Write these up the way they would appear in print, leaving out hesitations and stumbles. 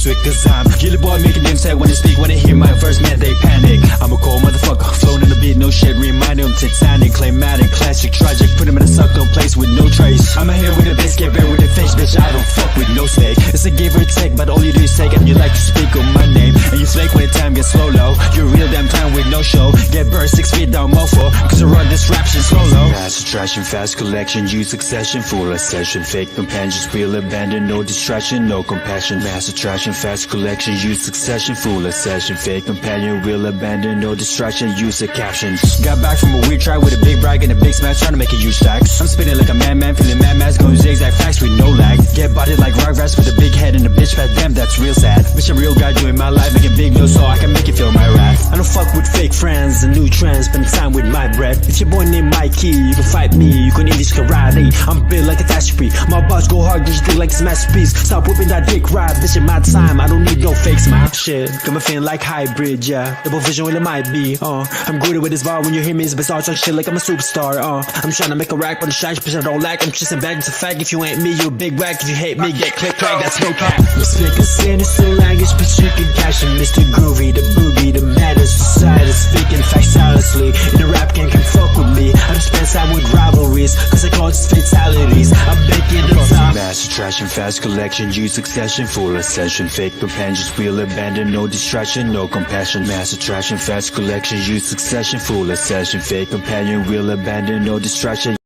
next week, cause I'm Yellow boy making them sad when they speak. When they hear my verse, man, they panic. I'm a cold motherfucker, floating on the beat, no shit. Remind them Titanic, Claymatic, classic, tragic. Put them in a suck-up place with no trace. I'm a here with a bitch, get bare with a face, bitch. I don't fuck with no steak. It's a give or take, but all you do is take. And you like to speak on my name, and you flake when the time gets slow low. You're real damn time with no show. Get burned 6 feet down, mofo, cause I run this rap shit solo. Fast attraction, fast collection, use succession, full accession. Fake companions, real abandon, no distraction, no compassion. Mass attraction, fast collection, use succession, full accession. Fake companion, real abandon, no distraction, use a caption. Got back from a weird try with a big brag and a big smash, trying to make a huge stack. I'm spinning like a madman, feeling mad mass, going zigzag fast with no lag. Get bodied like Rugrats with a big head and a bitch fat, damn that's real sad. Bitch, a real guy doing my life, making big news so I can make you feel my wrath. I don't fuck with fake friends and new trends, spend time with my bread. If your boy named Mikey, you can fight me, you can English karate. I'm built like a catastrophe, my boss go hard, just think like this masterpiece. Stop whipping that dick ride, bitch in my time, I don't need no fakes, my shit. Got me feeling like hybrid, yeah, double vision when it might be, I'm good with this bar when you hear me, it's bizarre talk shit like I'm a superstar, I'm trying to make a rack, but the shine, bitch I don't lack, I'm chasing back, it's a fact, if you ain't me, you a big whack, if you hate me, get click clack, that's no cap. You speak a sinister language, but you can cash it, Mr. Groovy, the boogie, the maddest society, speaking facts silently, in the rap game can fuck with me, I don't spend time with rivalries, cause I call it fatalities, I'm baking the top. Mass attraction, fast collection, use succession, full accession, fake companions, real abandon, no distraction, no compassion. Mass attraction, fast collection, use succession, full accession, fake companion, real abandon, no distraction.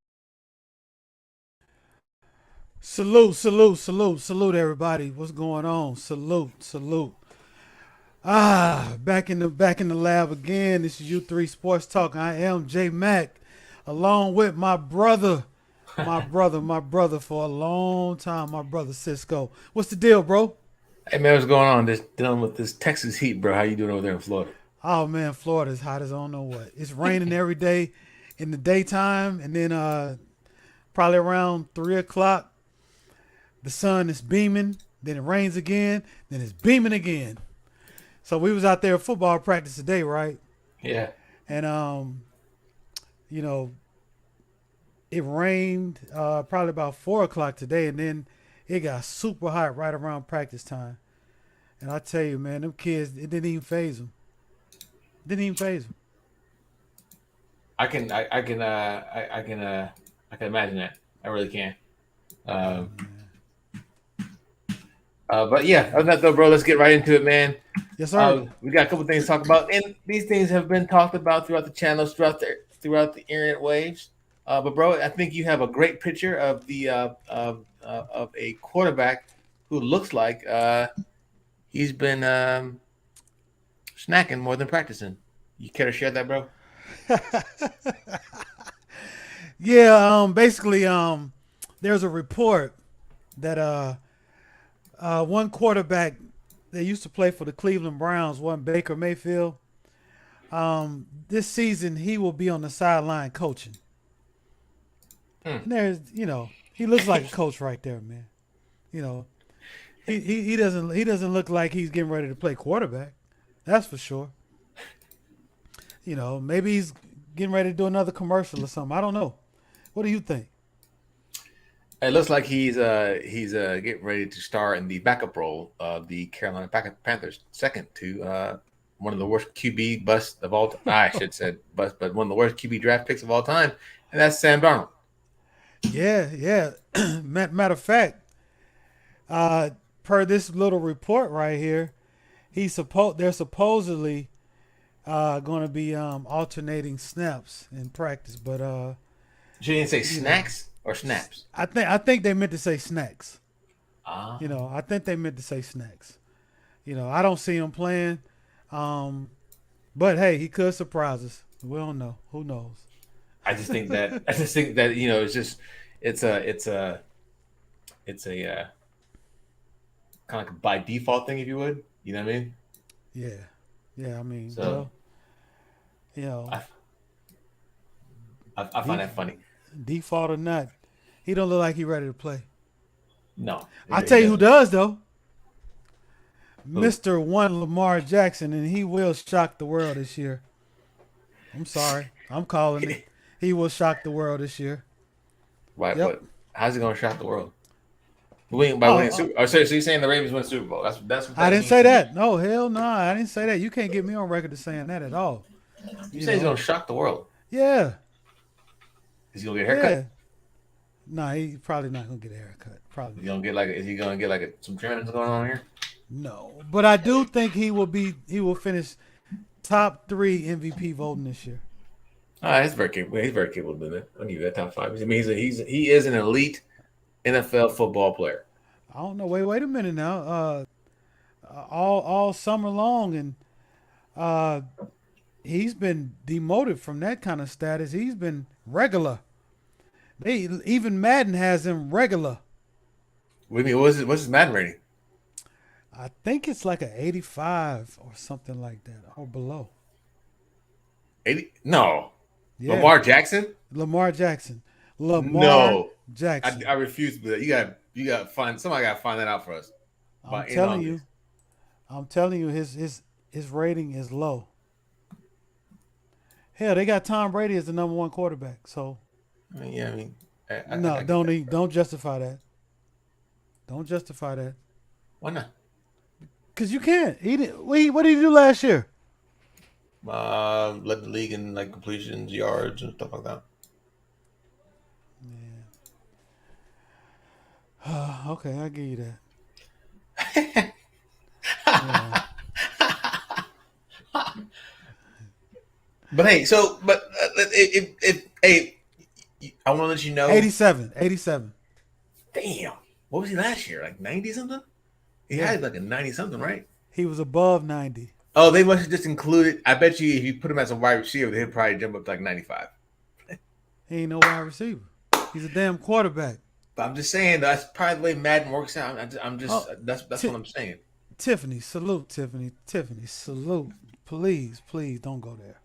Salute everybody. What's going on? Salute. Back in the lab again. This is U3 Sports Talk. I am J Mac, along with my brother for a long time, my brother Cisco. What's the deal, bro? Hey man, what's going on? Just dealing with this Texas heat, bro. How you doing over there in Florida? Oh man, Florida's hot as I don't know what. It's raining every day in the daytime, and then probably around 3 o'clock, the sun is beaming. Then it rains again. Then it's beaming again. So we was out there at football practice today, right? Yeah. And it rained probably about 4 o'clock today, and then it got super hot right around practice time. And I tell you, man, them kids, it didn't even faze them. I can imagine that. I really can. But yeah, other than that though, bro, let's get right into it, man. Yes, sir. We got a couple things to talk about, and these things have been talked about throughout the channels, throughout the internet waves. But bro, I think you have a great picture of the of a quarterback who looks like he's been snacking more than practicing. You care to share that, bro? Yeah. Basically, there's a report that one quarterback that used to play for the Cleveland Browns, one Baker Mayfield. This season he will be on the sideline coaching. And there's, he looks like a coach right there, man. He doesn't look like he's getting ready to play quarterback. That's for sure. Maybe he's getting ready to do another commercial or something. I don't know. What do you think? It looks like he's getting ready to star in the backup role of the Carolina Panthers, second to one of the worst QB busts of all time. I should have said bust, but one of the worst QB draft picks of all time, and that's Sam Darnold. Yeah. Matter of fact, per this little report right here, they're supposedly going to be alternating snaps in practice, but She didn't say snacks or snaps. I think they meant to say snacks. Ah. I think they meant to say snacks. I don't see him playing, but hey, he could surprise us. We don't know. Who knows? I just think that it's a kind of like a by default thing, if you would. You know what I mean? Yeah. I mean, so, I find that funny. Default or not, he don't look like he ready to play. No, I tell you who does though. Mr. One Lamar Jackson, and he will shock the world this year. I'm sorry, I'm calling it. He will shock the world this year. Right? Yep. But how's he going to shock the world? Winning Super. Oh, so you're saying the Ravens win the Super Bowl? That's what that I didn't means say to me. that. No, hell no, I didn't say that. You can't get me on record as saying that at all. You say he's gonna shock the world. Yeah, Is he gonna get a haircut? yeah. No, he probably not gonna get a haircut. Probably. Is he gonna get like some trimmings going on here? No, but I do think he will finish top 3 MVP voting this year. He's very capable. He's very capable of doing that. I'll give you that top 5. I mean, he is an elite NFL football player. I don't know. Wait a minute now. All summer long, and he's been demoted from that kind of status. He's been regular. Even Madden has him regular. What do you mean? What's his Madden rating? I think it's like an 85 or something like that, or below. 80? No. Yeah. Lamar Jackson? Lamar Jackson. No. Jackson. I refuse to do that. You got to find somebody. Got to find that out for us. I'm telling you, his rating is low. Hell, they got Tom Brady as the number 1 quarterback. So, don't justify that. Don't justify that. Why not? Because you can't. What did he do last year? Led the league in like completions, yards, and stuff like that. Yeah. Okay, I'll give you that. Yeah. But hey, I want to let you know. 87. Damn. What was he last year? Like 90 something? He had like a 90 something, right? He was above 90. Oh, they must have just included. I bet you if you put him as a wide receiver, they'd probably jump up to like 95. He ain't no wide receiver. He's a damn quarterback. But I'm just saying that's probably the way Madden works out. That's what I'm saying. Tiffany, salute. Tiffany, salute. Please don't go there.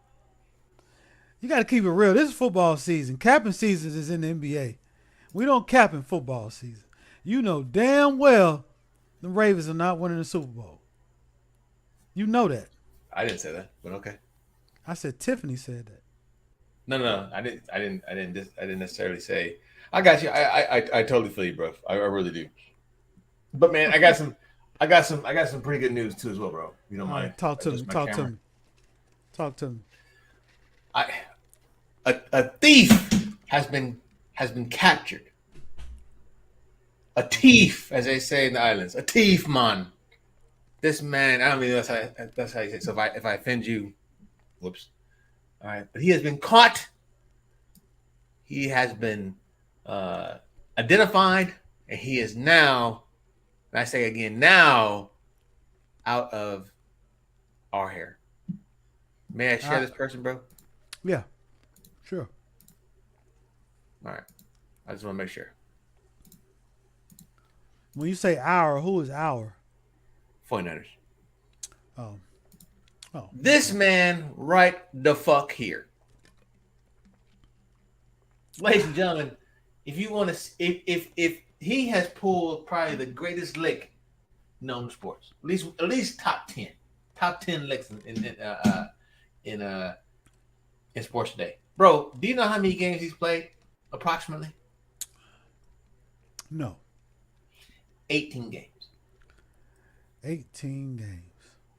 You got to keep it real. This is football season. Capping season is in the NBA. We don't cap in football season. You know damn well the Ravens are not winning the Super Bowl. You know that. I didn't say that, but okay. I said Tiffany said that. No, I didn't necessarily say. I got you. I totally feel you, bro. I really do. But man, I got some pretty good news too as well, bro. You don't mind? Right, talk to me. A thief has been captured. A thief, as they say in the islands. A thief, man. This man, I don't mean that's how you say it. So if I offend you, whoops. All right. But he has been caught. He has been identified, and he is now, and I say again, now out of our hair. May I share this person, bro? Yeah, sure. All right. I just want to make sure. When you say our, who is our? 49ers. Oh. This man right the fuck here. Ladies and gentlemen, if you want to, if he has pulled probably the greatest lick known in sports, at least top 10 licks in sports today. Bro, do you know how many games he's played approximately? No. 18 games. 18 games.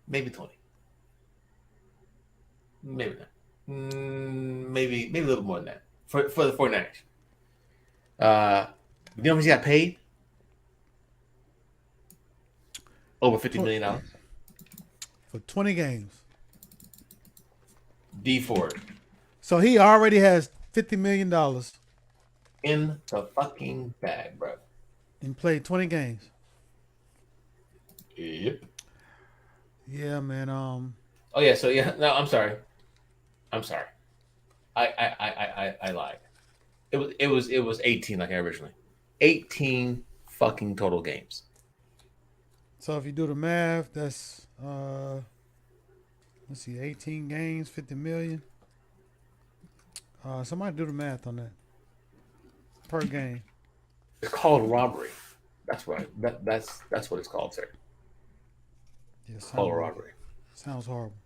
Maybe 20. Maybe not. Maybe a little more than that for the 49ers. You know how much he got paid? Over $50 million. For 20 games. D Ford. So he already has $50 million. In the fucking bag, bro. And played 20 games. Yep. Yeah, man. Oh yeah. So yeah. No, I'm sorry. I lied. It was 18 like I originally. 18 fucking total games. So if you do the math, that's let's see, 18 games, 50 million. Somebody do the math on that per game. It's called robbery. That's right. That's what it's called, sir. Yeah, called robbery. Sounds horrible.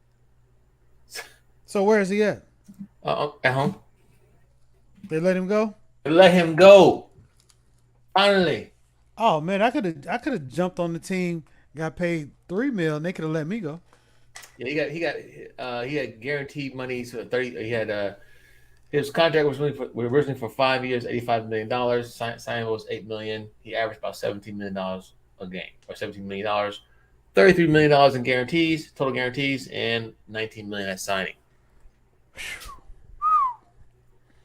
So where is he at? At home. They let him go? Let him go. Finally. Oh man, I could have jumped on the team, got paid $3 million, and they could have let me go. Yeah, he had guaranteed money. So 30. He had his contract was originally for 5 years, $85 million. Signing was $8 million. He averaged about $17 million a game, or $17 million. $33 million in guarantees, total guarantees, and $19 million at signing.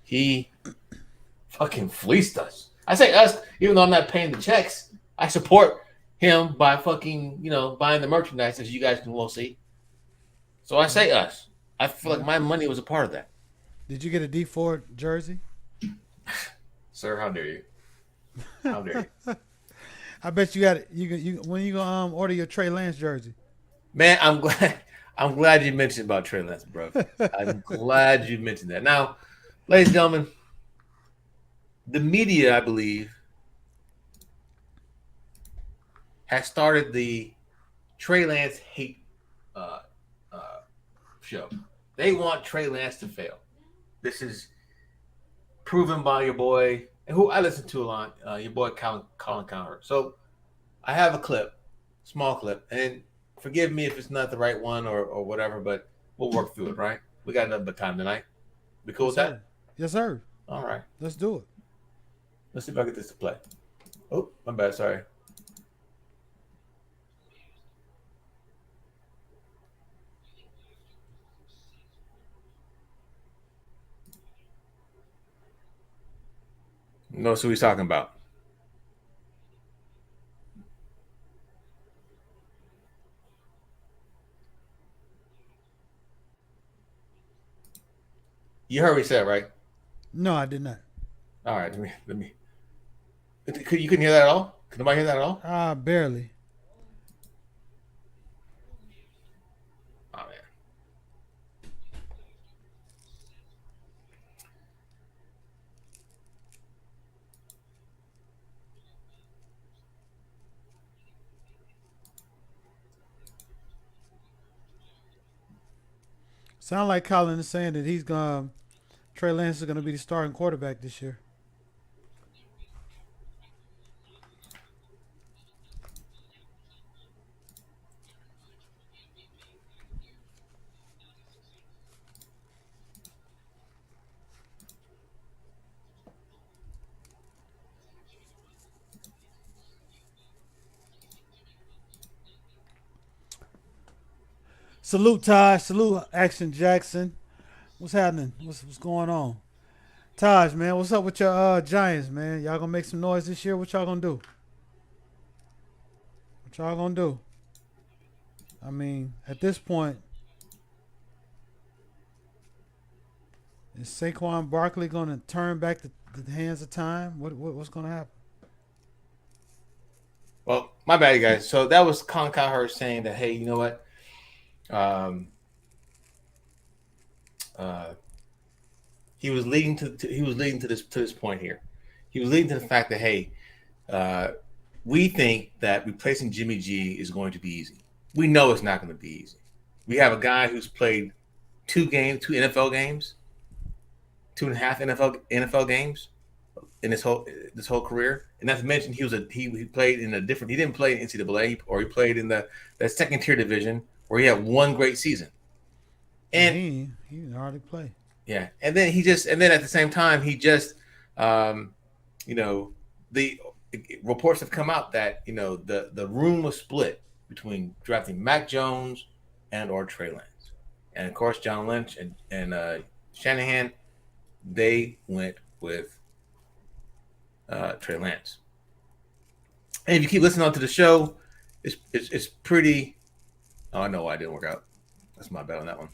He fucking fleeced us. I say us, even though I'm not paying the checks. I support him by fucking buying the merchandise, as you guys can well see. So I Yeah, say us. I feel like yeah. my money was a part of that. Did you get a D4 jersey? Sir, how dare you? How dare you? I bet you got it. You when you gonna order your Trey Lance jersey? Man, I'm glad. I'm glad you mentioned about Trey Lance, bro. I'm glad you mentioned that. Now, ladies and gentlemen, the media, I believe, has started the Trey Lance hate uh, uh, show. They want Trey Lance to fail. This is proven by your boy, who I listen to a lot, your boy Colin Cowherd. So I have a clip, small clip, and forgive me if it's not the right one or whatever, but we'll work through it, right? We got enough time tonight. Be cool Yes, with sir. that? Yes, sir. All right. Let's do it. Let's see if I get this to play. Oh, my bad. Sorry. Notice who he's talking about. You heard what he said, right? No, I did not. All right. Let me. You couldn't hear that at all? Could nobody hear that at all? Barely. Oh man. Sound like Colin is saying that Trey Lance is gonna be the starting quarterback this year. Salute Taj. Salute Action Jackson. What's happening? What's going on? Taj, man, what's up with your Giants, man? Y'all gonna make some noise this year? What y'all gonna do? What y'all gonna do? I mean, at this point, is Saquon Barkley gonna turn back the hands of time? What's gonna happen? Well, my bad, you guys. So that was Colin Cowherd saying that, hey, you know what? Um, uh, he was leading to this point here. He was leading to the fact that, hey, uh, we think that replacing Jimmy G is going to be easy. We know it's not going to be easy. We have a guy who's played two NFL games, two and a half NFL games in this whole career. And not to mention, he played in a different. He didn't play in NCAA, or he played in that second tier division where he had one great season. Yeah, And he didn't hardly play. yeah, and then at the same time he just, um, you know, the reports have come out that the room was split between drafting Mac Jones and or Trey Lance, and of course John Lynch and Shanahan, they went with Trey Lance. And if you keep listening to the show, it's pretty. Oh, I know why it didn't work out. That's my bad on that one.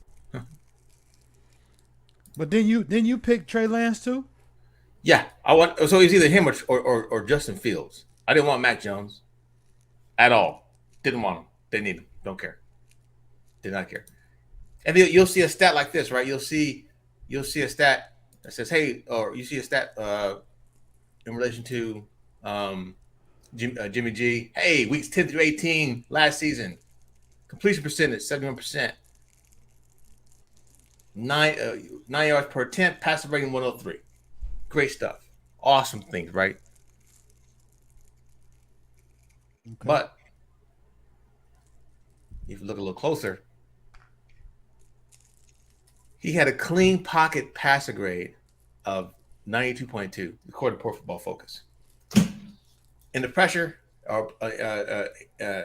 But then you pick Trey Lance too? Yeah, I want. So it's either him or Justin Fields. I didn't want Mac Jones at all. Didn't want him. Didn't need him. Don't care. Did not care. And you'll see a stat like this, right? You'll see a stat that says, "Hey," or you see a stat in relation to Jimmy G. Hey, weeks 10 through 18 last season, completion percentage 71%, 9 yards per attempt, passer rating 103. Great stuff. Awesome things, right? Okay. But if you look a little closer, he had a clean pocket passer grade of 92.2, according to Pro Football Focus. In the pressure, or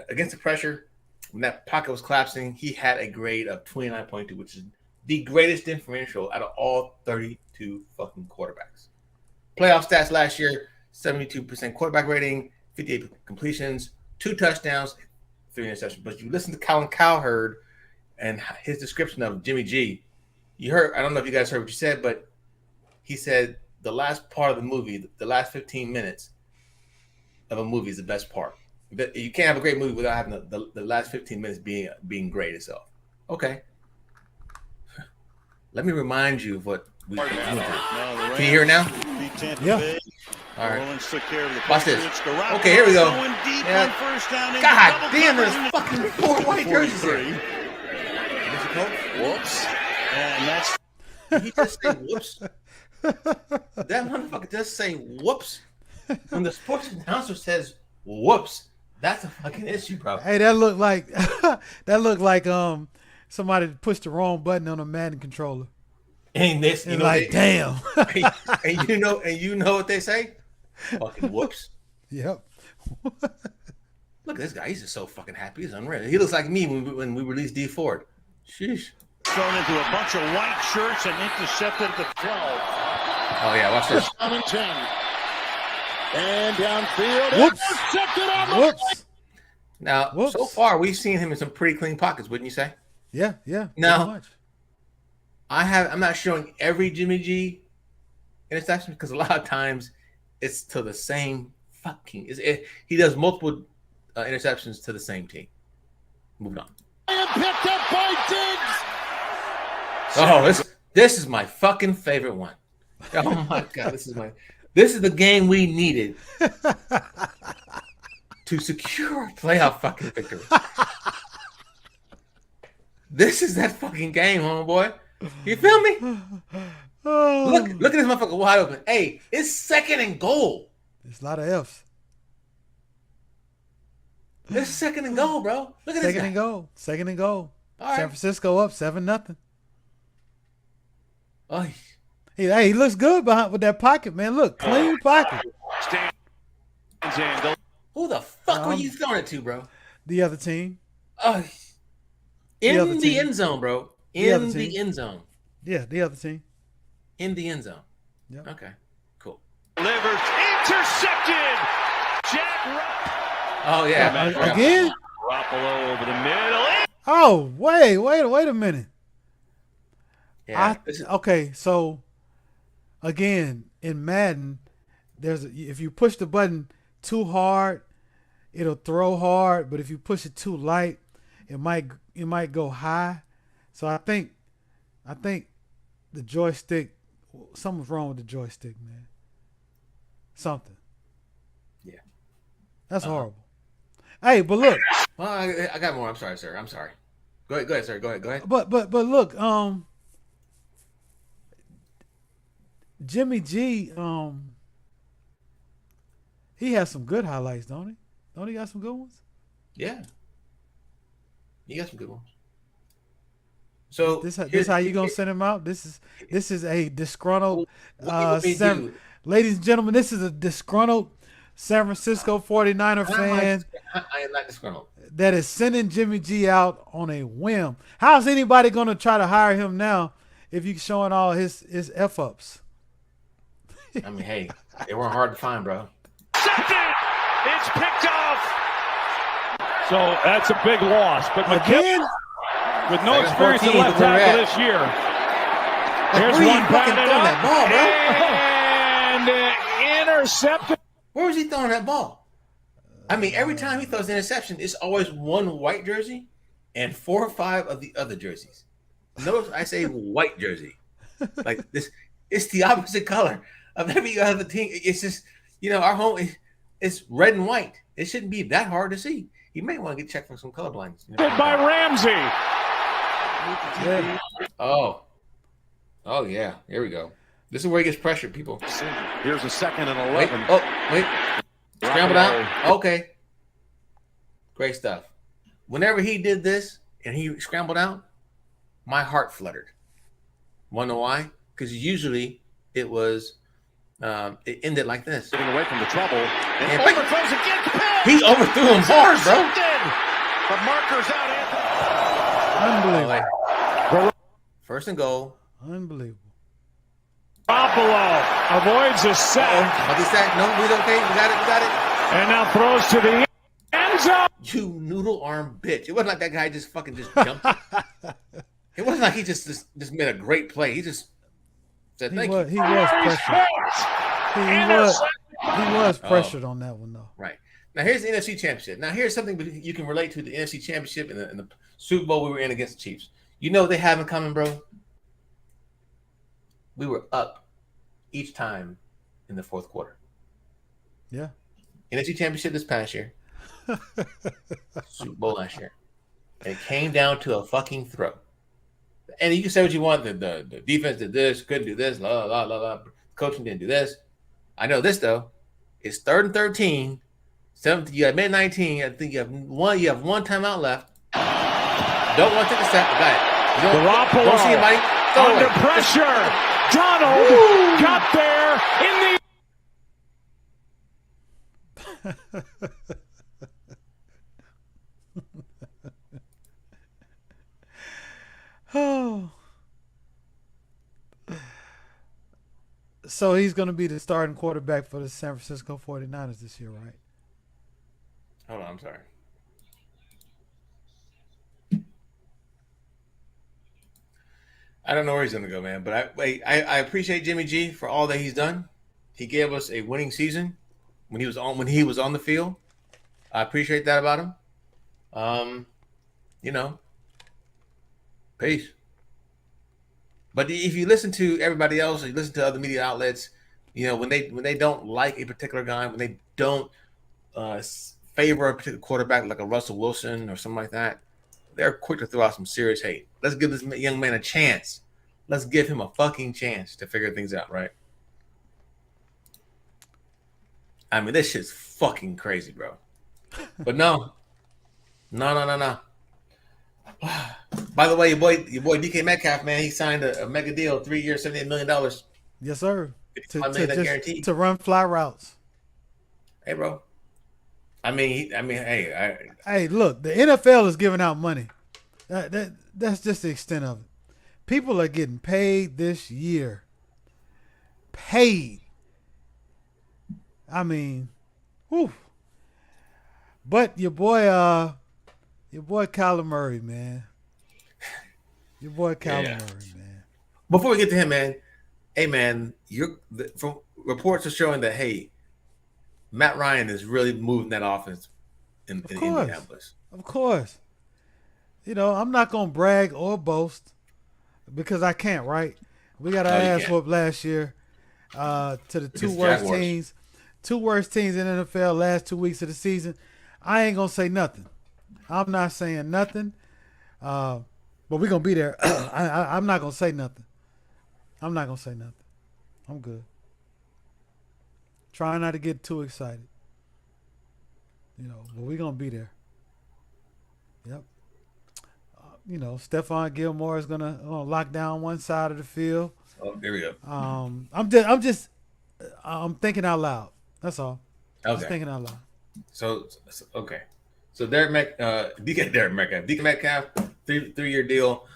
against the pressure, when that pocket was collapsing, he had a grade of 29.2, which is the greatest differential out of all 32 fucking quarterbacks. Playoff stats last year: 72% quarterback rating, 58 completions, 2 touchdowns, 3 interceptions. But you listen to Colin Cowherd and his description of Jimmy G. You heard, I don't know if you guys heard what you said, but he said the last part of the movie, the last 15 minutes of a movie is the best part. You can't have a great movie without having the last 15 minutes being great itself. Okay. Let me remind you of what we went through. Can you hear it now? Yeah. All right. Watch this. Okay, here we go. Yeah. God damn, there's fucking 4 white jerseys here. Whoops. And that's. Did he just say whoops? That motherfucker just say whoops. When the sports announcer says whoops, that's a fucking issue, bro. Hey, that looked like somebody pushed the wrong button on a Madden controller. And this, and like, damn. and you know what they say? Fucking whoops. Yep. Look at this guy. He's just so fucking happy. He's unreal. He looks like me when we released D Ford. Sheesh. Thrown into a bunch of white shirts and intercepted at the 12. Oh yeah, watch this. 10. And downfield. Whoops. Intercepted on the Whoops. Now, Whoops. so far we've seen him in some pretty clean pockets, wouldn't you say? Yeah, yeah. Now, I'm not showing every Jimmy G interception because a lot of times it's to the same fucking. He does multiple interceptions to the same team. Moving on. And picked up by Diggs. Oh, this is my fucking favorite one. Oh my god, this is the game we needed to secure a playoff fucking victory. This is that fucking game, homeboy. You feel me? Look at this motherfucker wide open. Hey, it's 2nd and goal. There's a lot of F's. It's 2nd and goal, bro. Look at this guy. 2nd and goal. All right. San Francisco up 7-0. Oh, He looks good with that pocket, man. Look, clean pocket. who the fuck were you throwing it to, bro? The other team. Oh, in the end zone, bro. In the end zone. Yeah, the other team. In the end zone. Yep. Okay, cool. Delivers, intercepted. Jack Oh yeah. Again? Garoppolo over the middle. Oh, wait a minute. Yeah. Okay, so again, in Madden, if you push the button too hard, it'll throw hard, but if you push it too light, it might go high. So I think the joystick, something's wrong with the joystick, man. Something. Yeah. That's horrible. Hey, but look. Well, I got more. I'm sorry, sir. I'm sorry. Go ahead, sir. Go ahead. But look, Jimmy G, he has some good highlights, don't he? Don't he got some good ones? Yeah. You got some good ones. So this how you gonna send him out? This is a disgruntled ladies and gentlemen, this is a disgruntled San Francisco 49er fan. I am not disgruntled. That is sending Jimmy G out on a whim. How's anybody gonna try to hire him now if you're showing all his F-ups? I mean, hey, they weren't hard to find, bro. It's picked off. So that's a big loss. But McKinnon, with no experience in left tackle this year. Here's one fucking throwing that ball, bro. And intercepted. Where was he throwing that ball? I mean, every time he throws an interception, it's always one white jersey and 4 or 5 of the other jerseys. Notice I say white jersey. Like this, it's the opposite color of every other team. It's just, our home is red and white. It shouldn't be that hard to see. You may want to get checked for some color blindness. By Ramsey. Yeah. Oh yeah. Here we go. This is where he gets pressured, people. Here's a 2nd and 11. Wait. Scrambled out. Okay. Great stuff. Whenever he did this and he scrambled out, my heart fluttered. Wanna know why? Because usually it was it ended like this. Getting away from the trouble. And And overthrows against Pitt. he overthrew him hard, bro. The marker's out, Unbelievable. Like, first and goal. Unbelievable. Garoppolo avoids a sack. But he said, no, we okay. We got it. And now throws to the end zone. You noodle arm bitch. It wasn't like that guy just fucking just jumped. It wasn't like he just made a great play. He just said thank you. He was pressured. He was pressured on that one, though. Right. Now, here's the NFC Championship. Now, here's something you can relate to the NFC Championship and the Super Bowl we were in against the Chiefs. You know what they have in common, bro? We were up each time in the fourth quarter. Yeah. NFC Championship this past year. Super Bowl last year. And it came down to a fucking throw. And you can say what you want. The defense did this, couldn't do this, la, la, la, la. Coaching didn't do this. I know this, though. It's 3rd and 13. 7th, you have mid-19. I think you have one timeout left. Don't want to take a step. Got it. You don't see anybody. Under pressure. Donald got there in the. Oh. So he's going to be the starting quarterback for the San Francisco 49ers this year, right? Hold on, I'm sorry. I don't know where he's going to go, man. But I appreciate Jimmy G for all that he's done. He gave us a winning season when he was on the field. I appreciate that about him. Peace. But if you listen to everybody else, or you listen to other media outlets, when they don't like a particular guy, when they don't favor a particular quarterback like a Russell Wilson or something like that, they're quick to throw out some serious hate. Let's give this young man a chance. Let's give him a fucking chance to figure things out, right? I mean, this shit's fucking crazy, bro. But no. By the way, your boy DK Metcalf, man, he signed a mega deal, 3 years, $78 million. Yes, sir. Guaranteed. To run fly routes. Hey, bro. Hey, look, the NFL is giving out money. That's just the extent of it. People are getting paid this year. Paid. I mean, whew. But your boy Kyler Murray, man. Your boy Kyler Murray, man. Before we get to him, man, hey, man, from reports are showing that, hey, Matt Ryan is really moving that offense in Indianapolis. Of course. I'm not going to brag or boast because I can't, right? We got our ass whooped last year to the two worst teams in the NFL last 2 weeks of the season. I ain't going to say nothing. I'm not saying nothing. But we're going to be there. I'm not going to say nothing. I'm good. Try not to get too excited. But we're going to be there. Yep. Stephon Gilmore is going to lock down one side of the field. Oh, there we go. I'm thinking out loud. That's all. Okay. Just thinking out loud. So okay. So DK Metcalf, 3-year deal.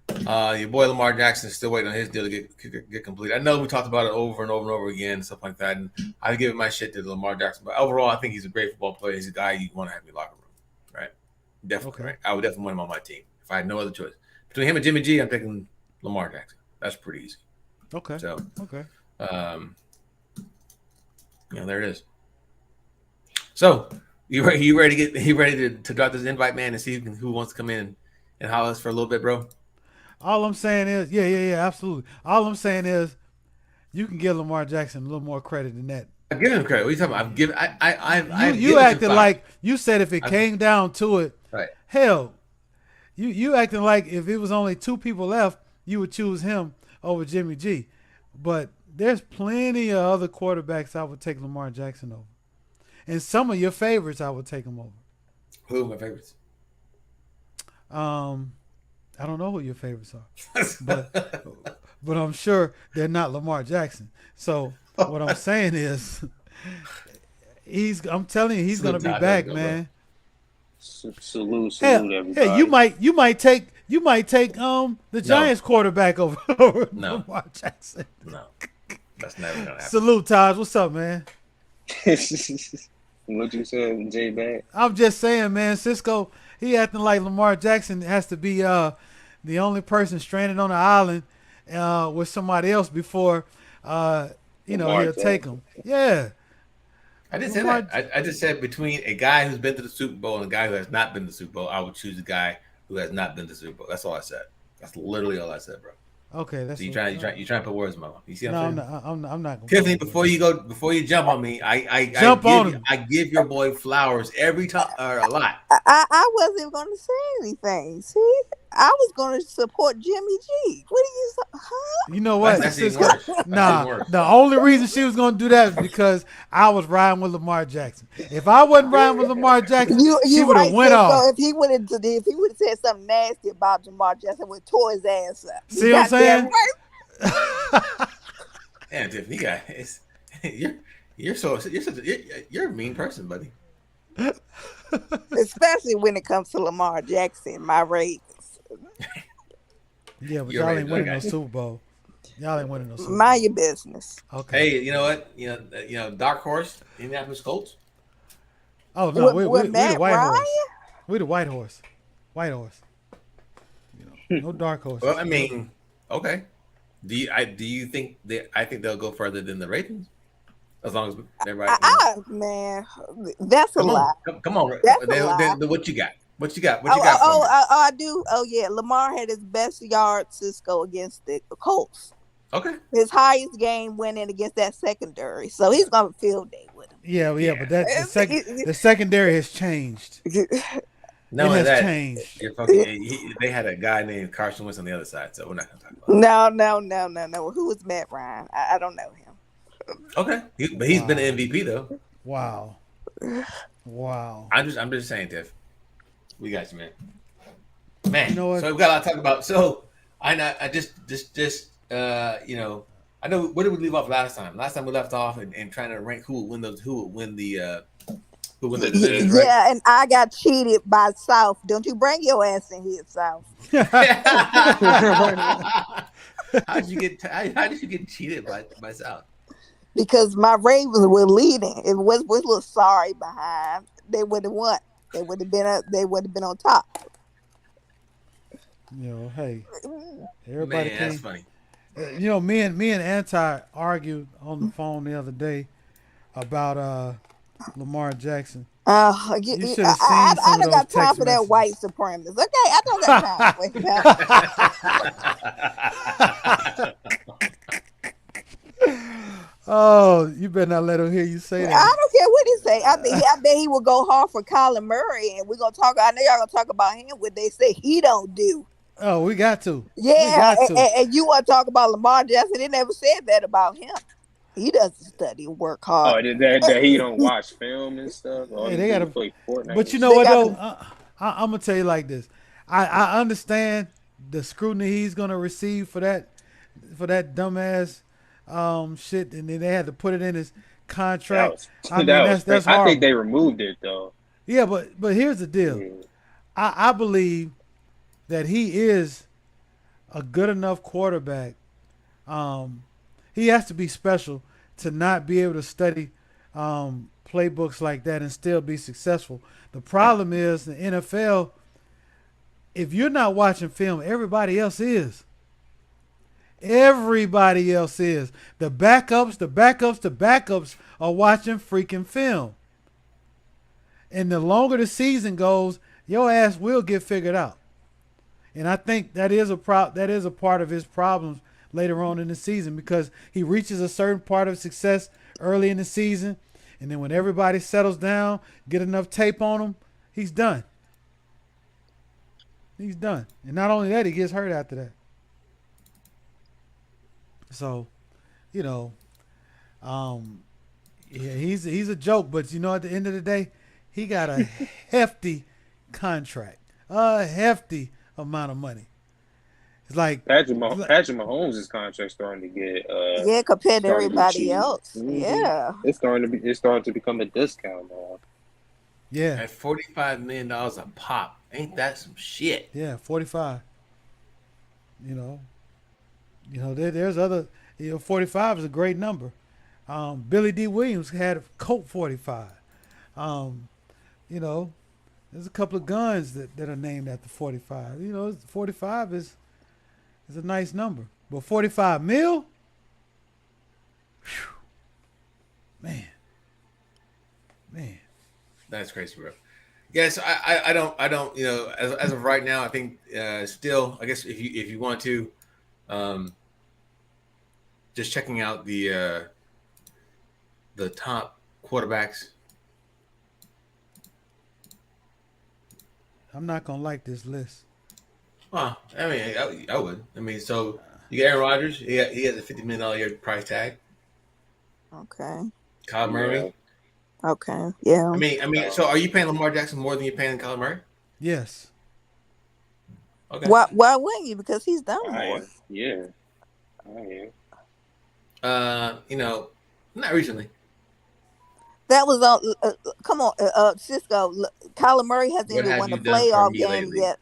Your boy Lamar Jackson is still waiting on his deal to get complete. I know we talked about it over and over and over again, stuff like that. And I give my shit to Lamar Jackson, but overall, I think he's a great football player. He's a guy you want to have in your locker room, right? Definitely, okay. Right? I would definitely want him on my team if I had no other choice. Between him and Jimmy G, I'm picking Lamar Jackson. That's pretty easy. Okay. So, okay. There it is. So, you ready to drop this invite, man, and see who wants to come in and holler us for a little bit, bro? All I'm saying is, yeah, absolutely. All I'm saying is, you can give Lamar Jackson a little more credit than that. I give him credit. What are you talking about? You acted like you said if it came down to it. Right. Hell, you acting like if it was only two people left, you would choose him over Jimmy G. But there's plenty of other quarterbacks I would take Lamar Jackson over, and some of your favorites I would take him over. Who are my favorites? I don't know who your favorites are, but I'm sure they're not Lamar Jackson. So what I'm saying is, I'm telling you, he's gonna be back, man. Salute Hell, everybody. you might take the Giants quarterback over No. Lamar Jackson. No, that's never gonna happen. Salute, Taj. What's up, man? What you said, J Bag? I'm just saying, man. Cisco, he acting like Lamar Jackson has to be the only person stranded on the island with somebody else before Lamar he'll Jackson. take him. Yeah. I didn't say that. I just said between a guy who's been to the Super Bowl and a guy who has not been to the Super Bowl, I would choose a guy who has not been to the Super Bowl. That's all I said. That's literally all I said, bro. Okay, that's So you trying to put words in my mouth. You see what I'm saying? I'm not. Tiffany, before you jump on me, I give your boy flowers every time or a lot. I wasn't going to say anything. See, I was going to support Jimmy G. What are you? Huh? You know what? That's even worse. Nah, even worse. the only reason she was going to do that is because I was riding with Lamar Jackson. If I wasn't riding with Lamar Jackson, she would have went off. So if he would have said something nasty about Lamar Jackson, would tore his ass up. See what I'm saying? Damn, Tiffany, you're a mean person, buddy. Especially when it comes to Lamar Jackson, my Ravens. Yeah, but You're y'all right, ain't winning okay. no Super Bowl. Y'all ain't winning no Super Bowl. Mind your business. Okay. Hey, you know what? Dark horse, Indianapolis Colts. Oh no, With we the Matt white Ryan? horse. We the white horse. White horse. No dark horse. Well, I mean, okay. Do you think I think they'll go further than the Ravens? As long as everybody. Man, that's a lie. Come on. That's a lie. What you got? What you got? I do. Oh yeah, Lamar had his best yards Cisco against the Colts. Okay. His highest game winning against that secondary, so he's gonna field day with him. Yeah, but that the secondary has changed. No, it has that changed. they had a guy named Carson Wentz on the other side, so we're not gonna talk about it. No. Who is Matt Ryan? I don't know him. Okay, but he's been an MVP though. Wow. I'm just saying, Tiff. We got you, man. Man, You know what? so we've got a lot to talk about. So I know where did we leave off last time? Last time we left off and trying to rank who would win the division, right? Yeah, and I got cheated by South. Don't you bring your ass in here, South? How did you get cheated by South? Because my Ravens were leading. It was a little sorry behind. They would have won. They would have been on top. Hey, everybody Man, that's funny. me and Anti argued on the phone the other day about Lamar Jackson. You should have seen some I of don't got those time text for that messages. white supremacist. Okay, I don't got time for that. Oh, you better not let him hear you say I that. don't care what he say. I bet he will go hard for Kyler Murray, and we're gonna talk. I know y'all gonna talk about him. What they say he don't do. Oh, we got to. Yeah, we got to. and you want to talk about Lamar Jackson? They never said that about him. He doesn't study and work hard. Oh, that he don't watch film and stuff. Hey, they gotta play Fortnite. But you know what though? I'm gonna tell you like this. I understand the scrutiny he's gonna receive for that dumbass shit, and then they had to put it in his contract. That's I horrible. think they removed it though. Yeah, but here's the deal. Yeah. I believe that he is a good enough quarterback. He has to be special to not be able to study playbooks like that and still be successful. The problem is the NFL, if you're not watching film, everybody else is. Everybody else is. The backups are watching freaking film. And the longer the season goes, your ass will get figured out. And I think that is a part of his problems later on in the season, because he reaches a certain part of success early in the season, and then when everybody settles down, get enough tape on him, he's done. He's done. And not only that, he gets hurt after that. So, yeah, he's a joke, but at the end of the day, He got a hefty contract, a hefty amount of money. It's like Patrick Mahomes' contract starting to get Yeah, compared to starting to be everybody cheap. else. Yeah. It's starting to become a discount now. yeah, At $45 million a pop, ain't that some shit? yeah, 45. You know, there's other. 45 is a great number. Billy D. Williams had a Colt 45. Um, you know, there's a couple of guns that are named after 45. 45 is a nice number, but 45 mil, whew, man. That's crazy, bro. Yes, I don't. As of right now, I think still, I guess if you want to, just checking out the top quarterbacks. I'm not gonna like this list. I mean, I would. I mean, so you got Aaron Rodgers. He has a $50 million a year price tag. Okay. Kyle Murray. Yeah. Okay. Yeah. I mean. So are you paying Lamar Jackson more than you're paying Kyle Murray? Yes. Okay. Why wouldn't you? Because he's done I more. am. Yeah. I am. Not recently. That was on. Come on, Cisco. Kyler Murray hasn't What even have won a you done for playoff me game lately? yet.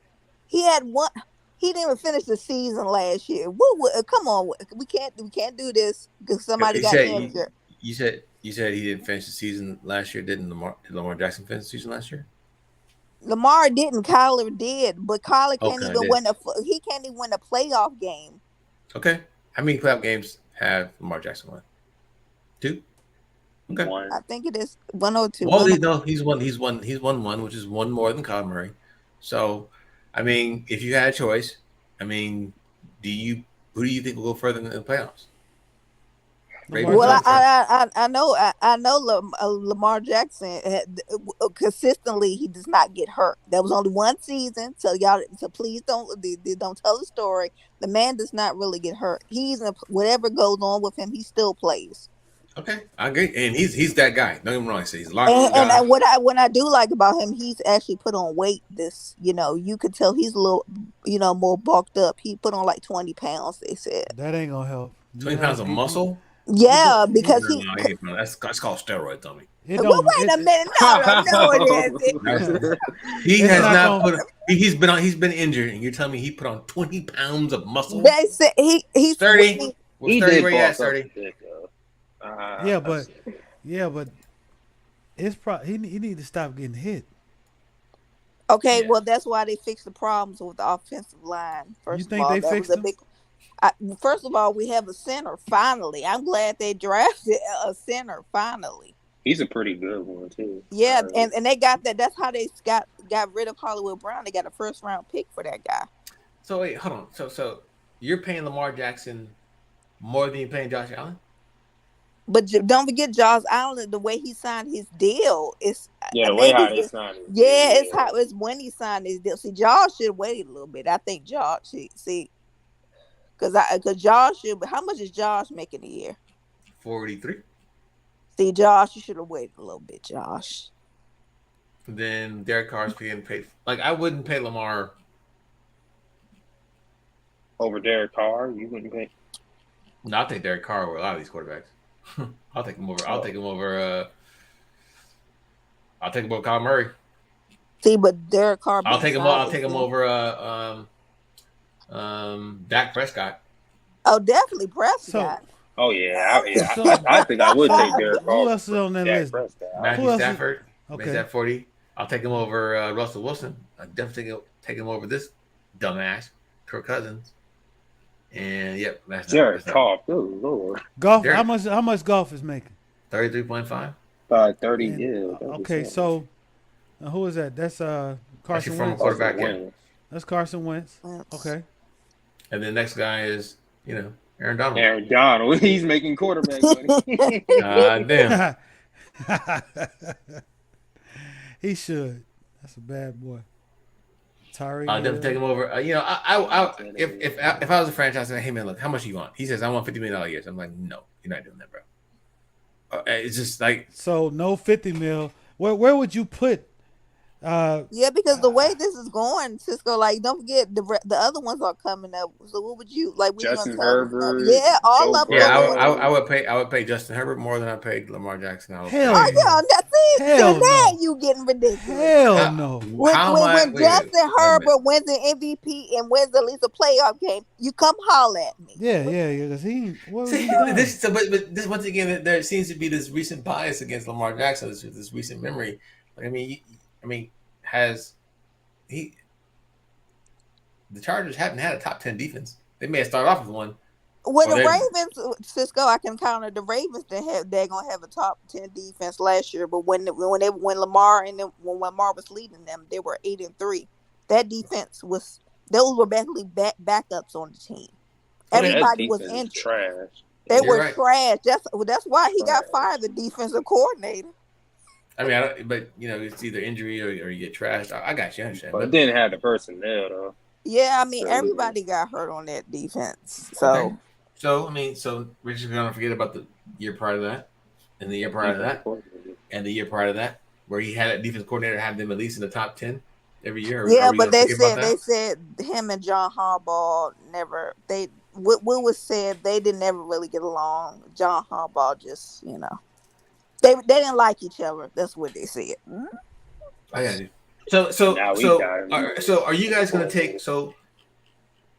He had one. He didn't even finish the season last year. Come on, we can't do this because somebody got injured. You said he didn't finish the season last year. Did Lamar Jackson finish the season last year? Lamar didn't. Kyler did, but Kyler can't Okay, even win he can't even win a playoff game. Okay. How many playoff games have Lamar Jackson won? 2? Okay. One. I think it is 102. Well, he's won one, which is one more than Kyle Murray. So, I mean, if you had a choice, I mean, who do you think will go further in the playoffs? Lamar Jackson. I know Lamar Jackson consistently he does not get hurt. There was only one season, so please don't tell the story. The man does not really get hurt. Whatever goes on with him, he still plays. Okay, I agree, and he's that guy. Don't get me wrong. He's a locker room And guy. what I do like about him, he's actually put on weight. You could tell he's a little, more bulked up. He put on like 20 pounds. They said That ain't gonna help. 20 pounds of muscle. yeah, because That's called steroids, Tommy. It Well, don't. wait a minute. No, it isn't. He It's has not not gonna- put. He's been injured, and you're telling me he put on 20 pounds of muscle. They said he's 30. winning. What's 30 where you at? 30. Yeah, but it's he need to stop getting hit. Okay, Yeah. well, that's why they fixed the problems with the offensive line. First think of all, they that fixed was a them? big. First of all, we have a center finally. I'm glad they drafted a center finally. He's a pretty good one too. Yeah, and they got that. That's how they got rid of Hollywood Brown. They got a first round pick for that guy. So wait, hold on. So you're paying Lamar Jackson more than you're paying Josh Allen? But don't forget Josh Allen. The way he signed his deal is the way how they signed it. Yeah, it's when he signed his deal. See, Josh should have waited a little bit. I think Josh see, because Josh should. How much is Josh making a year? 43. See, Josh, you should have waited a little bit, Josh. Then Derek Carr's being paid. Like I wouldn't pay Lamar Over Derek Carr, you wouldn't pay. No, I'll take Derek Carr over a lot of these quarterbacks. I'll take him over. I'll take him over Kyle Murray. See, but Derek Carr. I'll take him over Dak Prescott. Oh, definitely Prescott. Oh yeah, I think I would take Derek Carr. Who else is on that list? Matthew Stafford. Okay. Makes that 40. I'll take him over Russell Wilson. I'll definitely take him over this dumbass, Kirk Cousins. And yep, that's Jared Goff. Good Lord. Golf. Derek. How much golf is making? 33.5. 30. And, Yeah. okay, so who is that? That's That's Carson your former Wentz. quarterback. Yeah. That's Carson Wentz. Okay. And the next guy is Aaron Donald. Aaron Donald. He's making quarterback money. God damn. He should. That's a bad boy. Tyreek. I'll definitely take him over. If I was a franchise, I'd say, hey man, look, how much do you want? He says, I want $50 million a year. So I'm like, no, you're not doing that, bro. It's just like So no 50 mil, Where would you put? Yeah, because the way this is going, Cisco, like, don't forget the other ones are coming up. So what would you like? What you gonna Justin tell them? Herbert, Yeah, all Joe of them Yeah, are going. Burrow. I would pay Justin Herbert more than I paid Lamar Jackson. I would Hell pay. no. Oh yeah, that's it. Hell Now no. you getting ridiculous. Hell no. How am I? When Wait a minute, Justin wait a minute. Herbert wins an MVP and wins at least a playoff game, you come holler at me. Yeah. Because what was See, he done? but this once again, there seems to be this recent bias against Lamar Jackson. This recent memory. Like, I mean, has he? The Chargers haven't had a top 10 defense. They may have started off with one. Well, Well, the they- Ravens, Cisco, I can counter the Ravens. They're gonna have a top 10 defense last year, but when Lamar when Lamar was leading them, they were 8-3. That defense those were basically backups on the team. Everybody was injured. Trash. They You're were right. trash. That's why he got Trash. fired, the defensive coordinator. I mean, but it's either injury or you get trashed. I got you. I understand. But it didn't have the personnel though. Yeah, I mean So, everybody got hurt on that defense. So Okay. So we're just gonna forget about the year prior to that, and the year prior to that, and the year prior to that, where he had a defense coordinator have them at least in the top 10 every year. yeah, Are we but gonna they forget about said him and John Harbaugh never. What was said, they didn't ever really get along. John Harbaugh just they didn't like each other. That's what they said. I got you. So Now we got him. so are you guys gonna take? So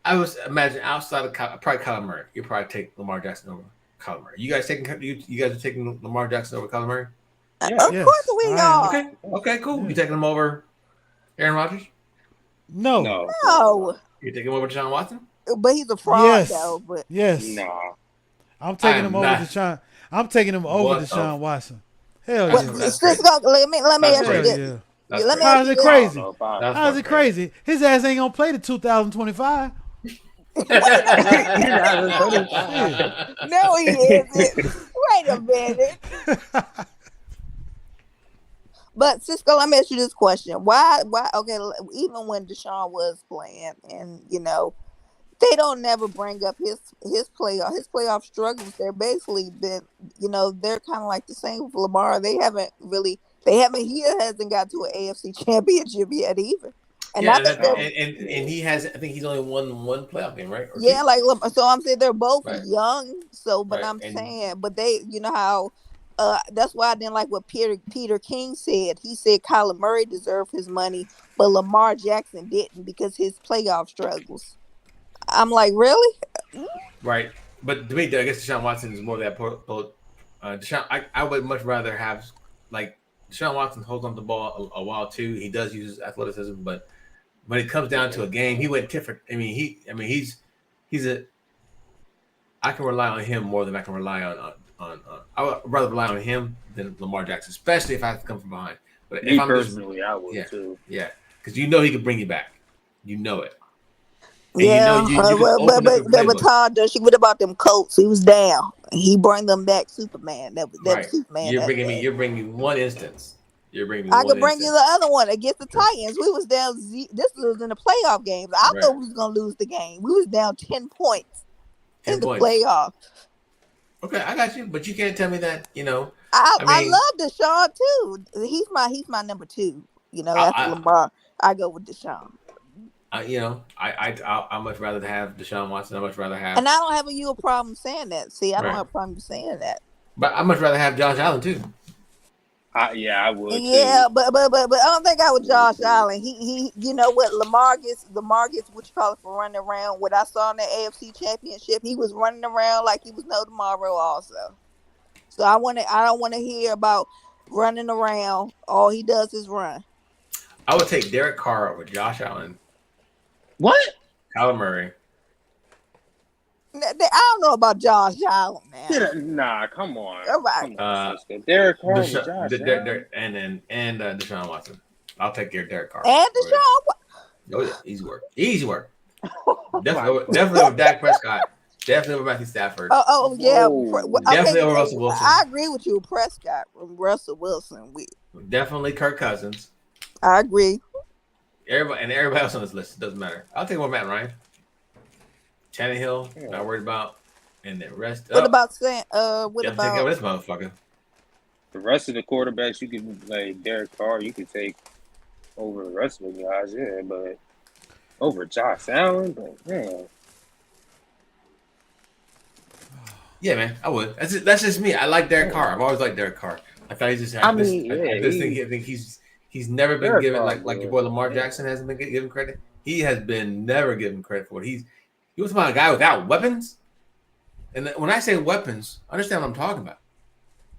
I was imagine outside of probably Kyler Murray, you probably take Lamar Jackson over Kyler Murray. You guys are taking Lamar Jackson over Kyler Murray? Yeah. Of Yes, course we I am. are. Okay, cool. Yeah. You taking him over Aaron Rodgers? No. No, You taking him over Deshaun Watson? but he's a fraud Yes. though. But Yes. Nah. I'm taking I am him over not. Deshaun. I'm taking him over What Deshaun the- Watson. Hell But yeah. That's Cisco, crazy. let me That's ask you crazy. Hell this. yeah. That's Let me crazy. How's ask it you crazy? That's How's it crazy? His ass ain't gonna play the 2025. No, he isn't. Wait a minute. But Cisco, let me ask you this question: Why? Okay, even when Deshaun was playing, and they don't never bring up his playoff struggles. They're basically been, they're kind of like the same with Lamar. He hasn't got to an AFC championship yet either. And Yeah, I think and he has. I think he's only won one playoff game, right? Or yeah, two? so I'm saying they're both Right. young. So, but Right, I'm and- saying, but they, how. That's why I didn't like what Peter King said. He said Kyler Murray deserved his money, but Lamar Jackson didn't because his playoff struggles. I'm like, really? Right. But to me, I guess Deshaun Watson is more of that. Deshaun, I would much rather have Deshaun Watson holds on to the ball a while too. He does use his athleticism, but when it comes down to a game, he went different. He's a. I can rely on him more than I can rely on. I would rather rely on him than Lamar Jackson, especially if I have to come from behind. But Me if I'm personally, I would too. because he can bring you back. You know it. And Yeah, you can open up your but playbook. Todd does. What about them Colts? He was down. He bring them back. Superman. That was Right. Superman. You're that bringing me. day. You're bringing me one instance. You're bringing me I one could bring you instance. the other one against the Titans. We was down. This was in the playoff games. I Right. thought we was gonna lose the game. We was down 10 points 10 in the points. playoff. Okay, I got you, but you can't tell me that. I mean- love Deshaun too. He's my number 2. After Lamar, I go with Deshaun. I much rather have Deshaun Watson. I much rather have, And I don't have a problem saying that. See, I don't Right. have a problem saying that. but I much rather have Josh Allen too. I would. Yeah, too. but I don't think I would Josh Allen. He you know what, Lamar gets what you call it for running around. What I saw in the AFC Championship, he was running around like he was no tomorrow also. So I don't want to hear about running around. All he does is run. I would take Derek Carr over Josh Allen, What? Kyler Murray. I don't know about Josh Allen, man. Nah, come on. All right. Come on, sister. Derek Carr with Josh Allen. And Deshaun Watson. I'll take Derek Carr. And Deshaun. Oh yeah, easy work. Easy work. Definitely over Dak Prescott. Definitely over Matthew Stafford. Oh yeah. Whoa. Definitely over Russell Wilson. I agree with you, Prescott. Russell Wilson. Definitely Kirk Cousins. I agree. Everybody else on this list. It doesn't matter. I'll take more Matt Ryan. Tannehill, not worried about. And the rest. What about saying? What Take about? over this motherfucker. The rest of the quarterbacks, you could like Derek Carr, you could take over the rest of the guys, yeah, but over Josh Allen, but man. Yeah, man, I would. That's just me. I like Derek Carr. I've always liked Derek Carr. I thought he's just. I mean, yeah, I think he's never been Derek given Carr, like your boy Lamar Jackson hasn't been given credit. He has been never given credit for it. He was about a guy without weapons. And when I say weapons, understand what I'm talking about.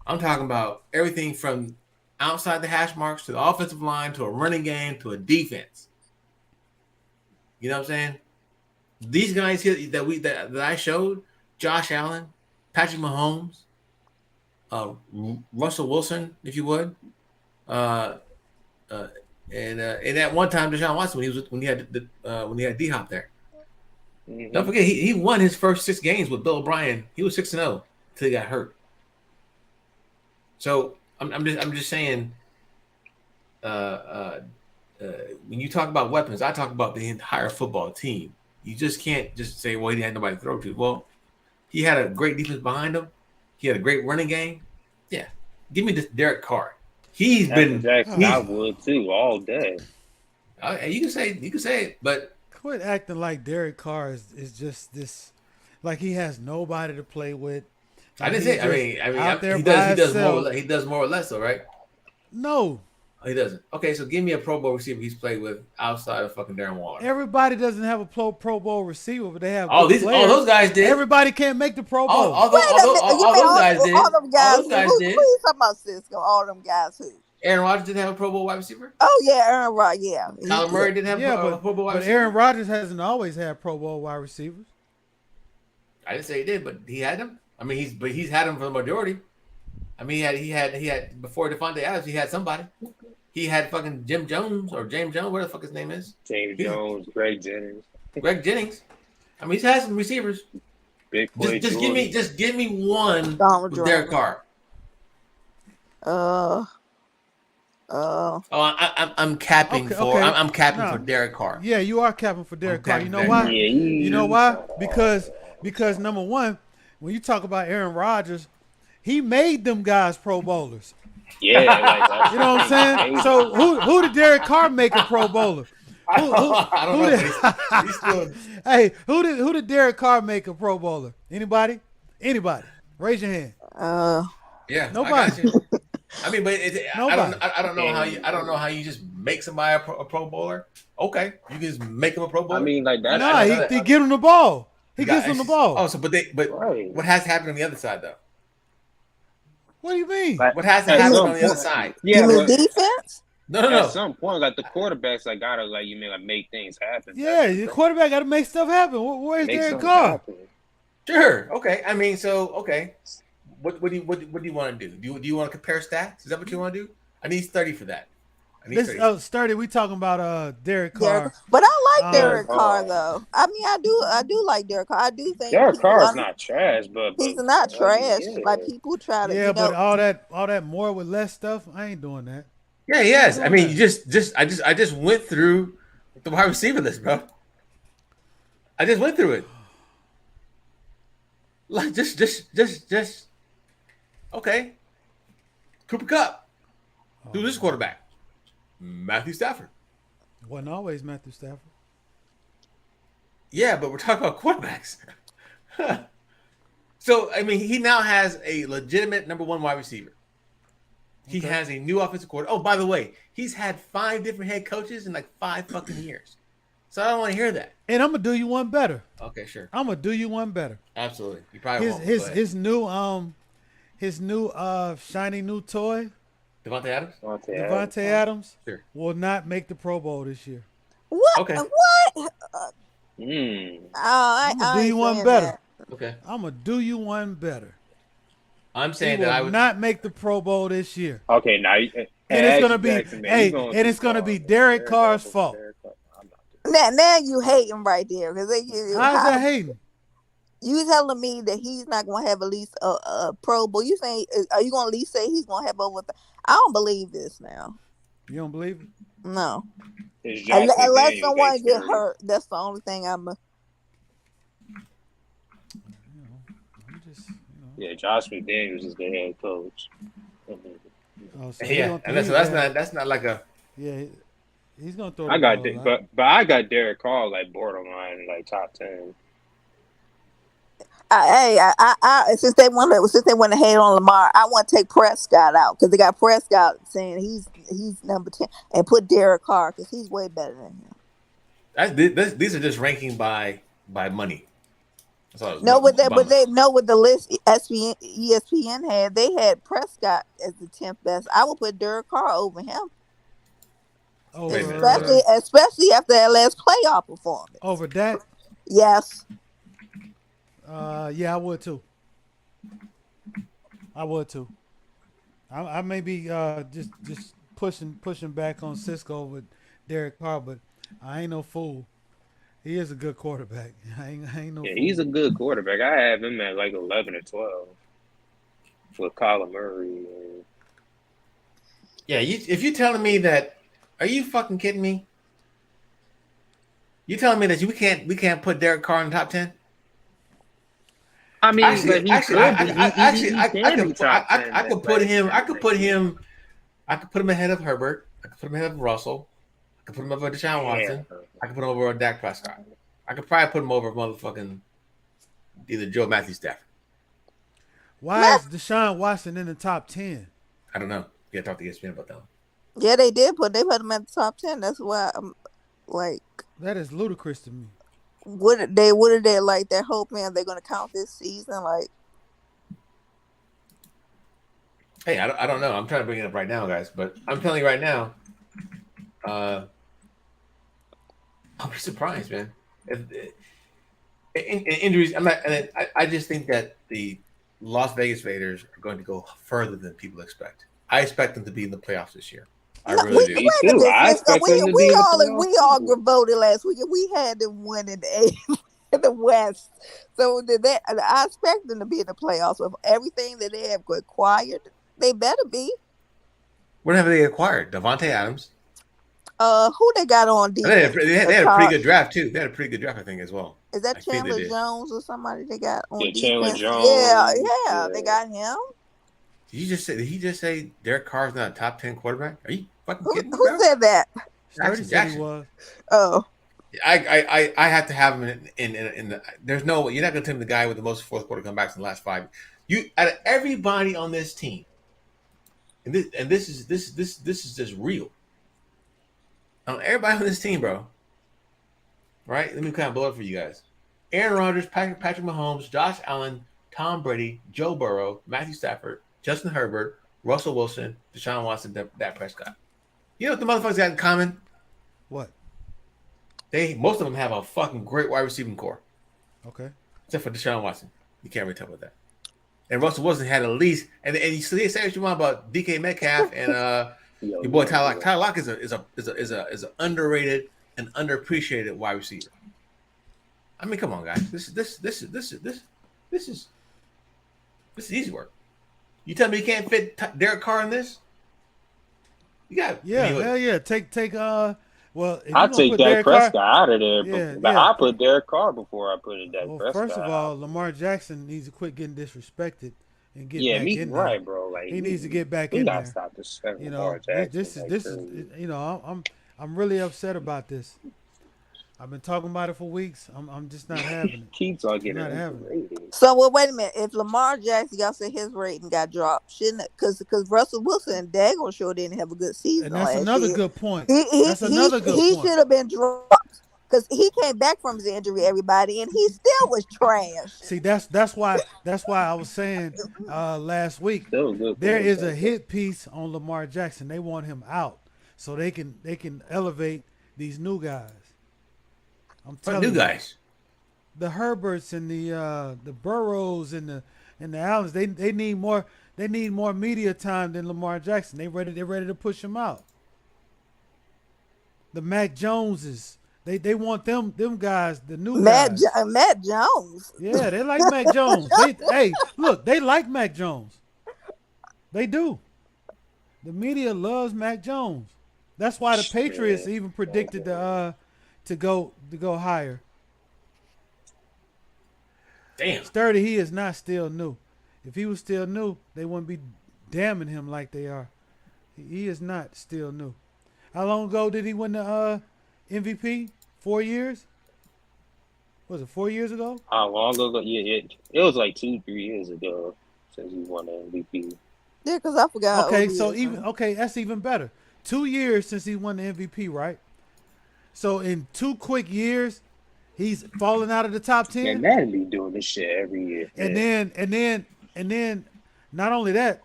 I'm talking about everything from outside the hash marks to the offensive line to a running game to a defense. You know what I'm saying? These guys here that I showed, Josh Allen, Patrick Mahomes, Russell Wilson, if you would, and at one time Deshaun Watson when he had D-Hop there. Mm-hmm. Don't forget he won his first 6 games with Bill O'Brien. He was 6-0 until he got hurt. So I'm just saying. When you talk about weapons, I talk about the entire football team. You just can't just say, well, he had nobody to throw to. Well, he had a great defense behind him. He had a great running game. Yeah. Give me this Derek Carr. I would too all day. You can say it, but quit acting like Derek Carr is just this, like he has nobody to play with. I didn't say. He does more or less, though, right? No. He doesn't. Okay, so give me a Pro Bowl receiver he's played with outside of fucking Darren Waller. Everybody doesn't have a Pro Bowl receiver, but they have. All those guys did. Everybody can't make the Pro Bowl. All those guys did. All them guys. Who you talking about, Cisco? All them guys who? Aaron Rodgers didn't have a Pro Bowl wide receiver. Oh yeah, Aaron Rodgers. Yeah. Kyler Murray didn't have a Pro Bowl wide receiver. But Aaron Rodgers hasn't always had Pro Bowl wide receivers. I didn't say he did, but he had them. I mean, he's had them for the majority. I mean, he had before Devontae Adams, he had somebody. He had fucking Jim Jones or James Jones, whatever the fuck his name is. Jones, Greg Jennings. I mean, he's had some receivers. Big play. Just give me one with Derek Carr. I'm capping I'm capping for Derek Carr. Yeah, you are capping for Derek Carr. You know why? You know why? Because number one, when you talk about Aaron Rodgers, he made them guys Pro Bowlers. Yeah, like you know what I'm saying? So who did Derek Carr make a Pro Bowler? Hey, who did Derek Carr make a Pro Bowler? Anybody? Raise your hand. Yeah, nobody. I mean, but I don't know how you just make somebody a Pro Bowler. Okay, you can just make him a Pro Bowler. I mean, like that. No, he give him the ball. He gives him the ball. Oh, so but right. What has happened on the other side though? What do you mean? What has to happen on the other side? Yeah, defense. No. At some point, like the quarterbacks, like gotta make things happen. Yeah, the quarterback got to make stuff happen. Where's Derek Carr? Sure. Okay. I mean, okay. What do you want to do? Do you want to compare stats? Is that what you want to do? I need 30 for that. Sturdy, we talking about Derek Carr. But I like Derek Carr though. I mean, I do like Derek Carr. I do think Derek Carr is not trash, but he's not trash. Yeah. Like people try to. Yeah, but all that more with less stuff, I ain't doing that. Yeah, yes. I mean, I just went through the wide receiver list, bro. I just went through it. Like just. Okay. Cooper Kupp. Who's this quarterback? Matthew Stafford. Wasn't always Matthew Stafford. Yeah, but we're talking about quarterbacks. So, I mean, he now has a legitimate number one wide receiver. He has a new offensive coordinator. Oh, by the way, he's had 5 different head coaches in like 5 fucking years. So I don't want to hear that. And I'm gonna do you one better. Okay, sure. I'm gonna do you one better. Absolutely. You probably won't. His new shiny new toy. Devontae Adams sure. will not make the Pro Bowl this year. What? Okay. What? I'm gonna do you one better. That. Okay. I'm gonna do you one better. I'm saying that I would not make the Pro Bowl this year. Okay, now it's gonna be Derek Carr's fault. Now you hating right there because how's that hating? You telling me that he's not gonna have at least a Pro Bowl? You saying are you gonna at least say he's gonna have over? I don't believe this now. You don't believe it? No. Unless someone get hurt, that's the only thing Yeah, Josh McDaniels is the head coach. Oh, so Yeah, and that's not like a. Yeah, he's gonna throw the I got, ball a lot. but I got Derek Carr like borderline like top 10. Since they want to hate on Lamar, I want to take Prescott out because they got Prescott saying he's number 10 and put Derek Carr because he's way better than him. These are just ranking by money. That's all. No, with the list ESPN had, they had Prescott as the 10th best. I would put Derek Carr over him, especially after that last playoff performance. Over Dak? Yes. Yeah, I would too. I may be just pushing back on Cisco with Derek Carr, but I ain't no fool. He is a good quarterback. I ain't no fool. He's a good quarterback. I have him at like 11 or 12 with Kyler Murray. Yeah, if you're telling me that, are you fucking kidding me? You telling me that we can't put Derek Carr in the top 10? I mean, I could put him ahead of Herbert. I could put him ahead of Russell. I could put him over Deshaun Watson. I could put him over Dak Prescott. I could probably put him over motherfucking either Joe Matthew Stafford. Why is Deshaun Watson in the top 10? I don't know. You gotta talk to ESPN about that one. Yeah, they put him at the top 10. That's why I'm like, that is ludicrous to me. What are they like? They're hoping they're going to count this season. Like, hey, I don't know. I'm trying to bring it up right now, guys. But I'm telling you right now, I'll be surprised, man. In injuries, I just think that the Las Vegas Raiders are going to go further than people expect. I expect them to be in the playoffs this year. I really do. Me too. I expect them to be in the playoffs. We all voted last week, and we had them winning in the West. So I expect them to be in the playoffs with everything that they have acquired. They better be. What have they acquired? Devontae Adams. Who they got on defense? They had a pretty good draft too. They had a pretty good draft, I think, as well. Is that Chandler Jones or somebody they got on defense? Chandler Jones. Yeah, they got him. Did he just say Derek Carr's not a top 10 quarterback? Are you fucking kidding me? Who said that? Jackson. He was. Oh. I have to have him in the. There's no way you're not going to tell me the guy with the most fourth quarter comebacks in the last 5. You out of everybody on this team, and this is just real. On everybody on this team, bro. Right? Let me kind of blow it for you guys. Aaron Rodgers, Patrick Mahomes, Josh Allen, Tom Brady, Joe Burrow, Matthew Stafford, Justin Herbert, Russell Wilson, Deshaun Watson, Dak Prescott. You know what the motherfuckers got in common? What? Most of them have a fucking great wide receiving core. Okay. Except for Deshaun Watson. You can't really tell about that. And Russell Wilson had at least, and you say what you want about DK Metcalf and your boy Tyler Lock. Tyler Lock is an underrated and underappreciated wide receiver. I mean, come on, guys. This is easy work. You tell me you can't fit Derek Carr in this? You got hell yeah. Take well, I take Dak Prescott out of there. I put Derek Carr before I put Dak Prescott. First of all, Lamar Jackson needs to quit getting disrespected and get back in right, there. bro. Like he needs to get back in there. Stop disrespecting Lamar Jackson. This is I'm really upset about this. I've been talking about it for weeks. I'm just not having it. Keeps on getting rated. So wait a minute. If Lamar Jackson, y'all say his rating got dropped, shouldn't it? Because Russell Wilson and Dagon sure didn't have a good season. And that's another good point. He should have been dropped because he came back from his injury, everybody, and he still was trash. See, that's why I was saying last week there is a hit piece on Lamar Jackson. They want him out so they can elevate these new guys. I'm telling you, guys, the Herberts and the Burrows and the Allens, they need more media time than Lamar Jackson. They're ready to push him out. The Mac Joneses, they want them guys, the new guys. Mac Jones. Yeah, they like Mac Jones. They like Mac Jones. They do. The media loves Mac Jones. That's why the Patriots even predicted to go higher. Damn. Sturdy, he is not still new. If he was still new, they wouldn't be damning him like they are. He is not still new. How long ago did he win the MVP? 4 years? Was it 4 years ago? How long ago? Yeah, it was like 2-3 years ago since he won the MVP. Yeah, because I forgot. Okay, so that's even better. 2 years since he won the MVP, right? So in 2 quick years, he's fallen out of the top 10. Yeah, Madden be doing this shit every year. And then, not only that,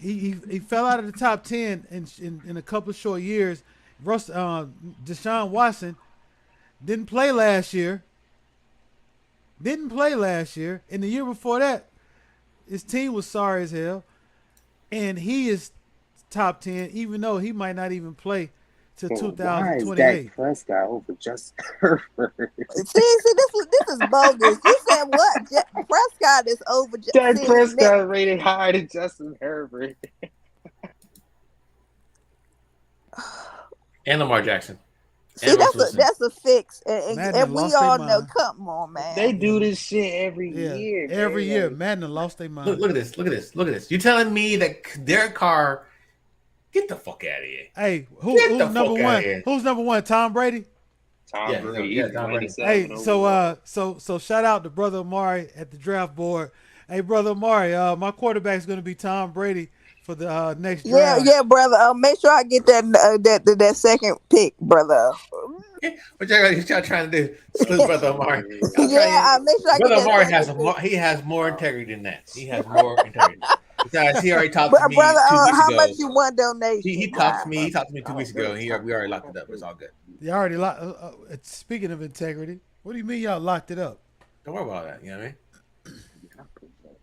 he fell out of the top 10 in a couple of short years. Deshaun Watson didn't play last year. And the year before that, his team was sorry as hell. And he is top 10, even though he might not even play till 2028. Why is Dak Prescott over Justin Herbert? See, this is bogus. You said what? Prescott is over. Dak Prescott rated higher than Justin Herbert. And Lamar Jackson. See, that's a fix, and we all know. Come on, man. They do this shit every year. Every year, Madden lost their mind. Look at this. You telling me that Derek Carr? Get the fuck out of here. Hey, who's number one? Who's number one? Tom Brady. Tom Brady. Yeah, Tom Brady. Hey, so shout out to Brother Amari at the draft board. Hey, Brother Amari, my quarterback is going to be Tom Brady for the next draft. Yeah, brother. Make sure I get that second pick, brother. What y'all trying to do? Salute Brother Amari. I make sure I Brother get that Amari has more integrity than that. He has more integrity. Besides, he already talked to me brother, 2 weeks how ago. much you want donation? He talked to me. He talked to me 2 weeks ago. And we already locked it up. It's all good. You already locked. Speaking of integrity, what do you mean y'all locked it up? Don't worry about that. You know what I mean?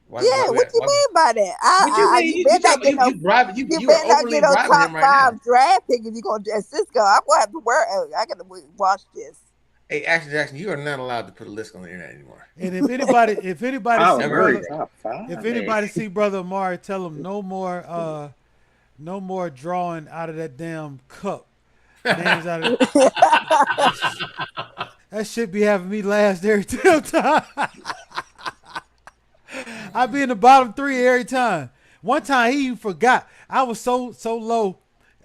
What you mean by that? You better not get no top 5 draft pick if you're going to Cisco. I'm going to have to I got to watch this. Hey, Action Jackson, you are not allowed to put a list on the internet anymore. And if anybody see Brother Amari, tell him no more drawing out of that damn cup. Names out of that shit be having me last every time. I be in the bottom 3 every time. One time he even forgot. I was so low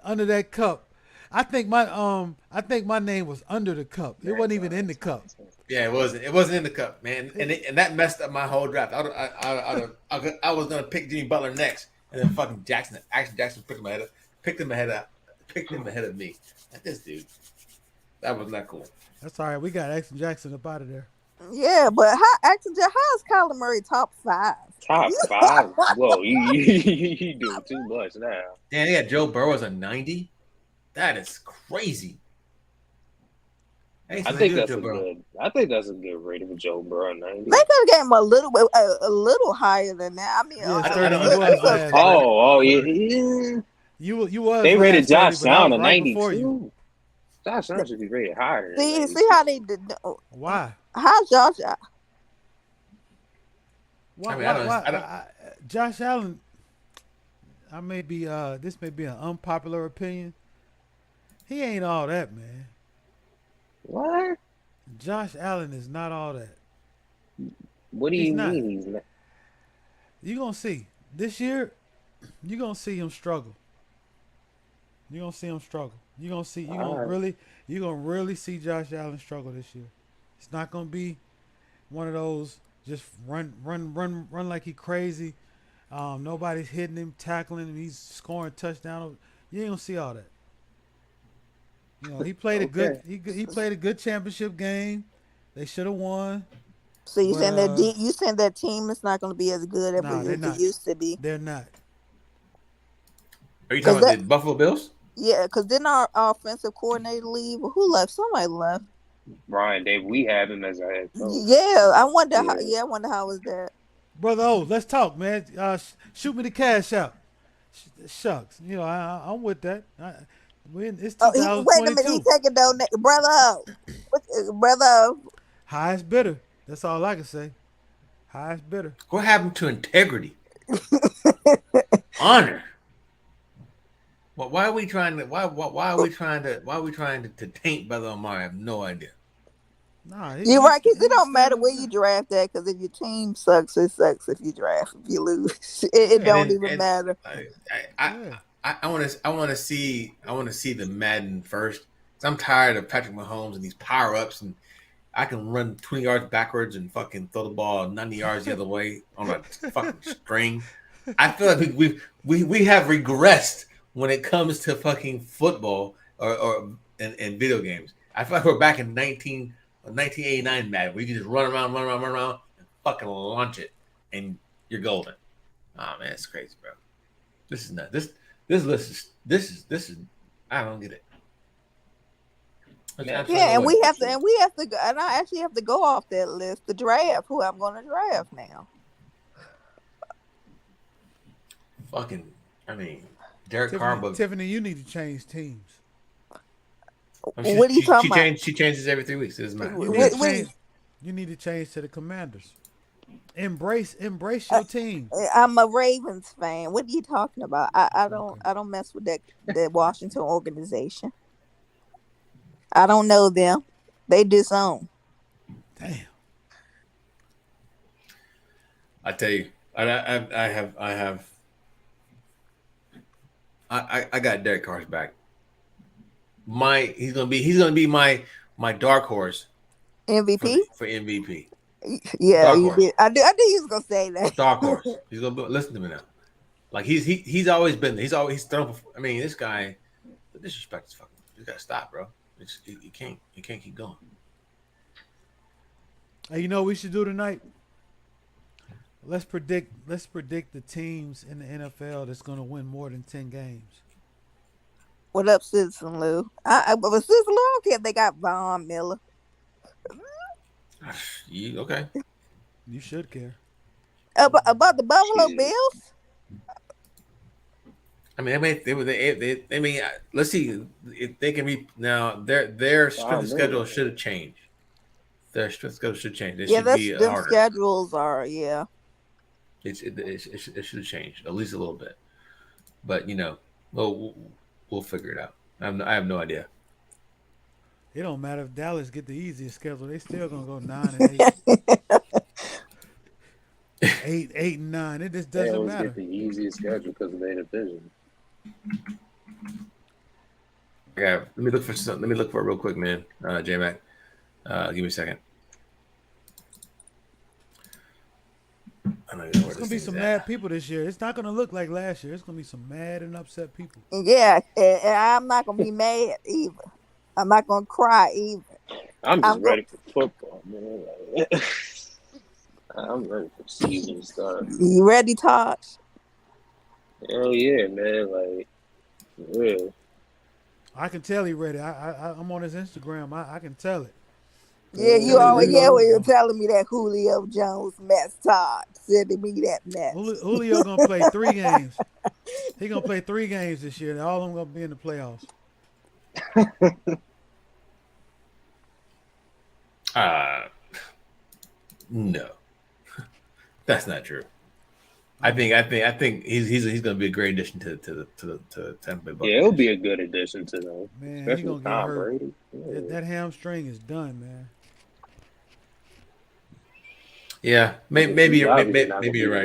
under that cup. I think my name was under the cup. It wasn't even in the cup. Yeah, it wasn't. It wasn't in the cup, man. And that messed up my whole draft. I was gonna pick Jimmy Butler next, and then fucking Jackson picked him ahead of me. Like this dude. That was not cool. That's all right. We got Action Jackson up out of there. Yeah, but how is Kyler Murray top 5? Top 5? Whoa, you doing too much now. Damn, they got Joe Burrow as a 90. That is crazy. I think that's a good rating for Joe Burrow. 90. They could have gave him a little higher than that. I mean, yeah. You was. They rated Josh Allen a 92. Josh Allen should be rated higher. See how they did. Why? How Josh? Josh Allen. This may be an unpopular opinion. He ain't all that, man. What? Josh Allen is not all that. What do you mean he's not? You're going to see. This year, you're going to see him struggle. You're going to really see Josh Allen struggle this year. It's not going to be one of those just run like he crazy. Nobody's hitting him, tackling him. He's scoring touchdown. You ain't going to see all that. You know, he played a good championship game. They should have won. So you saying that team is not going to be as good as it used to be? They're not. Are you talking about the Buffalo Bills? Yeah, because didn't our offensive coordinator leave? Who left? Somebody left. Brian Dave, we have him as our head coach. Yeah, I wonder how was that. Brother O, let's talk, man. Shoot me the cash out. Shucks. You know, I'm with that. It's 2022. Wait a minute, he taking donation. Brother. Highest bidder. That's all I can say. Highest bidder. What happened to integrity? Honor. Well, why are we trying to taint Brother Omar? I have no idea. Nah, you're right, because it don't matter where you draft that, because if your team sucks, it sucks if you draft. If you lose, it don't even matter. I I want to see the Madden first. 'Cause I'm tired of Patrick Mahomes and these power ups, and I can run 20 yards backwards and fucking throw the ball 90 yards the other way on a fucking string. I feel like we have regressed when it comes to fucking football or and video games. I feel like we're back in 1989 Madden, where you can just run around, and fucking launch it, and you're golden. Oh man, it's crazy, bro. This is not this list is this is I don't get it. Yeah, and we have to go, and I actually have to go off that list. The draft, who I'm going to draft now. Fucking, I mean, Derek Carr. But Tiffany, you need to change teams. I mean, What are you talking about? She changes every 3 weeks. It doesn't matter. You need to change to the Commanders. Embrace your team. I'm a Ravens fan. What are you talking about? I don't mess with that Washington organization. I don't know them. They disown. Damn. I tell you, I got Derek Carr's back. He's gonna be my dark horse MVP for MVP. Yeah, Dark you horse. did. I knew he was gonna say that. Dark horse. He's gonna listen to me now. Like he's always been there. He's thrown. I mean, this guy, the disrespect is fucking. You gotta stop, bro. You can't keep going. Hey, you know what we should do tonight? Let's predict the teams in the NFL that's going to win more than 10 games. What up, Citizen Lou? But Citizen Lou, I don't care if they got Von Miller. Okay? You should care. About the Buffalo Bills? I mean, they mean, let's see if they can be now. Their strength of schedule should have changed. Their strength of schedule should change. They should be them harder. schedules are It should have changed at least a little bit, but we'll figure it out. I have no idea. It don't matter if Dallas get the easiest schedule; they still gonna go 9-8, 8-9. It just doesn't matter. Get the easiest schedule because of their division. Yeah, let me look for something. Let me look for it real quick, man. J Mac, give me a second. There's gonna be some mad people this year. It's not gonna look like last year. It's gonna be some mad and upset people. Yeah, and I'm not gonna be mad either. I'm not gonna cry either. I'm just ready for football, man. I'm ready for season start. You ready, Tosh? Hell yeah, man! Like, real. I can tell he ready. I'm on his Instagram. I can tell it. Yeah, you always when you're telling me that Julio Jones mess, Todd sending me that mess. Julio gonna play 3 games. He gonna play 3 games this year, and all of them gonna be in the playoffs. No, that's not true. I think he's going to be a great addition to the Tampa Bay Buccaneers. Yeah, it'll be a good addition to them. Man, especially he gonna with get Tom hurt. Brady. Yeah. That hamstring is done, man. Yeah, maybe you're right. Maybe you're right.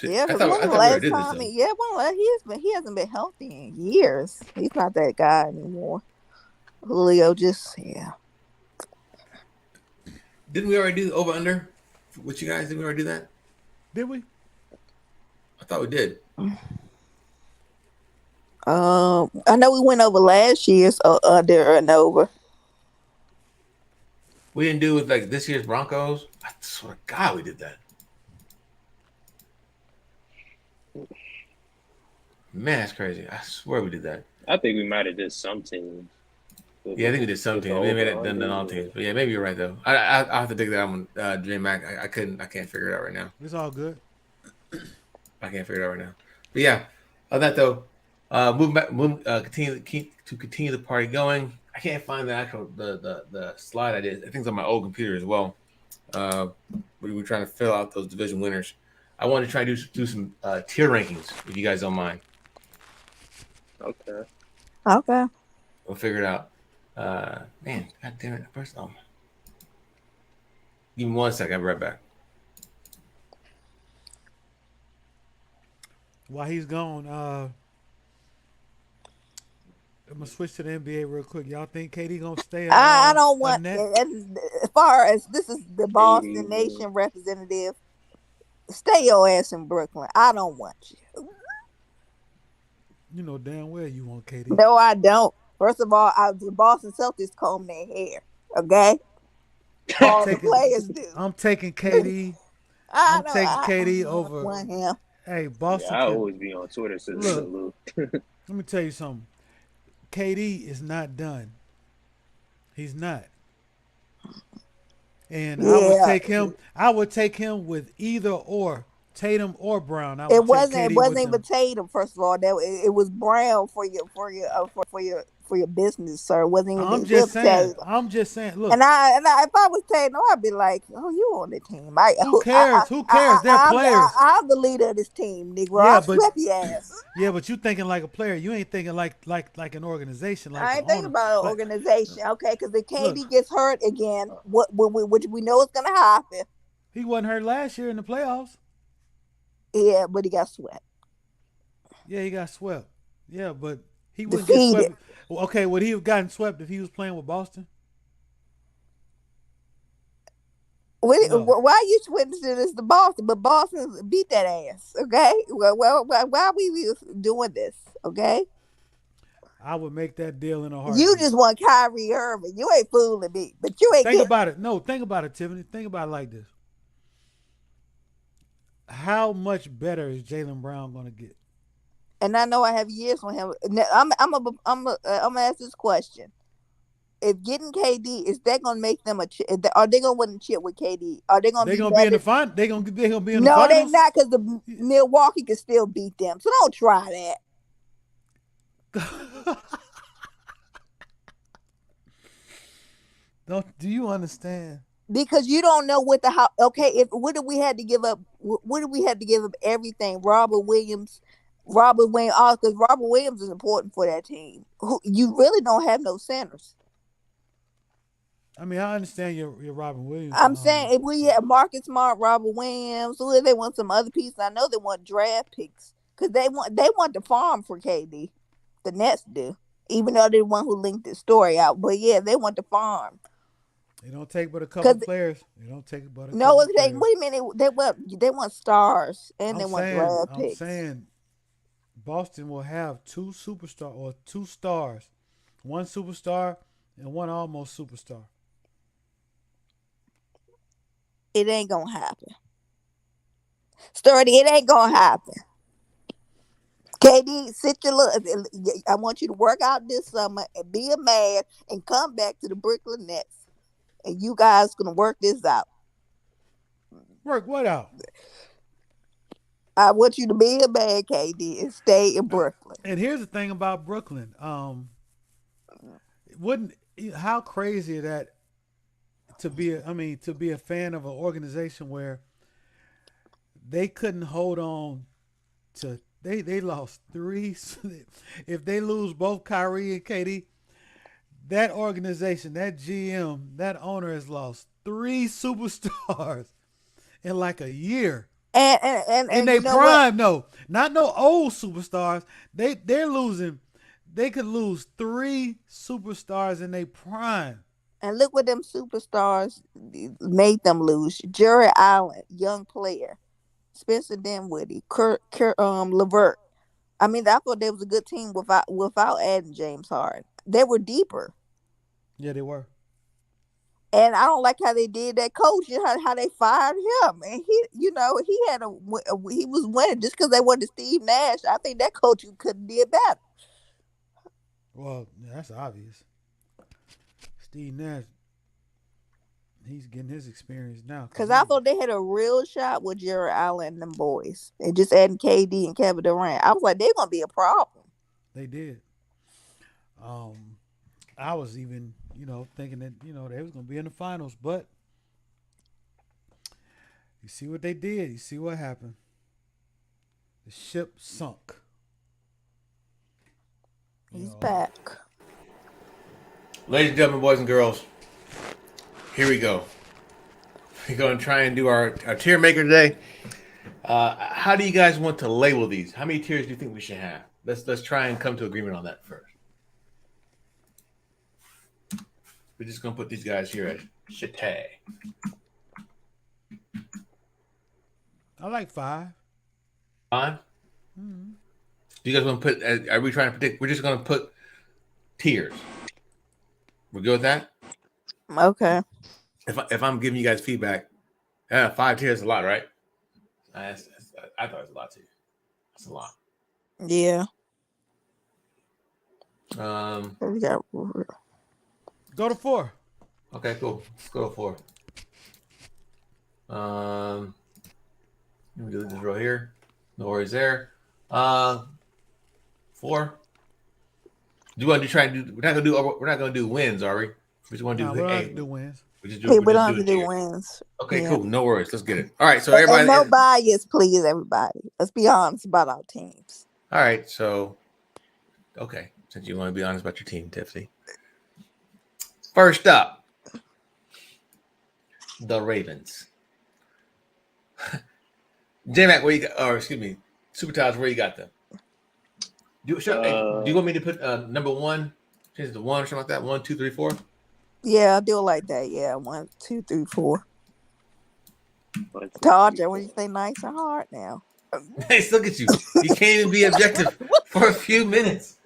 Yeah, because when the last time, he hasn't been healthy in years. He's not that guy anymore. Julio Didn't we already do over under with you guys? Didn't we already do that? Did we? I thought we did. I know we went over last year's under and over. We didn't do it like this year's Broncos. I swear to God, we did that. Man, that's crazy. I swear we did that. I think we might have did some teams. Yeah, I think we did some teams. We may have done all teams. But yeah, maybe you're right though. I have to dig that one, J Mac. I can't figure it out right now. It's all good. I can't figure it out right now. But yeah, on that though, continue the party going. I can't find the actual the slide I did. I think it's on my old computer as well. We were trying to fill out those division winners. I want to try to do some tier rankings if you guys don't mind. Okay. We'll figure it out. Man, God damn it! First, give me 1 second. I'll be right back. while he's gone, I'm gonna switch to the NBA real quick. Y'all think KD gonna stay I don't a want. net? As far as this is the KD, Boston Nation representative, stay your ass in Brooklyn. I don't want you. You know damn well you want KD. No, I don't. First of all, the Boston Celtics comb their hair. Okay, all the players do. I'm taking KD. I I'm don't. taking KD I don't over. want him. Hey, yeah, Boston I can always be on Twitter since look. Lou. Let me tell you something. KD is not done. He's not. And I would Yeah, take him. I would take him with either or Tatum or Brown. I it would take wasn't. It KD with wasn't even them. Tatum. First of all, it was Brown for your business, sir. It wasn't I'm even just him saying. Tatum. I'm just saying. Look, And if I was Tatum, I'd be like, "Oh, you on the team? who cares? Who cares? They're players. I'm the leader of this team, Negro. Yeah, I but swept your ass. but you thinking like a player. You ain't thinking like an organization, like I the ain't thinking owner. about an Like, organization, okay? Because if look, KD gets hurt again, which we know is gonna happen. he wasn't hurt last year in the playoffs. Yeah, but he got swept, Yeah, he got swept. Yeah, but he wouldn't get defeated. swept. Well, okay, would he have gotten swept if he was playing with Boston? No. Why you switching this to Boston? But Boston beat that ass, okay? Why are we doing this, okay? I would make that deal in a You heartbeat. just want Kyrie Irving. You ain't fooling me, but you ain't Think getting. about it. No, think about it, Tiffany. Think about it like this. How much better is Jaylen Brown going to get? And I know I have years on him. I'm gonna ask this question: if getting KD, is that gonna make them are they gonna win the chip with KD? Are they gonna They're be going to be in better? the final. They're going to be in the No, they finals. not, because the Milwaukee can still beat them. So don't try that. Do you understand? Because you don't know what the how. Okay, if what did we had to give up? What did we had to give up? Everything. Robert Williams, because Robert Williams is important for that team. You really don't have no centers. I mean, I understand your Robin Williams. I'm saying if we had Marcus Smart, Robert Williams, or if they want some other pieces, I know they want draft picks because they want the farm for KD. The Nets do, even though they're the one who linked the story out. But yeah, they want the farm. They don't take but a couple players. They don't take but a No, couple players. wait a minute. They want stars and they want draft picks. I'm saying Boston will have two superstar or two stars, one superstar and one almost superstar. It ain't gonna happen. Sturdy, it ain't gonna happen. KD, sit your little. I want you to work out this summer and be a man and come back to the Brooklyn Nets. And you guys gonna work this out. Work what out? I want you to be a man, KD, and stay in Brooklyn. And here's the thing about Brooklyn. How crazy is that to be a fan of an organization where they couldn't hold on to they lost 3. If they lose both Kyrie and KD, that organization, that GM, that owner has lost 3 superstars in like a year. And in their prime, no, not no old superstars. They're losing. They could lose 3 superstars in their prime. And look what them superstars made them lose. Jerry Allen, young player. Spencer Dinwiddie, LeVert. I mean, I thought they was a good team without adding James Harden. They were deeper. Yeah, they were. And I don't like how they did that coach. You know how they fired him, and he was winning just because they wanted Steve Nash. I think that coach could have did better. Well, that's obvious. Steve Nash, he's getting his experience now. Because I thought they had a real shot with Jerry Allen and them boys, and just adding KD and Kevin Durant. I was like, they're gonna be a problem. They did. I was even, thinking that, they was going to be in the finals, but you see what they did. You see what happened. The ship sunk. He's back. Ladies and gentlemen, boys and girls, here we go. We're going to try and do our tier maker today. How do you guys want to label these? How many tiers do you think we should have? Let's try and come to agreement on that first. We're just gonna put these guys here at Chate. I like 5. 5? Mm-hmm. Do you guys want to put? Are we trying to predict? We're just gonna put tiers. We're good with that. Okay. If I'm giving you guys feedback, 5 tiers is a lot, right? I thought it was a lot too. That's a lot. Yeah. We got. Go to 4. Okay, cool. Let's go to 4. Let me do this right here. No worries there. 4. Do you want to try and do? We're not gonna do wins, are we? We just want to do. We're not gonna do wins. We just Hey, we just don't have to do tiers. wins. Okay, Yeah. cool. No worries. Let's get it. All right. So And everybody. no bias, please, everybody. Let's be honest about our teams. All right. So, okay. Since you want to be honest about your team, Tiffany. First up, the Ravens. J-Mac, where you got? Or excuse me, Super Taj, where you got them? Do you want me to put number 1? Change it to 1 or something like that? 1, 2, 3, 4. Yeah, I'll do it like that. Yeah, 1, 2, 3, 4. Todd, when you say nice and hard now. Hey, look at you. You can't even be objective for a few minutes.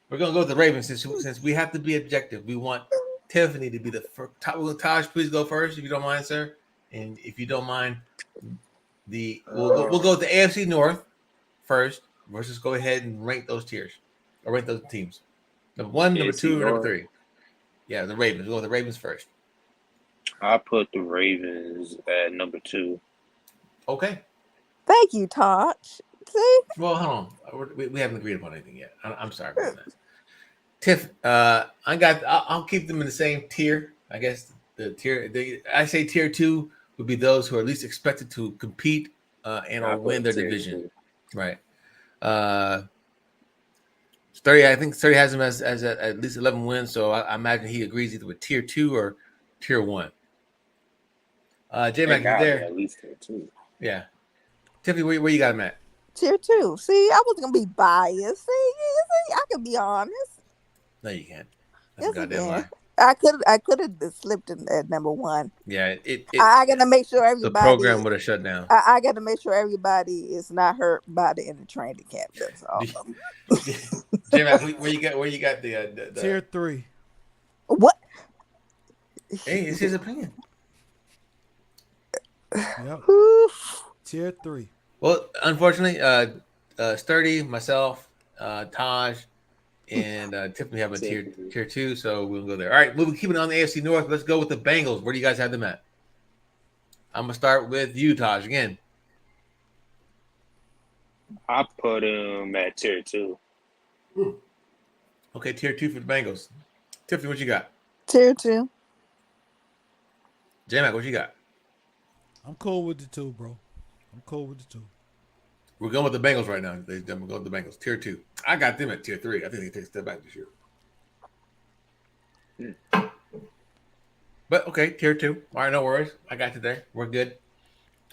We're gonna go with the Ravens since we have to be objective. We want Tiffany to be the first. Taj, please go first if you don't mind, sir. And if you don't mind, we'll go with the AFC North first. Versus go ahead and rank those tiers or rank those teams. Number 1, number 2, number 3. Yeah, the Ravens. We'll go with the Ravens first. I put the Ravens at number 2. Okay. Thank you, Todd. See? Well, hold on. We haven't agreed upon anything yet. I'm sorry about that. Tiff, I'll keep them in the same tier. I guess I say tier 2 would be those who are at least expected to compete and or win their division. 2. Right. 30. I think 30 has him as at least 11 wins. So I imagine he agrees either with tier 2 or tier 1. J-Mac, you there? At least tier 2. Yeah. Tiffany, where you got him at? Tier 2. See, I wasn't gonna be biased. See, I can be honest. No, you can't. That's a goddamn lie. I could have slipped in at number 1. Yeah, I got to make sure everybody. The program would have shut down. I got to make sure everybody is not hurt by the end of training camp. That's all. J-Mac, where you got the tier 3? What? Hey, it's his opinion. Yep. Tier 3. Well, unfortunately, Sturdy, myself, Taj, and Tiffany have a tier 2, so we'll go there. All right, we'll keep it on the AFC North. Let's go with the Bengals. Where do you guys have them at? I'm gonna start with you, Taj, again. I put them at tier 2. Okay, tier 2 for the Bengals. Tiffany, what you got? Tier 2. J-Mac, what you got? I'm cool with the 2, bro. I'm cool with the 2. We're going with the Bengals right now. We're going with the Bengals. Tier 2. I got them at tier 3. I think they take a step back this year. But okay, tier 2. All right, no worries. I got you there. We're good.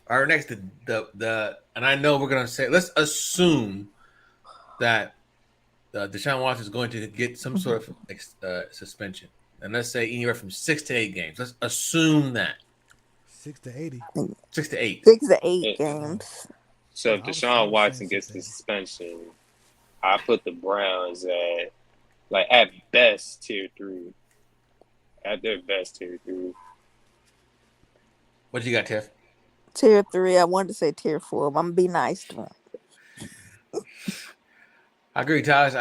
All right, next the and I know we're gonna say, let's assume that Deshaun Watson is going to get some sort of suspension, and let's say anywhere from 6 to 8 games. Let's assume that 6 to 80. 6 to 8. 6 to 8 games. So if Deshaun Watson gets the suspension, I put the Browns at best tier 3. At their best tier 3. What you got, Tiff? Tier 3. I wanted to say tier 4, but I'm gonna be nice to him. I agree, Taj.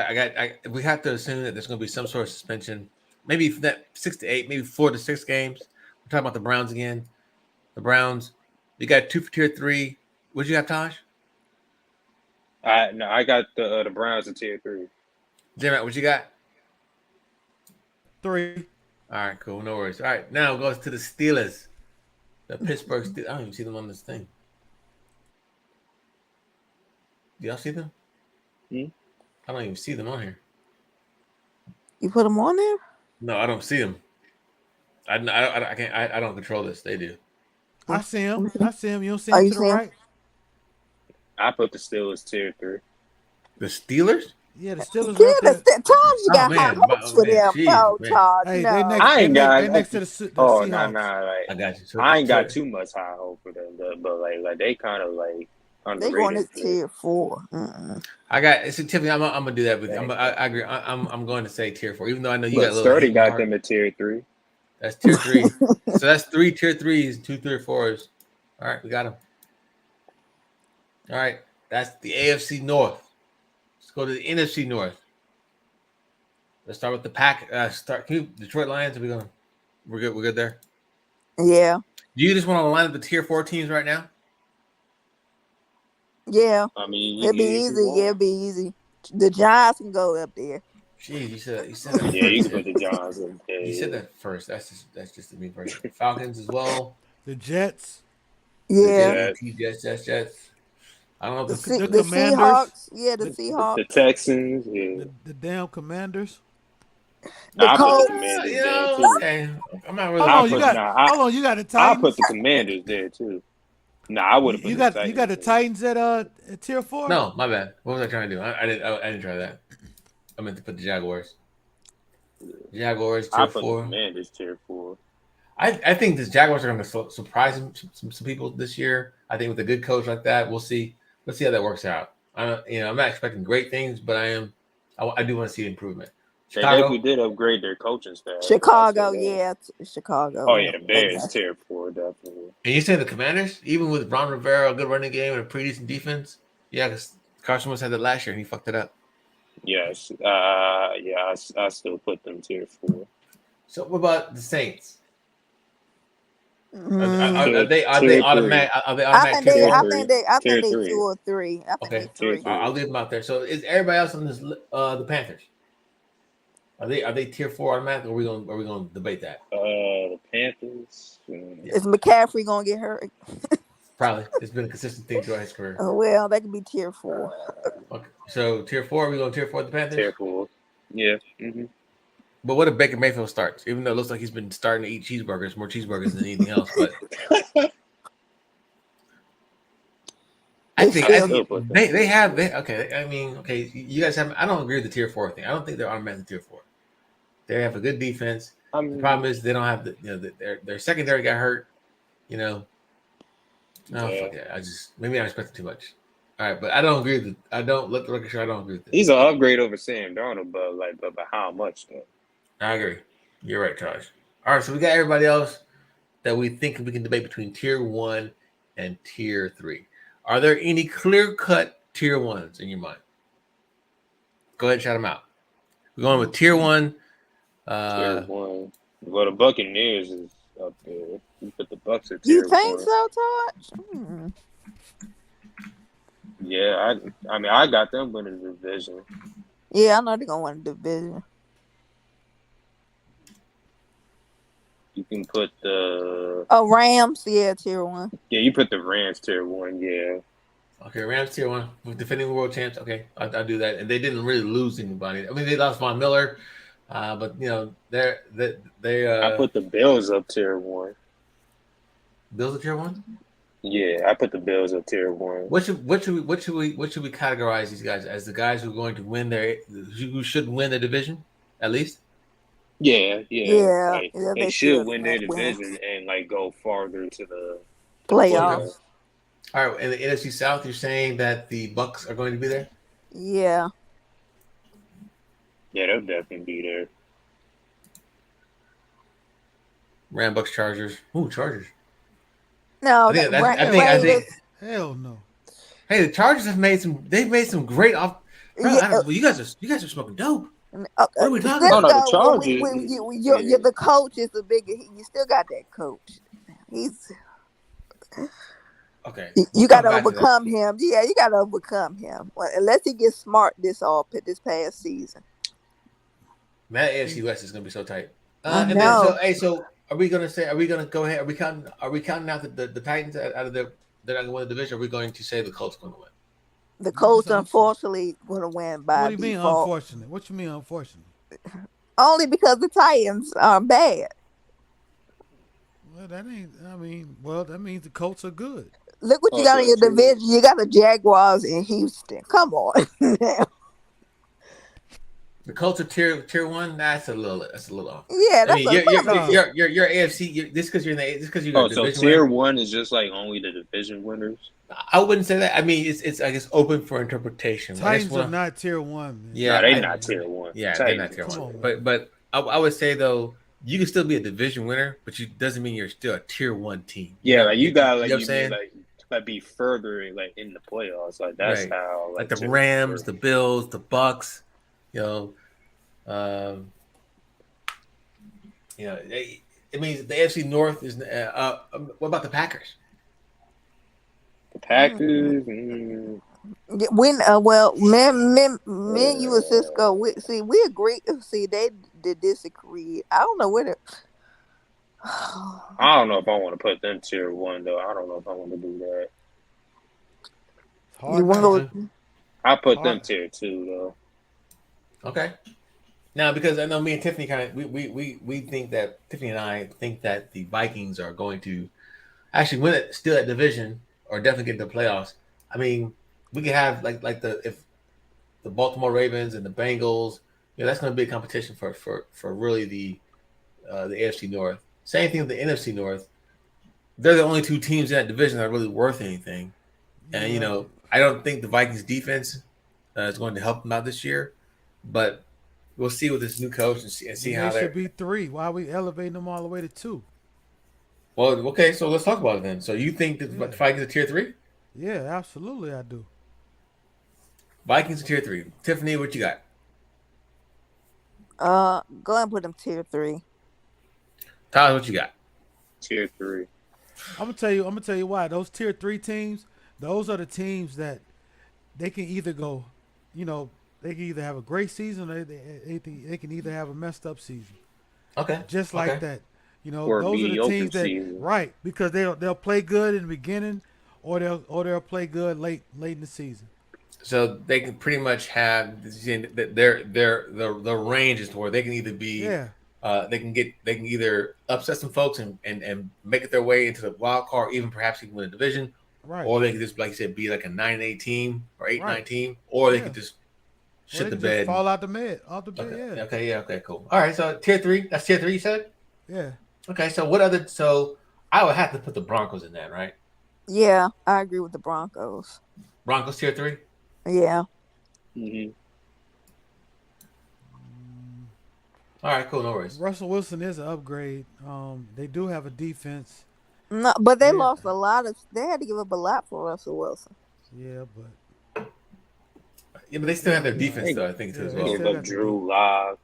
We have to assume that there's going to be some sort of suspension. Maybe that 6 to 8, maybe 4 to 6 games. We're talking about the Browns again. The Browns. You got 2 for tier 3. What did you have, Taj? I got the Browns at tier 3. J-Mac, what you got? 3. All right, cool. No worries. All right, now it goes to the Steelers. The Pittsburgh Steelers. I don't even see them on this thing. Do y'all see them? I don't even see them on here. You put them on there? No, I don't see them. I can't. I don't control this. They do. I see him. You don't see him to the right? I put the Steelers tier 3. The Steelers? Yeah, the Steelers Yeah, right there. Charles, you Oh got high man, hopes for them. No, man. Charles, Hey, no. I ain't got. they next to the Oh, Seahawks. Like I got you. So, I ain't got too much high hope for them, but like they kind of like They going to underrated. tier 4. I got. It's Tiffany. I'm gonna do that with you. I agree. I'm going to say tier 4, even though I know you got But a little. Sturdy hate got mark. them at tier 3. That's tier 3. So that's 3 tier 3s, 2 tier 4s. All right, we got them. All right, that's the AFC North. Let's go to the NFC North. Let's start with the pack. Detroit Lions. We're good. We're good there. Yeah, Do you just want to line up the tier 4 teams right now? yeah. I mean, It'd be easy. Yeah, it'd be easy. The Giants can go up there. Jeez, you said that. Yeah, you can put the Giants in there. You said that first. That's just the me first. Falcons as well. The Jets. Yeah. Jets. I don't know if The Commanders. Seahawks. Yeah, the Seahawks. The Texans. Yeah. The damn Commanders. The I put the Colts. Commanders you there know, too. okay. I'm not really. Hold on, you got the I Titans. put the Commanders there too. Nah, I would have put You the got Titans you got the there. Titans at tier 4. No, my bad. What was I trying to do? I didn't try that. I meant to put the Jaguars. Jaguars I tier put the 4. Commanders tier 4. I think the Jaguars are going to surprise some people this year. I think with a good coach like that, we'll see. Let's see how that works out. I'm not expecting great things, but I do want to see improvement. They Chicago. definitely did upgrade their coaching staff. Chicago, yeah, Chicago. Oh yeah, the Bears tier 4 definitely. And you say the Commanders, even with Ron Rivera, a good running game and a pretty decent defense. Yeah, because Carson Wentz had that last year and he fucked it up. Yes, I still put them tier 4. So what about the Saints? Mm. Are they automatic? Are they I automatic? think they Tier 2 3. or 3. I think Okay, they 3. I'll leave them out there. So is everybody else on this the Panthers? Are they tier 4 automatic? Or are we gonna debate that? The Panthers. Is McCaffrey gonna get hurt? Probably. It's been a consistent thing throughout his career. Oh well, that could be tier 4. Okay. So tier 4, are we going tier 4 the Panthers? Tier 4. Yeah. Mm-hmm. But what if Baker Mayfield starts? Even though it looks like he's been starting to eat more cheeseburgers than anything else, but I think they have. I mean, you guys have. I don't agree with the tier 4 thing. I don't think they're automatically tier 4. They have a good defense. The problem is they don't have their secondary got hurt. You know. No, fuck that. Maybe I expected too much. All right, but I don't agree with it. I don't look the record show. I don't agree with it. He's an upgrade over Sam Darnold, but how much though? I agree. You're right, Josh. All right, so we got everybody else that we think we can debate between tier 1 and tier 3. Are there any clear-cut tier 1s in your mind? Go ahead and shout them out. We're going with tier 1. Tier 1. Well, the Buccaneers is up there. You put the Bucks at tier 1. You think so, Todd? Yeah, I mean, I got them winning the division. Yeah, I know they're gonna win the division. You can put the Rams, yeah, tier 1. Yeah, you put the Rams tier 1. Yeah. Okay, Rams tier 1 with defending world champs. Okay, I'll do that. And they didn't really lose anybody. I mean, they lost Von Miller, but you know they. I put the Bills up tier 1. Bills are tier 1. Yeah, I put the Bills up tier 1. What should we categorize these guys as? The guys who are going to who should win the division at least? Yeah. Yeah, They should win their division and like go farther to the playoffs. All right, in the NFC South, you're saying that the Bucks are going to be there? Yeah. Yeah, they'll definitely be there. Ram, Bucks, Chargers. Ooh, Chargers. No, I think. Hell no. Hey, the Chargers have made some. They've made some great off. You guys are smoking dope. What are we talking about? The Chargers. You're the coach is the bigger. You still got that coach. He's okay. You got to overcome him. Yeah, you got to overcome him. Well, unless he gets smart this past season. That AFC West is going to be so tight. I know. So are we going to say? Are we going to go ahead? Are we counting out the Titans out of they're not going to win the division? Or are we going to say the Colts going to win? The Colts, unfortunately, going to win by What do you mean default. unfortunate? What you mean unfortunate? Only because the Titans are bad. Well, that ain't. I mean, that means the Colts are good. Look what you got in your division. You got the Jaguars in Houston. Come on. The Colts are tier one. That's a little off. Yeah, I that's mean, a little. you're AFC. This because you're in the this because you're a so division tier winner. one is just like only the division winners. I wouldn't say that. I mean, it's I guess open for interpretation. Titans are not tier one, man. Yeah, No, they not tier one. Yeah, they're not tier Titans. one. on, But I would say though, you can still be a division winner, but you doesn't mean you're still a tier one team. Yeah, like you gotta you know what I'm saying? like be further like in the playoffs. Like that's Right. how Like the Rams, the Bills, the Bucks. You know, it means the AFC North is. What about the Packers? The Packers. When well, me and you and Cisco, we agree. See, they did disagree. I don't know where. I don't know if I want to put them tier one though. I don't know if I want to do that. You want to? I put them tier two though. Okay. Now, because I know me and Tiffany we think that Tiffany and I think that the Vikings are going to actually win it, still at division, or definitely get into the playoffs. I mean, we could have like if the Baltimore Ravens and the Bengals, that's going to be a competition for really the AFC North. Same thing with the NFC North. They're the only two teams in that division that are really worth anything, and I don't think the Vikings defense is going to help them out this year, but we'll see with this new coach and see how they should be 3. Why are we elevating them all the way to 2? Well, okay, so let's talk about it then. So you think that the Vikings are tier 3? Yeah, absolutely, I do. Vikings are tier 3. Tiffany, what you got? Go ahead and put them tier 3. Tyler, what you got? Tier 3. I'm gonna tell you why. Those tier 3 teams, those are the teams that they can either go, they can either have a great season or they can either have a messed up season. Okay. Just like that. Or those are the teams season. right, because they'll play good in the beginning or they'll play good late in the season. So they can pretty much have the range is to where they can either be they can either upset some folks and make it their way into the wild card, even perhaps even win a division. Right. Or they could just, like you said, be like a 9-8 team or 8-9 team, or they could just shit the bed. Just fall out the bed. Okay. Okay, cool. All right, so tier 3. That's tier 3, you said? Yeah. Okay, so what other? So I would have to put the Broncos in that, right? Yeah, I agree with the Broncos. Broncos tier 3. Yeah. Mm-hmm. All right, cool. No worries. Russell Wilson is an upgrade. They do have a defense. No, but they lost a lot of. They had to give up a lot for Russell Wilson. Yeah, but they still have their defense, though. I think too as well. They gave up Drew Lock.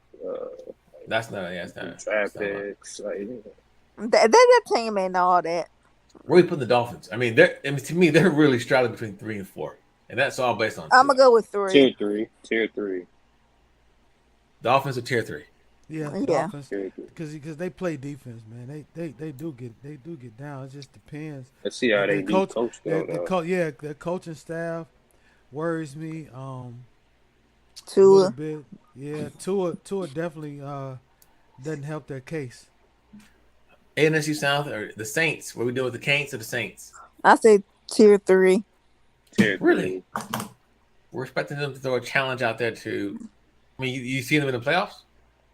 That's not. Yeah, it's not. Draft picks. That team ain't all that. Where we put the Dolphins? I mean, to me, they're really straddling between 3 and 4, and that's all based on. I'm gonna go with 3. Tier 3. Dolphins are tier 3. Yeah. Dolphins, because they play defense, man. They do get down. It just depends. Let's see how they do coach their coaching staff worries me. Tua. A little bit. Yeah, Tua definitely doesn't help their case. NFC South or the Saints? What we doing with the Canes or the Saints? I say tier 3. Really? We're expecting them to throw a challenge out there to. I mean, you see them in the playoffs,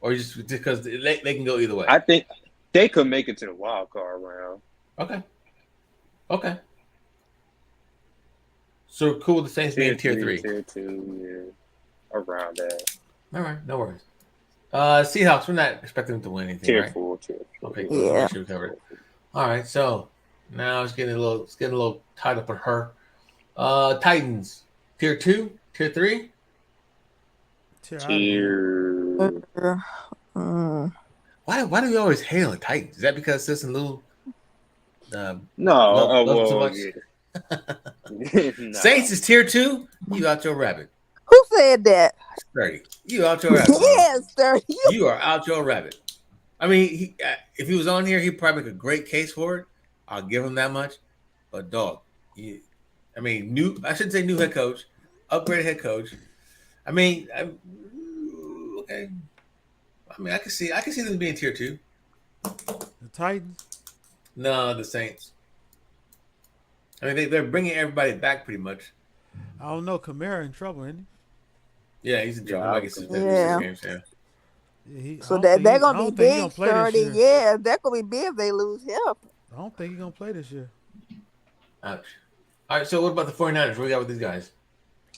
or just because they can go either way? I think they could make it to the wild card round. Okay. So cool with the Saints being tier 3. Tier 2, yeah. Around that. All right, no worries. Seahawks, we're not expecting them to win anything, tier right? 4. Okay, cool. Yeah. Make sure we covered it. All right, so now it's getting a little tied up on her. Titans, tier 2, tier 3? Tier. Why do we always hate on the Titans? Is that because Sis and Lou No, love so much? Yeah. No. Saints is tier 2? You out your rabbit. Who said that? Sturdy. You out your rabbit. Yes, sir. You are out your rabbit. I mean, if he was on here, he'd probably make a great case for it. I'll give him that much. But dog, I shouldn't say new head coach, upgraded head coach. I mean, okay. I mean, I can see them being tier 2. The Titans? No, the Saints. I mean, they're bringing everybody back pretty much. I don't know. Kamara in trouble, isn't Yeah, he's in trouble. Yeah, I guess it's Yeah. games. Yeah. he? So they're I gonna be don't think he gonna big, play this sturdy. year. Yeah, they're gonna be big if they lose him. I don't think he's gonna play this year. Ouch. All right, so what about the 49ers? What do we got with these guys?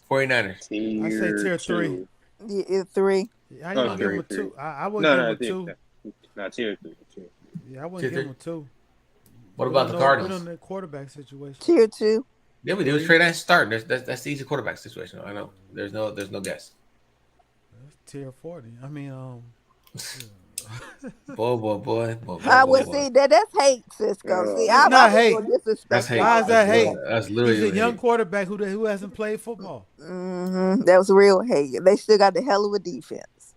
49ers. I say tier 3. two. Yeah, 3. I didn't give him a 2. I wouldn't give him a 2. Not tier 3. Yeah, I wouldn't give him a 2. What about the Cardinals? We don't know the quarterback situation. Tier 2. Yeah, we do. Trey Lance starting. That's the easy quarterback situation. I know. There's no guess. That's tier 40. I mean, Boy. I would see that's hate, Cisco. See, It's not hate. That's hate. Why is that hate? That's literally He's a young hate. quarterback who hasn't played football. That was real hate. They still got the hell of a defense.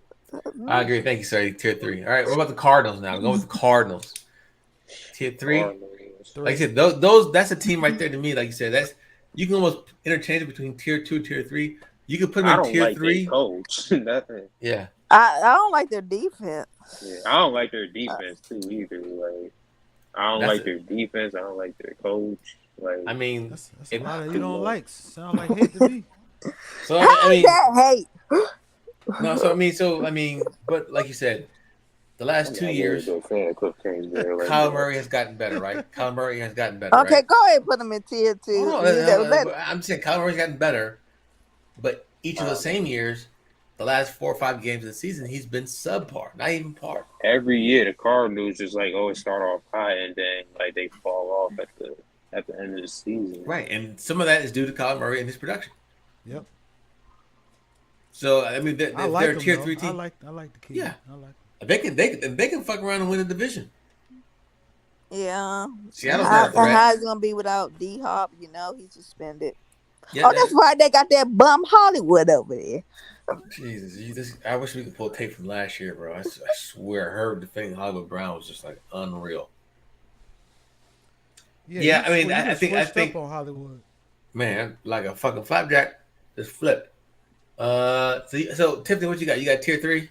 I agree. Thank you, sir. Tier 3. All right. What about the Cardinals now? Go with the Cardinals. Tier 3. Like I said, those that's a team right there to me. Like you said, that's you can almost interchange it between tier 2, tier 3. You can put them in tier 3. Coach. Nothing. Yeah. I don't like their defense. Yeah, I don't like their defense too either. Like, I don't like their defense. I don't like their coach. Like, I mean, That's a lot of you don't like. Sound like hate to me. so How is that hate? no. So I mean, but like you said, the last 2 years, Kyle Murray has gotten better, right? Kyle Murray has gotten better. Okay, right? go ahead and put them in tier 2. I'm saying Kyle Murray's gotten better, but each of the same years, the last 4 or 5 games of the season, he's been subpar, not even par. Every year, the Cardinals just like always start off high and then like they fall off at the end of the season. Right, and some of that is due to Kyle Murray and his production. Yep. So I mean, they're a tier 3 team. I like the kid. Yeah. I like. They can fuck around and win a division. Yeah. Seattle's not a threat. How is it gonna be without D Hop? You know, he's suspended. Yeah, That's why they got that bum Hollywood over there. Jesus, I wish we could pull tape from last year, bro. I swear, her defending Hollywood Brown was just like unreal. Yeah, I mean, I think up on Hollywood. Man, like a fucking flapjack, just flipped. So Tiffany, what you got? You got tier 3?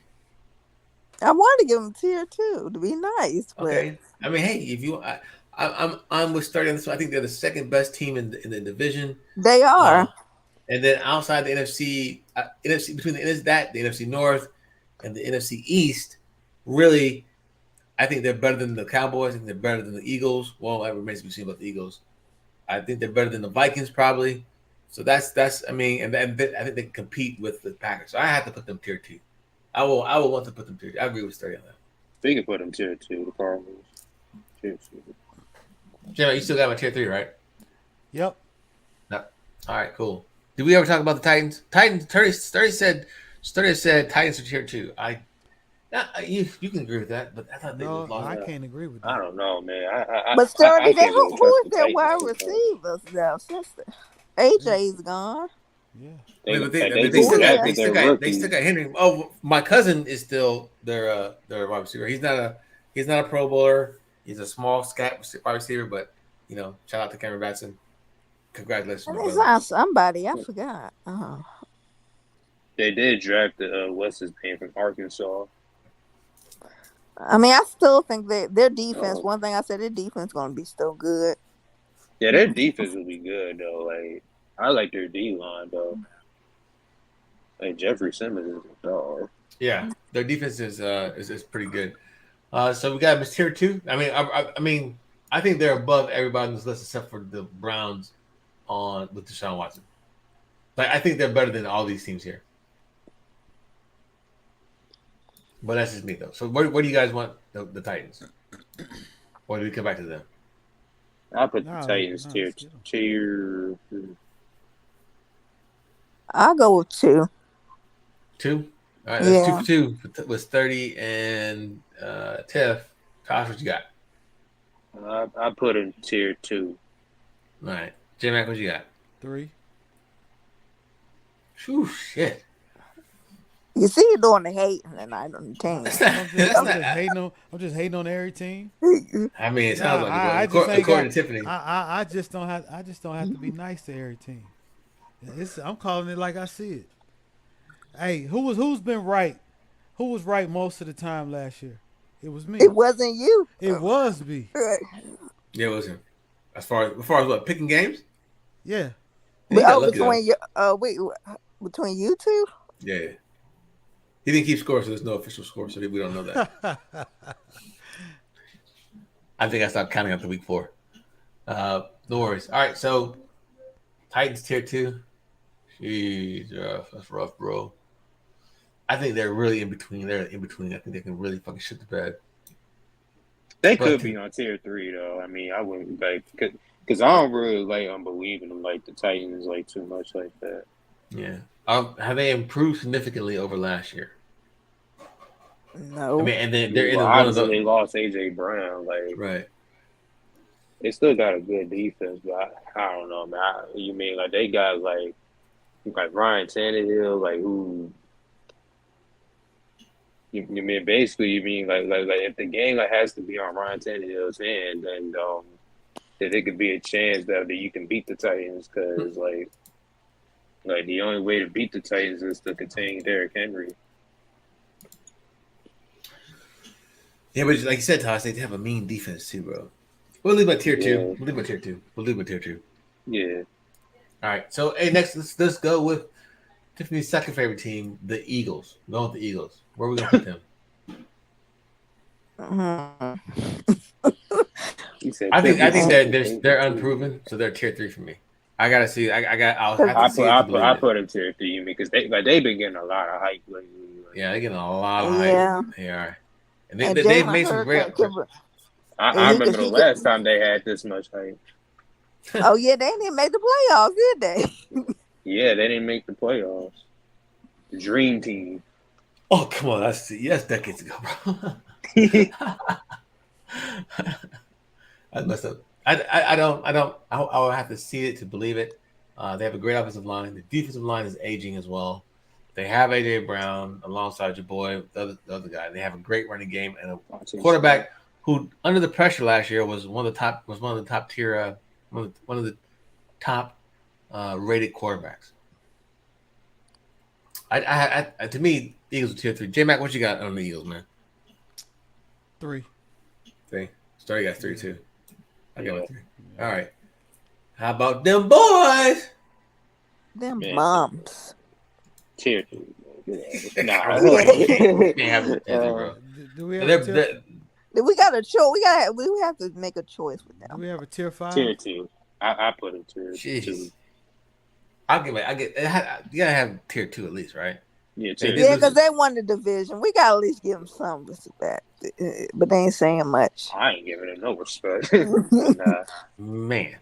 I want to give him tier 2 to be nice. But Okay. I mean, hey, if you, I'm with starting. So I think they're the second best team in the division. they are. And then outside the NFC between the NFC North and the NFC East, really, I think they're better than the Cowboys. I think they're better than the Eagles. Well, that remains to be seen about the Eagles. I think they're better than the Vikings probably. So that's I mean, and I think they can compete with the Packers. So I have to put them tier 2. I will want to put them tier 2. I agree with Sturdy on that. They can put them tier 2. The Cardinals tier 2. Jimmy, you still got my tier 3, right? Yep. No. All right, cool. Did we ever talk about the Titans? Sturdy said Titans are tier 2. You can agree with that, but I thought they No, lost. I can't agree with that. I don't know, man. But Sturdy, can't who really trust is the their Titans wide like that. receivers now? Since AJ's gone. Yeah. They still got Henry. Oh, my cousin is still their wide receiver. He's not a Pro Bowler. He's a small scat wide receiver, but shout out to Cameron Batson. Congratulations. I think it's on somebody. I forgot. They did draft the what's his name from Arkansas. I mean, I still think that their defense. One thing I said, their defense going to be still good. Yeah, their defense will be good though. Like I like their D line though. Like Jeffrey Simmons is a dog. Yeah, their defense is pretty good. So we got tier 2. I mean, I think they're above everybody on this list except for the Browns with Deshaun Watson. Like I think they're better than all these teams here. But that's just me though. So where do you guys want the Titans? Or do we come back to them? I put the Titans tier. I'll go with 2. 2? All right, that's 2 for 2 was 30 and Tiff. Tosh, what you got? I put in tier 2. All right. J-Mac, what you got? 3. Whew, shit. You see, you're doing the hate tonight on the team. I'm just hating on every team. I mean, it sounds like according to Tiffany. I just don't have to be nice to every team. I'm calling it like I see it. Hey, who's been right? Who was right most of the time last year? It was me. It wasn't you. It was me. Yeah, it was him. As far as what, picking games? Yeah. He got lucky, between you two? Yeah. He didn't keep score, so there's no official score, so we don't know that. I think I stopped counting after week 4. No worries. All right, so Titans tier 2. Jeez, that's rough, bro. I think they're really in between. They're in between. I think they can really fucking shit the bed. They could be on tier 3 though. I mean, I wouldn't like because I don't really like unbelieving them like the Titans like too much like that. Yeah. Have they improved significantly over last year? No. I mean, and then they're in Well, one of obviously the they lost AJ Brown. Like right. they still got a good defense, but I don't know, man. You mean like they got like Ryan Tannehill, like who? You mean basically you mean like if the game like has to be on Ryan Tannehill's hand, then that it could be a chance that you can beat the Titans because like the only way to beat the Titans is to contain Derrick Henry. Yeah, but like you said, Tosh, they have a mean defense too, bro. We'll leave at tier 2. Yeah. We'll leave at tier 2. Yeah. All right. So hey, next let's go with Tiffany's second favorite team, the Eagles. Going with the Eagles. Where are we gonna put them? I think that they're unproven, so they're tier 3 for me. I gotta see. I have to see it to believe I it. put them tier 3 because they've been getting a lot of hype lately. Yeah, they're getting a lot of hype. Yeah. They are, and they've made some great. I remember the last time they had this much hype. Oh yeah, they didn't make the playoffs, did they? Yeah, they didn't make the playoffs. The dream team. Oh come on, that's decades ago, bro. I messed up. I'll have to see it to believe it. They have a great offensive line. The defensive line is aging as well. They have AJ Brown alongside your boy, the other guy. They have a great running game and a quarterback who, under the pressure last year, was one of the top tier, one of the top rated quarterbacks. To me, Eagles are tier 3. J Mac, what you got on the Eagles, man? 3. Story got 3 too. I got 3. All right. How about them boys? Them moms. Tier 2. Nah. Do we have a tier? We got a choice. We have to make a choice with them. Do we have a tier 5? Tier 2. I put it tier 2. You gotta have tier 2 at least, right? Yeah, because they won the division. We gotta at least give them some respect, but they ain't saying much. I ain't giving them no respect. Nah. Man,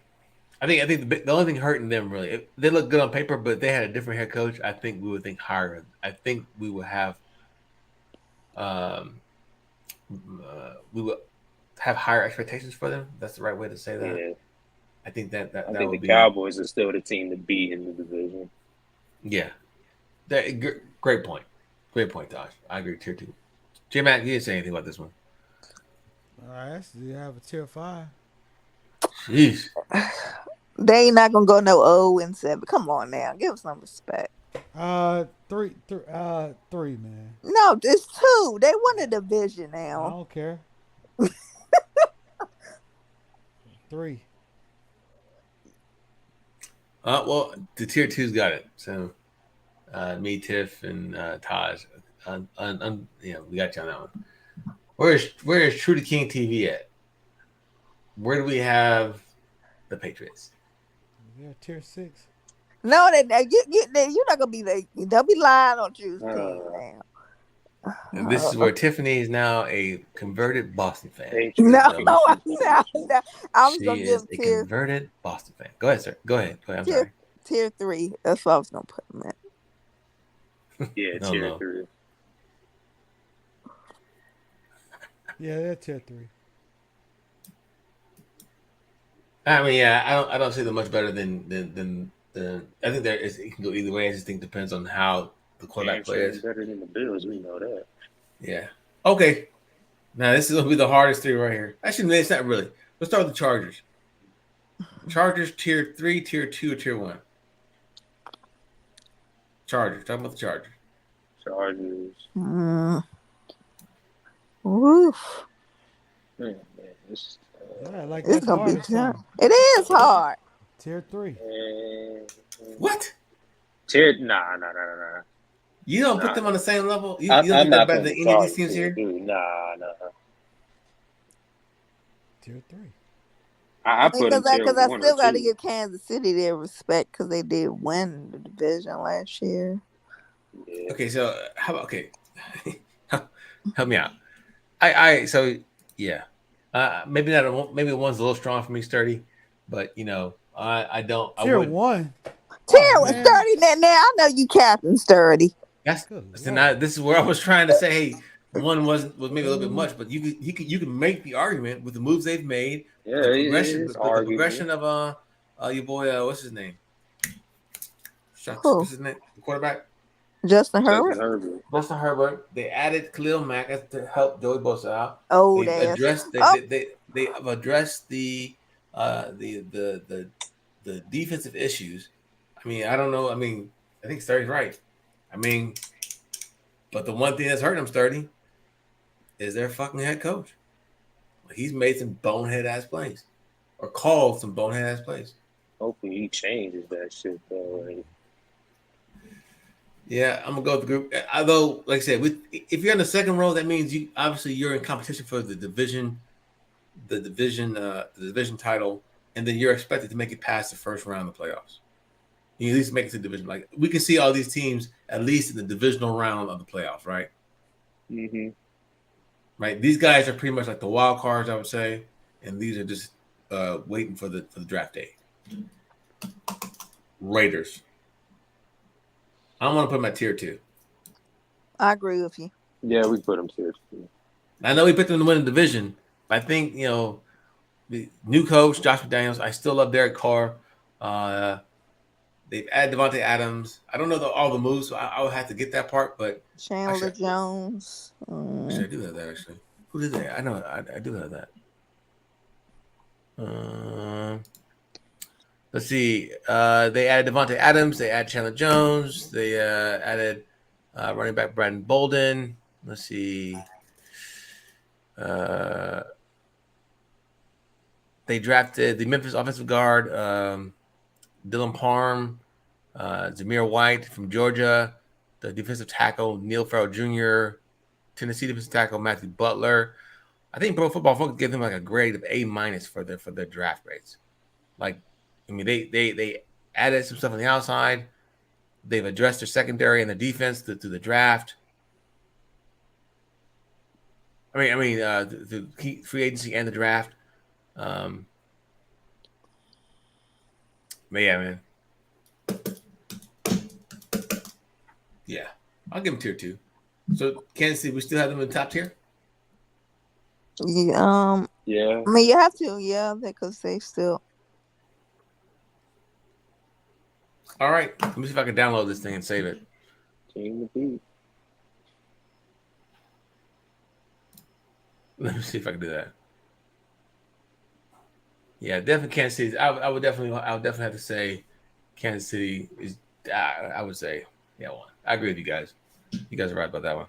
I think the only thing hurting them really, they look good on paper, but if they had a different head coach, I think we would think higher. I think we would have, higher expectations for them. That's the right way to say that. Yeah. I think that I think the Cowboys are still the team to beat in the division. Yeah. Great point. Great point, Tosh. I agree. Tier 2. J-Mac, you didn't say anything about this one. All right. Do you have a tier 5? Jeez. They ain't not going to go no 0-7. Come on now. Give them some respect. 3, man. No, it's 2. They won the division now. I don't care. 3. Well, the tier 2's got it. So, me, Tiff, and Taj, we got you on that one. Where is True to King TV at? Where do we have the Patriots? Yeah, tier 6. No, you're not gonna be like they'll be lying on True to King now. And this is where Tiffany is now a converted Boston fan. No, I'm not. I was gonna give a converted Boston fan. Go ahead, sir. Go ahead. I'm sorry. Tier 3. That's what I was gonna put them at. Yeah, tier 3. Yeah, they're tier 3. I mean, yeah, I don't see them much better than I think it can go either way. I just think it depends on how the quarterback plays. Better than the Bills, we know that. Yeah. Okay. Now this is gonna be the hardest 3 right here. Actually, it's not really. Let's start with the Chargers. Chargers tier 3, tier 2, or tier 1? Chargers. Talking about the Chargers. Chargers. Oof. Man, Yeah, like It's that's gonna hard be or tough. something. It is hard. Tier 3. What? Nah. You don't put Nah, them on the same level? You don't I'm think they're not better putting than the any of these Chargers teams here, here? dude. Nah. Tier 3. I I mean, put them tier because I 1 or still got to 2. give Kansas City their respect because they did win the division last year. Yeah. Okay, so how about help me out. So yeah. Maybe not maybe one's a little strong for me, sturdy, but I don't I Tier would 1. Oh Terry was man. 30 now. I know you Captain Sturdy. that's Good so lord. now this is where I was trying to say, hey, one was maybe a little bit much, but you can make the argument with the moves they've made, Yeah, the progression, it's the arguable. progression of your boy what's his name? Shucks, Who? what's his name? The quarterback? Justin Justin Herbert? Herbert. Justin Herbert. They added Khalil Mack to help Joey Bosa out. Old They've ass. addressed Oh, they have addressed the defensive issues. I mean, I don't know. I mean, I think Sturdy's right. I mean, but the one thing that's hurt him, Sturdy, is their fucking head coach. He's made some bonehead ass plays, or called some bonehead ass plays. Hopefully he changes that shit though. Like, Yeah, I'm gonna go with the group. Although, like I said, if you're in the second row, that means you're in competition for the division, the division title, and then you're expected to make it past the first round of the playoffs. You at least make it to the division. Like we can see all these teams at least in the divisional round of the playoffs, right? mm-hmm. Right. These guys are pretty much like the wild cards, I would say, and these are just waiting for the draft day. Raiders. I don't want to put them at tier 2. I agree with you. Yeah, we put him tier 2. I know we picked them to win the division, but I think the new coach Josh McDaniels. I still love Derek Carr. They've added Devontae Adams. I don't know all the moves, so I would have to get that part. But Chandler Jones. actually, I do have that. Actually, who did they? I know I do have that. Let's see. They added Devontae Adams. They added Chandler Jones. They added running back Brandon Bolden. Let's see. They drafted the Memphis offensive guard, Dylan Parham, Zamir White from Georgia, the defensive tackle, Neil Farrell Jr., Tennessee defensive tackle, Matthew Butler. I think Pro Football Focus gave them like a grade of A- for their draft grades. Like, I mean, they added some stuff on the outside. They've addressed their secondary and the defense through the draft. The free agency and the draft. But yeah, man. Yeah, I'll give them tier 2. So Kansas City, we still have them in the top tier. Yeah, Yeah. I mean, you have to. Yeah, because they still. All right, let me see if I can download this thing and save it. Team to beat. Let me see if I can do that. Yeah, definitely Kansas City. I would definitely have to say Kansas City is. I would say one. I agree with you guys. You guys are right about that one.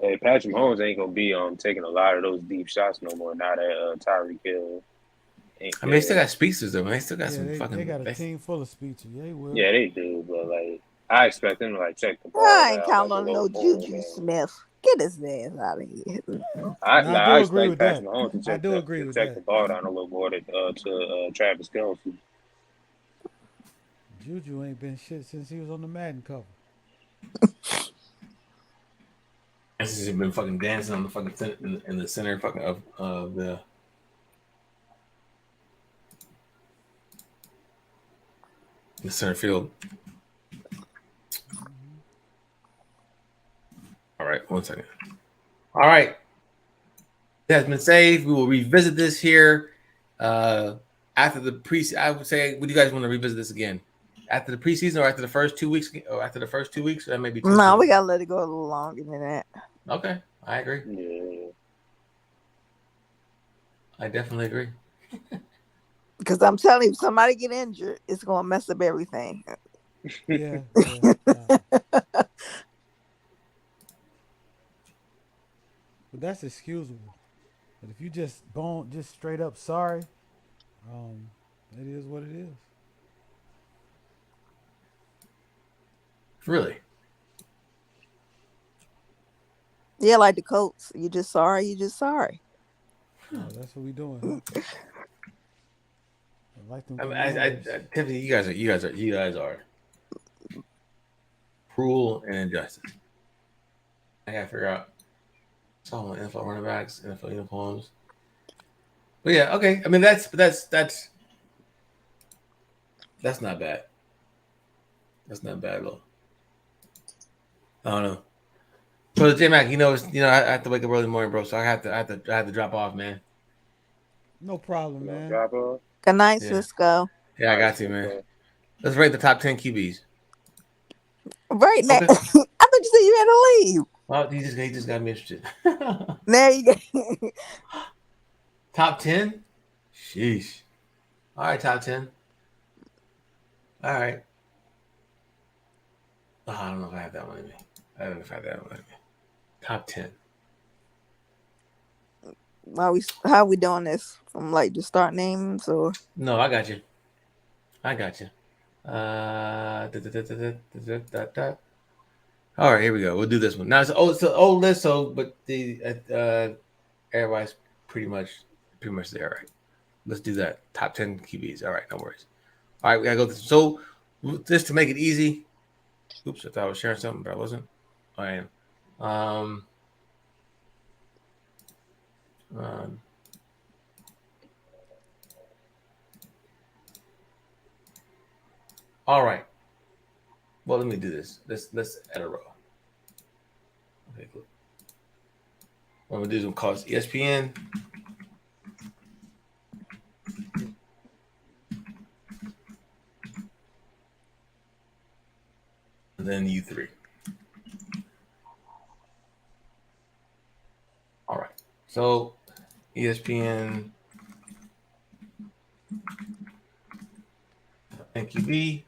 Hey, Patrick Mahomes ain't gonna be taking a lot of those deep shots no more now that Tyreek Hill. I mean, they still got speedsters though. Man. They still got some they fucking. They got a team full of speeches. Yeah, they will. Yeah, they do, but like I expect them to like check the ball. I ain't down, counting like, on a no little more, Juju man. Smith. Get his ass out of here. I do agree expect with Patrick that. Mahomes to I do agree check with the that. ball down a little more to Travis Kelce. Juju ain't been shit since he was on the Madden cover. He's been fucking dancing on the fucking in the center fucking of the. The center field. All right, 1 second. All right. It has been saved. We will revisit this here after the preseason. I would say, would you guys want to revisit this again? After the preseason or after the first 2 weeks? Or after the first 2 weeks? That may be too No, soon. we gotta let it go a little longer than that. Okay, I agree. Yeah. I definitely agree. Because I'm telling you, if somebody get injured, it's gonna mess up everything. Yeah. But that's excusable. But if you just straight up sorry, it is what it is. Really? Yeah, like the Colts. You just sorry. You just sorry. Oh, that's what we doing, huh? I like them I, mean, commanders. Tiffany, you guys are cruel and injustice. I gotta figure out some NFL running backs, NFL uniforms. But yeah, okay. I mean, that's not bad. That's not bad at all. I don't know. So J Mac, I have to wake up early in the morning, bro. So I have to drop off, man. No problem, You know, man. drop off. Good night, Yeah, Cisco. yeah, I All right, got to, man. so Let's rate the top 10 QBs. Right now, Okay. I thought you said you had to leave. Well, he just got me interested. There you go. Top 10? Sheesh. All right, top 10. All right. Oh, I don't know if I have that one in me. I don't know if I have that one in me. Top 10. How we doing this? From like the start names or? No, I got you. I got you. Da, da, da, da, da, da, da, da. All right, here we go. We'll do this one. Now it's an old list, but the everybody's pretty much there, right? Let's do that. Top 10 QBs. All right, no worries. All right, we gotta go. So just to make it easy. Oops, I thought I was sharing something, but I wasn't. I am. Um, all right. Well, let me do this. Let's add a row. Okay, cool. What I'm gonna do is I'm gonna call this ESPN. And then U3. All right. So ESPN and QB.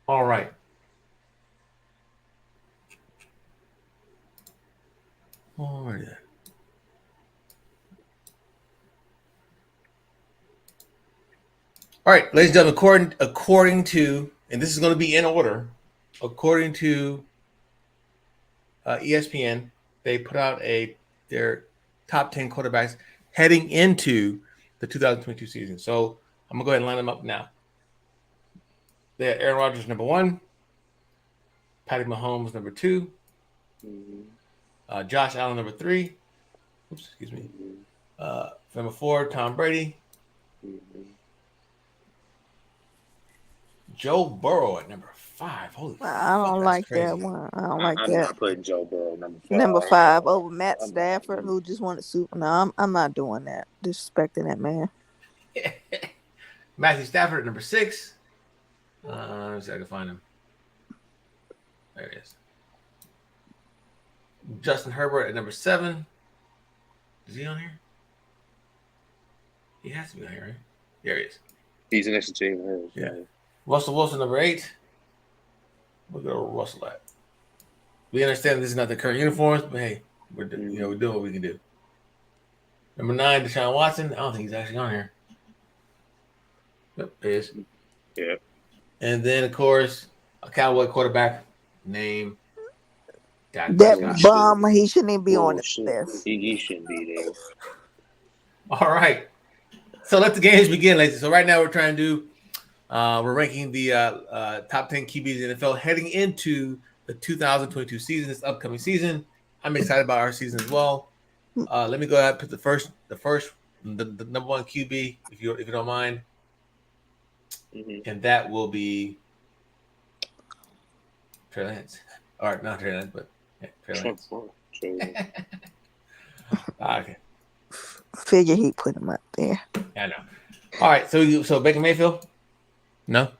All right. All right. All right, ladies and gentlemen, according to, and this is going to be in order, according to ESPN, they put out their top 10 quarterbacks heading into the 2022 season. So I'm going to go ahead and line them up now. They had Aaron Rodgers number 1, Patty Mahomes number 2, Josh Allen number 3. Oops, excuse me. Number 4, Tom Brady. Joe Burrow at number 5. Holy I don't fuck, that's like crazy. that one. I don't like I'm that. not putting Joe Burrow number 5. Number 5 over Matt I'm Stafford, who just won a Super. No, I'm not doing that. Disrespecting that man. Matthew Stafford at number 6. Let me see if I can find him. There he is. Justin Herbert at number 7. Is he on here? He has to be on here, right? There he is. He's next to Jalen Hurts. Yeah. Russell Wilson, number 8. We'll go to Russell at. We understand this is not the current uniforms, but hey, we're doing what we can do. Number 9, Deshaun Watson. I don't think he's actually on here. Yep, there he is. Yeah. And then, of course, a Cowboy quarterback named Dak That Prescott. bum, he shouldn't even be on Bullshit. this. He shouldn't be there. All right. So let the games begin, ladies. So right now we're trying to do, we're ranking the top 10 QBs in the NFL heading into the 2022 season, this upcoming season. I'm excited about our season as well. Let me go ahead and put the number 1 QB, if you don't mind. Mm-hmm. And that will be Trey Lance. All right, not Trey Lance, but yeah, Trey Lance. Okay. Figure he put him up there. Yeah, I know. All right, so Baker Mayfield? No.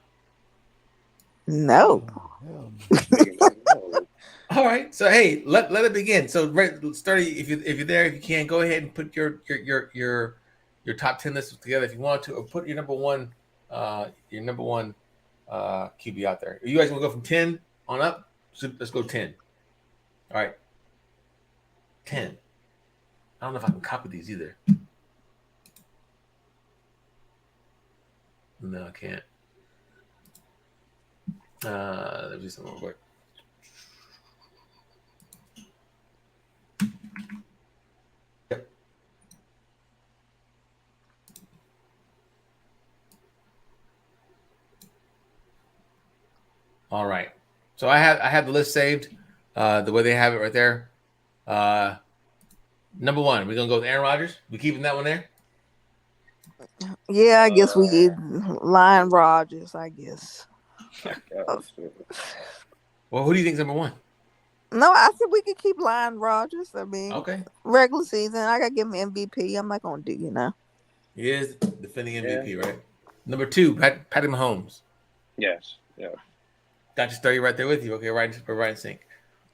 No. All right, so hey, let it begin. So start if you're there, if you can, go ahead and put your top 10 lists together if you want to, or put your number one QB out there. You guys want to go from 10 on up? So let's go 10. All right, 10. I don't know if I can copy these either. No, I can't. Let me do some more work. All right. So I have the list saved, the way they have it right there. Number one, we're gonna go with Aaron Rodgers. We keeping that one there. Yeah, I guess we did Lion Rogers. I guess. Well, who do you think's number one? No, I said we could keep Lion Rogers. I mean, Okay. regular season, I gotta give him MVP. I'm not gonna do, He is defending MVP, right? Number two, Patty Mahomes. Yes. Yeah. Got your 30 right there with you. Okay, we're right in sync.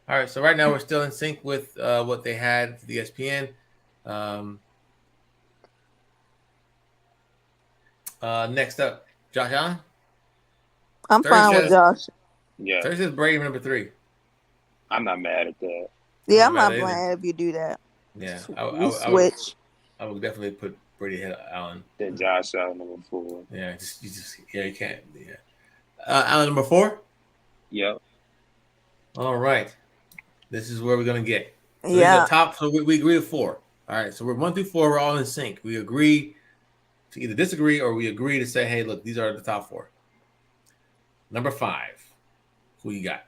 All right, so right now we're still in sync with what they had for the ESPN. Next up, Josh Allen. I'm fine with Josh. Yeah. Thursday's Brady number 3. I'm not mad at that. Yeah, I'm not mad if you do that. Yeah, we switch. I would definitely put Brady ahead of Allen. Then Josh Allen number 4. Yeah, you can't. Yeah, Allen number 4. Yep. All right, this is where we're gonna get. So yeah. Top. So we agree with 4. All right, so we're 1 through 4. We're all in sync. We agree to either disagree or we agree to say, hey, look, these are the top 4. Number 5. Who you got?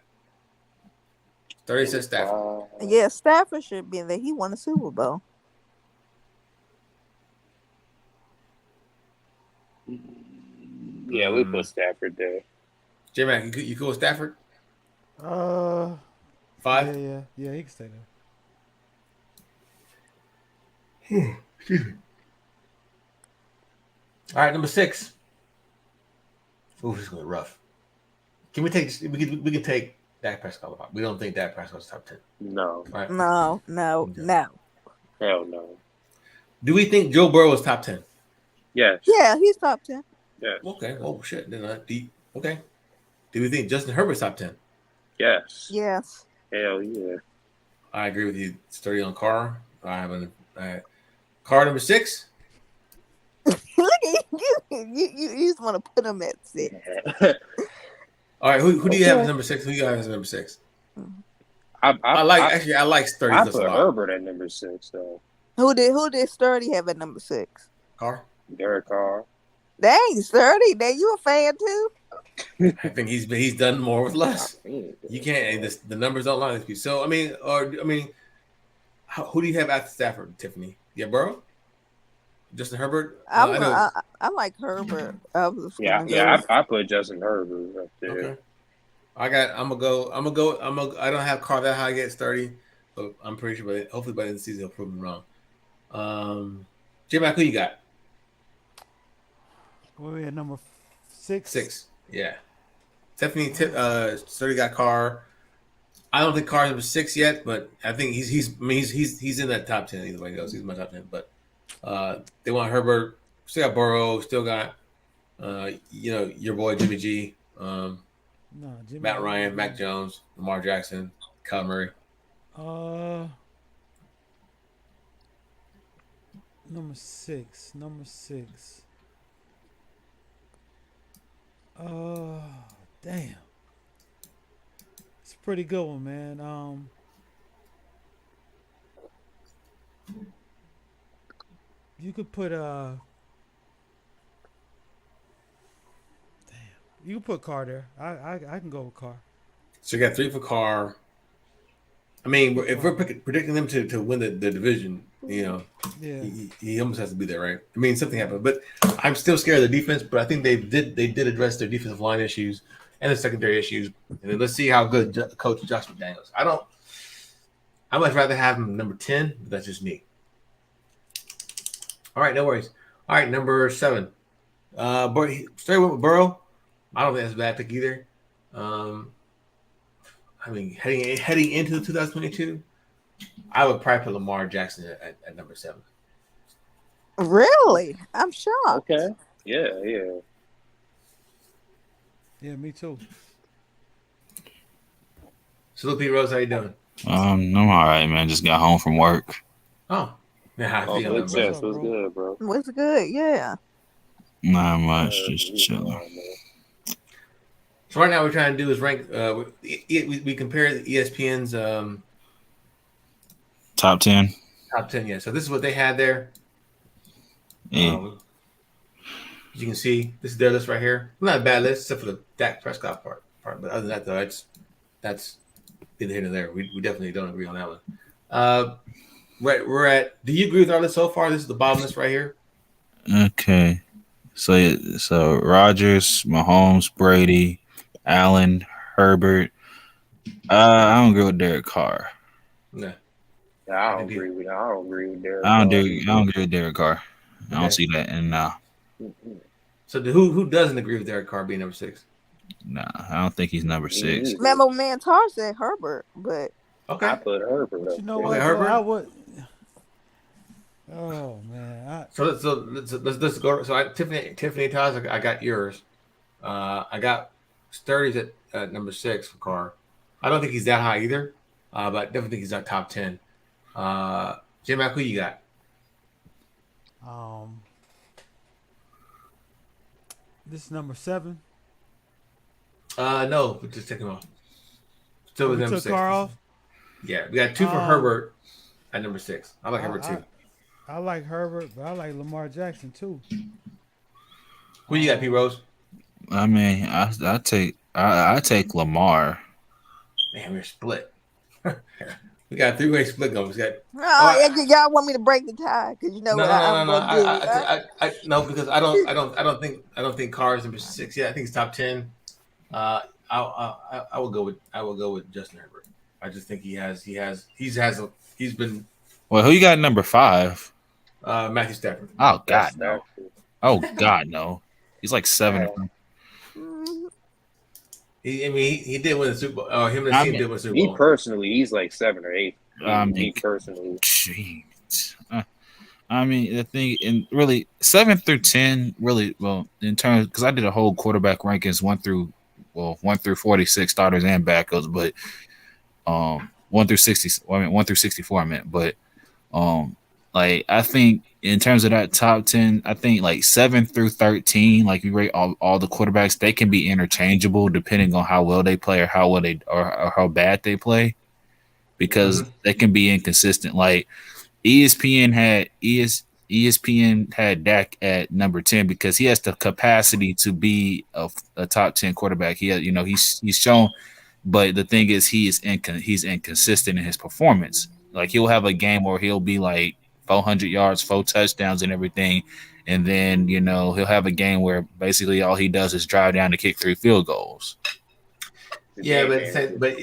30 says Stafford. Yeah, Stafford should be there. He won a Super Bowl. Yeah, we put Stafford there. J-Mac, you cool with Stafford? 5? Yeah, he can stay there. Excuse me. All right, number 6. Ooh, this is going to be rough. Can we take? We can take Dak Prescott off. We don't think Dak Prescott's top 10. No. Right? No. Hell no. Do we think Joe Burrow is top 10? Yes. Yeah, he's top 10. Yes. Okay. Oh shit. Then deep. Okay. Do we think Justin Herbert's top 10? Yes. Yes. Hell yeah. I agree with you. 30 on Carr. I have Carr number 6. Look at you just want to put him at 6. All right. Who do you have as number 6? Who do you have as number 6? I like Sturdy. I put Herbert at number 6 though. Who did Sturdy have at number 6? Carr. Derek Carr. Dang, Sturdy. Now you a fan too? I think he's done more with less. You can't. The numbers don't lie with you. So I mean, who do you have after Stafford, Tiffany? Yeah, Burrow, Justin Herbert. I like Herbert. I put Justin Herbert up there. Okay. I don't have Carr that high yet, 30, but I'm pretty sure. But hopefully by the end of the season he'll prove me wrong. J-Mac, who you got? We're at number 6. 6. Yeah. Stephanie, 30 got Carr. I don't think Carr's number 6 yet, but I think he's in that top 10 either way it goes. He's in my top 10. But they want Herbert. Still got Burrow. Still got your boy Jimmy G. Matt Ryan, Mac Jones, Lamar Jackson, Kyle Murray. Number 6. Damn. It's a pretty good one, man. You could put you can put Carr there. I can go with Carr. So you got 3 for Carr. I mean, if we're predicting them to win the division, Yeah. he almost has to be there, right? I mean, something happened, but I'm still scared of the defense. But I think they did address their defensive line issues and the secondary issues. And then let's see how good Coach Josh McDaniels. I'd much rather have him number 10, but that's just me. All right, no worries. All right, number 7. Straight with Burrow. I don't think that's a bad pick either. I mean, heading into 2022, I would probably put Lamar Jackson at number 7. Really? I'm shocked. Okay. Yeah. Yeah, me too. Salute, Pete Rose. How you doing? I'm all right, man. Just got home from work. Oh, Nah, I Oh, feel Big it, bro. Chess, what's good, bro? What's good? Yeah. Not much, just You chilling. know, man. So right now, we're trying to do is rank. We compare the ESPN's Top 10. top 10. Yeah. So this is what they had there. Yeah. As you can see, this is their list right here. Not a bad list, except for the Dak Prescott part. But other than that, though, that's neither here nor there. We definitely don't agree on that one. We're at. Do you agree with our list so far? This is the bottom list right here. Okay. So Rodgers, Mahomes, Brady, Allen, Herbert. I don't agree with Derek Carr. No. I don't agree with Derek I don't Carr agree with Derek Carr. I don't Okay. see that. And So who doesn't agree with Derek Carr being number 6? I don't think he's number 6. Remember, man, Tar said Herbert, but Okay. I put Herbert But up you know there. what? Herbert? Though, I would. Oh man. So let's go. So Tiffany Todd, I got yours. I got Sturdy's at number 6 for Carr. I don't think he's that high either, but I definitely think he's our top 10. J-Mac, who you got? This is number 7. No, we just take him off. Still with We number took 6. Carr off. Yeah, we got 2 for Herbert at number 6. I like Herbert too. I like Herbert, but I like Lamar Jackson too. Who you got, P Rose? I mean, I take Lamar. Man, we're split. We got a 3-way split going. We got. Y'all want me to break the tie because you know what I'm gonna do. No, because I don't think Carr is number 6. Yeah, I think he's top 10. I will go with Justin Herbert. I just think he's been. Well, who you got number 5? Matthew Stafford. Oh God, no. Oh God, no. He's like 7. He did win the Super Bowl. Him and his team did win the Super Bowl. Me personally, he's like 7 or 8. Me personally. I mean, the thing, and really 7 through 10, really, well, in terms, because I did a whole quarterback rankings 1 through 46 starters and backups, but 1 through 60. I mean 1 through 64. I meant, but like I think in terms of that top 10, I think like 7 through 13, like you rate all the quarterbacks, they can be interchangeable depending on how well they play or how bad they play, because they can be inconsistent. Like ESPN had Dak at number 10 because he has the capacity to be a top 10 quarterback. He's shown, but the thing is he's inconsistent in his performance. Like he'll have a game where he'll be like 400 yards, 4 touchdowns and everything. And then, he'll have a game where basically all he does is drive down to kick 3 field goals. Yeah, but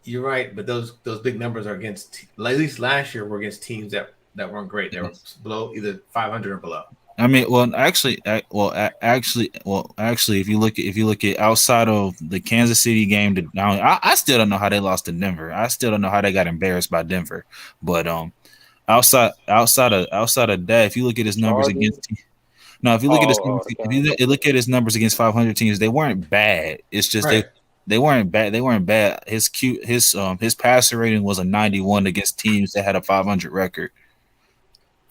you're right. But those big numbers are against, at least last year, were against teams that weren't great. They were below either 500 or below. I mean, actually, if you look at outside of the Kansas City game, I still don't know how they lost to Denver. I still don't know how they got embarrassed by Denver. But outside of that, if you look at his numbers against, if you look at his numbers against 500 teams, they weren't bad. It's just they weren't bad. They weren't bad. His passer rating was a 91 against teams that had a 500 record.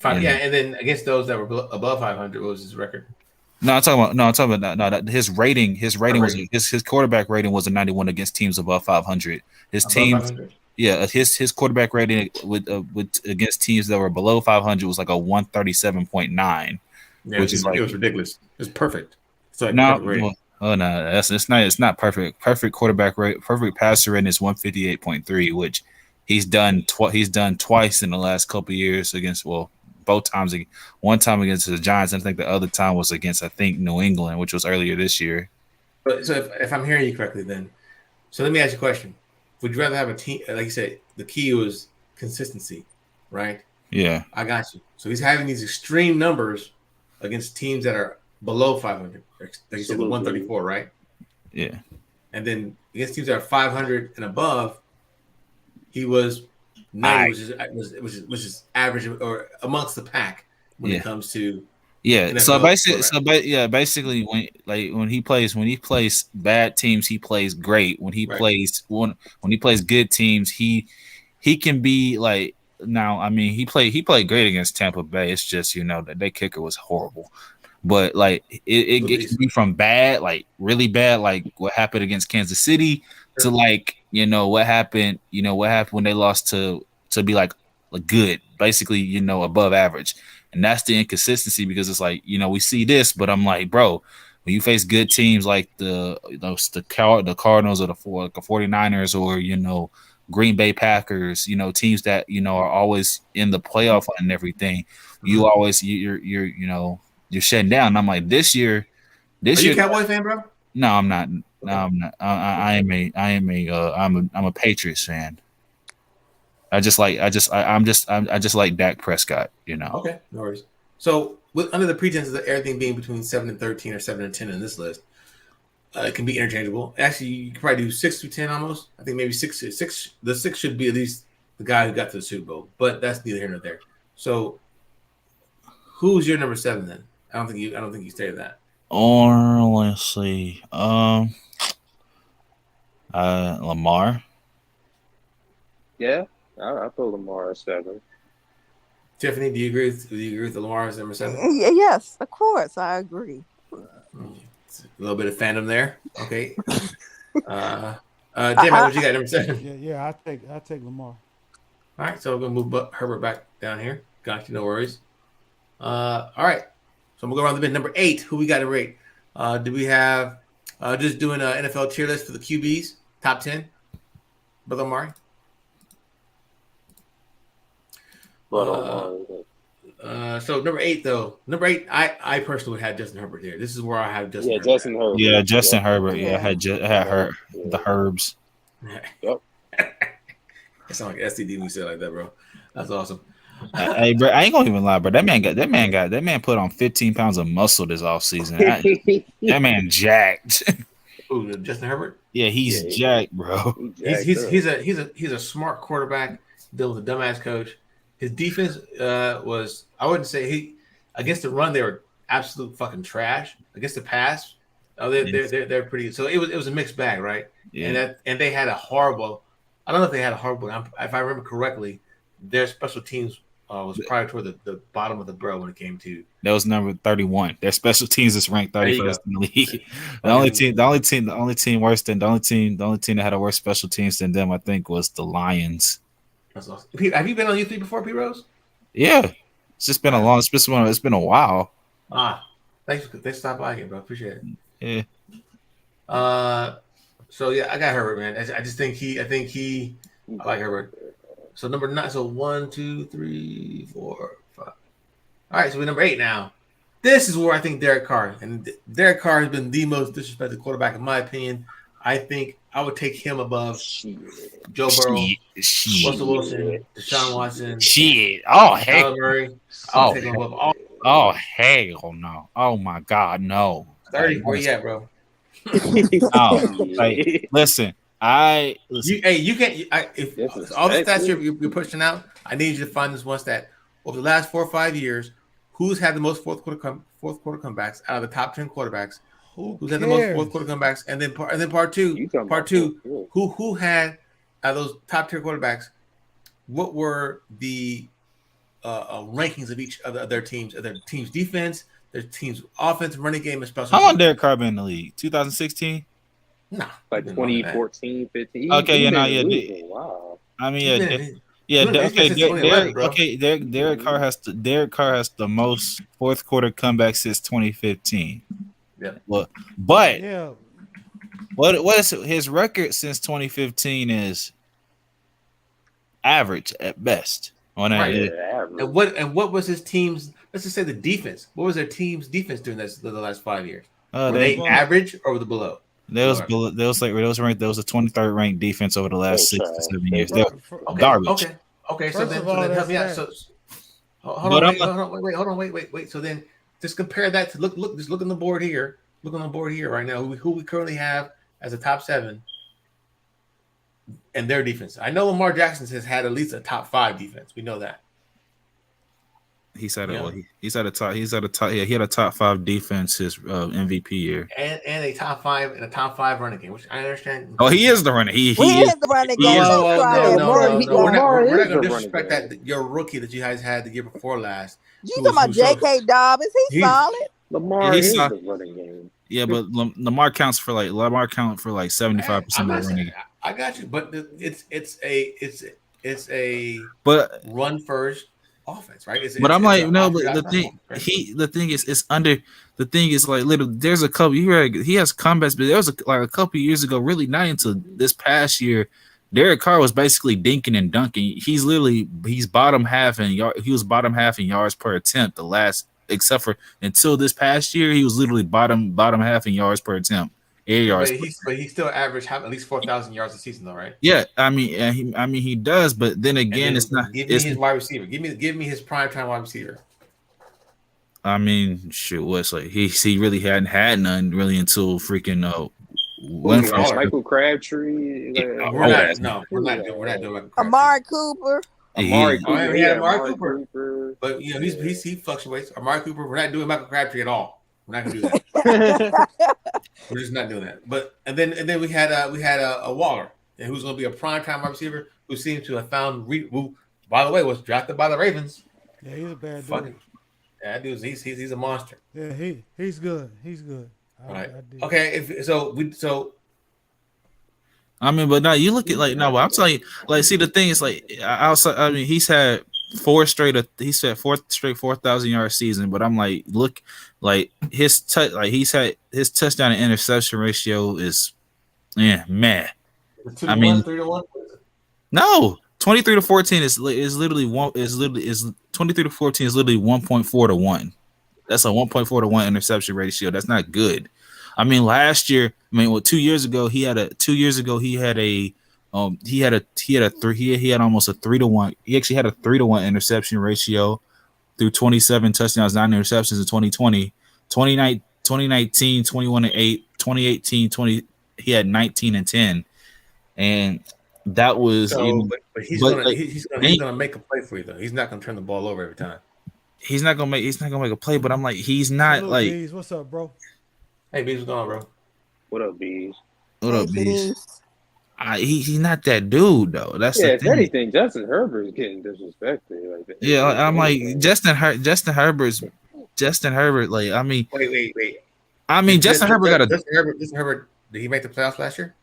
And then against those that were above 500, what was his record? I'm talking about his rating. His quarterback rating was a 91 against teams above 500. His teams, 500? Yeah, his quarterback rating with against teams that were below 500 was like a 137.9. Yeah, which is like, it was ridiculous. It's perfect. It's like it's not perfect. Perfect quarterback rate, perfect passer rating is 158.3, which he's done twice in the last couple of years against both times. One time against the Giants, and I think the other time was against New England, which was earlier this year. But so if I'm hearing you correctly, then let me ask you a question: would you rather have a team, like you said, the key was consistency, right? Yeah, I got you. So he's having these extreme numbers against teams that are below 500. Like you said, the 134, right? Yeah. And then against teams that are 500 and above, he was 90, which is average or amongst the pack when it comes to NFL basically when he plays bad teams, he plays great. When he plays good teams, he can be like now, I mean, he played great against Tampa Bay. It's just that their kicker was horrible. But like it can be from bad, like really bad, like what happened against Kansas City, to like what happened. What happened when they lost to be like good, basically above average, and that's the inconsistency because it's like we see this, but I'm like, bro, when you face good teams like the Cardinals or the 49ers or Green Bay Packers, teams that are always in the playoff and everything, you always you're shutting down. And I'm like, this year. Are you a Cowboy fan, bro? No, I'm not. No, I'm not. I'm a Patriots fan. I just like Dak Prescott. Okay, no worries. So, under the pretense of everything being between 7 and 13 or 7 and 10 in this list, it can be interchangeable. Actually, you can probably do 6 through 10 almost. I think maybe 6. The 6 should be at least the guy who got to the Super Bowl, but that's neither here nor there. So, who's your number 7 then? I don't think you stated that. Or let's see, Lamar. Yeah, I put Lamar at 7. Tiffany, do you agree with Lamar as number 7? Yes, of course, I agree. It's a little bit of fandom there. Okay. Damn, what you got number 7? Yeah, I take Lamar. All right, so we're gonna move Herbert back down here. Got you, no worries. All right, so I'm gonna go around the bit. Number 8, who we got to rate? Do we have just doing an NFL tier list for the QBs, top 10? Brother Mari. So number 8 though. Number 8, I personally would have Justin Herbert here. This is where I have Justin. Herbert. Justin Herbert. Yeah, Justin Herbert. Yeah, I had the Herbs. Yep. It sounds like STD when you say it like that, bro. That's awesome. Hey, bro, I ain't gonna even lie, bro. That man put on 15 pounds of muscle this offseason. That man jacked. Ooh, Justin Herbert. Yeah, he's jacked, bro. He's a smart quarterback dealing with a dumbass coach. His defense was, I wouldn't say against the run they were absolute fucking trash. Against the pass, they're pretty. So it was a mixed bag, right? Yeah. And they had a horrible. I don't know if they had a horrible. If I remember correctly, their special teams was probably toward the bottom of the barrel when it came to. That was number 31. Their special teams is ranked 31st in the league. The only team that had a worse special teams than them, I think, was the Lions. That's awesome. Pete, have you been on U3 before, Pete Rose? Yeah, it's been a while. Thanks for stopping by here, bro. Appreciate it. Yeah. So yeah, I got Herbert, man. I like Herbert. So number 9. So 1, 2, 3, 4, 5. All right, so we're number 8 now. This is where I think Derek Carr, and Derek Carr has been the most disrespected quarterback in my opinion. I think I would take him above Joe Burrow, Russell Wilson, Deshaun Watson. Oh, hey. Kyler Murray. Take him above all. Oh, hell no. Oh, my God, no. 30, where you at, bro? Listen, you can't. If all the stats you're pushing out, I need you to find this one stat. Over the last 4 or 5 years, who's had the most fourth quarter comebacks out of the top 10 quarterbacks? Who's had the most fourth quarter comebacks? And then part two, who had out of those top tier quarterbacks? What were the rankings of each of their teams' defense, their team's offense, running game, and special? How long Derek Carr been in the league? 2016? No, like 2014, 15. Okay, wow. I mean, Derek Carr has the most fourth quarter comebacks since 2015. Yeah. But what is his record since 2015 is average at best. Right. And what was his team's? Let's just say the defense. What was their team's defense during the last 5 years? Were they average or were they below? There was a 23rd ranked defense over the last 6 to 7 years. Garbage. Okay. So then help me out. So hold on, wait. So then just compare that to look on the board here. Look on the board here right now. Who we currently have as a top 7 and their defense. I know Lamar Jackson has had at least a top 5 defense. We know that. He's at a top. Yeah, he had a top 5 defense his MVP year. And a top 5 running game, which I understand. Oh, he is the runner. He We is. is the running he game. is- Don't try that bullshit. We're Lamar not is going the to running disrespect back. that your rookie that you guys had the year before last. You talking about J.K. Dobbins? He's solid. Lamar he's is not- the running game. Yeah, but Lamar counts for like 75% of the running. I got you, but it's a But run first offense, right? but I'm like, no, but offense the thing offense, right? the thing is it's under the thing is like little there's a couple he has comebacks, but there was a couple years ago, really not until this past year, Derek Carr was basically dinking and dunking. He's bottom half in yards per attempt the last, except for until this past year, he was literally bottom half in yards per attempt. Air yards. But he still averaged at least 4,000 yards a season, though, right? Yeah, I mean he does, but then again, it's not. Give me his wide receiver. Give me his primetime wide receiver. I mean, shit, what's like he really hadn't had none really until freaking Michael Crabtree. We're not doing Amari Cooper. Amari Cooper. Amari Cooper. But you know he fluctuates. Amari Cooper. We're not doing Michael Crabtree at all. We're not gonna do that. We're just not doing that. But and then we had a Waller, who's gonna be a primetime wide receiver who seems to have found who, by the way, was drafted by the Ravens. Yeah, he's a bad dude. Yeah, that dude, he's a monster. Yeah, he's good. He's good. Right. Okay. I mean, but now you look at like no, but I'm telling you, like, see the thing is like outside. I mean, he's had 4 straight 4,000 yard season, but I'm like, look, like he's had his touchdown and interception ratio is, man. I mean, 3-1. No, 23 to 14 is literally 23 to 14 is literally 1.4 to 1. That's a 1.4 to 1 interception ratio. That's not good. I mean, last year, 2 years ago, he had almost a 3 to 1. He actually had a 3 to 1 interception ratio through 27 touchdowns, 9 interceptions in 2020. 2019, 21 and 8, 2018, he had 19 and 10. And that was but he's gonna make a play for you though. He's not gonna turn the ball over every time. He's not gonna make a play, but I'm like, he's not. Hello, like Bees. What's up, bro? Hey Bees, what's going on, bro? What up, Bees? He's not that dude though. That's the if thing. anything, Justin Herbert is getting disrespected. Like that. Yeah, I'm like Justin Herbert. Like, I mean, wait. I mean, Justin Herbert. Justin Herbert. Did he make the playoffs last year?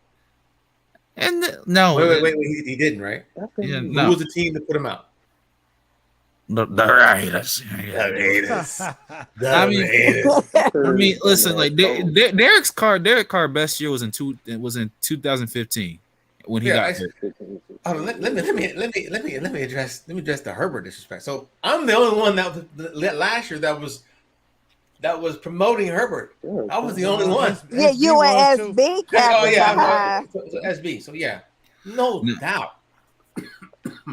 And no, wait. He didn't, right? Yeah, Who was the team that put him out? The Raiders. I mean, listen, like Derek Carr best year was in 2015 when he got hurt. Let me address the Herbert disrespect. So I'm the only one that last year that was promoting Herbert. I was the only one. Yeah, you and SB. So SB. So yeah, no doubt.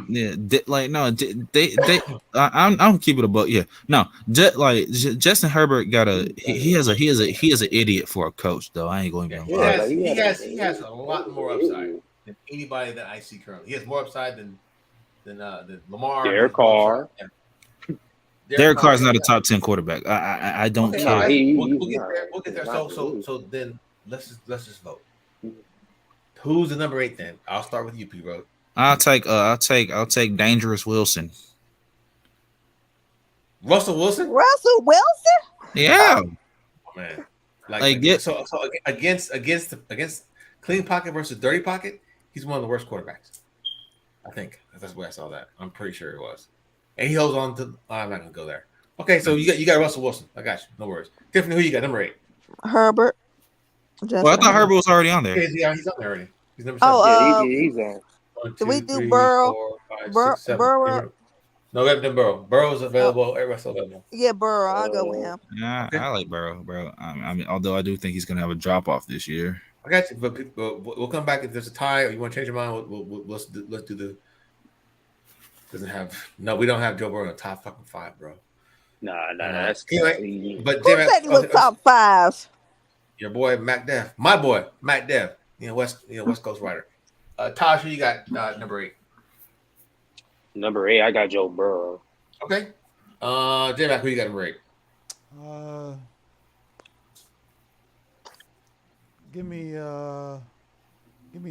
Yeah, I'm keeping it about. Yeah, no, Justin Herbert got he is an idiot for a coach though. I ain't going to. He has a lot more upside than anybody that I see currently. He has more upside than Lamar. Derek Carr. Derek Carr is not a top 10 quarterback. I don't care. We'll get there. So then let's just vote. Who's the number 8 then? I'll start with you, P. Road. I'll take Dangerous Wilson. Russell Wilson? Yeah. Oh, man. So against clean pocket versus dirty pocket, he's one of the worst quarterbacks. I think that's the way I saw that. I'm pretty sure it was. And he holds on to. I'm not gonna go there. Okay, so you got Russell Wilson. I got you. No worries. Tiffany, who you got? Number 8. Herbert. Well, I thought Herbert was already on there. Yeah, he's on there already. He's number 7. He's on. 1, 2, Do we do 3, Burrow? 4, 5, 6, 7. Burrow. No, we haven't done Burrow. Burrow's available. Everybody's available. Yeah, Burrow. I'll go with him. Yeah, I like Burrow. I mean, although I do think he's gonna have a drop off this year. I got you, but we'll come back if there's a tie or you want to change your mind. Let's do the. Doesn't have we don't have Joe Burrow in the top fucking 5, bro. Nah, that's anyway, but who said he was top 5? Your boy Mac Dev, my boy Mac Dev, West Coast writer. Taj, who you got? Number 8. Number 8, I got Joe Burrow. Okay, J-Mac, who you got to rate? Give me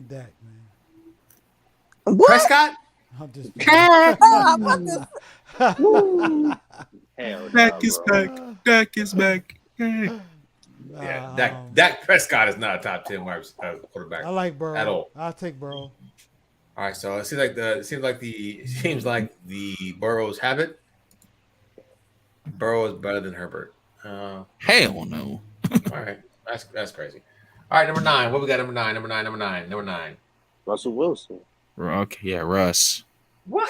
Dak, man. What? Prescott? I'm just I'm about to Hell Dak no, is bro. back. Dak is back. Yeah, Dak Prescott is not a top 10 quarterback I like Burrow. at all. I'll take Burrow. All right, so it seems like the Burrows have it. Burrow is better than Herbert. Hell no. All right, that's crazy. All right, number 9. What we got? Number nine. Russell Wilson. Okay, yeah, Russ. What?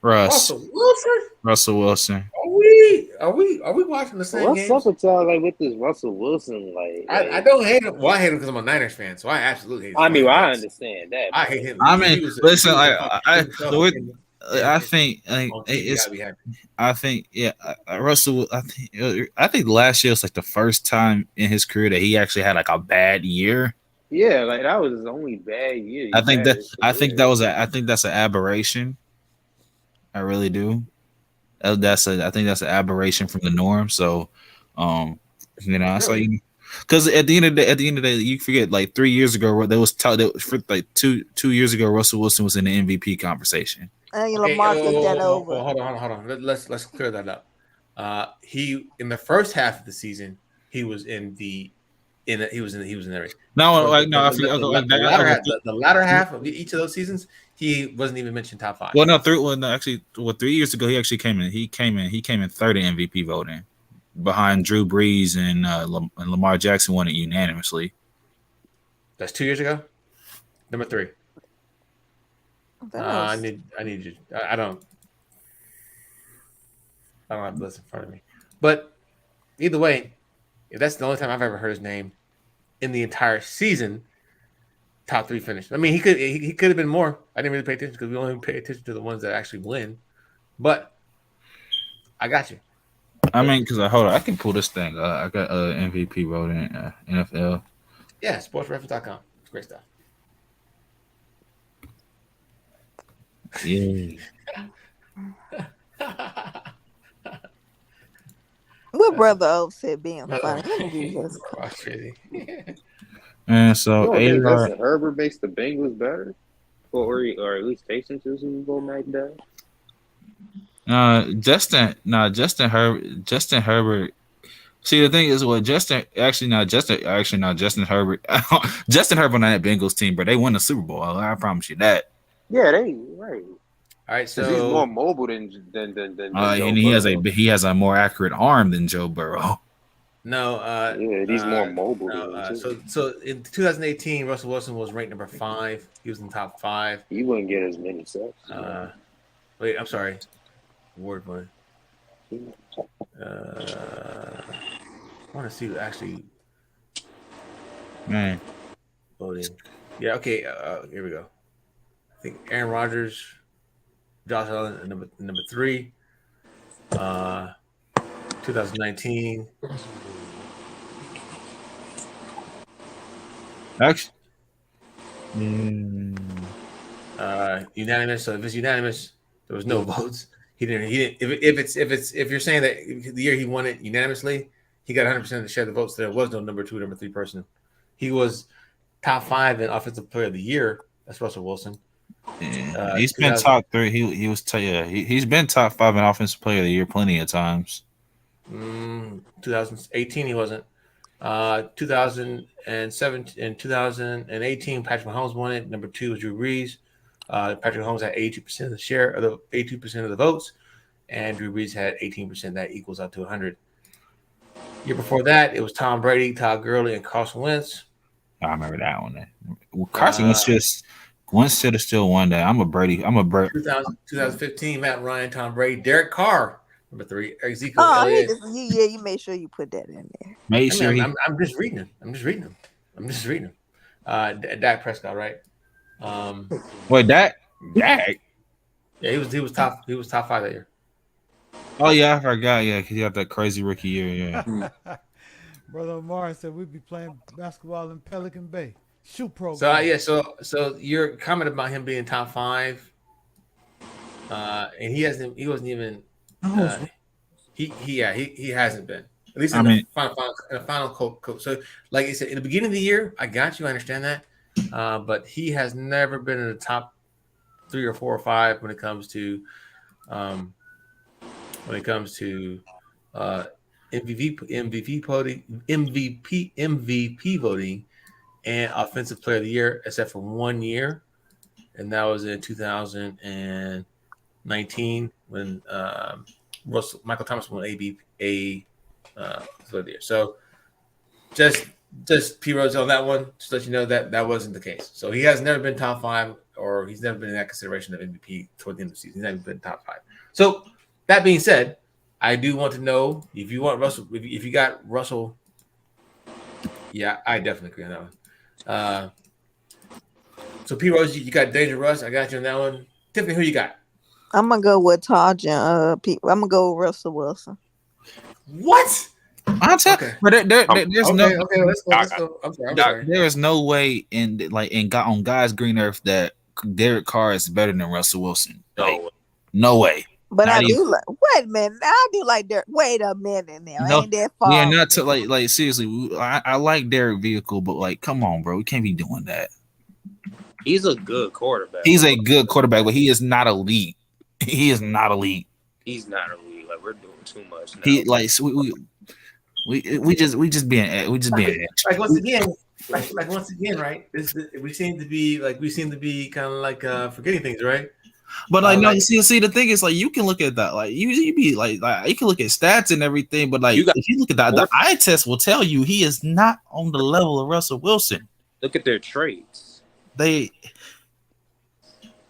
Russ. Russell Wilson? Russell Wilson. Are we watching the same What's games? up with y'all like with this Russell Wilson? I don't hate him. Well, I hate him because I'm a Niners fan, so I absolutely hate him. I mean, I understand that. I hate him. I mean, listen, I think Russell. I think last year was like the first time in his career that he actually had like a bad year. Yeah, like that was his only bad year. I think that's an aberration. I really do. I think that's an aberration from the norm. So, that's like, because at the end of the day, you forget like 3 years ago there was for like two years ago Russell Wilson was in the MVP conversation. Lamar took that over. Hold on. Let's clear that up. He in the first half of the season he was in the race. The latter half of each of those seasons, he wasn't even mentioned top 5. 3 years ago, he actually came in third in MVP voting, behind Drew Brees and Lamar Jackson won it unanimously. That's 2 years ago. Number 3. I need you. I don't have the list in front of me, but either way, if that's the only time I've ever heard his name in the entire season, top 3 finish. I mean, he could have been more. I didn't really pay attention because we only pay attention to the ones that actually win. But I got you. I mean, because hold on, I can pull this thing. I got MVP voting NFL. Yeah, sportsreference.com. It's great stuff. Yeah. What brother Oak said being funny? Crazy. And so Justin Herbert makes the Bengals better, or at least facing to Super Bowl like that. Justin Herbert. See, the thing is, Justin Herbert. Justin Herbert on that Bengals team, but they won the Super Bowl. I promise you that. Yeah, they right. All right, so he's more mobile than and he has a more accurate arm than Joe Burrow. No, he's more mobile. So in 2018, Russell Wilson was ranked number 5. He was in the top 5. He wouldn't get as many sacks. Wait, I'm sorry. Word one. I want to see who actually. Man. Voting. Yeah. Okay. Here we go. I think Aaron Rodgers, Josh Allen, number 3. 2019. Actually, unanimous. So if it's unanimous, there was no votes. He didn't. If you're saying that the year he won it unanimously, he got 100% of the share of the votes. So there was no number 2, number 3 person. He was top 5 in offensive player of the year. That's Russell Wilson. He's been top 3. He's been top 5 in offensive player of the year plenty of times. 2018 he wasn't. 2007 and 2018 Patrick Mahomes won it. Number 2 was Drew Brees. Patrick Mahomes had 82% of the share of the 82% of the votes, and Drew Brees had 18%. That equals out to 100. Year before that, it was Tom Brady, Todd Gurley, and Carson Wentz. I remember that one. Carson Wentz should have still won that. I'm a Brady. 2015, Matt Ryan, Tom Brady, Derek Carr, number 3, Ezekiel Elliott. You made sure you put that in there. I'm just reading them. I'm just reading them. Dak Prescott, right? Wait, Dak? Yeah, he was top 5 that year. Oh yeah, I forgot. Yeah, because he got that crazy rookie year. Yeah. Brother Omar said we'd be playing basketball in Pelican Bay. Shoe program. So your comment about him being top 5, and he wasn't even. He hasn't been. At least I in the mean, final coach. So, like I said, in the beginning of the year, I got you. I understand that, but he has never been in the top 3 or 4 or 5 when it comes to um, uh, MVP voting and offensive player of the year, except for 1 year, and that was in 2019 when Michael Thomas won a for the year. So just P Rose on that one, just to let you know that wasn't the case. So he has never been top 5, or he's never been in that consideration of MVP toward the end of the season. He's never been top 5. So that being said, I do want to know if you want Russell. If you got Russell, yeah, I definitely agree on that one. So P Rose, you got Danger Russ. I got you on that one. Tiffany, who you got? I'm gonna go with Taj and I'm gonna go with Russell Wilson. What? I'll tell. Okay. But there's no. Okay. Let's go. I'm sorry. There is no way on God's green earth that Derek Carr is better than Russell Wilson. Like, no way. But Not I do even. like. Wait a minute. I do like Derek. Wait a minute now. No, Ain't that far? we are not to like seriously. I like Derek Vehicle, but like, come on, bro, we can't be doing that. He's a good quarterback. He's a good quarterback, but he is not elite. He is not elite. He's not elite. Like, we're doing too much now. He like so we just being like once again, right? We seem to be kind of like forgetting things, right? But like no, see the thing is like you can look at that like you be like you can look at stats and everything, but like if you look at that, the eye test will tell you he is not on the level of Russell Wilson. Look at their traits. They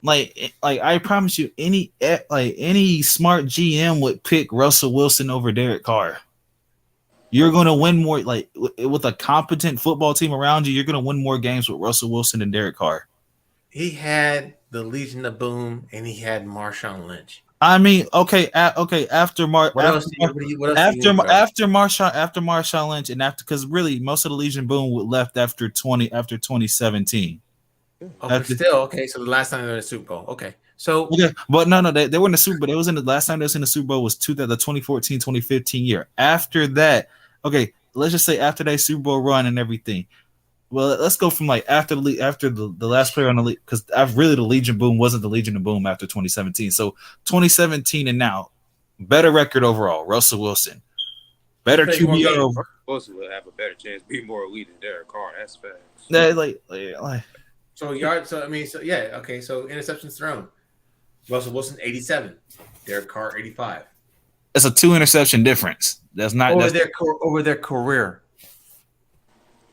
like I promise you, any smart GM would pick Russell Wilson over Derek Carr. You're going to win more like with a competent football team around you. You're going to win more games with Russell Wilson than Derek Carr. He had the Legion of Boom, and he had Marshawn Lynch. I mean, okay. After Marshawn Lynch, and after because really most of the Legion Boom left after 2017. Okay. So the last time they were in the Super Bowl, okay. So but no, they were in the Super Bowl. It was in the last time they was in the Super Bowl was the 2014-2015 year. After that, okay, let's just say after that Super Bowl run and everything. Well, let's go from like after the last player on the league because the Legion Boom wasn't the Legion of Boom after 2017. So 2017 and now, better record overall. Russell Wilson, better QBR. Wilson will have a better chance to be more elite than Derek Carr. That's facts. So interceptions thrown. Russell Wilson 87, Derek Carr 85. That's a 2 interception difference. That's not over their career.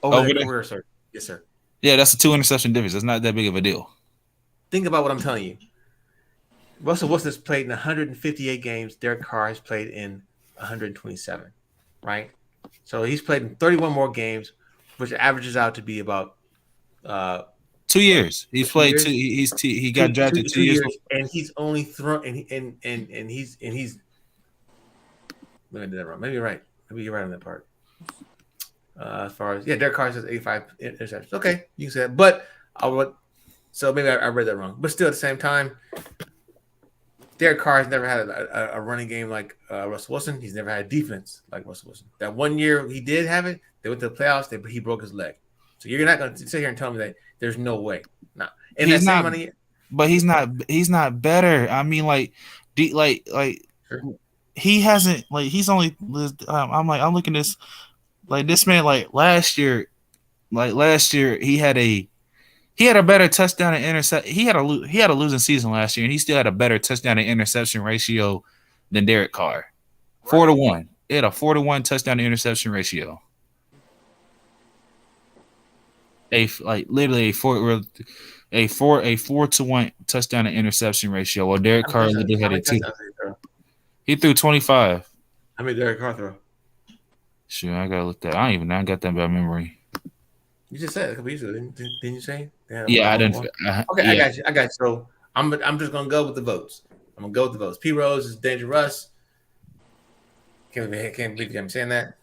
Over their career, sir. Yes, sir. Yeah, that's a 2 interception difference. That's not that big of a deal. Think about what I'm telling you. Russell Wilson has played in 158 games. Derek Carr has played in 127. Right? So he's played in 31 more games, which averages out to be about 2 years. He's played 2. He got drafted 2 years, and he's only thrown and he's. Maybe I did that wrong. Maybe you're right. Maybe you're right on that part. As far as Derek Carr says 85 interceptions. Okay, you can say that, but so maybe I read that wrong. But still, at the same time, Derek Carr has never had a running game like Russell Wilson. He's never had a defense like Russell Wilson. That 1 year he did have it. They went to the playoffs. He broke his leg. So you're not going to sit here and tell me that there's no way. No, and he's not. But he's not. He's not better. I mean, sure. He hasn't he's only. I'm looking at this. Like this man, last year, he had a better touchdown and intercept. He had a losing season last year, and he still had a better touchdown and interception ratio than Derek Carr. 4-1. He had a 4-1 touchdown to interception ratio. Literally a 4-1 touchdown to interception ratio. While Derek Carr literally had a 2. He threw 25. How many Derek Carr throw? Sure, I gotta look that. I got that by memory. You just said it a couple weeks ago, didn't you say? Yeah, I didn't. Okay, yeah. I got you. So I'm just gonna go with the votes. I'm gonna go with the votes. P Rose is Danger Russ. Can't believe I'm saying that.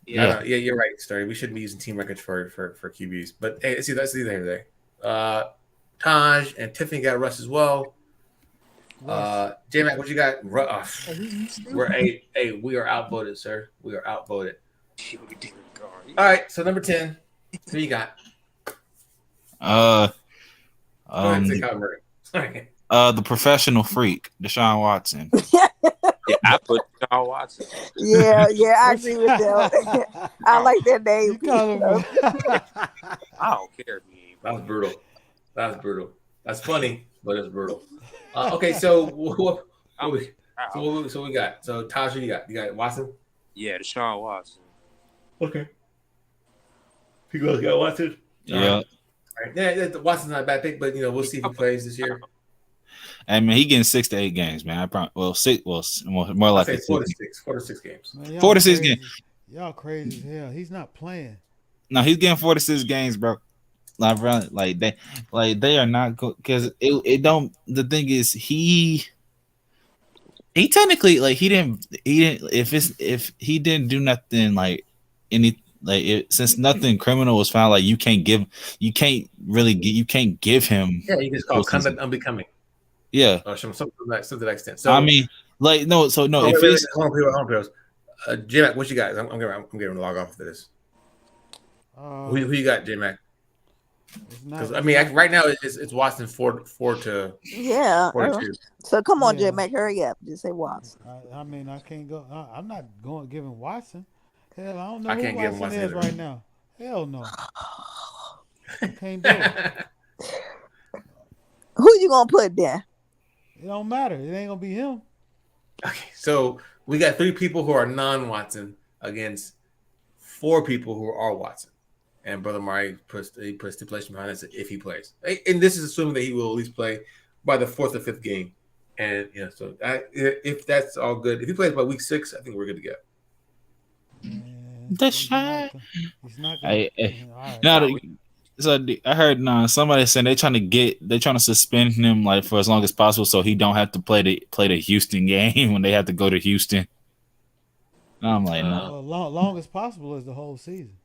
Yeah, you're right, Story. We shouldn't be using team records for QBs, but hey, that's either there. Taj and Tiffany got Russ as well. J-Mac, what you got? We are outvoted, sir. We are outvoted. All right, so number 10. Who you got? Go ahead, say Kyler Murray. Sorry. The professional freak, Deshaun Watson. Yeah, I put Deshaun Watson. Yeah, I agree with that. I like that name. You call him. I don't care. That's brutal. That's funny, but it's brutal. Okay, so what we got? So Taj, who you got? You got Watson? Yeah, Deshaun Watson. Okay. People else got Watson? Yeah. All right. Yeah, Watson's not a bad pick, but we'll see if he plays this year. I mean, he getting 6 to 8 games, man. I probably more like 4 to 6 games. Man, 4 to 6 games. Y'all crazy as hell. He's not playing. No, he's getting 4 to 6 games, bro. Like they are not because it don't. The thing is, he technically he didn't if he didn't do nothing since nothing criminal was found, you can't give him. Yeah, you just call conduct unbecoming. Yeah, or something to that extent. So I mean, no. So no, if it's J-Mac, what you got? I'm getting to log off for this. Who you got, J-Mac? Because I mean, right now it's Watson 4 to 42. So come on, J-Mac, hurry up. Just say Watson. I mean, I can't go. I'm not going giving Watson. Hell, I don't know I can't who Watson is right now. Hell no. I can't do it. Who you gonna put there? It don't matter. It ain't gonna be him. Okay, so we got 3 people who are non-Watson against 4 people who are Watson. And Brother Murray puts stipulation behind this if he plays. And this is assuming that he will at least play by the 4th or 5th game. And so if that's all good, if he plays by week 6, I think we're good to go. He's not gonna, so I heard somebody saying they're trying to suspend him for as long as possible so he don't have to play the Houston game when they have to go to Houston. And I'm like, no. Long as possible is the whole season.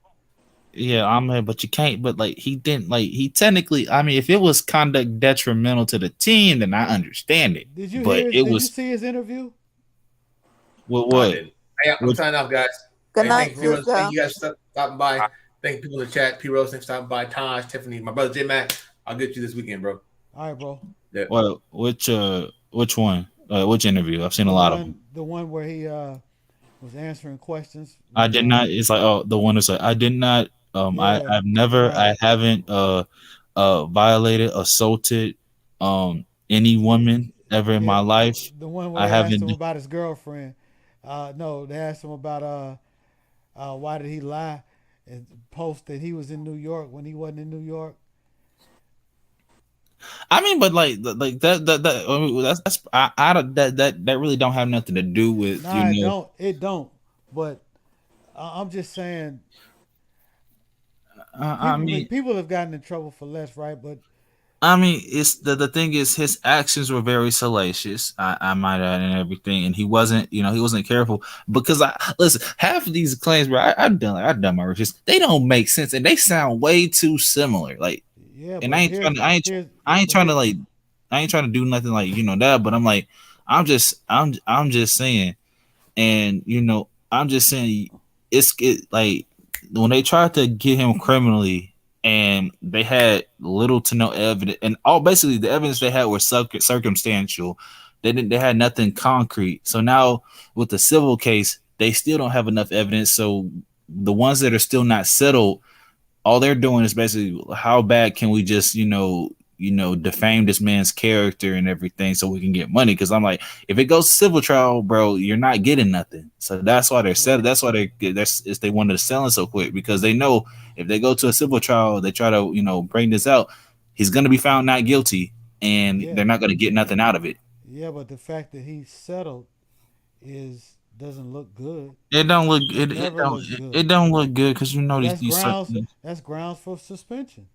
Yeah, but you can't. But he didn't. He technically. I mean, if it was conduct detrimental to the team, then I understand it. Did you? But did you see his interview? What? Hey, I'm signing off, guys. Good night. Thank you guys for stopping by. Thank people in the chat. P Rose, thanks for stopping by. Taj, Tiffany, my brother J Mac. I'll get you this weekend, bro. All right, bro. Yeah. Well, which one? Which interview? I've seen a lot of them. The one where he was answering questions. I did not. It's the one that's I did not. I've never. Right. I haven't violated, assaulted any woman ever in my life. The one where they asked him about his girlfriend. No, they asked him about why did he lie and post that he was in New York when he wasn't in New York. I mean, but that. I mean, that really don't have nothing to do with. It don't. But I'm just saying. People have gotten in trouble for less, right? But I mean, it's the thing is his actions were very salacious. I might add and everything, and he wasn't careful because half of these claims, bro, I've done my research. They don't make sense and they sound way too similar. And I ain't trying to do nothing that, but I'm just saying, and I'm just saying when they tried to get him criminally and they had little to no evidence, and basically the evidence they had was circumstantial. They had nothing concrete. So now with the civil case, they still don't have enough evidence. So the ones that are still not settled, all they're doing is basically how bad can we just defame this man's character and everything so we can get money. Because I'm like, if it goes to civil trial, bro, you're not getting nothing. So that's why they're settled. That's why they wanted to sell it so quick, because they know if they go to a civil trial, they try to bring this out, he's going to be found not guilty, and they're not going to get nothing out of it. Yeah, but the fact that he's settled doesn't look good. It don't look. It don't look good because that's grounds for suspension.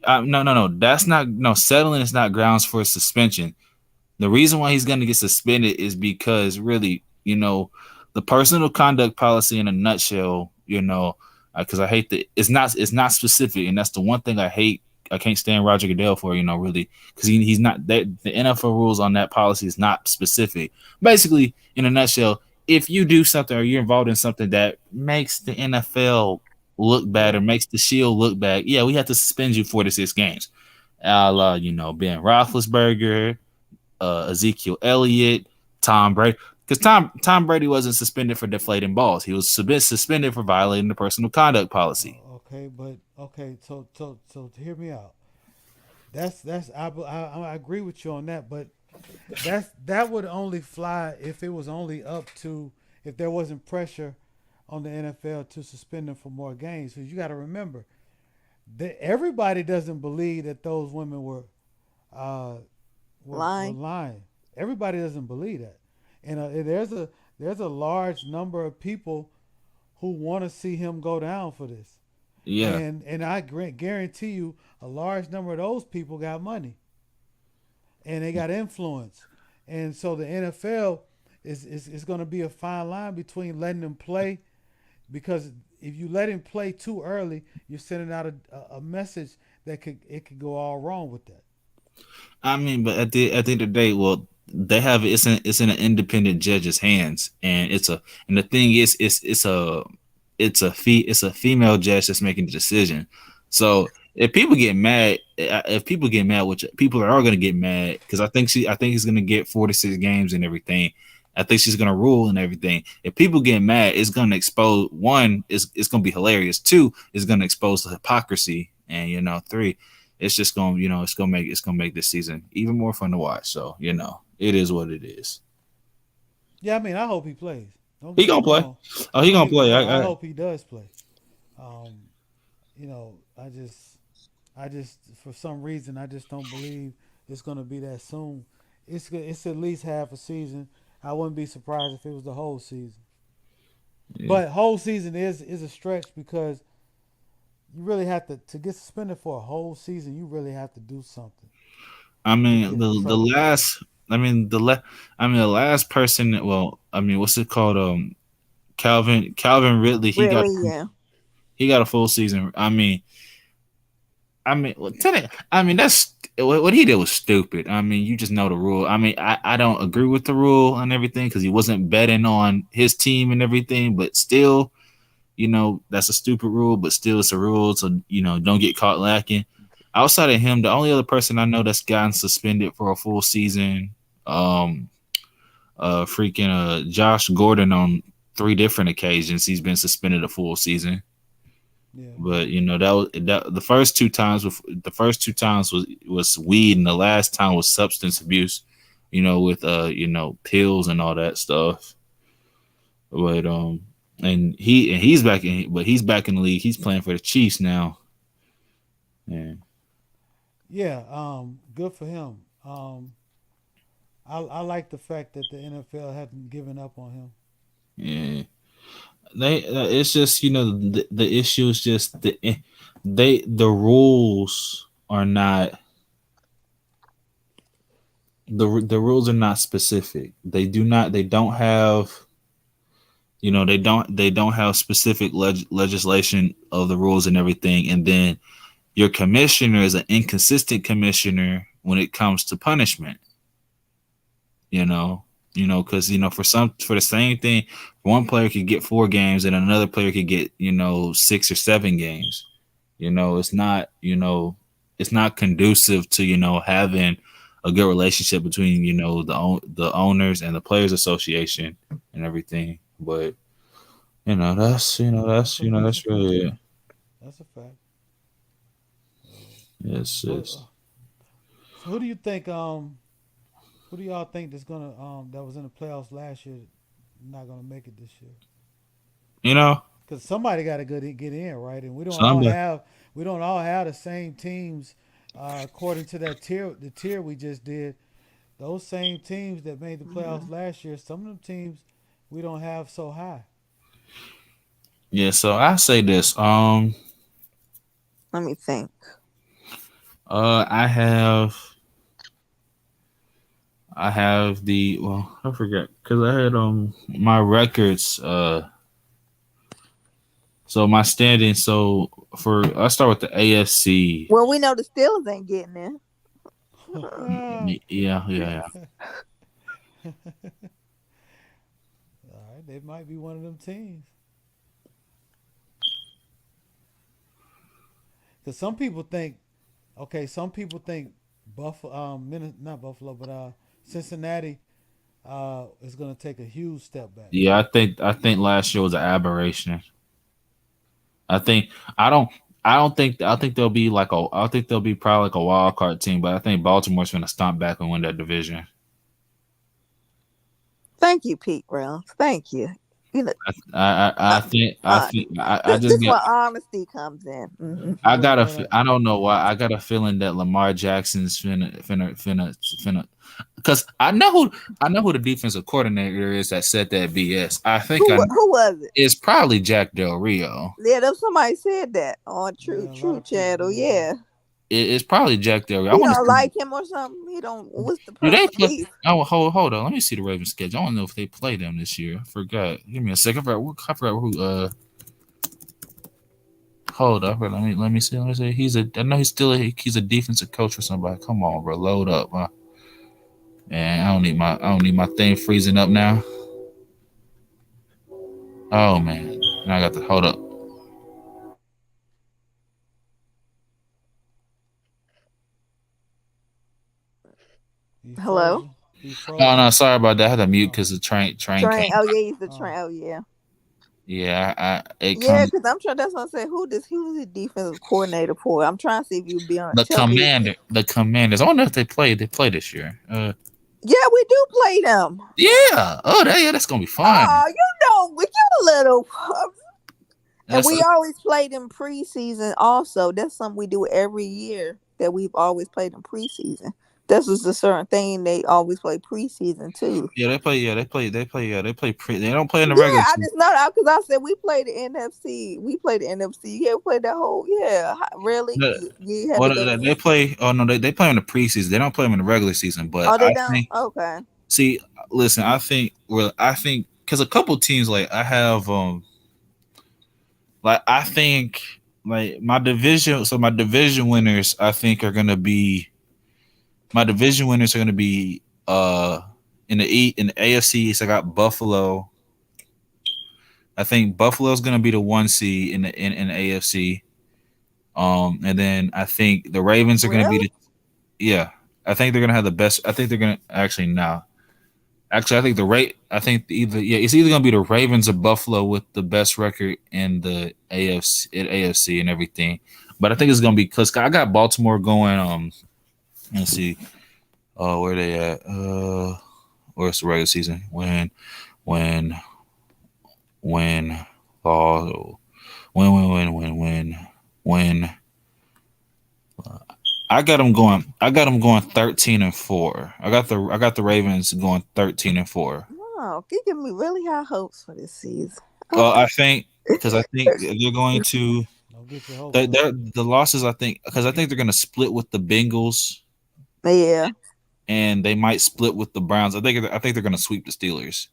No. That's not. No, settling is not grounds for suspension. The reason why he's going to get suspended is because really, the personal conduct policy in a nutshell, because I hate that it's not specific, and that's the one thing I hate can't stand Roger Goodell for really because he's not that the NFL rules on that policy is not specific. Basically, in a nutshell, if you do something or you're involved in something that makes the NFL look bad or makes the Shield look bad, yeah, we have to suspend you 4 to 6 games. A la, Ben Roethlisberger, Ezekiel Elliott, Tom Brady. Because Tom Brady wasn't suspended for deflating balls. He was suspended for violating the personal conduct policy. So hear me out. I agree with you on that, but that would only fly if it was only up to if there wasn't pressure on the NFL to suspend them for more games. Because you got to remember that everybody doesn't believe that those women uh, were Lying. lying. Everybody doesn't believe that, and there's a large number of people who want to see him go down for this. Yeah. And I guarantee you, a large number of those people got money, and they got influence, and so the NFL is going to be a fine line between letting them play, because if you let him play too early, you're sending out a message that could go all wrong with that. I mean, but at the end of the day, well, they have it's in an independent judge's hands, and the thing is, it's a female judge that's making the decision. So if people get mad, which people are going to get mad, because I think he's going to get 4 to 6 games and everything. I think she's going to rule and everything. If people get mad, it's going to expose, one, it's going to be hilarious. Two, it's going to expose the hypocrisy, and three, it's just going to make this season even more fun to watch. So it is what it is. Yeah, I mean, I hope he plays. He gonna play. Oh, he gonna play. I hope he does play. I just for some reason I just don't believe it's gonna be that soon. It's at least half a season. I wouldn't be surprised if it was the whole season. Yeah. But whole season is a stretch, because you really have to get suspended for a whole season. You really have to do something. I mean, the last person. Well, I mean, what's it called? Calvin Ridley. He got a full season. I mean, that's what he did was stupid. I mean, you just know the rule. I mean, I don't agree with the rule and everything, because he wasn't betting on his team and everything, but still, that's a stupid rule, but still it's a rule. So, don't get caught lacking. Outside of him, the only other person I know that's gotten suspended for a full season, Josh Gordon, on 3 different occasions he's been suspended a full season. Yeah. But that the first two times was weed, and the last time was substance abuse, with pills and all that stuff. But and he's back in the league. He's playing for the Chiefs now. Yeah, good for him. I like the fact that the NFL hasn't given up on him. Yeah. It's just the issue is just the rules are not the rules are not specific. They don't have specific legislation of the rules and everything, and then your commissioner is an inconsistent commissioner when it comes to punishment. Because for the same thing, one player could get 4 games and another player could get 6 or 7 games. It's not conducive to having a good relationship between the owners and the players association and everything. But that's really it. That's a fact. Yes. So who do you think? Who do y'all think that's gonna that was in the playoffs last year, not gonna make it this year? Because somebody got to get in, right? And we don't all have the same teams. According to the tier we just did, those same teams that made the playoffs last year, some of them teams we don't have so high. Yeah, so I say this. Let me think. I have I forget, because I had my records. So So my standing. So I start with the AFC. Well, we know the Steelers ain't getting in. Yeah. All right, they might be one of them teams. Because some people think Buffalo, not Buffalo, but Cincinnati is going to take a huge step back. Yeah, I think last year was an aberration. I think I think they'll be probably like a wild card team, but I think Baltimore's going to stomp back and win that division. Thank you, Pete Brown. Thank you. You know, I this just is get where honesty comes in. Mm-hmm. I don't know why I got a feeling that Lamar Jackson's finna because I know who the defensive coordinator is that said that BS. I think Who was it? It's probably Jack Del Rio. Yeah, somebody said that on True Channel. Yeah. It's probably Jack Del Rio. You don't like him or something? He don't. What's the Do they problem? play? Oh, hold on. Let me see the Ravens schedule. I don't know if they play them this year. I forgot. Give me a second. I forgot who. Hold up. Let me see. I know he's a defensive coach or somebody. Come on, bro. Load up. Man, I don't need my thing freezing up now. Oh man. Now I got to hold up. Hello. Oh no, sorry about that. I had to mute because the train came. Oh yeah, he's the train. Oh yeah. Yeah, because I'm trying. That's what I say. Who's the defensive coordinator for? I'm trying to see if you be on the Commanders. I wonder if they play this year. Yeah, we do play them. Yeah. Oh, that's gonna be fun. Oh, you little. And we always played in preseason. Also, that's something we do every year. That we've always played in preseason. This is a certain thing they always play preseason too. Yeah, they play. They don't play in the regular. I just know that because I said we played the NFC. We played the NFC. Yeah, we played that whole. Yeah, really. They play. Oh no, they play in the preseason. They don't play them in the regular season. But they don't. Okay. See, listen. I think because a couple teams like I have I think my division. So my division winners, I think are gonna be. My division winners are going to be in the AFC East. I got Buffalo. I think Buffalo's going to be the 1 seed in the AFC. And then I think the Ravens are going to be I think they're going to have the best. I think they're going to actually now. Actually, I think it's either going to be the Ravens or Buffalo with the best record in the AFC and everything. But I think it's going to be because I got Baltimore going. Let's see. Where they at? Where's the regular season? When. I got them going 13-4. I got the Ravens going 13-4. Wow, you give me really high hopes for this season. I think they're going to the losses. I think because I think they're going to split with the Bengals. Yeah. And they might split with the Browns. I think they're going to sweep the Steelers.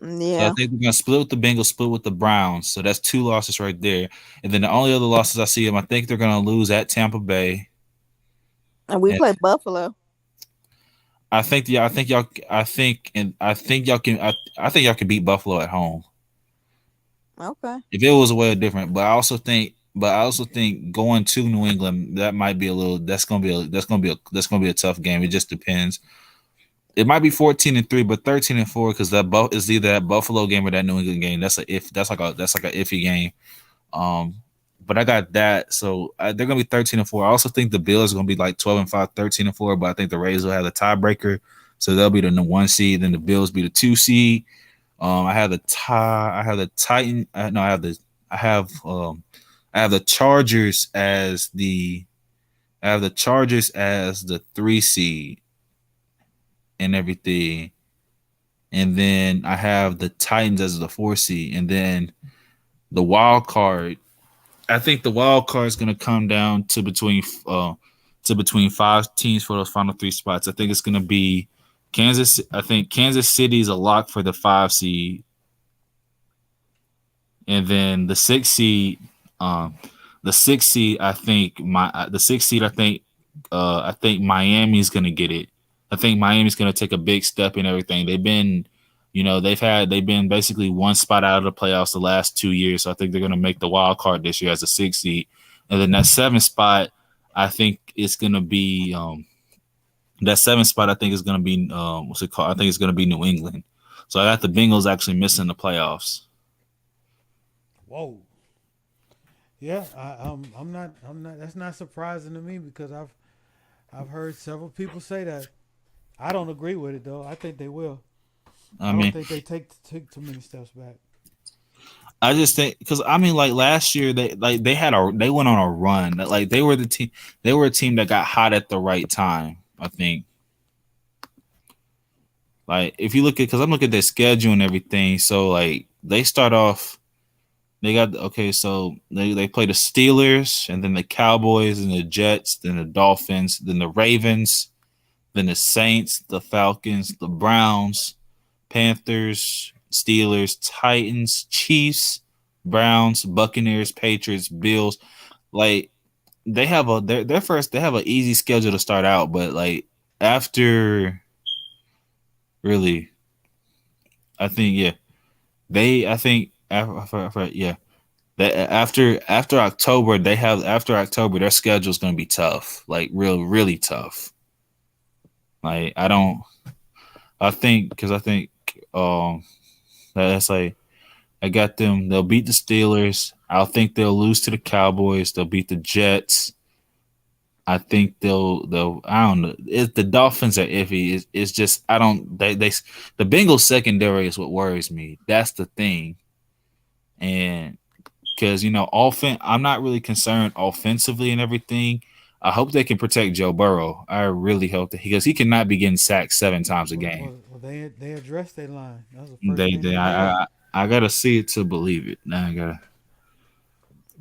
Yeah. So I think they're going to split with the Bengals, split with the Browns. So that's 2 losses right there. And then the only other losses I see them, I think they're going to lose at Tampa Bay. And we play Buffalo. I think y'all can beat Buffalo at home. Okay. If it was a way different, but I also think going to New England that might be that's gonna be a tough game. It just depends. It might be 14-3, but 13-4 because that is either that Buffalo game or that New England game. That's like an iffy game. But I got that, so they're gonna be 13-4. I also think the Bills are gonna be like 12-5, 13-4, but I think the Rays will have the tiebreaker, so they'll be the 1 seed. Then the Bills be the 2 seed. I have the Chargers as the 3 seed and everything. And then I have the Titans as the 4 seed. And then the wild card, I think the wild card is going to come down to between 5 teams for those final 3 spots. I think it's going to be Kansas. I think Kansas City is a lock for the 5 seed. and then the sixth seed, I think Miami's gonna get it. I think Miami's gonna take a big step in everything. They've been, they've been basically one spot out of the playoffs the last 2 years. So I think they're gonna make the wild card this year as a sixth seed, and then that seventh spot, I think it's gonna be that seventh spot. I think is gonna be what's it called? I think it's gonna be New England. So I got the Bengals actually missing the playoffs. Whoa. Yeah, I'm not. That's not surprising to me because I've heard several people say that. I don't agree with it though. I think they will. I I don't mean, think they take too many steps back. I just think because I mean, like last year, they went on a run. Like they were the team. They were a team that got hot at the right time. I think. Like if you look at, because I'm looking at their schedule and everything, so like they start off. They got okay, so they play the Steelers and then the Cowboys and the Jets, then the Dolphins, then the Ravens, then the Saints, the Falcons, the Browns, Panthers, Steelers, Titans, Chiefs, Browns, Buccaneers, Patriots, Bills. Like they have their first, they have an easy schedule to start out, but like after really, I think yeah, I think yeah. That after October, their schedule is going to be tough, like really tough. Like I think because that's like I got them. They'll beat the Steelers. I think they'll lose to the Cowboys. They'll beat the Jets. I think they'll I don't know. The Dolphins are iffy. It's just I don't they the Bengals secondary is what worries me. That's the thing, and because I'm not really concerned offensively and everything. I hope they can protect Joe Burrow. I really hope that because he cannot be getting sacked 7 times a game. Well, they addressed their line. That was the first They, thing they they did. I gotta see it to believe it. Now I gotta.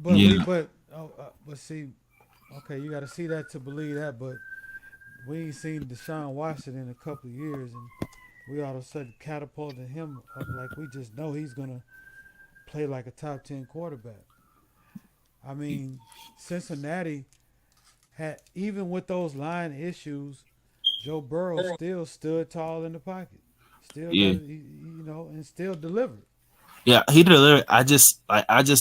But Yeah. but see, okay, you got to see that to believe that. But we ain't seen Deshaun Watson in a couple of years, and we all of a sudden catapulted him up like we just know he's gonna play like a top 10 quarterback. I mean, Cincinnati had even with those line issues, Joe Burrow still stood tall in the pocket, still Yeah. got and still delivered. Yeah, he delivered. I just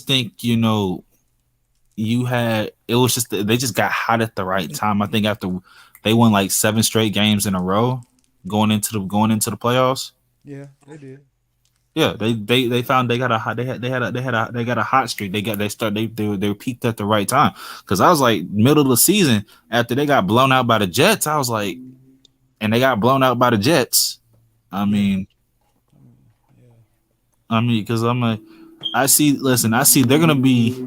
think you had it was just they just got hot at the right time. I think after they won like 7 straight games in a row going into the playoffs. Yeah, they did. Yeah, they found they got a hot they got a hot streak. They were peaked at the right time. Because I was like middle of the season after they got blown out by the Jets. I was like, and they got blown out by the Jets. I mean, because I see they're gonna be.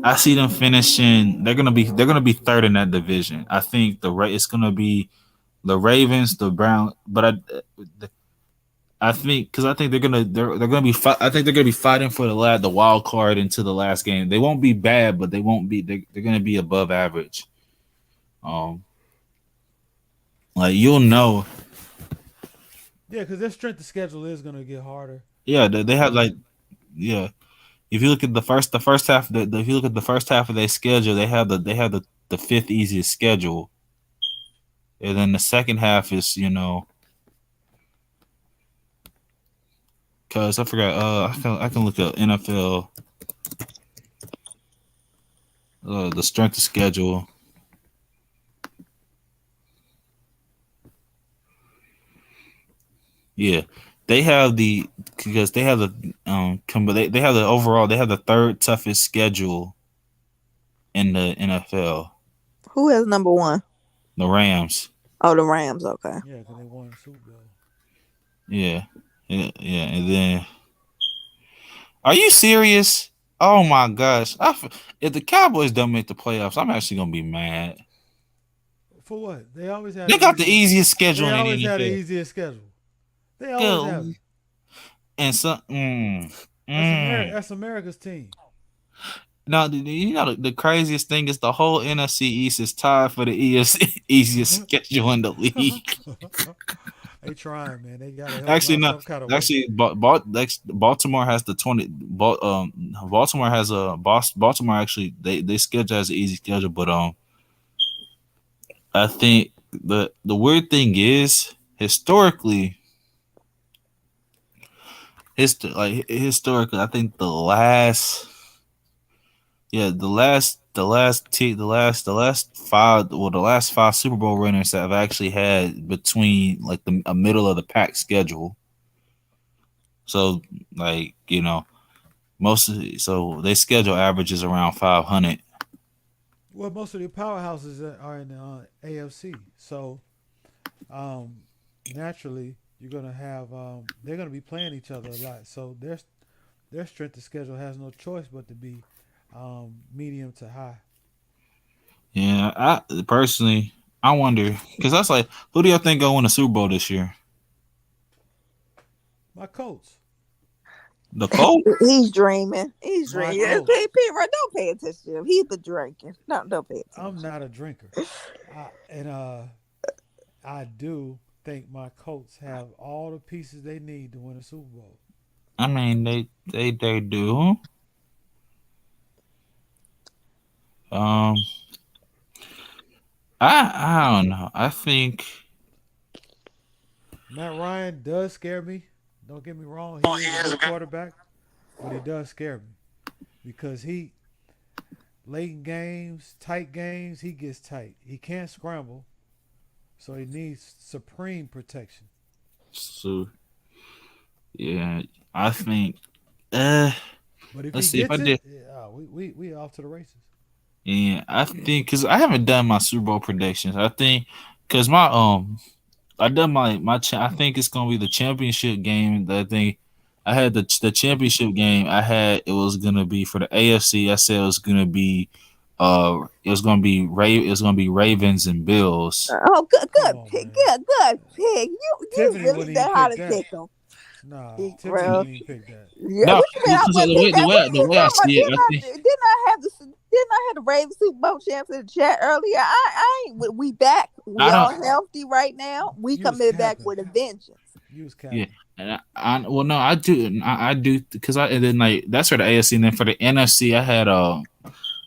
I see them finishing. They're gonna be third in that division. I think it's gonna be the Ravens, the Browns, but I think because I think they're gonna be I think they're gonna be fighting for the wild card into the last game. They won't be bad, but they won't be they're gonna be above average. Um, like you'll know, Yeah, because their strength of schedule is going to get harder. yeah, they have like yeah. If you look at the first half, if you look at the first half of their schedule, they have the fifth easiest schedule, and then the second half is because I forgot. I can look up NFL the strength of schedule. Yeah, they have the because they have the they have the overall they have the third toughest schedule in the NFL. Who has number one? The Rams. Oh, the Rams. Okay. Yeah, because they won the Super Bowl. Yeah, and then are you serious? Oh my gosh! If the Cowboys don't make the playoffs, I'm actually gonna be mad. For what? They always have. They got the easiest schedule They in always the have the NFL. easiest schedule. They always have it. And so, That's America's team. now the craziest thing is the whole NFC East is tied for the easiest schedule in the league. They trying, man. They gotta help Actually, him out no. some kind of way. Actually, Baltimore has the 20. Baltimore has a Baltimore. Actually, they schedule has an easy schedule, but I think the weird thing is historically, historically, I think the last five Super Bowl winners have actually had between like a middle of the pack schedule. So like so they schedule averages around 500. Well, most of the powerhouses are in the AFC, so naturally you're gonna have they're gonna be playing each other a lot. So their strength of schedule has no choice but to be medium to high. Yeah, I personally I wonder because that's like who do y'all think gonna win the Super Bowl this year? My Colts, The Colts? He's dreaming. He's my dreaming. Colts. Don't pay attention to him. He's the drinking. Don't pay attention. I'm not a drinker, and I do think my Colts have all the pieces they need to win a Super Bowl. I mean they do. Um, I don't know. I think Matt Ryan does scare me. Don't get me wrong. He is a good quarterback, but he does scare me because he late in games, tight games, he gets tight. He can't scramble, so he needs supreme protection. so. Yeah, I think. But if Let's he see if I gets did. it, yeah, we off to the races. Yeah, I think because I haven't done my Super Bowl predictions. I think because I done I think it's gonna be the championship game. I think I had the championship game. I had it was gonna be for the AFC. I said it was gonna be Ravens and Bills. Oh, good, Come good on, pick, man. good pick. You Tiffany really wouldn't know even how pick to that. pick them. Nah, Big Tiffany bro. wouldn't even pick that. Yeah, No, what you mean? I because wouldn't pick that. What the are you way I talking about? see it, I think Didn't I have the Ravens Super Bowl champs in the chat earlier? I ain't. We back. We I all don't. healthy right now. We You was coming back capping. with a vengeance. You was Yeah, capping. and well, no, I do because and then like that's for the AFC, and then for the NFC, I had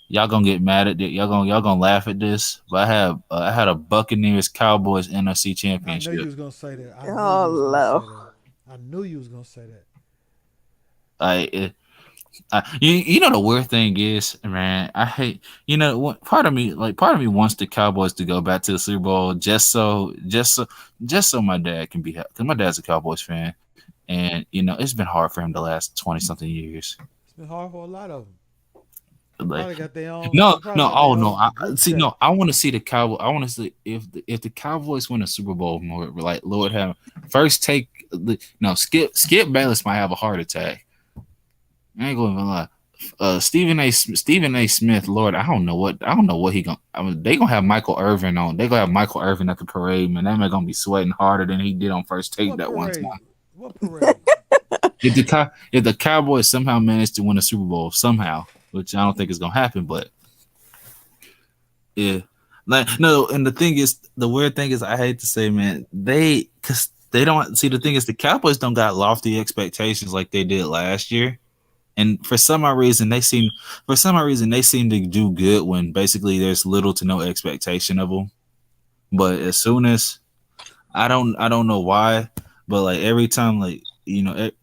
y'all gonna get mad at it, y'all gonna laugh at this, but I had a Buccaneers Cowboys NFC I knew you championship. was gonna say that. I knew Oh you was gonna say Lord. that. I knew you was gonna say that. You know the weird thing is, man, I hate part of me wants the Cowboys to go back to the Super Bowl just so my dad can be happy because my dad's a Cowboys fan, and it's been hard for him the last 20 something years. It's been hard for a lot of them. Like, Probably got their own. no, They probably no, got oh their no! own group See, chat. no, I want to see the Cowboy. I want to see if the Cowboys win a Super Bowl. Like Lord have first take. No, Skip Bayless might have a heart attack. I ain't going to lie. Stephen A. Smith, Lord, I don't know what he gonna. I mean, they gonna have Michael Irvin on. They gonna have Michael Irvin at the parade, man. That man gonna be sweating harder than he did on first take What that one parade? time. What parade? If the Cowboys somehow manage to win a Super Bowl somehow, which I don't think is gonna happen, but yeah, like no. And the weird thing is, I hate to say, man, because they don't see the thing is the Cowboys don't got lofty expectations like they did last year. And for some odd reason, they seem to do good when basically there's little to no expectation of them. But as soon as I don't know why, but like every time, like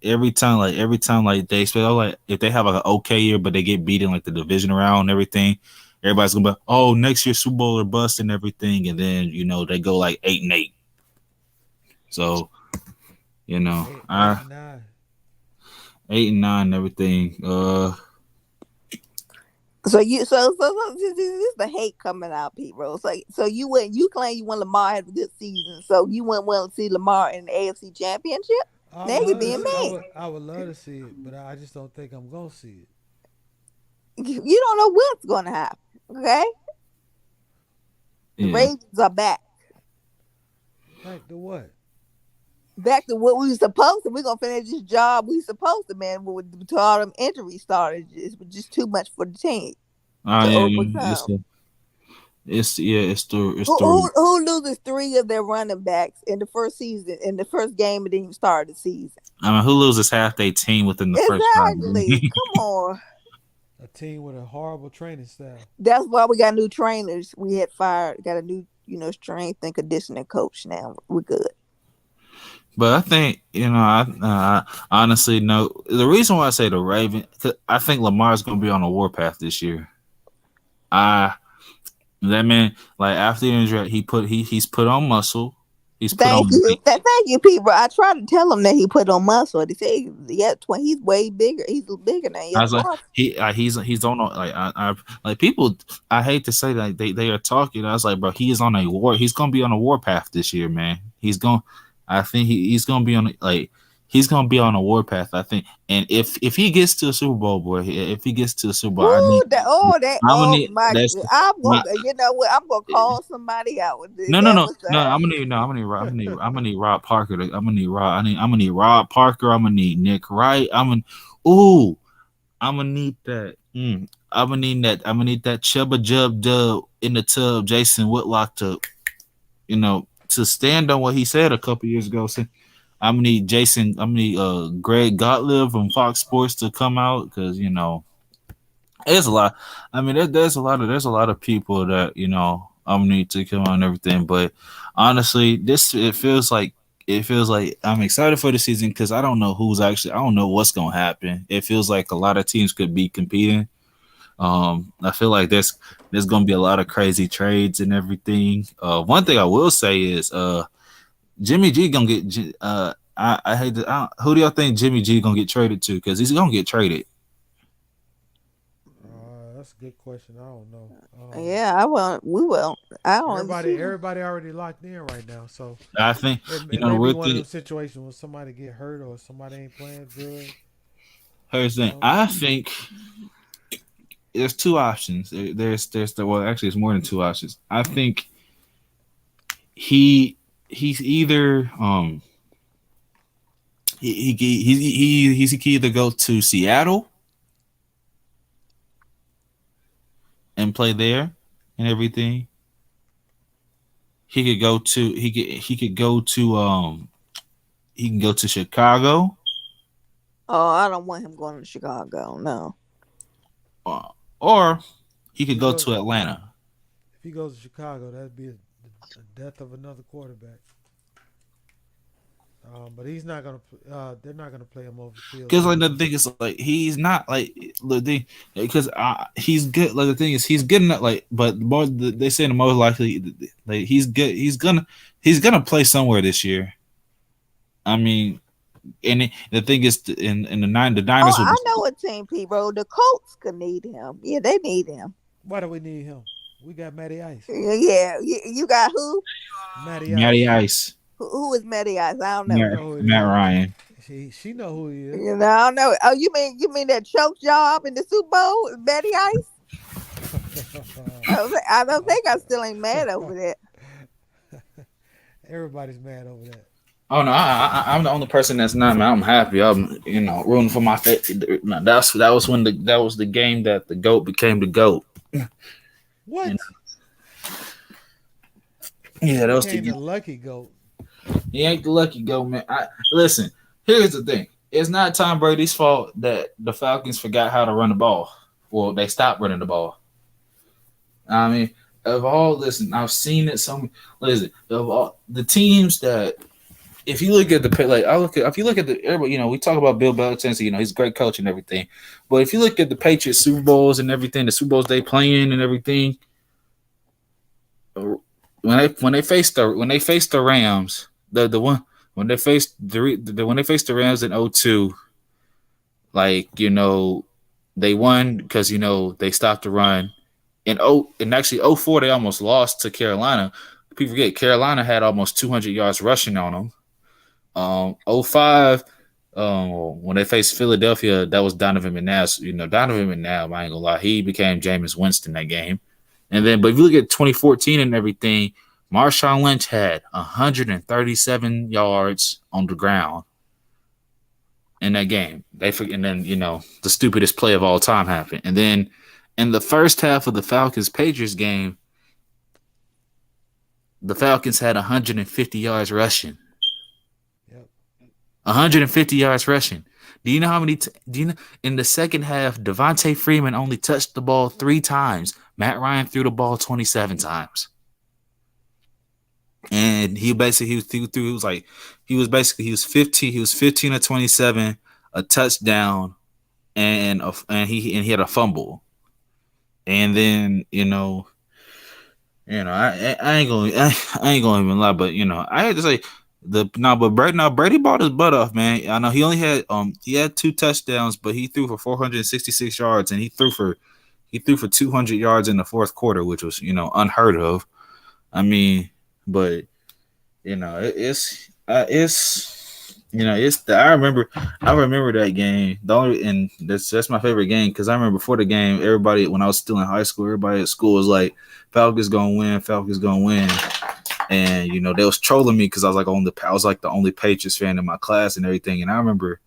every time, like they expect, like if they have like an okay year, but they get beat in like the division round and everything, everybody's gonna be, oh, next year Super Bowl or bust and everything, and then they go like 8-8. So Eight, I 8-9. 8-9 and everything. So this is the hate coming out, people. So you claim you want Lamar had a good season. So you wouldn't want to see Lamar in the AFC Championship? Now you being mean. I would love to see it, but I just don't think I'm gonna see it. You don't know what's going to happen. Okay, the Ravens are back. Back to what? Back to what we were supposed to. We're gonna finish this job we supposed to, man. With all them injuries started, it was just too much for the team to overcome. It's Who loses 3 of their running backs in the first season, in the first game, and then you start the season? I mean, who loses half their team within the first 5 Exactly. games? Come on. A team with a horrible training staff. That's why we got new trainers. We had got a new, strength and conditioning coach now. We're good. But I think, I honestly know the reason why I say the Ravens, 'cause I think Lamar's going to be on a warpath this year. That man, like after the injury, he's put on muscle. Thank you, people. I tried to tell him that he put on muscle. They say, he's way bigger. He's bigger now. I was like, he's on I like people. I hate to say that they are talking. I was like, bro, he's gonna be on a warpath this year, man. I think he's gonna be on he's gonna be on a warpath. I think, and if he gets to a Super Bowl, boy, if he gets to a Super Bowl, I'm gonna call somebody out. No. I'm gonna need Rob Parker. I'm gonna need Rob Parker. I'm gonna need Nick Wright. I'm gonna need that. I'm gonna need that Chubba Jub Dub in the tub, Jason Whitlock to stand on what he said a couple years ago. So I'm gonna need Greg Gottlieb from Fox Sports to come out because there's a lot. I mean, there's a lot of people that I'm gonna need to come on and everything. But honestly, it feels like I'm excited for the season because I don't know what's gonna happen. It feels like a lot of teams could be competing. I feel like there's gonna be a lot of crazy trades and everything. One thing I will say is Jimmy G gonna get. Who do y'all think Jimmy G gonna get traded to? Because he's gonna get traded. That's a good question. I don't know. We will. I don't. Everybody already locked in right now, so I think it may be one of those situations where somebody get hurt or somebody ain't playing good. Here's the thing. I think there's 2 options. It's more than 2 options. I think he's either he can either go to Seattle and play there and everything. He can go to Chicago. Oh, I don't want him going to Chicago. No. Or he could go to Atlanta. If he goes to Chicago, that'd be the death of another quarterback. But he's not gonna. They're not gonna play him over the field. Because the thing is, he's not the thing. Because he's good. The thing is, he's good enough. But more they say the most likely, he's good. He's gonna play somewhere this year. I mean, and the thing is, in the Niners. I know a team, people. The Colts could need him. Yeah, they need him. Why do we need him? We got Matty Ice. Yeah, you got who? Matty Ice. Who is Matty Ice? I don't know. Matt Ryan. She know who he is. I don't know. Oh, you mean that choke job in the Super Bowl, Matty Ice? I don't think I still ain't mad over that. Everybody's mad over that. Oh no, I'm the only person that's not mad. I'm happy. I'm rooting for my favorite. That was the game that the GOAT became the GOAT. What? Yeah, that was the lucky GOAT. He ain't the lucky GOAT, man. Listen, here's the thing. It's not Tom Brady's fault that the Falcons forgot how to run the ball. Well, they stopped running the ball. I mean, I've seen it. Of all the teams that, if you look at everybody, we talk about Bill Belichick, he's a great coach and everything. But if you look at the Patriots Super Bowls and everything, the Super Bowls they play in and everything, when they faced the Rams, when they faced the Rams in 2002, they won because they stopped the run. And actually 2004 they almost lost to Carolina. People forget Carolina had almost 200 yards rushing on them. 2005, when they faced Philadelphia, that was Donovan McNabb. Donovan McNabb, I ain't gonna lie, he became Jameis Winston that game. And then, but if you look at 2014 and everything, Marshawn Lynch had 137 yards on the ground in that game. And then, the stupidest play of all time happened. And then in the first half of the Falcons-Patriots game, the Falcons had 150 yards rushing. Yep. 150 yards rushing. Do you know how many? Do you know in the second half, Devontae Freeman only touched the ball 3 times. Matt Ryan threw the ball 27 times, and he was 15 or 27, a touchdown, and he had a fumble, and then I ain't gonna even lie, but I had to say Brady bought his butt off, man. I know he had 2 touchdowns, but he threw for 466 yards, and he threw for 200 yards in the fourth quarter, which was unheard of. I mean, but I remember that game. That's my favorite game because I remember before the game, everybody when I was still in high school, everybody at school was like, Falcons gonna win. And they was trolling me because I was like the only Patriots fan in my class and everything. And I remember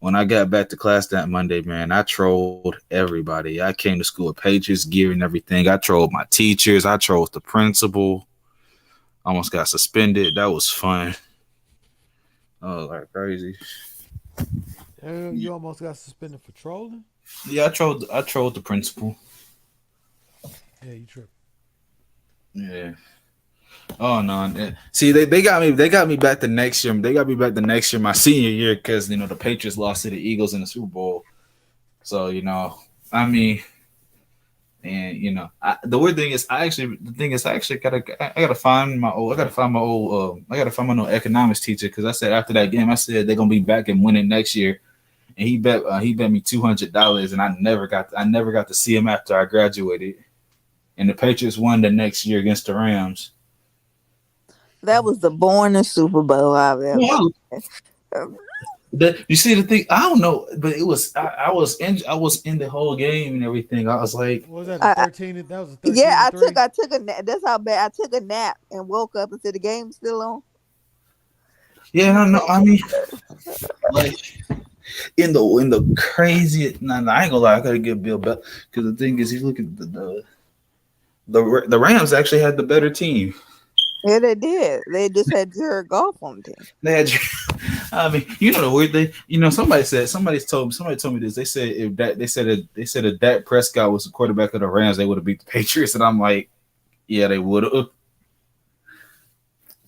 when I got back to class that Monday, man, I trolled everybody. I came to school with Patriots gear and everything. I trolled my teachers. I trolled the principal. Almost got suspended. That was fun. Oh, like crazy. You almost got suspended for trolling? Yeah, I trolled the principal. Yeah, you tripped. Yeah. Oh no! See, they got me back the next year. They got me back the next year, my senior year, because the Patriots lost to the Eagles in the Super Bowl. So I mean, and the weird thing is, I gotta find my old economics teacher because I said after that game, I said they're gonna be back and winning next year, and he bet me $200, and I never got to see him after I graduated, and the Patriots won the next year against the Rams. That was the boringest Super Bowl I've ever. You see the thing? I don't know, but it was I was in the whole game and everything. I was like, what was that? The 13? That was 13. Yeah, I took a nap. That's how bad. I took a nap and woke up and said the game's still on. Yeah, no, I mean, like in the craziest. I ain't gonna lie, I gotta give Bill back because the thing is, you look at the Rams actually had the better team. Yeah, they did. They just had Jared Goff on the team. They had, I mean, the weird thing. Somebody told me this. They said if Dak Prescott was the quarterback of the Rams, they would have beat the Patriots, and I'm like, yeah, they would have.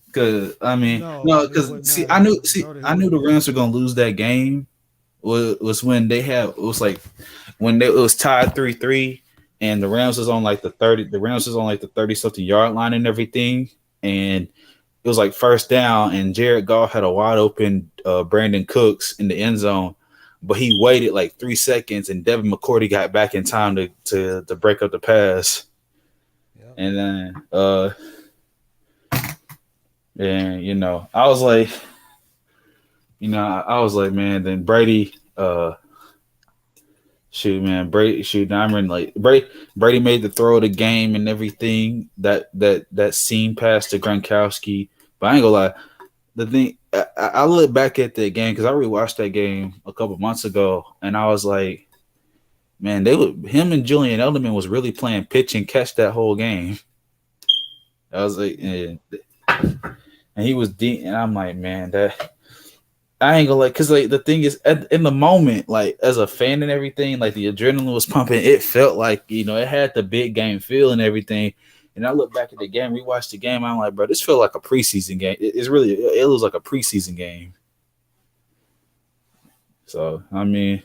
Because I mean, I knew the Rams were gonna lose that game. Was when it was tied 3-3, and the Rams was on like the 30. The Rams was on like the 30-something yard line and everything. And it was like first down, and Jared Goff had a wide open Brandon Cooks in the end zone, but he waited like 3 seconds, and Devin McCourty got back in time to break up the pass. Yep. And then, I was like, man. Then Brady, I remember like Brady made the throw of the game and everything. That seam pass to Gronkowski. But I ain't gonna lie, the thing I look back at that game because I rewatched that game a couple months ago, and I was like, man, him and Julian Edelman was really playing pitch and catch that whole game. I was like, and he was deep, and I'm like, man, that. I ain't gonna like, cause like the thing is, in the moment, like as a fan and everything, like the adrenaline was pumping. It felt like it had the big game feel and everything. And I look back at the game, rewatched the game. I'm like, bro, this felt like a preseason game. It was like a preseason game. So I mean,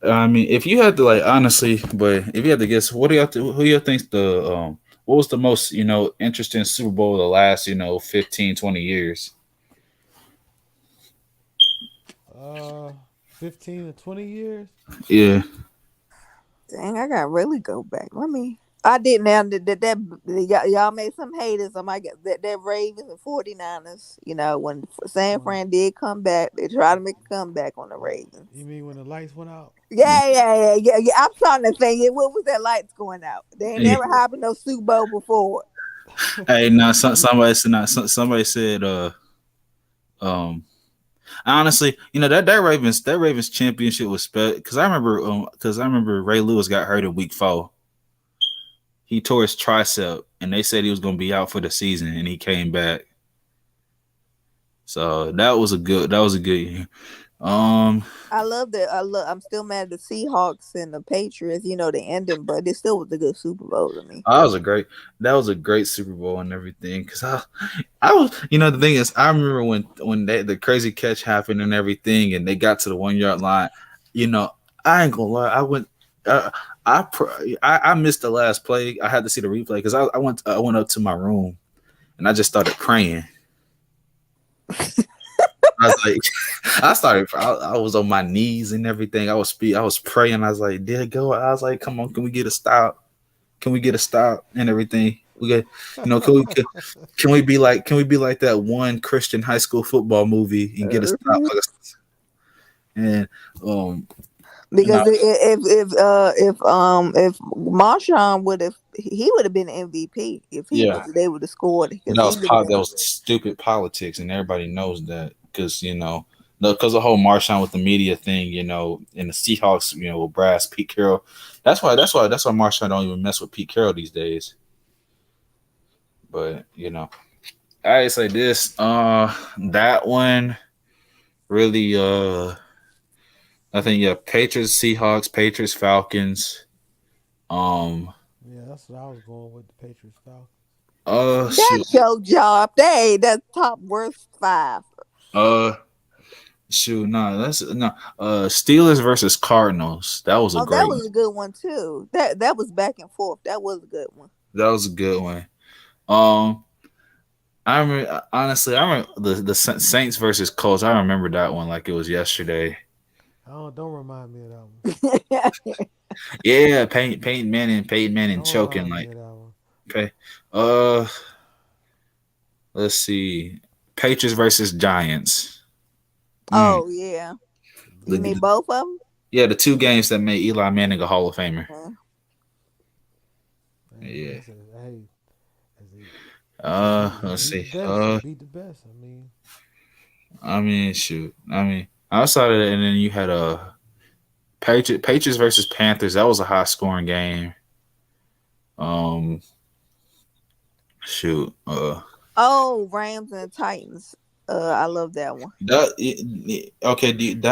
if you had to honestly, but if you had to guess, who do you think what was the most interesting Super Bowl of the last 15, 20 years? 15 to 20 years. Yeah. Dang, I gotta really go back. I did now that y'all made some haters on my that Ravens and 49ers. When San Fran did come back, they tried to make a comeback on the Ravens. You mean when the lights went out? Yeah. I'm trying to think. What was that lights going out? They ain't never happened no Super Bowl before. Hey, now somebody said honestly, that Ravens championship was special because I remember Ray Lewis got hurt in week 4. He tore his tricep, and they said he was going to be out for the season, and he came back. So that was a good year. I love that. I'm still mad at the Seahawks and the Patriots. You know, the ending, but it still was a good Super Bowl to me. that was a great Super Bowl and everything. Because I was, the thing is, I remember when the crazy catch happened and everything, and they got to the 1 yard line. I ain't gonna lie, I went. I missed the last play. I had to see the replay because I went up to my room and I just started praying. I was like, I was on my knees and everything. I was praying. I was like, did it go? I was like, come on, can we get a stop? Can we get a stop and everything? We get, can we be like that one Christian high school football movie and get a stop? And because if Marshawn would have been MVP if they would have scored. That was stupid politics, and everybody knows that because because the whole Marshawn with the media thing, and the Seahawks, with brass Pete Carroll. That's why Marshawn don't even mess with Pete Carroll these days. But I say this, that one really, I think Patriots, Seahawks, Patriots, Falcons. Yeah, that's what I was going with, the Patriots Falcons. That's your job. That's top worst 5. Steelers versus Cardinals. That was a great that was a good one too. That was back and forth. That was a good one. That was a good one. I remember the Saints versus Colts. I remember that one like it was yesterday. Oh, don't remind me of that one. Yeah, Peyton Manning choking like. Okay. Let's see. Patriots versus Giants. Oh yeah. You mean both of them? Yeah, the 2 games that made Eli Manning a Hall of Famer. Yeah. Let's see. Beat the best. Shoot. Outside of that, and then you had Patriots versus Panthers. That was a high scoring game. Shoot. Rams and Titans. I love that one. That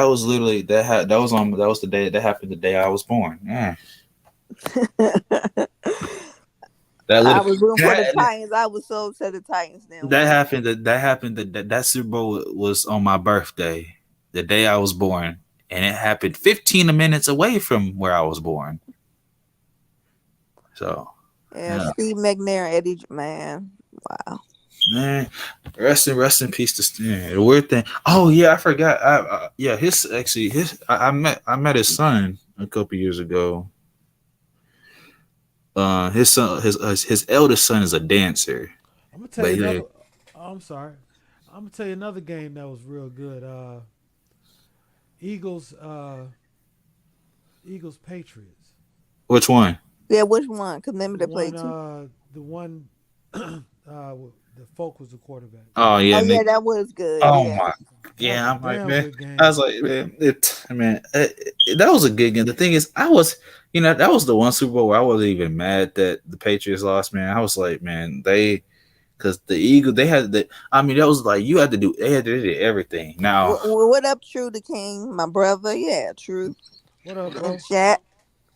was literally that was the day that happened the day I was born. Yeah. I was rooting for the Titans. I was so upset the Titans then. That happened. That Super Bowl was on my birthday, the day I was born, and it happened 15 minutes away from where I was born. So Steve McNair, Eddie, man, wow. Man, rest in peace to Steve. The weird thing. Oh yeah, I forgot. I met his son a couple years ago. His son, his eldest son is a dancer. I'm gonna tell you I'm sorry. I'm gonna tell you another game that was real good. Eagles Patriots. Which one? Yeah, which one? Because remember they played 2. The one the Folk was the quarterback. Oh yeah, that was good. Oh my, yeah. I'm like, man, I was like, that was a good game. The thing is, that was the one Super Bowl where I wasn't even mad that the Patriots lost. Man, I was like, man, because the Eagles, they had that was like they had to do everything. Now, what up, True the King, my brother? Yeah, True. What up, bro? Chat.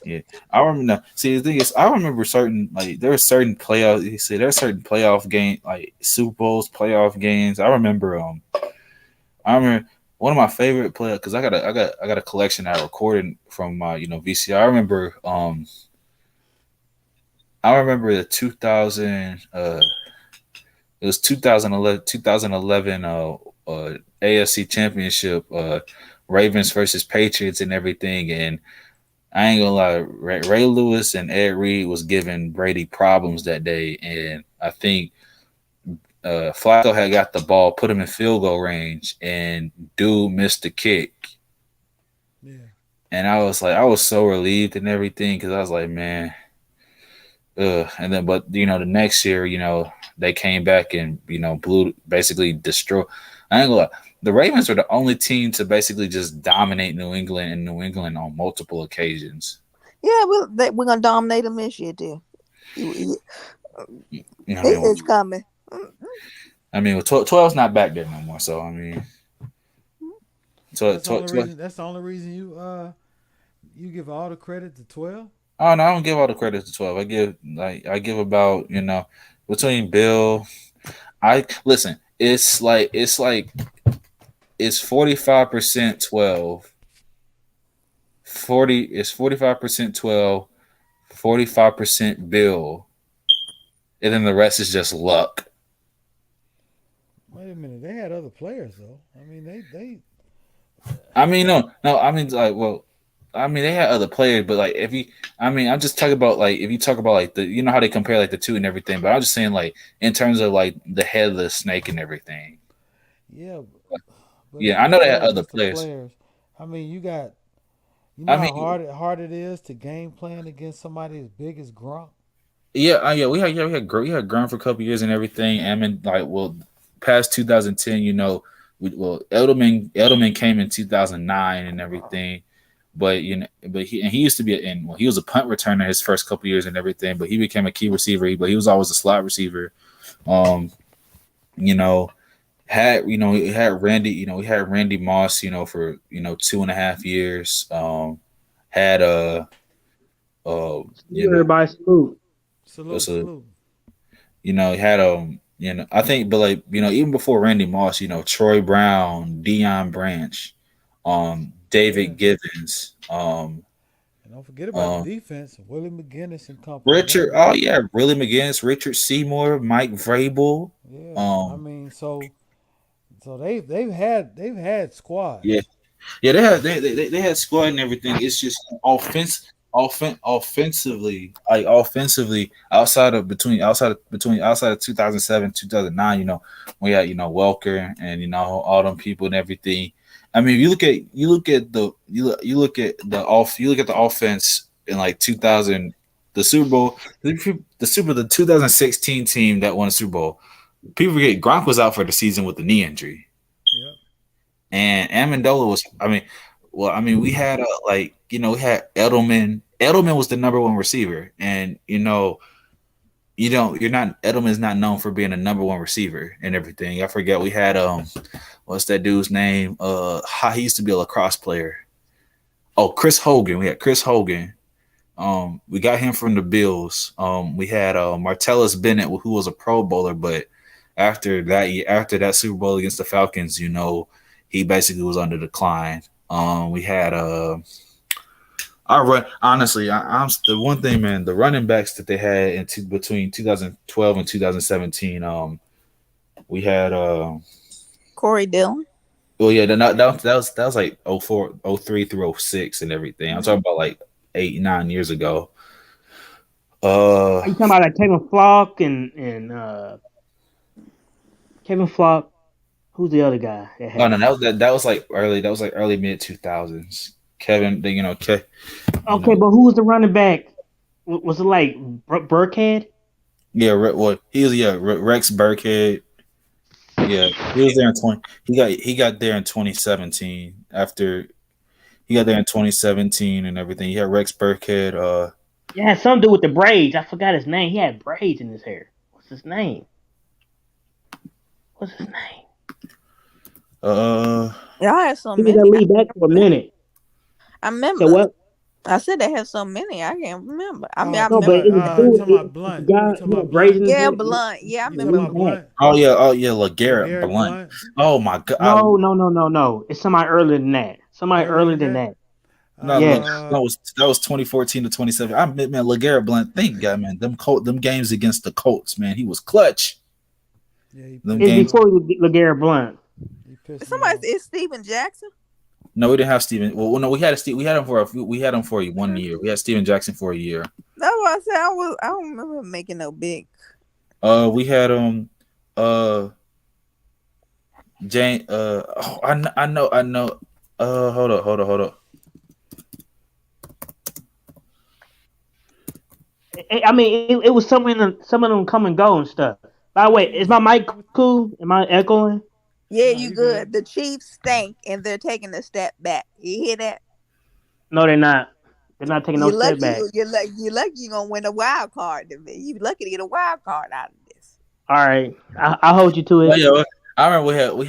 Yeah, I remember. See, the thing is, I remember there are certain playoff. You see, there are certain playoff game Super Bowls, playoff games. I remember. One of my favorite players because I got a collection I recorded from VCR. I remember. I remember the 2000. It was 2011 AFC Championship. Ravens versus Patriots and everything, and I ain't gonna lie, Ray Lewis and Ed Reed was giving Brady problems that day, and I think Flacco had got the ball, put him in field goal range, and dude missed the kick. Yeah. And I was so relieved and everything because I was like, man. And then, but the next year, they came back and basically destroyed. I ain't gonna lie. The Ravens are the only team to basically just dominate New England on multiple occasions. Yeah, we're gonna dominate them this year too. It- You know, what I mean, it's coming. I mean, 12's not back there no more. So I mean, That's the 12, only 12 reason. That's the only reason you give all the credit to 12. Oh no, I don't give all the credit to 12. I give about between Bill. I listen. It's 45% 12. 40 is 45% 12, 45% Bill, and then the rest is just luck. Wait a minute, they had other players though. I mean, they. I mean, no. I mean, like, well, I mean, they had other players, but like, I'm just talking about like, if you talk about like how they compare like the two and everything, but I'm just saying like in terms of like the head of the snake and everything. Yeah, but Yeah, if I you know they compare had it other just to players. players, I mean, you know I how mean, hard it is to game plan against somebody as big as Gronk. yeah, we had ground for a couple years and everything. I mean, like, well, past 2010, Edelman came in 2009 and everything. But he used to be he was a punt returner his first couple years and everything. But he became a key receiver. But he was always a slot receiver. Um, you know, he had Randy Moss. For 2.5 years. Had Everybody salute. Salute, salute. he had I think, but like even before Randy Moss, Troy Brown, Deion Branch, Yeah, David Givens, and don't forget about the defense, Willie McGinnis and company. Richard. Oh yeah, Willie McGinnis, Richard Seymour, Mike Vrabel. Yeah, I mean, so they've had squads. Yeah, they had squad and everything. It's just offensively, like offensively, outside of 2007 2009. We had Welker and all them people and everything. I mean, you look at the offense in like 2000, the Super Bowl, the 2016 team that won the Super Bowl. People forget Gronk was out for the season with the knee injury. Yep. And Amendola was, we had we had Edelman. Edelman was the number one receiver, and Edelman's not known for being a number one receiver and everything. I forget we had what's that dude's name? He used to be a lacrosse player. Oh, Chris Hogan. We had Chris Hogan. We got him from the Bills. We had Martellus Bennett, who was a Pro Bowler, but after that Super Bowl against the Falcons, he basically was on the decline. We had honestly, I'm the one thing, man. The running backs that they had between 2012 and 2017. We had Corey Dillon. well, yeah, that was like 04, 03 through 06 and everything. I'm talking about like 8-9 years ago. Are you talking about like Kevin Flock and Kevin Flock? Who's the other guy? No, that was like early. That was like early mid 2000s. Kevin, Okay, but who was the running back? Was it like Burkhead? Yeah, he was Rex Burkhead. Yeah, he was there in 20. He got there in 2017. After he got there in 2017 and everything, he had Rex Burkhead. It had something to do with the braids. I forgot his name. He had braids in his hair. What's his name? Y'all had so He many. was at lead back for a minute. I remember. So what? I said they had so many. I can't remember. I mean, I No, remember. but it was talking about Blunt. guy, You talking about braids in Blunt? his Yeah, hair. Blunt. Yeah, I You remember. talking about Blunt? Oh yeah, LeGarrette Blunt. Oh my god. No. It's somebody earlier than that. Earlier than that. No, Yeah. that was 2014 to 2017. I admit, man, LeGarrette Blunt. Thank God, man. Them games against the Colts, man, he was clutch. Yeah, It's before LeGarrette Blunt. Somebody is Steven Jackson. No, we didn't have Steven. Well, no, we had him for 1 year. We had Steven Jackson for a year. That's what I said. I don't remember making no big. We had Jane. I know. Hold up. I mean, it was some of them come and go and stuff. By the way, is my mic cool? Am I echoing? Yeah, you good. The Chiefs stink, and they're taking a step back. You hear that? No, they're not. They're not taking no step back. You're lucky you're gonna win a wild card. You lucky to get a wild card out of this. All right, I'll hold you to it. Well, yeah, I remember we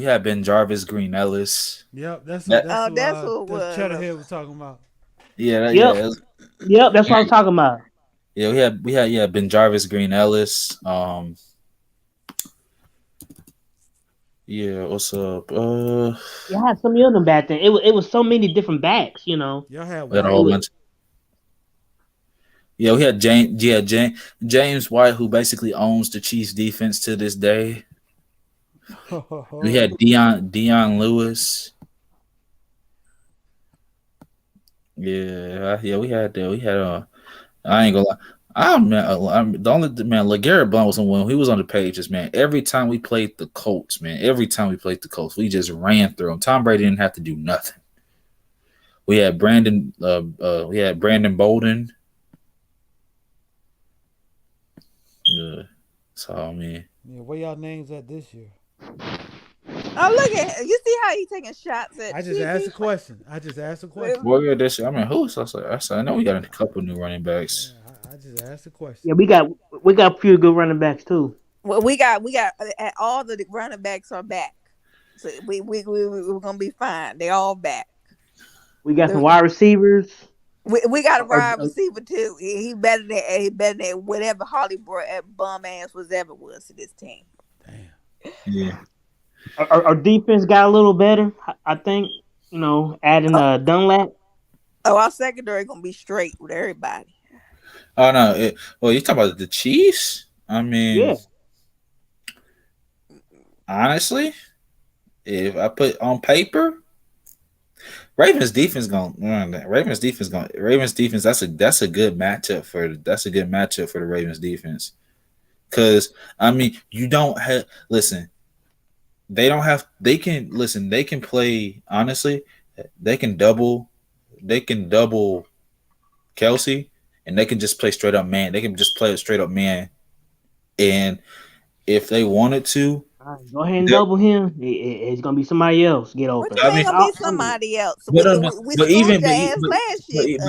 had Ben Jarvis, Green Ellis. Yep, that's who it that's was. Cheddarhead was talking about. Yeah, Yep, that's what I'm talking about. Yeah, we had Ben Jarvis, Green Ellis. Yeah, what's up? You had some of them back then. It was so many different backs, you know. Y'all had We had a whole bunch. Yeah, we had James White, who basically owns the Chiefs defense to this day. We had Dion Lewis. Yeah, we had I ain't gonna lie. The only LeGarrette Blount was when he was on the pages, man. Every time we played the Colts, we just ran through them. Tom Brady didn't have to do nothing. We had Brandon Bolden. So I mean, yeah, where y'all names at this year? Oh, look at you! See how he taking shots at? I just asked a question. Well, yeah, this. I mean, who? I know we got a couple new running backs. Yeah, I just asked a question. Yeah, we got a few good running backs too. Well, we got all the running backs are back, so we're gonna be fine. They all back. We got some wide receivers. We got a wide receiver too. He better than whatever Holly bum ass ever was to this team. Damn. Yeah. Our defense got a little better, I think. You know, adding Dunlap. Oh, our secondary gonna be straight with everybody. Oh no! You talking about the Chiefs? I mean, yeah. Honestly, if I put on paper, Ravens defense. That's a good matchup for the Ravens defense. Because I mean, you don't have They can play honestly. They can double Kelsey, and they can just play straight up man. They can just play a straight up man, and if they wanted to, go ahead and double him. It's gonna be somebody else get open. It's gonna be somebody else. We even last year.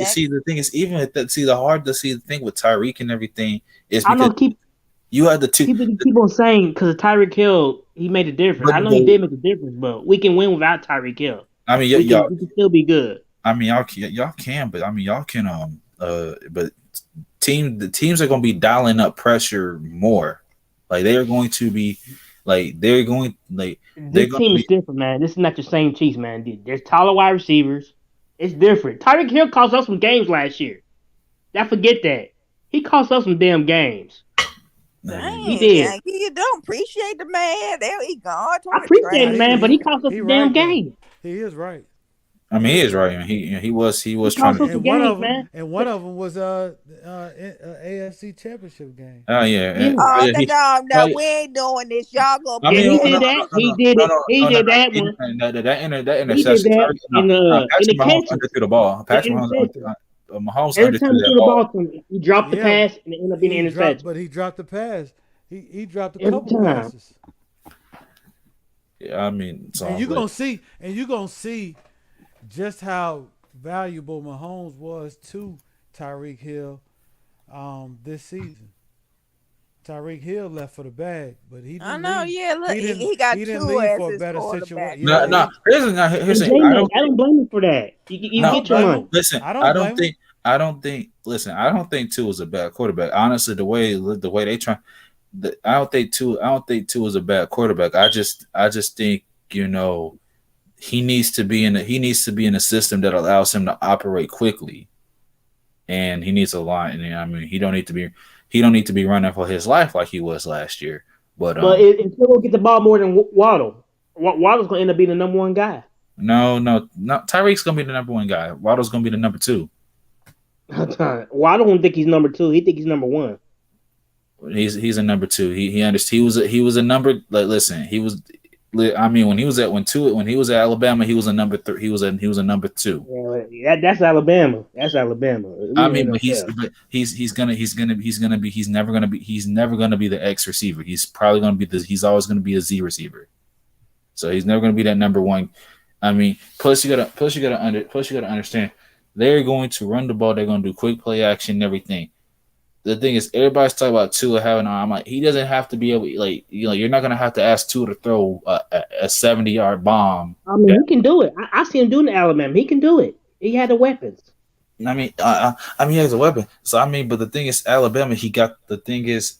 See, the thing is, even with the hard to see the thing with Tyreek and everything is I because know you had the two. People keep on saying because Tyreek Hill, he made a difference. I know he did make a difference, but we can win without Tyreek Hill. I mean, we can still be good. I mean, y'all can, but I mean, y'all can. But the teams are going to be dialing up pressure more. Like they are going to be, this team is different, man. This is not the same Chiefs, man. There's taller wide receivers. It's different. Tyreek Hill cost us some games last year. Don't forget that. He cost us some damn games. Dang, he did. You don't appreciate the man. There he gone. I appreciate the man, but he cost us some damn game. He is right. I mean, he is right. He was trying to. And one of them was AFC Championship game. Oh yeah. No, we ain't doing this. Y'all gonna. He did that. He did it. He did that one. That interception. Patrick Mahomes underthrew the ball. Patrick Mahomes every time he threw the ball to him, he dropped the pass and it ended up being an interception. But he dropped the pass. He dropped a couple passes. Yeah, I mean, and you're gonna see just how valuable Mahomes was to Tyreek Hill this season. Tyreek Hill left for the bag, but he didn't. I know, look, he got he didn't two leave as for a his better quarterback. situation. No. Here's the thing. I don't blame him for that. You get your money. Listen, I don't think Tua was a bad quarterback. Honestly, the way they try, I don't think Tua was a bad quarterback. I just think he needs to be in a system that allows him to operate quickly, and he needs a line. I mean, he don't need to be running for his life like he was last year. But it's still gonna get the ball more than Waddle. Waddle's gonna end up being the number one guy. No. Tyreek's gonna be the number one guy. Waddle's gonna be the number two. Waddle don't think he's number two. He think he's number one. He's a number two. He understood. He was a number. Like, listen, he was. I mean, when he was at Alabama, he was a number three. He was a number two. Yeah, that's Alabama. That's Alabama. I mean, but he's never gonna be the X receiver. He's probably gonna be he's always gonna be a Z receiver. So he's never gonna be that number one. I mean, plus you gotta understand they're going to run the ball. They're going to do quick play action and everything. The thing is, everybody's talking about Tua having an arm. Like, he doesn't have to be able, like, you're not gonna have to ask Tua to throw a 70-yard bomb. I mean, he can do it. I see him doing it in Alabama. He can do it. He had the weapons. He has a weapon. So I mean, but the thing is, Alabama. The thing is,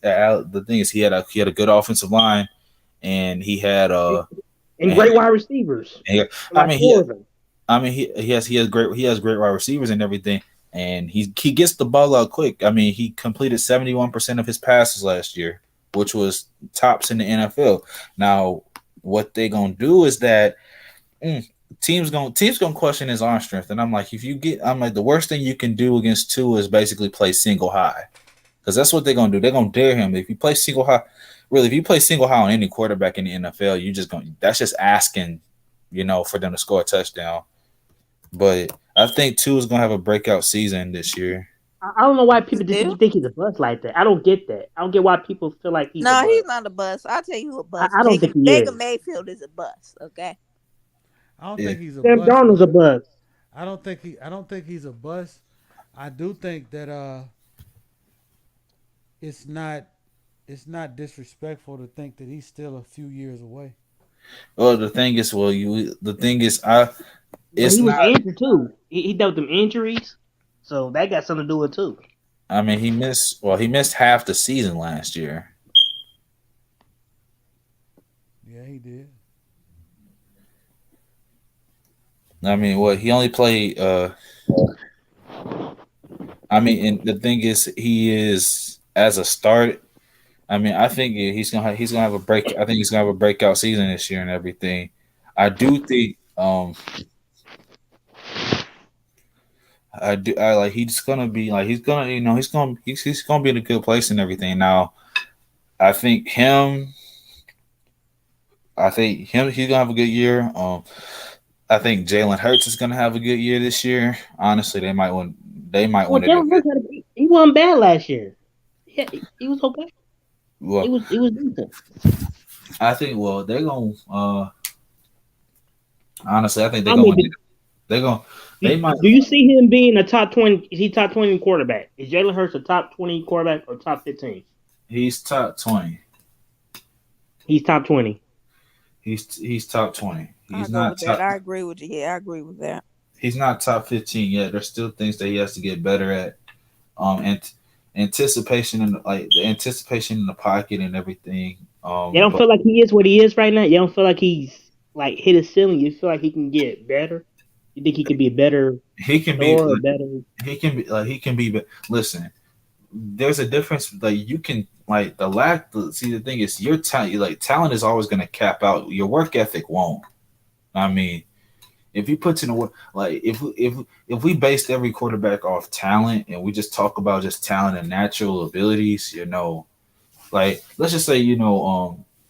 he had a good offensive line, and he had and great wide receivers. I mean, he has great wide receivers and everything. And he gets the ball out quick. I mean, he completed 71% of his passes last year, which was tops in the NFL. Now, what they gonna do is that teams gonna question his arm strength. And I'm like, the worst thing you can do against Tua is basically play single high, because that's what they're gonna do. They're gonna dare him. If you play single high, really, if you play single high on any quarterback in the NFL, that's just asking, for them to score a touchdown. But I think Tua is gonna have a breakout season this year. I don't know why people think he's a bust like that. I don't get that. I don't get why people feel like he's. No, he's not a bust. I'll tell you who a bust. I don't think he Baker is. Mayfield is a bust. Okay. I don't think he's a Sam bust. Darnold's a bust. I don't think he's a bust. I do think that it's not disrespectful to think that he's still a few years away. Well, he was injured too. He dealt with them injuries, so that got something to do with it too. I mean, he missed half the season last year. Yeah, he did. I mean, he only played. And the thing is, he is as a start. I mean, I think he's gonna have a break. I think he's gonna have a breakout season this year and everything. I do think. He's gonna be he's gonna be in a good place and everything. Now, I think he's gonna have a good year. I think Jalen Hurts is gonna have a good year this year. Honestly, they might win. Jalen Hurts he wasn't bad last year. Yeah, he was okay. Well, he was decent. I think. Well, they're gonna. Honestly, I think they're gonna. They're gonna. They might. Do you see him being a top 20? Is he top 20 quarterback? Is Jalen Hurts a top 20 quarterback or top 15? He's top 20. He's top 20. He's top 20. He's not top. I agree with you. Yeah, I agree with that. He's not top 15 yet. There's still things that he has to get better at. And anticipation and the anticipation in the pocket and everything. You don't feel like he is what he is right now. You don't feel like he's hit his ceiling. You feel like he can get better. You think he could be better? He can be better. He can be. Listen, there's a difference. You can the thing is your talent. Talent is always going to cap out. Your work ethic won't. I mean, if you put in the work, if we based every quarterback off talent and we just talk about just talent and natural abilities, let's just say, you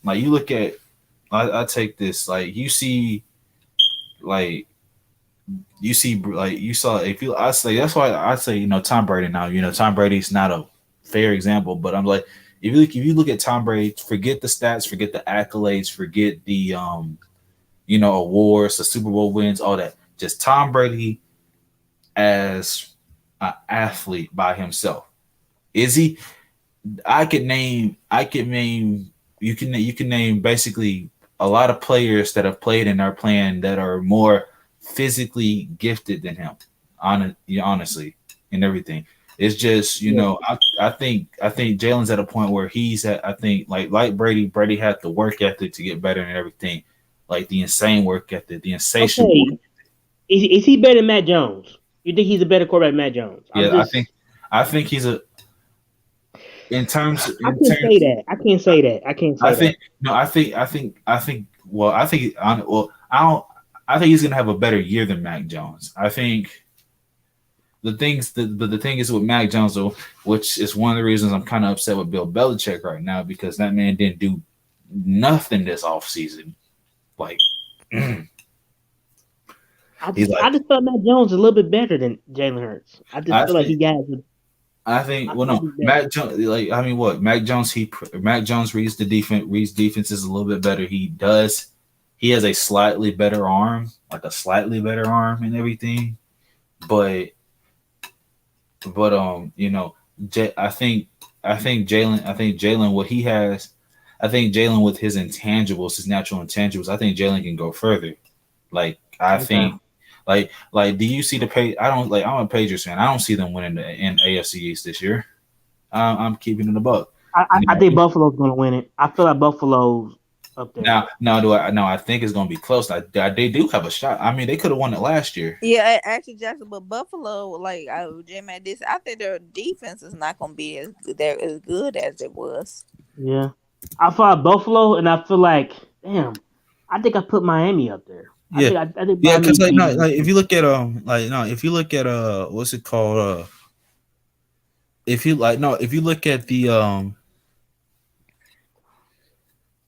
look at, I take this, you saw, that's why I say, Tom Brady now, Tom Brady's not a fair example, but I'm like, if you look at Tom Brady, forget the stats, forget the accolades, forget the, awards, the Super Bowl wins, all that. Just Tom Brady as an athlete by himself. Is he? You can name basically a lot of players that have played and are playing that are more physically gifted than him. Honestly, and everything. It's just, I think Jalen's at a point where he's at. I think like Brady had the work ethic to get better and everything. Like the insane work ethic, the insatiable. Okay. Is he better than Matt Jones? You think he's a better quarterback than Matt Jones? Yeah, I think he's a. I can't say that. I can't say that. I think he's gonna have a better year than Mac Jones. I think the thing is with Mac Jones, though, which is one of the reasons I'm kind of upset with Bill Belichick right now, because that man didn't do nothing this offseason. I just felt Mac Jones a little bit better than Jalen Hurts. I feel like he got. Mac Jones. Mac Jones reads the defense. Reads defenses a little bit better. He does. he has a slightly better arm, and everything. But you know, I think Jalen what he has, I think Jalen with his intangibles, his natural intangibles, I think Jalen can go further. Like I think do you see the page? I'm a Patriots fan. I don't see them winning in AFC East this year. I'm keeping it a buck. I think Buffalo's going to win it. I feel like Buffalo's up there. I think it's going to be close. They do have a shot. I mean, they could have won it last year. Yeah, actually, Jackson, but Buffalo, like J-Man did, I think their defense is not going to be as good as it was. Yeah, I feel like Buffalo, and I feel like, damn, I think I put Miami up there. Yeah, I think yeah, because if you look at what's it called? If you look at the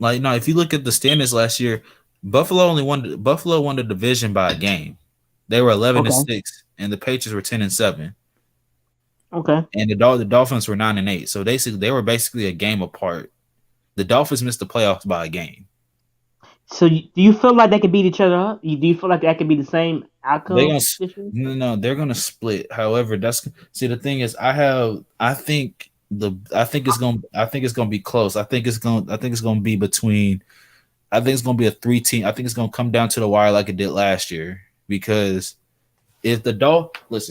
if you look at the standings last year, Buffalo won the division by a game. They were 11-6, and the Patriots were 10-7. Okay, and the Dolphins were 9-8. So they were basically a game apart. The Dolphins missed the playoffs by a game. So do you feel like they could beat each other up? Do you feel like that could be the same outcome? No, they're gonna split. However, the thing is, I think it's gonna be close. I think it's gonna be between. I think it's gonna be a 3-team. I think it's gonna come down to the wire like it did last year. Because if the Dolphins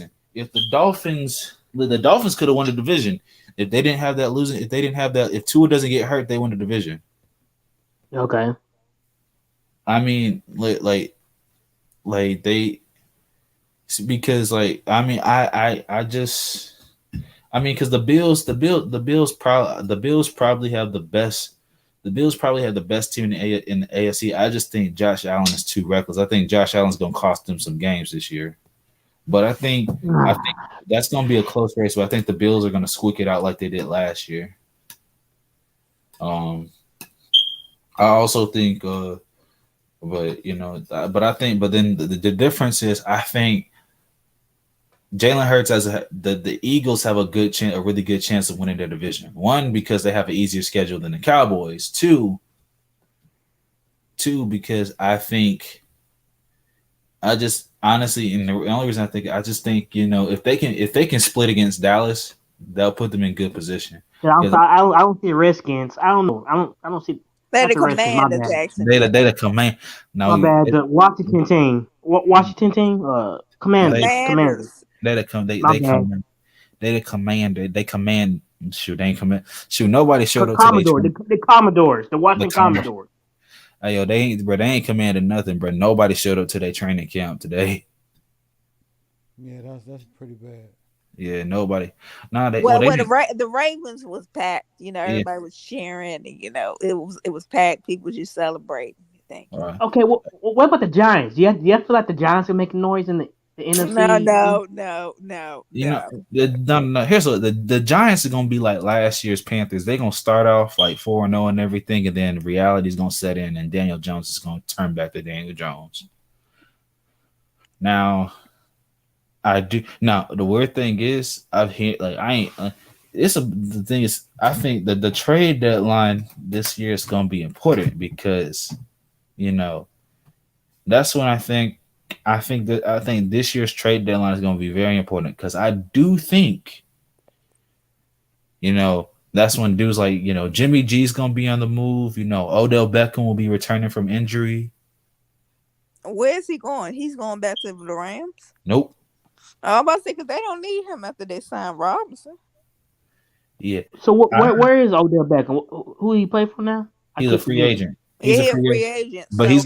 could have won the division if they didn't have that. If Tua doesn't get hurt, they win the division. Okay. I mean, because the Bills probably have the best. The Bills probably have the best team in the AFC. I just think Josh Allen is too reckless. I think Josh Allen's going to cost them some games this year. But I think that's going to be a close race. But I think the Bills are going to squeak it out like they did last year. I also think, but then the difference is I think Jalen Hurts the Eagles have a really good chance of winning their division. One, because they have an easier schedule than the Cowboys. Two, because I think and the only reason I just think if they can split against Dallas, they'll put them in good position. Yeah, I don't see Redskins. I don't know. I don't see. They're the Commander, Jackson. They the command. No, my bad. The Washington team. Commanders. They command. They command. Shoot, they ain't command. Shoot, nobody showed up today. The Commodores. The Washington Commodores. Hey, yo, they ain't commanding nothing, bro. Nobody showed up to their training camp today. Yeah, that's pretty bad. Yeah, nobody. The Ravens was packed. Everybody was cheering. And, it was packed. People were just celebrating. Right. Okay, well, what about the Giants? Do you feel like the Giants can make noise in the NFC? No. No. Here's what the Giants are gonna be like last year's Panthers. They're gonna start off like 4-0 and everything, and then reality is gonna set in, and Daniel Jones is gonna turn back to Daniel Jones. Now, the weird thing is, the thing is, I think that the trade deadline this year is gonna be important because, that's when I think this year's trade deadline is going to be very important because I do think, that's when dudes like, Jimmy G's going to be on the move. Odell Beckham will be returning from injury. Where is he going? He's going back to the Rams? Nope. I was about to say, because they don't need him after they signed Robinson. Yeah. So where is Odell Beckham? Who he play for now? He's a free agent. He's a free agent. But he's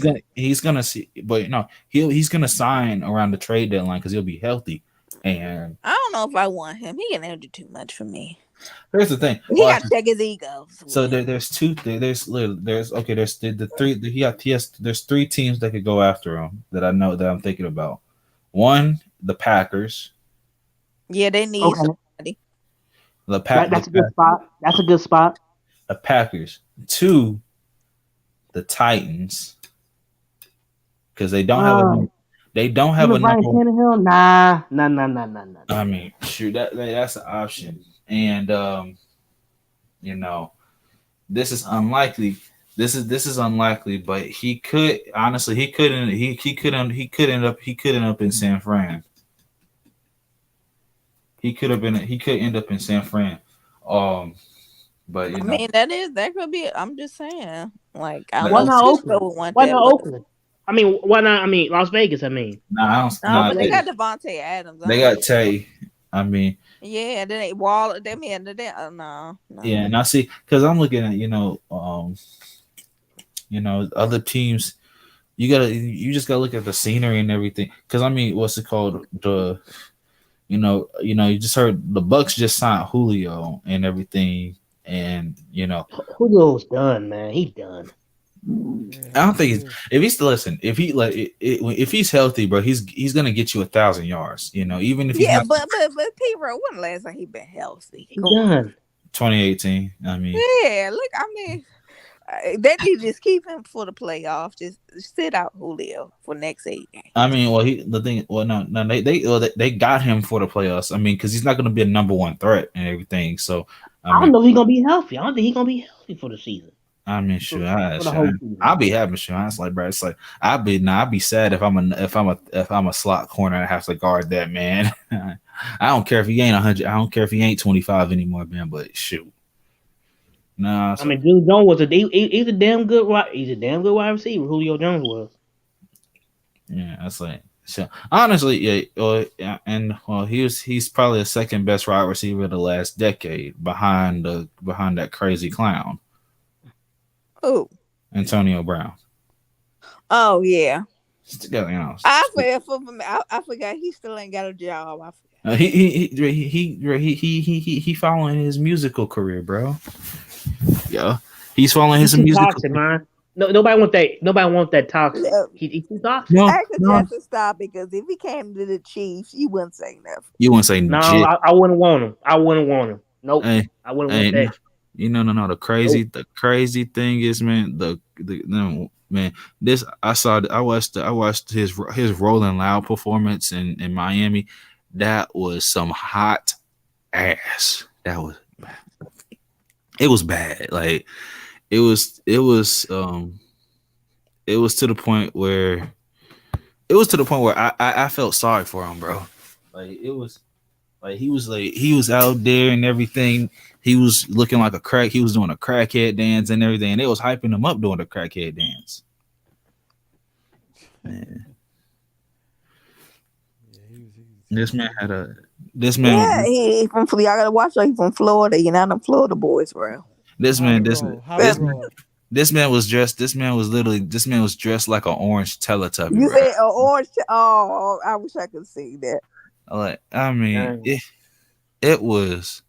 gonna see. But no, he's gonna sign around the trade deadline because he'll be healthy. And I don't know if I want him. He can do too much for me. Here's the thing. He got to check his ego. So there's three teams that could go after him that I know that I'm thinking about. One, the Packers. Yeah, they need somebody. That's a good spot. That's a good spot. The Packers. Two, the Titans, because they don't have a Ryan Tannehill. Nah. I mean, shoot, that's an option, and this is unlikely, This is unlikely, but he could honestly he could end up in San Fran. He could end up in San Fran. But I mean, that could be. I'm just saying. Like, I don't like, Why know if not Cisco Oakland? would want Why that, not but Oakland? I mean, why not? I mean, Las Vegas. I mean, nah, I don't, no, nah, but they got Devontae Adams. I they don't got know. Tay. I mean, Yeah, then they Wall. They mean they. No. yeah, and I see because I'm looking at other teams. You just gotta look at the scenery and everything. Because I mean, what's it called? You just heard the Bucks just signed Julio and everything, and Julio's done, man. He's done. I don't think if he's listen, if he if he's healthy, bro, he's gonna get you 1,000 yards. Even if he's Yeah, not but P-Row, when the last time he been healthy? He's done. 2018. I mean, Yeah, look, I mean, that you just keep him for the playoffs. Just sit out Julio for next 8 games. I mean, they got him for the playoffs. I mean, because he's not gonna be a number one threat and everything. So I don't know if he's gonna be healthy. I don't think he's gonna be healthy for the season. I mean, sure, season. I'll be happy. Sure, it's like, bro, it's like I'll be sad if I'm a slot corner and I have to guard that man. I don't care if he ain't 100. I don't care if he ain't 25 anymore, man. But shoot, nah. I mean, Julio Jones was he's a damn good wide receiver. Julio Jones was. Yeah, that's like so. Honestly, he's probably the second best wide receiver of the last decade behind that crazy clown. Oh, Antonio Brown. Oh yeah. I forgot he still ain't got a job. I forgot. He following his musical career, bro. Yeah, he's following his musical. Toxic, man. No, nobody want that toxic. He's toxic. No. I could just stop because if he came to the Chiefs, you wouldn't say nothing. You wouldn't say no. I wouldn't want him. Nope. Hey, I wouldn't want that. No. The crazy thing is, man. This I watched his Rolling Loud performance in Miami. That was some hot ass. It was bad. Like it was to the point where I felt sorry for him, bro. Like it was like he was out there and everything. He was looking like a crack. He was doing a crackhead dance and everything. And they was hyping him up doing the crackhead dance. Man. This man. Yeah, he from Florida. I gotta watch. He's from Florida. You're not in Florida boys, bro. This man was dressed like an orange Teletubby. You said an orange? Oh, I wish I could see that. Like, I mean, it was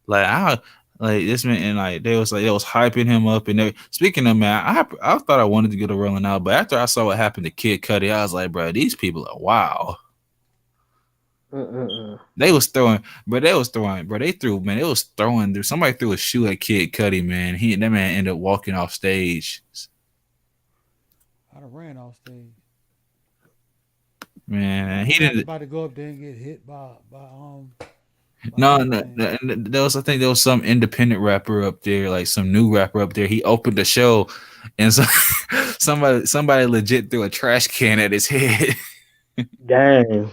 like this man, and like they was hyping him up. And speaking of, man, I thought I wanted to get a Rolling Out, but after I saw what happened to Kid Cudi, I was like, bro, these people are wild. They was throwing, bro. They threw, man. It was throwing. Somebody threw a shoe at Kid Cudi, man. That man ended up walking off stage. I done ran off stage. Man, he didn't about to go up there and get hit by No. There was, I think there was some independent rapper up there, like some new rapper up there. He opened the show, and so somebody legit threw a trash can at his head. Damn.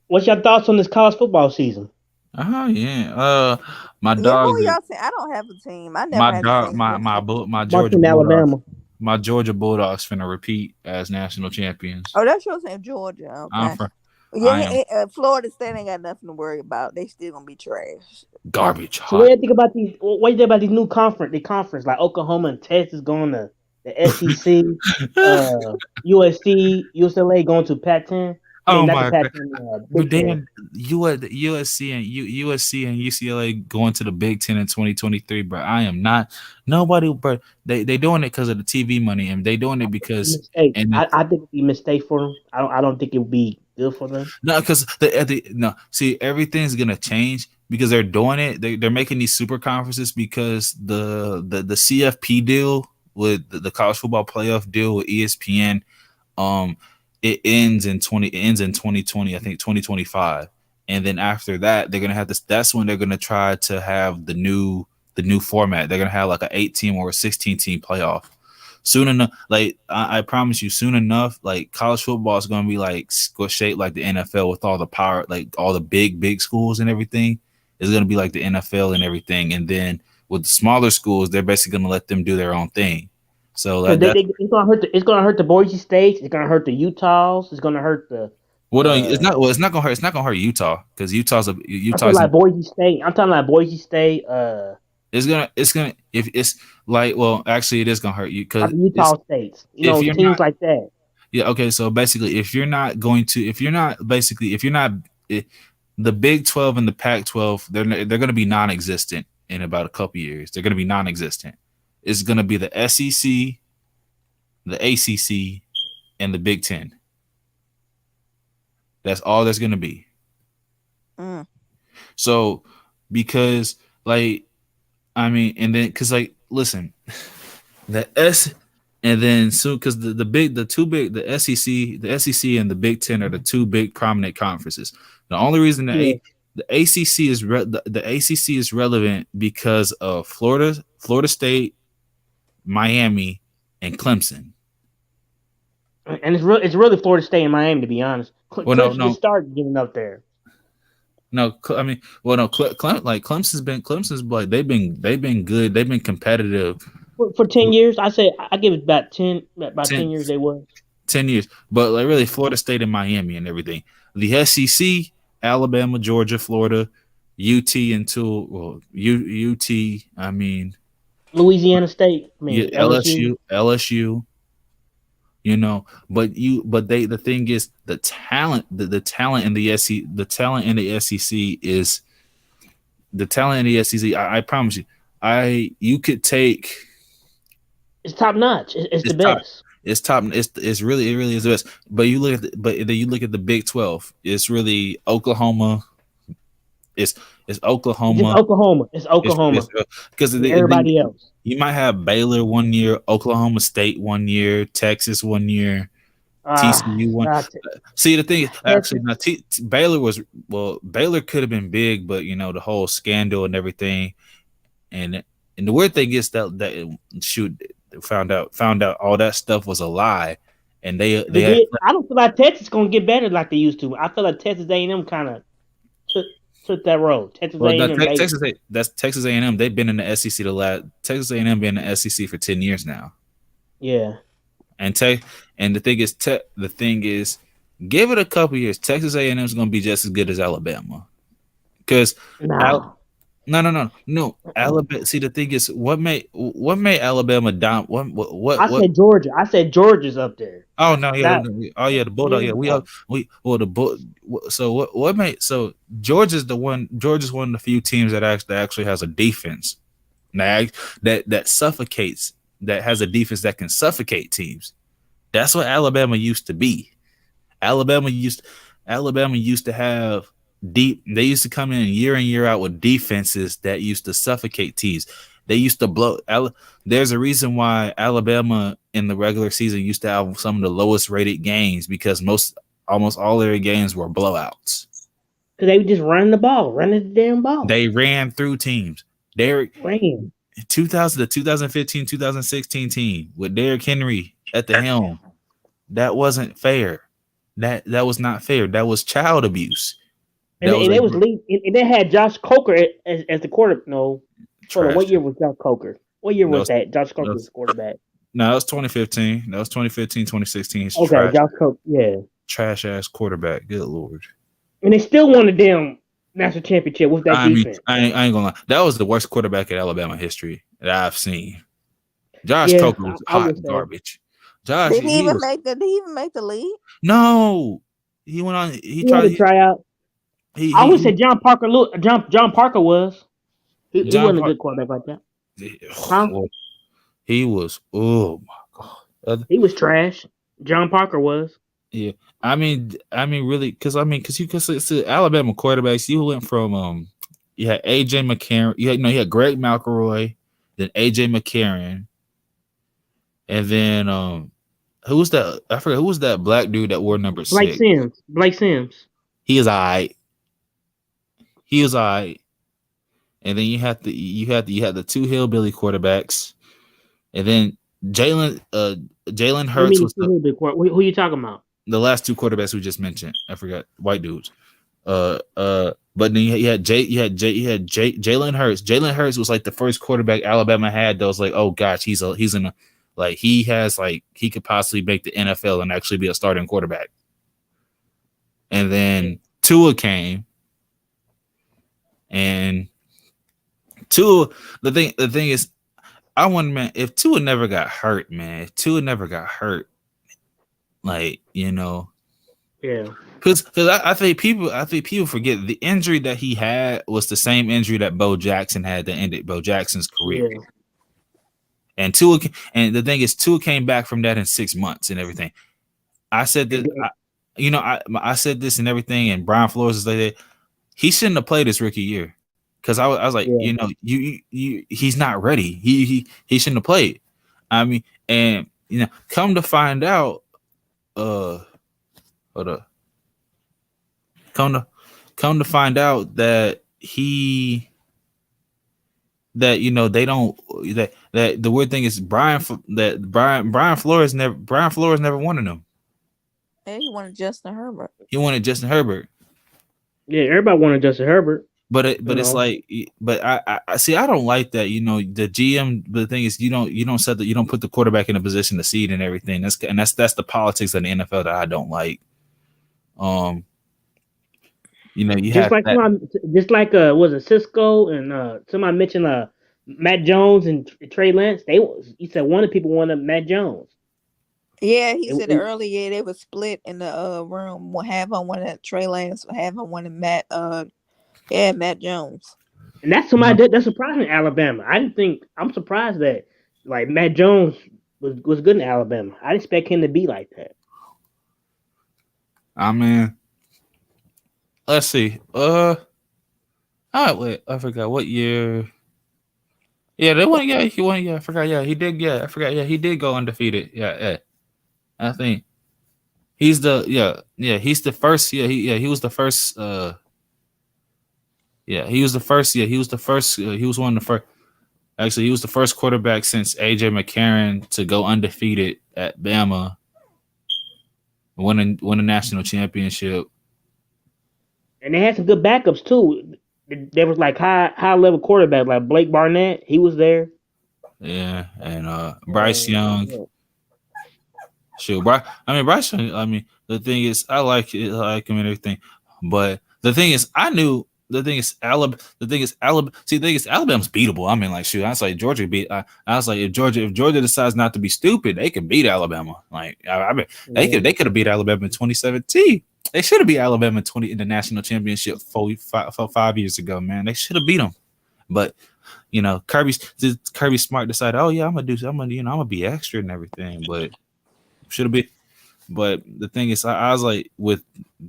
What's your thoughts on this college football season? Oh yeah. My dog. I don't have a team. I never had a team. My Georgia Bulldogs. My Georgia Bulldogs finna repeat as national champions. Oh, that's your team, Georgia. Okay. Florida State ain't got nothing to worry about. They still gonna be trash. Garbage. So what do you think about these? What do you think about these new conference like Oklahoma and Texas going to the SEC, USC, UCLA going to Pac-10? Oh my God! But then USC and UCLA going to the Big Ten in 2023, bro. I am not nobody, but they doing it because of the TV money, and they doing it because I think it'd be a mistake for them. I don't think it would be good for them. No, because see, everything's gonna change because they're doing it. They're making these super conferences because the CFP deal with the college football playoff deal with ESPN, it ends in 2020, I think 2025. And then after that, they're gonna have this. That's when they're gonna try to have the new the new format. They're gonna have like an 8-team or a 16-team playoff. Soon enough, like I promise you, soon enough, like college football is gonna be like shaped like the NFL with all the power, like all the big schools and everything. Is gonna be like the NFL and everything. And then with the smaller schools, they're basically gonna let them do their own thing. So it's gonna hurt the Boise States. It's gonna hurt the Utahs. It's gonna hurt the. It's not. Well, it's not gonna hurt. It's not gonna hurt Utah because Utah's. I'm talking like Boise State. It's gonna. If it's like, well, actually, it is gonna hurt you because Utah states. Teams like that. Yeah. Okay. So basically, if you're not, the Big 12 and the Pac 12, they're gonna be non-existent in about a couple years. They're gonna be non-existent. It's gonna be the SEC, the ACC, and the Big 10. That's all there's gonna be. So, because and then because listen, and then soon because the SEC and the Big 10 are the two big prominent conferences. The only reason the ACC is the ACC is relevant because of Florida State, Miami, and Clemson. And it's really Florida State and Miami, to be honest. Clemson just started getting up there. Clemson's like they've been good. They've been competitive for 10 years. I give it about 10 years. They were 10 years, but like really Florida State and Miami and everything. The SEC, Alabama, Georgia, Florida, UT until UT. I mean, Louisiana State. I mean, LSU. The thing is the talent in the SEC, I promise you, you could take. It's top notch. It's the best. It really is the best. But then you look at the Big 12. It's really Oklahoma. It's Oklahoma. It's Oklahoma. Because everybody else. You might have Baylor 1 year, Oklahoma State 1 year, Texas 1 year, TCU 1. See, the thing is, actually, Baylor could have been big, but the whole scandal and everything, and the weird thing is that found out all that stuff was a lie, and I don't feel like Texas is gonna get better like they used to. I feel like Texas A&M kind of took that road. Texas A&M. They've been in the SEC Texas A&M been in the SEC for 10 years now. Yeah, and the thing is, give it a couple years. Texas A&M is gonna be just as good as Alabama. Because No. Alabama. See, the thing is, what made Alabama down? What? Said Georgia. I said Georgia's up there. Oh no, yeah. The Bulldog. Yeah, So what made Georgia's one of the few teams that actually has a defense that suffocates. That has a defense that can suffocate teams. That's what Alabama used to be. Alabama used to have deep. They used to come in year out with defenses that used to suffocate teams. They used to blow. There's a reason why Alabama in the regular season used to have some of the lowest rated games because almost all their games were blowouts. Because they were just running the damn ball. They ran through teams. They ran. 2015, 2016 team with Derrick Henry at the helm. That wasn't fair. That was not fair. That was child abuse. And they had Josh Coker as the quarterback. No, what year was Josh Coker? What year was that? Josh Coker was the quarterback. No, that was 2015. 2016. He's Josh Coker, yeah. Trash ass quarterback. Good Lord. And they still won the damn national championship with that defense. I ain't gonna lie. That was the worst quarterback in Alabama history that I've seen. Josh Coker was hot garbage. Josh, did he even make the league? No. He went on. He tried to try out. I would say John Parker. John Parker was. He wasn't a good quarterback like that. He was. Oh my God. He was trash. John Parker was. Yeah, I mean, really, because you could see Alabama quarterbacks. You went from you had AJ McCarron. You had Greg McElroy, then AJ McCarron, and then who was that? I forgot who was that black dude that wore number 6. Blake Sims. He is alright. and then you had the two hillbilly quarterbacks, and then Jalen What do you Hurts mean was the two big court? Who you talking about? the last two quarterbacks we just mentioned. I forgot, white dudes. But then you had Jalen Hurts. Jalen Hurts was like the first quarterback Alabama had that was like, oh gosh, he could possibly make the NFL and actually be a starting quarterback. And then Tua came, and Tua. The thing is, I wonder, man, if Tua never got hurt, like, you know. Yeah. Because I think people forget the injury that he had was the same injury that Bo Jackson had that ended Bo Jackson's career. Yeah. And the thing is, Tua came back from that in 6 months and everything. I said this, I said this and everything, and Brian Flores is like that. He shouldn't have played his rookie year, because I was like, you know, he's not ready. He shouldn't have played. I mean, and you know, come to find out, hold up. Come to find out that you know, they don't, that the weird thing is Brian Flores never wanted him. Hey, he wanted Justin Herbert. He wanted Justin Herbert. Yeah, everybody wanted Justin Herbert. But it's like, but I see, I don't like that. You know, the GM. The thing is, you don't put the quarterback in a position to seed and everything. That's the politics of the NFL that I don't like. You know, you just have that. Was it Cisco and somebody mentioned Matt Jones and Trey Lance? He said one of the people wanted Matt Jones. Yeah, he said earlier they were split in the room. Half on one of Trey Lance, half on one of Matt Jones. And that's somebody that's surprising in Alabama. I'm surprised that like Matt Jones was good in Alabama. I didn't expect him to be like that. I mean, let's see. Wait, I forgot what year. Yeah, they won. Yeah, he won. Yeah, I forgot. Yeah, he did. Yeah, I forgot. Yeah, he did go undefeated. Yeah. I think he's the he's the first. Yeah, he was the first. He was the first. Yeah, he was the first. He was one of the first. Actually, he was the first quarterback since AJ McCarron to go undefeated at Bama, win a national championship. And they had some good backups too. There was like high level quarterback like Blake Barnett. He was there. Yeah, and Bryce Young. Sure, Bryce Young. I mean, the thing is, I like him and everything, but the thing is, Alabama. See, the thing is, Alabama's beatable. I mean, like, shoot, I was like Georgia beat. I was like, if Georgia decides not to be stupid, they can beat Alabama. Like, I mean, they could have beat Alabama in 2017. They should have beat Alabama in the national championship 5 years ago, man. They should have beat them. But, you know, Kirby Smart decided, oh yeah, I'm gonna be extra and everything. But should have been. But the thing is, I was like, with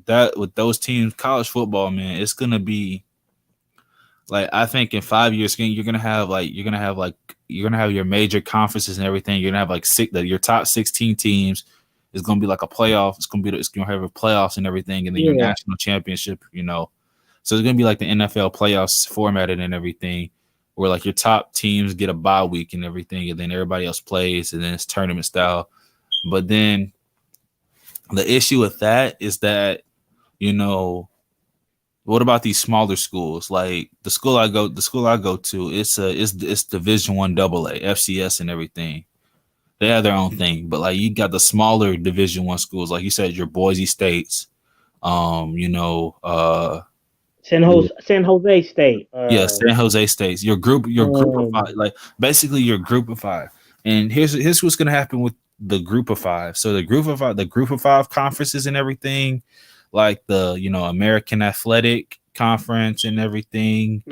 those teams, college football, man, it's gonna be like, I think in 5 years, you're gonna have your major conferences and everything. You're gonna have like your top 16 teams. It's gonna be like a playoff. It's gonna have a playoffs and everything, and then your national championship. You know, so it's gonna be like the NFL playoffs formatted and everything, where like your top teams get a bye week and everything, and then everybody else plays, and then it's tournament style. But then the issue with that is that, you know, what about these smaller schools? Like the school I go to, it's Division I AA, FCS and everything. They have their own thing, but like you got the smaller Division I schools, like you said, your Boise States, you know, San Jose State. San Jose State. Your group of five, like basically your group of five. And here's what's gonna happen with the group of five. So the group of five conferences and everything, like the, you know, American Athletic Conference and everything,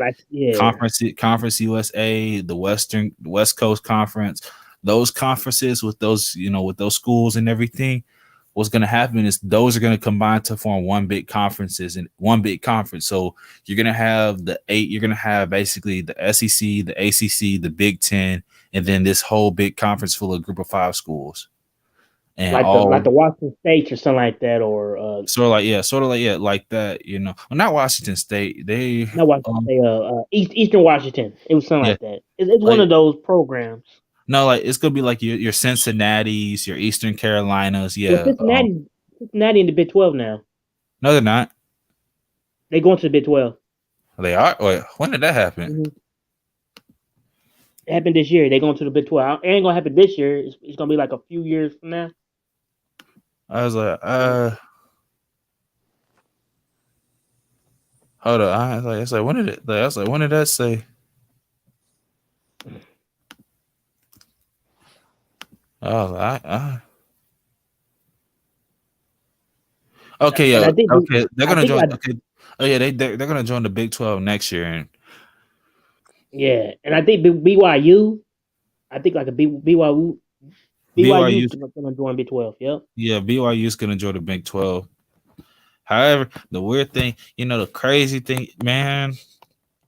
Conference USA, the West Coast Conference, those conferences with those, you know, with those schools and everything. What's going to happen is those are going to combine to form one big conference. So you're going to have you're going to have basically the SEC, the ACC, the Big Ten, and then this whole big conference full of group of five schools. and like all the Washington State or something like that, or like that. Well, not Washington State. They not Washington State, Eastern Washington. It was something yeah, like that. It's one like of those programs. no, like it's gonna be like your Cincinnati's, your Eastern Carolinas. Well, Yeah, Cincinnati in the Big 12 now. no, they're not. They going to the Big 12. They are. Wait, when did that happen? Mm-hmm. It happened this year. They going to the Big 12. It ain't gonna happen this year. It's gonna be like a few years from now. I was like, hold on. I was like, when did it? I was like, when did that say? Oh, okay, And yeah, I think okay. They're gonna join. like, Okay, oh yeah, they're gonna join the Big 12 next year, and yeah, and I think BYU. I think like a BYU. BYU's gonna join Big 12. Yep. yeah, BYU's gonna join the Big 12. However, the weird thing, the crazy thing, man,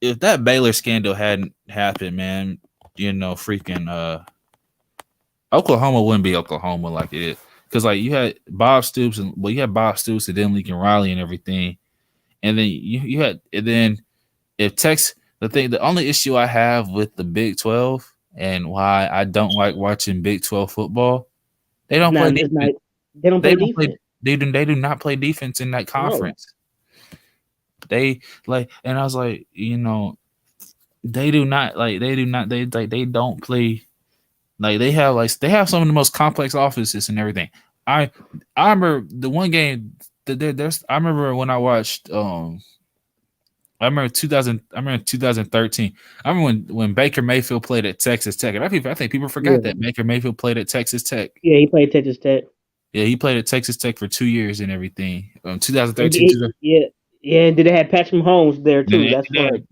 if that Baylor scandal hadn't happened, man, freaking Oklahoma wouldn't be Oklahoma like it is. Because like you had Bob Stoops and then Lincoln Riley and everything. And then you had if Texas, the only issue I have with the Big 12 and why I don't like watching Big 12 football, they don't play defense. They don't play defense. They do not play defense in that conference. No. They and I was like, they don't play. Like they have some of the most complex offenses and everything. I remember the one game that I remember when I watched I remember 2013. I remember when Baker Mayfield played at Texas Tech. And I think people forgot that Baker Mayfield played at Texas Tech. Yeah, he played Texas Tech. Yeah, he played at Texas Tech for 2 years and everything. 2013. Yeah, did they have Patrick Mahomes there too? That's fun.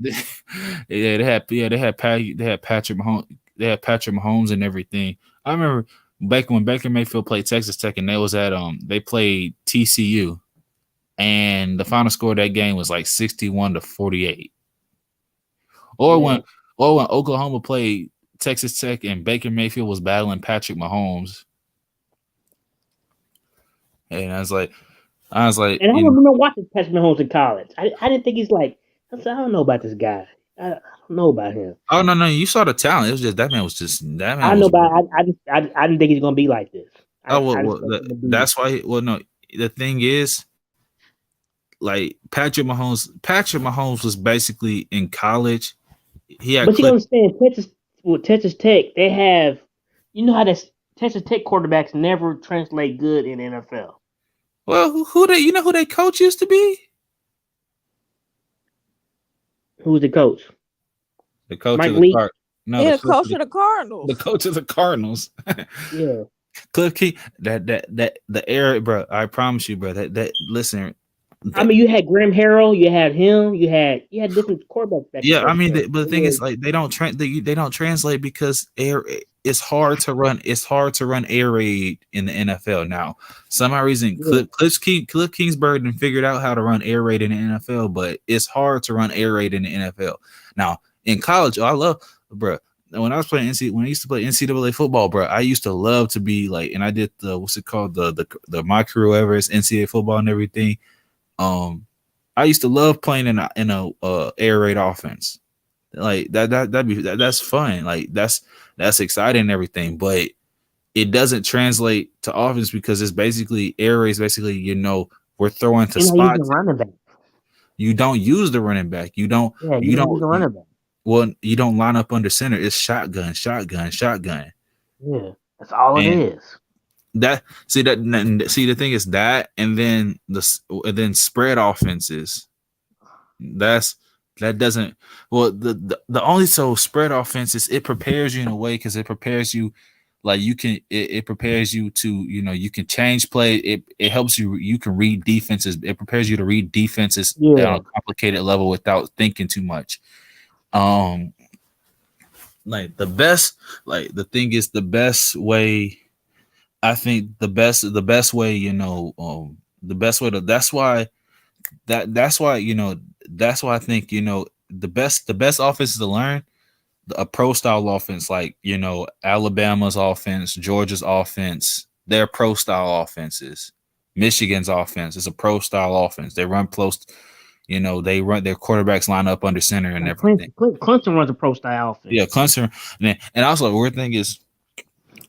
They had Patrick Mahomes. They had Patrick Mahomes and everything. I remember back when Baker Mayfield played Texas Tech, and they played TCU, and the final score of that game was like 61-48. When Oklahoma played Texas Tech and Baker Mayfield was battling Patrick Mahomes, and I was like, and I remember watching Patrick Mahomes in college. I didn't think he's like. I said, I don't know about this guy. I don't know about him. Oh no, you saw the talent. It was just that man was just that man. I know, but I didn't think he's gonna be like this. That's why. Well, no, the thing is, like Patrick Mahomes was basically in college. But you understand, Texas Tech, they have, how that Texas Tech quarterbacks never translate good in the NFL. Well, who their coach used to be? Who's the coach? The coach Mike of the Cardinals. No, the coach of the Cardinals. The coach of the Cardinals. Yeah. Cliff Key, the era, bro. I promise you, bro. That listen. I mean, you had Graham Harrell, you had him, you had different quarterbacks. Yeah, I mean, but the thing is, like, they don't translate because it's hard to run. It's hard to run air raid in the NFL now. Some reason, Cliff Kingsbury done figured out how to run air raid in the NFL, but it's hard to run air raid in the NFL now. In college, I love, bro. When I was playing when I used to play NCAA football, bro, I used to love to be like, and I did the My Career Everest NCAA football and everything. I used to love playing in a air raid offense. Like that's fun. Like that's exciting and everything, but it doesn't translate to offense because it's basically air raids. Basically, we're throwing to spots. You don't use the running back. You don't use the running back. Well, you don't line up under center. It's shotgun. Yeah, that's all it is. The thing is that, and then spread offenses. The only spread offenses, it prepares you in a way because it prepares you, like it prepares you to you can change play. It helps you can read defenses. It prepares you to read defenses on a complicated level without thinking too much. Like the best way. I think the best way, that's why I think, the best offense to learn a pro style offense, like, Alabama's offense, Georgia's offense, they're pro style offenses. Michigan's offense is a pro style offense. They run close. They run their quarterbacks line up under center and everything. Clemson runs a pro style offense. Yeah, Clemson. And also the weird thing is,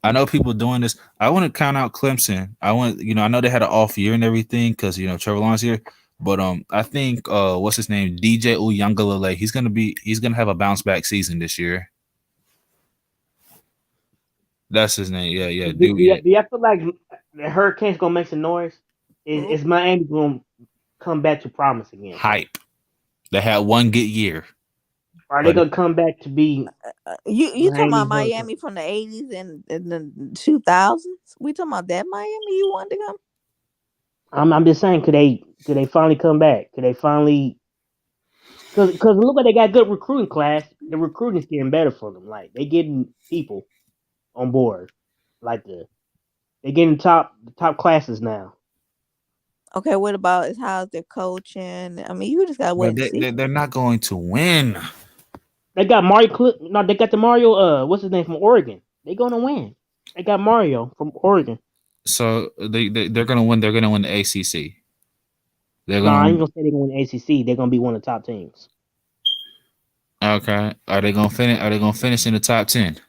I know people doing this. I want to count out Clemson. I know they had an off year and everything because Trevor Lawrence here. But I think what's his name? DJ Uiagalelei. He's gonna have a bounce back season this year. That's his name. Yeah. Do you feel like the Hurricanes gonna make some noise? Is Miami gonna come back to promise again? Hype. They had one good year. Are they gonna come back to be? You talking about Miami from the 80s and the 2000s? We talking about that Miami you wanted to come? I'm just saying, could they finally come back? Could they finally? Because look like they got good recruiting class. The recruiting's getting better for them. Like they getting people on board. Like they're getting the top classes now. Okay, what about how's their coaching? I mean, you just gotta wait and see. They're not going to win. They got Mario. No, they got the Mario. What's his name from Oregon? They're gonna win. They got Mario from Oregon. So they're gonna win. They're gonna win the ACC. I ain't gonna say they're gonna win the ACC. They're gonna be one of the top teams. Okay. Are they gonna finish in the top 10?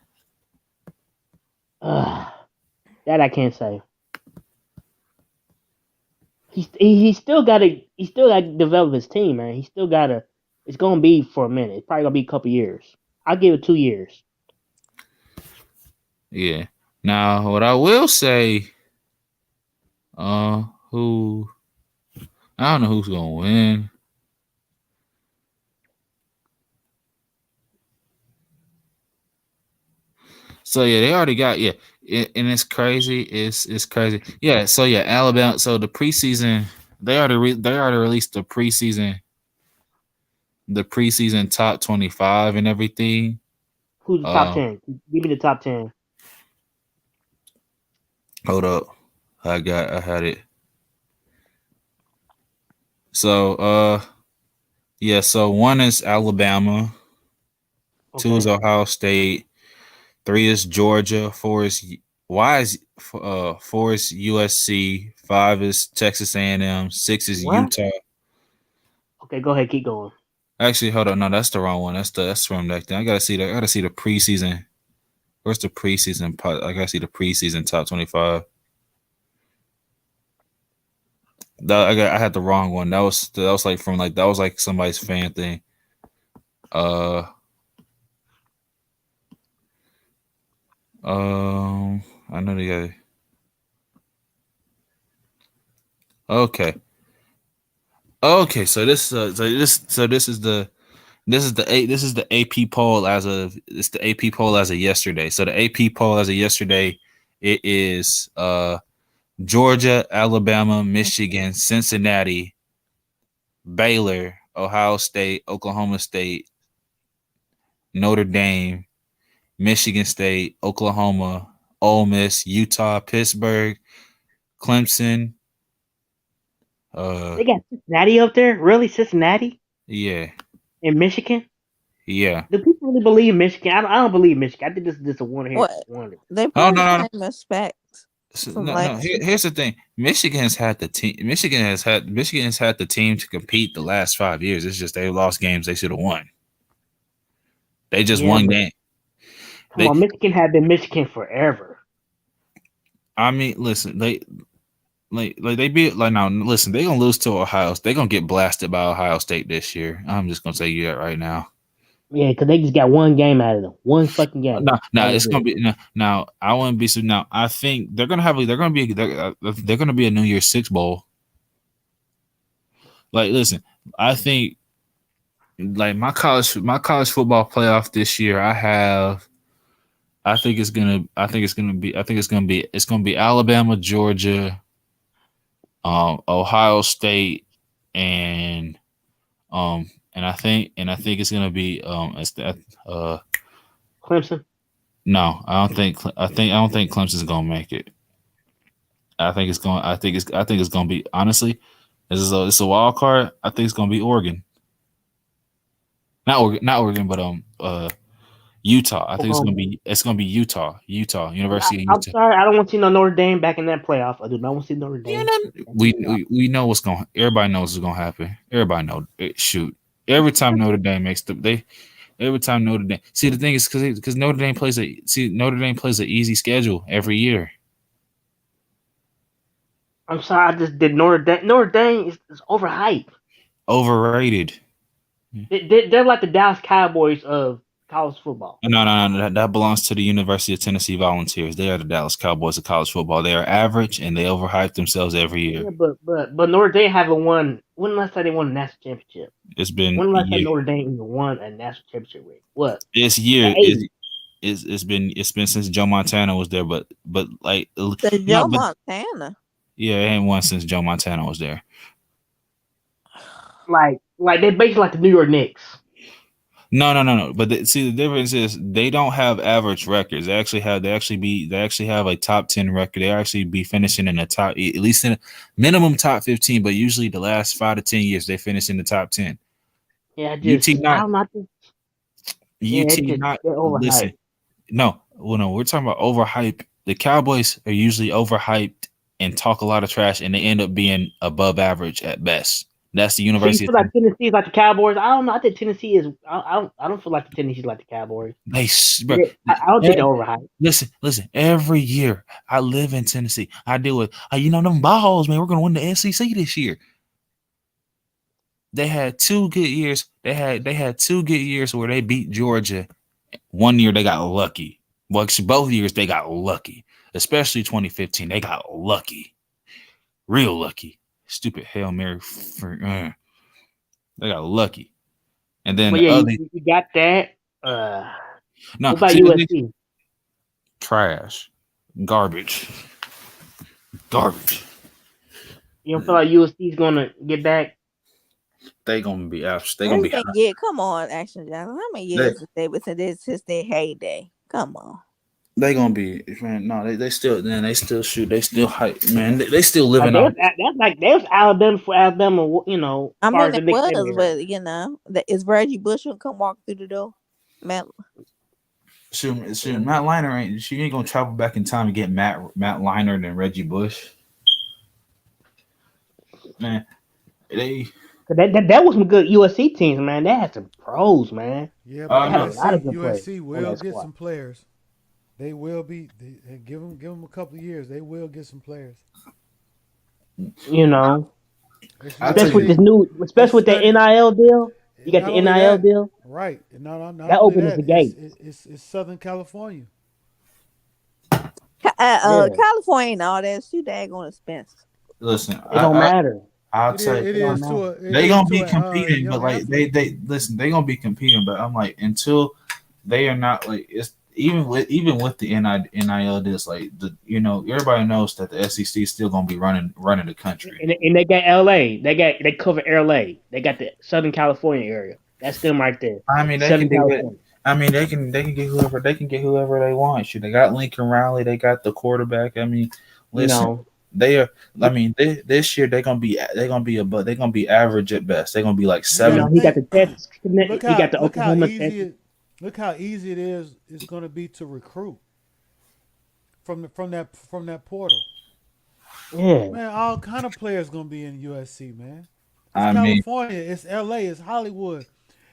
That I can't say. He still gotta develop his team, man. It's gonna be for a minute. It's probably gonna be a couple years. I'll give it 2 years. Yeah. Now, what I will say, I don't know who's gonna win. So yeah, they already got and it's crazy. It's crazy. Yeah. So yeah, Alabama. So the preseason, they already released the preseason top 25 and everything. Who's the top 10? Give me the top 10. Hold up, I had it. So so 1 is Alabama, okay. 2 is Ohio State, 3 is Georgia, 4 is USC, 5 is Texas A&M, 6 is Utah. Okay, go ahead, keep going. Actually, hold on, no, that's the wrong one. That's from that thing. I gotta see the preseason. Where's the preseason? I gotta see the preseason top 25. I had the wrong one. That was like from like that was like somebody's fan thing. I know they got it. Okay. So this is the AP poll as of yesterday. So the AP poll as of yesterday, it is Georgia, Alabama, Michigan, Cincinnati, Baylor, Ohio State, Oklahoma State, Notre Dame, Michigan State, Oklahoma, Ole Miss, Utah, Pittsburgh, Clemson. They got Cincinnati up there? Really? Cincinnati? Yeah. In Michigan? Yeah. Do people really believe Michigan? I don't believe Michigan. I think this is just a one-hit wonder. They probably respect. No. Here's the thing. Michigan has had the team. Michigan has had the team to compete the last 5 years. It's just they lost games they should have won. They just won game. Michigan had been Michigan forever. I mean, listen, they beat now. Listen, they're gonna lose to Ohio. They're gonna get blasted by Ohio State this year. I'm just gonna tell you that right now. Yeah, because they just got one game out of them. One fucking game. No, it's gonna be now. I wouldn't be so. Now I think they're gonna be a New Year's Six bowl. Like, listen, I think like my college football playoff this year. I think it's gonna be Alabama, Georgia, Ohio State, and I think it's gonna be Clemson. No, I don't think Clemson's gonna make it. I think it's gonna be, honestly, this is a wild card. I think it's gonna be Oregon. Not Oregon, but Utah. I think it's gonna be Utah. University of I'm Utah. sorry, I don't want to see no Notre Dame back in that playoff. I do not want to see Notre Dame. We know what's going. Everybody knows what's gonna happen. Everybody know. Shoot. Every time Notre Dame makes every time Notre Dame. See, the thing is because Notre Dame plays an easy schedule every year. I'm sorry, I just did Notre Dame. Notre Dame is overhyped. Overrated. They're like the Dallas Cowboys of college football. No. That belongs to the University of Tennessee Volunteers. They are the Dallas Cowboys of college football. They are average and they overhype themselves every year. Yeah, but Notre Dame haven't won. When last time they won a national championship? It's been When last time Notre Dame won a national championship? What? This year it's been since Joe Montana was there, but like Montana. Yeah, it ain't one since Joe Montana was there. Like they basically like the New York Knicks. No. But see, the difference is they don't have average records. They actually have a top 10 record. They actually be finishing in the top, at least in a minimum top 15. But usually the last 5 to 10 years they finish in the top 10. Yeah, UT not. Listen. No, we're talking about overhype. The Cowboys are usually overhyped and talk a lot of trash, and they end up being above average at best. That's the University. So you feel like Tennessee is like the Cowboys? I don't know. I think Tennessee is. I don't feel like the Tennessee is like the Cowboys. I don't think they're overhyped. Listen. Every year I live in Tennessee. I deal with them balls, man. We're gonna win the SEC this year. They had 2 good years. They had 2 good years where they beat Georgia. One year they got lucky. Well, both years they got lucky. Especially 2015, they got lucky, real lucky. Stupid Hail Mary. They got lucky. And then you got that. No, what about USC? Trash. Garbage. You don't feel like USC is going to get back? They going to be abs. They going to be. Come on, Action Johnson. How many years have they been since their heyday? Come on. They gonna be, man. No, they still shoot. They still hype, man. They still living on. That's like there's Alabama for Alabama. I mean, it was, but is Reggie Bush gonna come walk through the door? Matt. Shoot, Matt Leinart ain't. She ain't gonna travel back in time and get Matt Leinart and Reggie Bush. Man, that was some good USC teams, man. They had some pros, man. Yeah, but USC will get some players. They will be. Give them a couple of years. They will get some players. Especially with that NIL deal. You got the NIL deal, right? That opens the gate. It's Southern California. California ain't all that. It's too daggone expensive. Listen, it don't matter. I'll tell you, they gonna be competing, but like they listen, they gonna be competing, but I'm like until they are not like it's. Even with the NIL deals, like everybody knows that the SEC is still gonna be running the country. And they got LA. They cover LA. They got the Southern California area. That's them right there. I mean, they can get whoever they want. Shoot, they got Lincoln Riley. They got the quarterback. I mean, listen, they are. I mean, this year they're gonna be average at best. They're gonna be like 7. He got the Texas. He got the Oklahoma. Look how easy it is. It's going to be to recruit from that portal. Yeah, man, all kind of players going to be in USC, man. It's California, it's LA, it's Hollywood,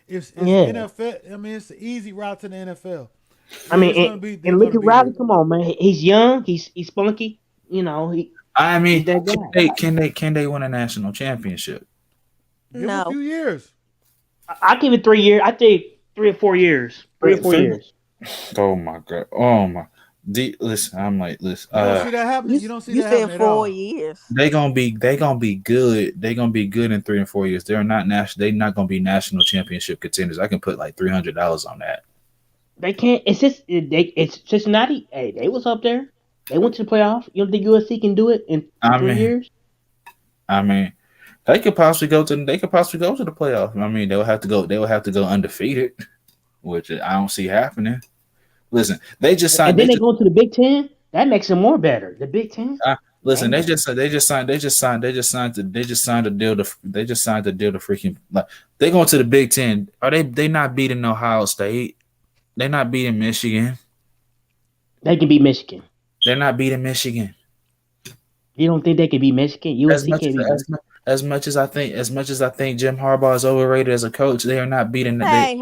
it's NFL. I mean, it's the easy route to the NFL. I mean, and look at Riley. Come on, man. He's young. He's spunky. Can they win a national championship? Give him a few years. I give it 3 years. I think 3 or 4 years. 3 or 4 years. Oh my god. Oh my. Listen, I'm like, listen. You don't see that happening. You don't see that happening. You said 4 years. They gonna be good. They gonna be good in 3 and 4 years. They're not gonna be national championship contenders. I can put like $300 on that. They can't. It's Cincinnati. Hey, they was up there. They went to the playoff. You don't think USC can do it in 3 years? I mean, they could possibly go to the playoff. I mean, they will have to go undefeated, which I don't see happening. Listen, they just signed. And then they go to the Big Ten. That makes them more better. The Big Ten. Listen, they just signed a deal to freaking like they going to the Big Ten. Are they not beating Ohio State? They're not beating Michigan. They can beat Michigan. They're not beating Michigan. You don't think they can beat Michigan? USC can't beat Michigan. As much as I think Jim Harbaugh is overrated as a coach, they are not beating. Hey.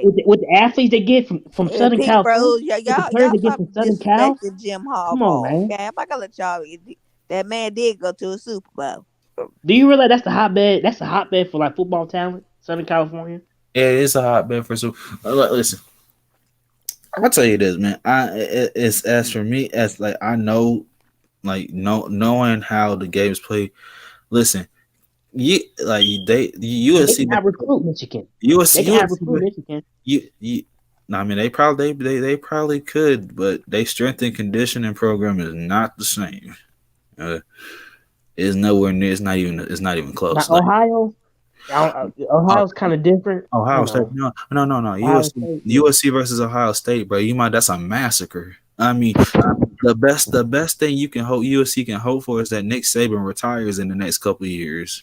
With the athletes they get from Southern Pete California, Rose, with the y'all players they get stop from Southern Cal. disrespecting Jim Come on, Harbaugh. man. Okay, I'm not gonna let y'all. That man did go to a Super Bowl. Do you realize that's the hotbed? That's the hotbed for like football talent, Southern California. Yeah, it is a hotbed for so. Listen, I'll tell you this, man. It's as for me as like I know, like knowing how the games play. Listen, the USC They can have recruit Michigan. USC They can have recruit Michigan. I mean, they probably could, but they strength and conditioning program is not the same. It's nowhere near. It's not even close. Now, Ohio, Ohio's kind of different. Ohio State, no. USC versus Ohio State, bro. That's a massacre. I mean, the best thing you can hope USC can hope for is that Nick Saban retires in the next couple of years.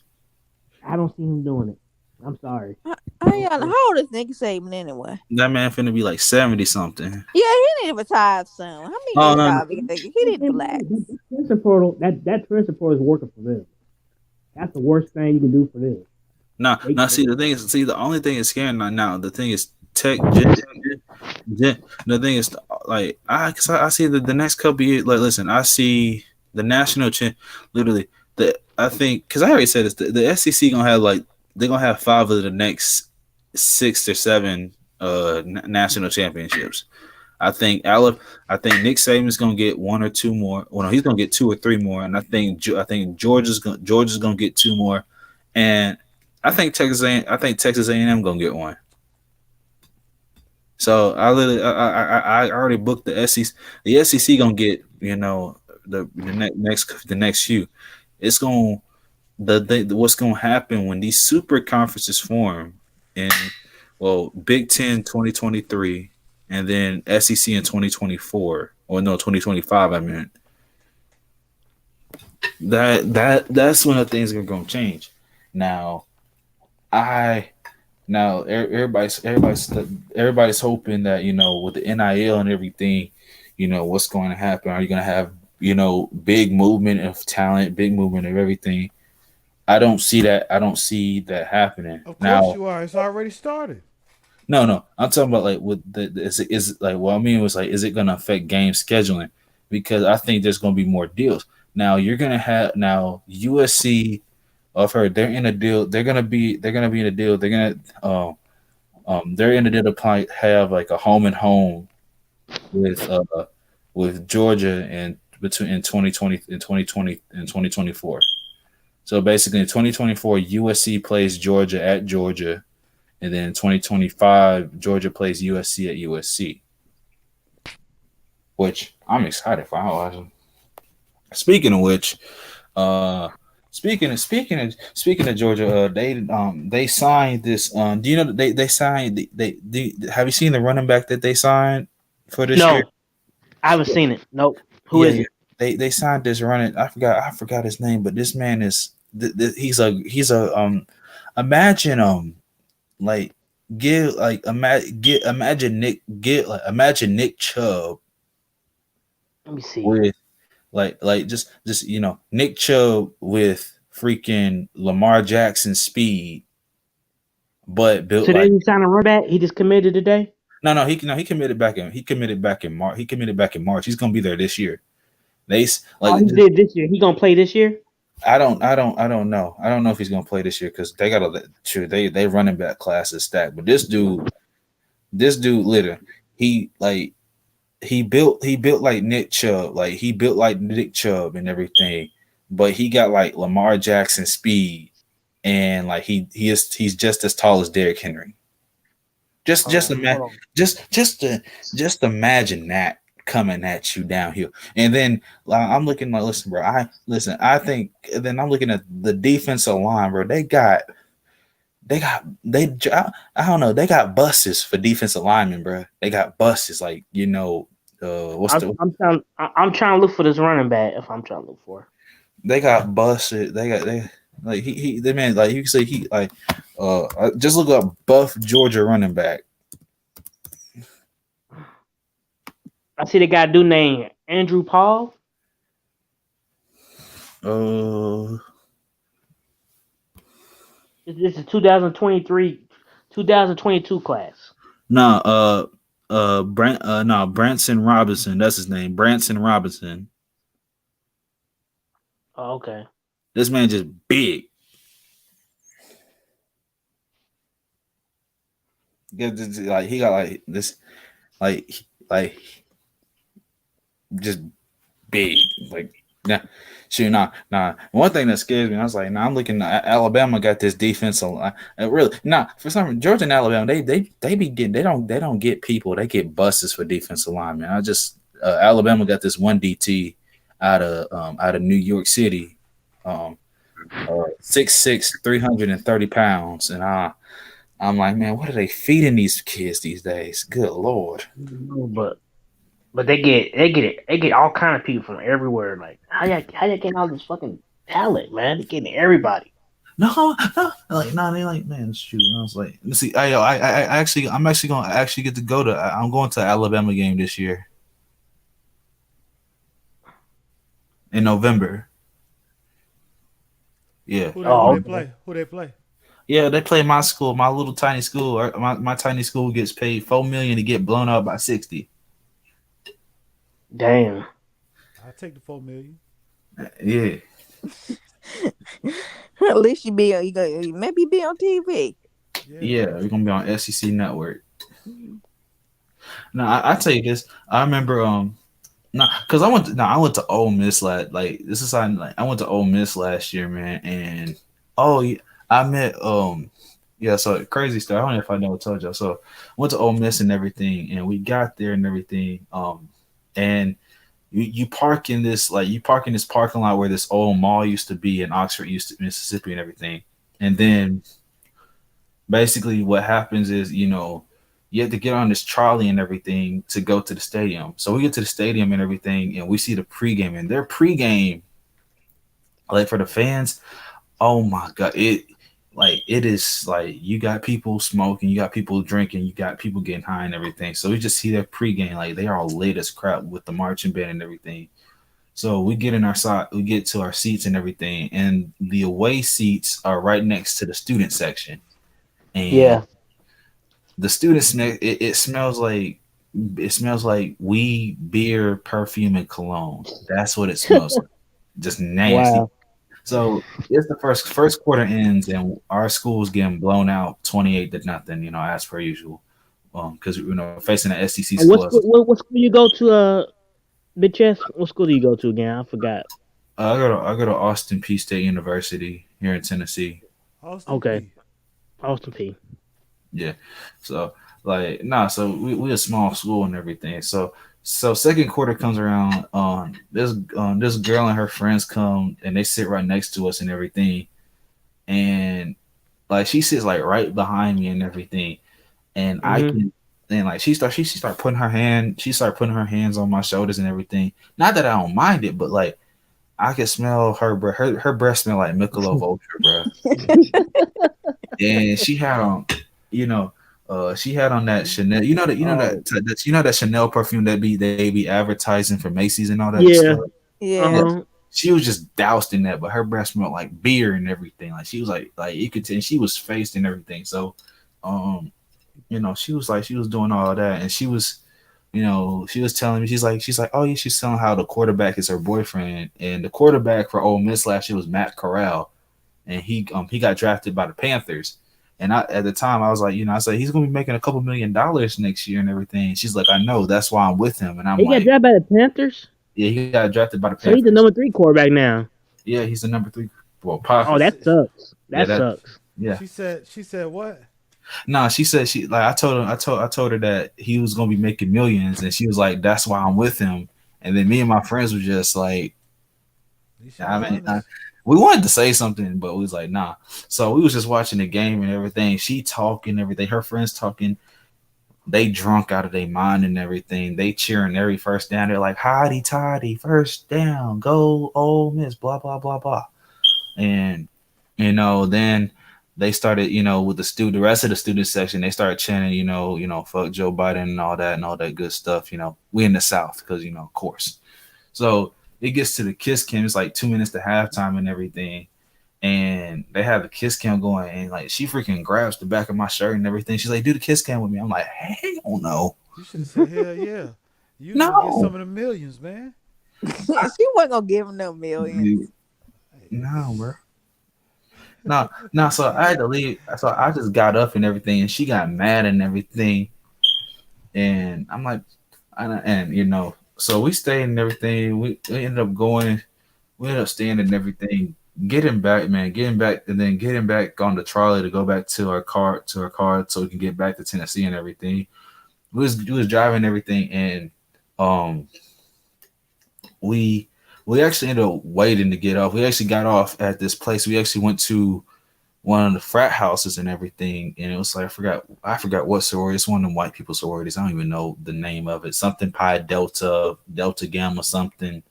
I don't see him doing it. I'm sorry. How old is Nick Saban anyway? That man finna be like 70 something. Yeah, he need to retire soon. How many years he need to relax? That transfer portal is working for them. That's the worst thing you can do for them. Now, see, the only thing is scary now. The thing is, the thing is, like, I see the next couple of years. Like, listen, I see the national literally. I think because I already said this, the SEC gonna have they're gonna have 5 of the next 6 or 7 national championships. I think Nick Saban's gonna get 1 or 2 more. Well, no, he's gonna get 2 or 3 more, and I think Georgia's gonna get 2 more, and I think Texas A&M gonna get 1. So I already booked the SEC. The SEC gonna get the next few. It's gonna what's gonna happen when these super conferences form in Big Ten 2023 and then SEC in 2024 or no 2025. I meant that's when the things are gonna change. Now everybody's hoping that with the NIL and everything, what's going to happen? Are you going to have big movement of talent, big movement of everything? I don't see that happening. Of course you are. It's already started. No. I'm talking about like with is it going to affect game scheduling? Because I think there's going to be more deals. Now you're going to have USC. I've heard they're in a deal. They're gonna be in a deal. They're in a deal to have like a home and home with Georgia in 2020 and 2024. So basically in 2024, USC plays Georgia at Georgia, and then in 2025, Georgia plays USC at USC. Which I'm excited for. Speaking of which, Speaking of Georgia, they signed this. Do you know that they signed? Have you seen the running back that they signed for this year? No, I haven't seen it. Nope. Who is it? They signed this running. I forgot his name, but this man is he's a imagine imagine Nick Chubb. Let me see. With just Nick Chubb with freaking Lamar Jackson speed, but built. So did he sign a running back? He just committed today. No, he committed back in March. He committed back in March. He's gonna be there this year. He did this year. He gonna play this year? I don't know. I don't know if he's gonna play this year because they they running back class is stacked. But this dude literally he built like Nick Chubb, and everything, but he got like Lamar Jackson speed, and like he's just as tall as Derrick Henry. Just imagine that coming at you downhill, and then I'm looking like, listen, bro. I think then I'm looking at the defensive line, bro. I don't know. They got buses for defensive linemen, bro. They got buses like I'm trying to look for this running back. If I'm trying to look for, they got buses. They man, like you can say just look up buff Georgia running back. I see they got a dude named Andrew Paul. This is 2023, 2022 class. Branson Robinson. That's his name. Branson Robinson. Oh, okay. This man just big. Like he got like this, like just big. Like nah, shoot, nah. One thing that scares me, I was like, nah. I'm looking. Alabama got this defensive line. Really, nah. For some reason, Georgia and Alabama, they be getting. They don't get people. They get buses for defensive linemen. Alabama got this one DT out of New York City, 6'6", 330 pounds, and I'm like, man, what are they feeding these kids these days? Good Lord. But they get all kind of people from everywhere. Like how y'all getting all this fucking talent, man? They getting everybody. No, they like, man, shoot. I was like, let's see, I'm actually gonna get to go to. I'm going to Alabama game this year in November. Yeah. Who they play? Yeah, they play my school, my little tiny school. Or my tiny school gets paid $4 million to get blown out by 60. Damn. I'll take the $4 million. Yeah. At least you maybe be on TV. Yeah, we're gonna be on SEC Network. Now I tell you this, I remember because I went to Ole Miss I went to Ole Miss last year, man, and I met so crazy story. I don't know if I never told y'all. So I went to Ole Miss and everything, and we got there and everything, and you park in this parking lot where this old mall used to be in Oxford, Mississippi, and everything. And then basically what happens is, you have to get on this trolley and everything to go to the stadium. So we get to the stadium and everything, and we see the pregame, and their pregame, like for the fans, oh my God, it is like you got people smoking, you got people drinking, you got people getting high and everything. So we just see their pregame, like they are all lit as crap with the marching band and everything. So we get to our seats and everything, and the away seats are right next to the student section. And the students, it smells like weed, beer, perfume, and cologne. That's what it smells like. Just nasty. Wow. So it's the first quarter ends, and our school's getting blown out 28-0, as per usual. Because facing an SEC school. What school you go to? Bitch ass. What school do you go to again? I forgot. I go to Austin Peay State University here in Tennessee. Austin Peay. Yeah. So so we a small school and everything. So second quarter comes around, this girl and her friends come and they sit right next to us and everything. And like she sits like right behind me and everything. And she start putting her hands on my shoulders and everything. Not that I don't mind it, but like I can smell her breath. Her breath smell like Michelob Ultra, bro. And she had on, she had on that Chanel. That Chanel perfume that they be advertising for Macy's and all that stuff. Yeah. She was just doused in that, but her breath smelled like beer and everything. Like she was like you could tell she was faced and everything. So, she was doing all of that, and she was telling me, she's like, oh yeah, she's telling how the quarterback is her boyfriend, and the quarterback for Ole Miss last year was Matt Corral, and he got drafted by the Panthers. And at the time I was like, I said he's gonna be making a couple $1 million next year and everything. And she's like, I know, that's why I'm with him. And I'm he got drafted by the Panthers. Yeah, he got drafted by the Panthers. So he's the number 3 quarterback now. Yeah, he's the number 3. Well, oh, that sucks. That sucks. Yeah. She said what? No, she said I told her that he was gonna be making millions, and she was like, that's why I'm with him. And then me and my friends were just like, we wanted to say something, but we was like, nah. So we was just watching the game and everything. She talking, everything. Her friends talking. They drunk out of their mind and everything. They cheering every first down. They're like, hotty toddy, first down, go Ole Miss, blah, blah, blah, blah. And, then they started, with the rest of the student section, they started chanting, fuck Joe Biden and all that good stuff. We in the South because, of course. So it gets to the kiss cam. It's like 2 minutes to halftime and everything. And they have the kiss cam going, and like she freaking grabs the back of my shirt and everything. She's like, "Do the kiss cam with me." I'm like, "Hell no, You should have said, hell yeah. You gonna get some no, of the millions, man. She wasn't gonna give him no millions. no, bro, no, no." So I had to leave. So I just got up and everything, and she got mad and everything. And I'm like, so we stayed and everything. We ended up going. We ended up staying and everything. Getting back, man, and then getting back on the trolley to go back to our car, so we can get back to Tennessee and everything. We was driving and everything, and um, we actually ended up waiting to get off. We actually got off at this place. We actually went to one of the frat houses and everything, and it was like I forgot what sorority. It's one of them white people sororities. I don't even know the name of it. Something Pi Delta, Delta Gamma, something.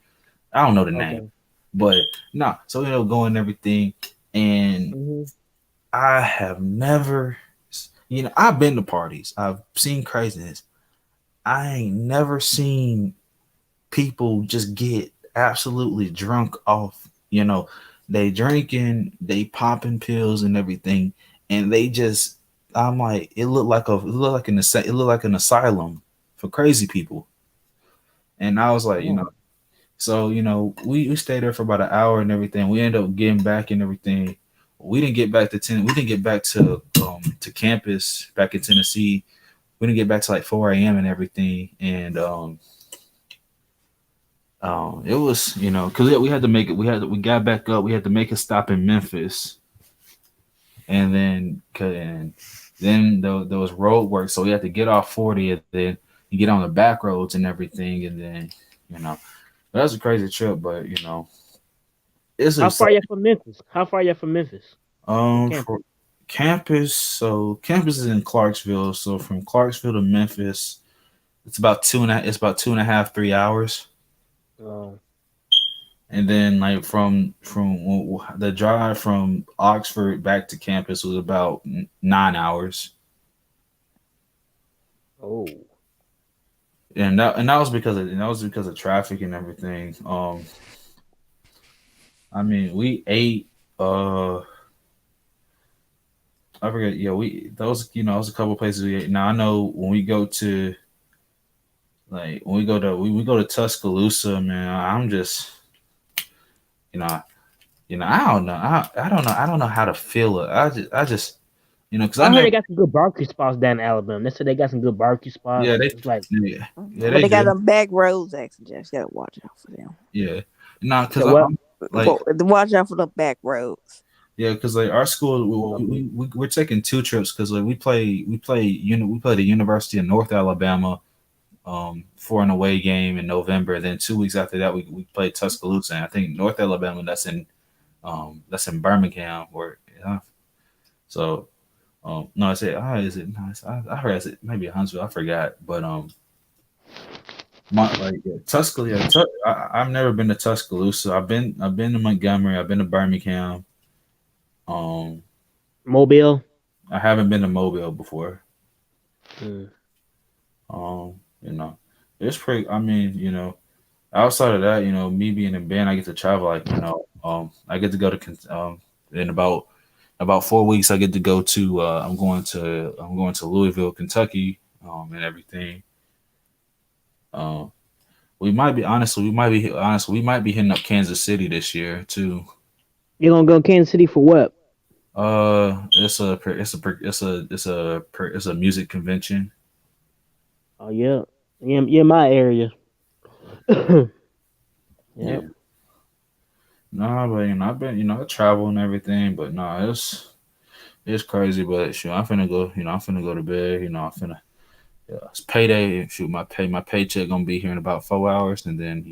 I don't know the name. But no, so we ended up going and everything, and I have never, I've been to parties, I've seen craziness. I ain't never seen people just get absolutely drunk off. They drinking, they popping pills and everything, and they just, I'm like, it looked like an asylum for crazy people, and I was like, So, we stayed there for about an hour and everything. We ended up getting back and everything. We didn't get back to campus back in Tennessee. We didn't get back to like 4 a.m. and everything. And it was, because we had to make it. We got back up. We had to make a stop in Memphis, and then there was road work, so we had to get off 40, and then you get on the back roads and everything, and then that was a crazy trip, but it's How far are you from Memphis? for campus. So campus is in Clarksville. So from Clarksville to Memphis, it's about 2.5, 3 hours. Oh. And then like from the drive from Oxford back to campus was about 9 hours. Oh. And that was because of traffic and everything. I mean, we ate. I forget. Yeah, those a couple places we ate. Now I know when we go to we go to Tuscaloosa, man. I'm just I don't know. I don't know how to feel it. I just because I heard they got some good barbecue spots down in Alabama. They said they got some good barbecue spots. Yeah, it's like but they got them back roads, actually. Just gotta watch out for them. Yeah, no, because watch out for the back roads. Yeah, because like our school, we're taking 2 trips because like we play the University of North Alabama for an away game in November. Then 2 weeks after that, we play Tuscaloosa. And I think North Alabama that's in Birmingham or so. No, I said, is it nice? I heard I said maybe Huntsville. I forgot, but Tuscaloosa. I've never been to Tuscaloosa. I've been to Montgomery. I've been to Birmingham. Mobile. I haven't been to Mobile before. It's pretty. I mean, outside of that, me being in band, I get to travel. Like, I get to go to in about 4 weeks. I get to go to. I'm going to Louisville, Kentucky, and everything. We might be hitting up Kansas City this year too. You gonna go to Kansas City for what? It's a music convention. Oh yeah, my area. Yeah. Nah, but I've been I travel and everything, but nah, it's crazy. But shoot, I'm finna go. I'm finna go to bed. It's payday. Shoot, my paycheck gonna be here in about 4 hours, and then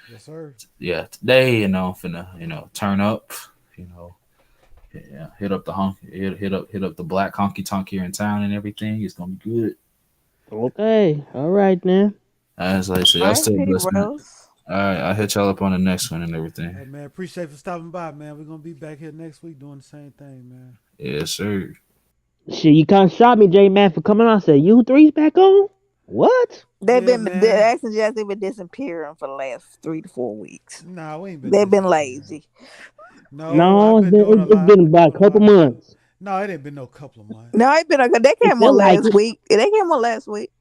Yes, sir. Yeah, today I'm finna turn up. Hit up the black honky tonk here in town and everything. It's gonna be good. Okay, all right then. As I say, y'all stay blessed. All right, I'll hit y'all up on the next one and everything. Hey man, appreciate for stopping by, man. We're gonna be back here next week doing the same thing, man. Yes, sir. Shit, you kind of shot me, J Man, for coming on. I said, you three's back on? What? They've Yeah, been the man. Jackson Jazz. They've been disappearing for the last 3 to 4 weeks. Nah, we ain't been They've been disappearing. lazy. No, No, I've been doing a it's lot. I've been been about a doing a couple lot of stuff. months. No, it ain't been no couple of months. No, it been okay. They It came on felt like last it. week. They came on last week.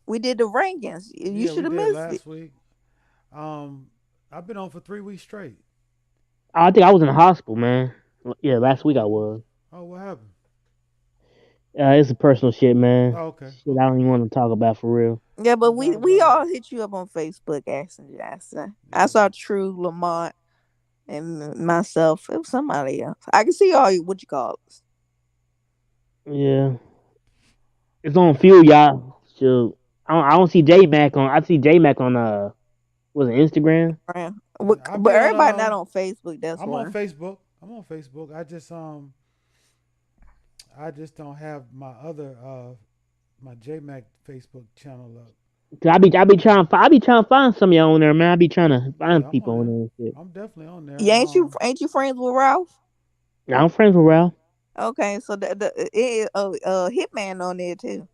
We did the rankings. You Yeah, we should have did missed it. last week. I've been on for 3 weeks straight. I think I was in the hospital, man. Yeah, last week I was. Oh, what happened? It's a personal shit, man. Oh, okay, Shit, I okay. don't even want to talk about for real. Yeah, but No we doubt we about it. all hit you up on Facebook, asking Jackson. I Yeah, saw True, Lamont, and myself. It was somebody else. I can see all you. What you call it? Yeah, it's on fuel, y'all. So I don't see J Mac on. I see J Mac on was it Instagram? I But be on. everybody not on Facebook. That's I'm on why. Facebook. I'm on Facebook. I just don't have my other my JMac Facebook channel up. 'Cause I be trying to find some of y'all on there, man. I be trying to Yeah, find I'm on people on there. there and shit. I'm definitely on there. Yeah, ain't you friends with Ralph? Now, I'm friends with Ralph, Okay, so Hitman on there too.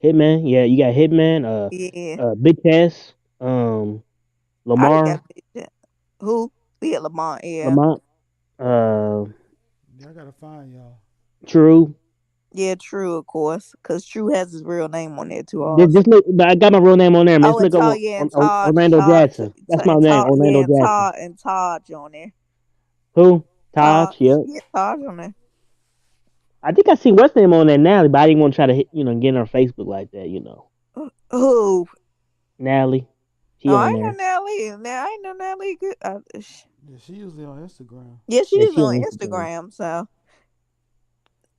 Hitman. Yeah, you got Hitman. Yeah, Big Tess. I just got Lamar. who? Yeah, Lamont. Yeah, Lamont. Uh, Yeah, I gotta find y'all. True. yeah, True, of course, because True has his real name on there too. Just Also, look, but I got my real name on there, man. oh, Just and look up Todd, yeah, and Orlando Jackson. That's my name, Orlando yeah, Jackson. And Todd on there. Who? Todd. Todd, Yep. yeah, Todd on there. I think I see what's name on there now, but I didn't want to try to hit, get on her Facebook like that, Who? Natalie, she Oh, I on ain't know there. Natalie. Now I ain't know Natalie. Good. Yeah, she usually on Instagram. Yeah, Yeah, she's she on on Instagram. Instagram. So,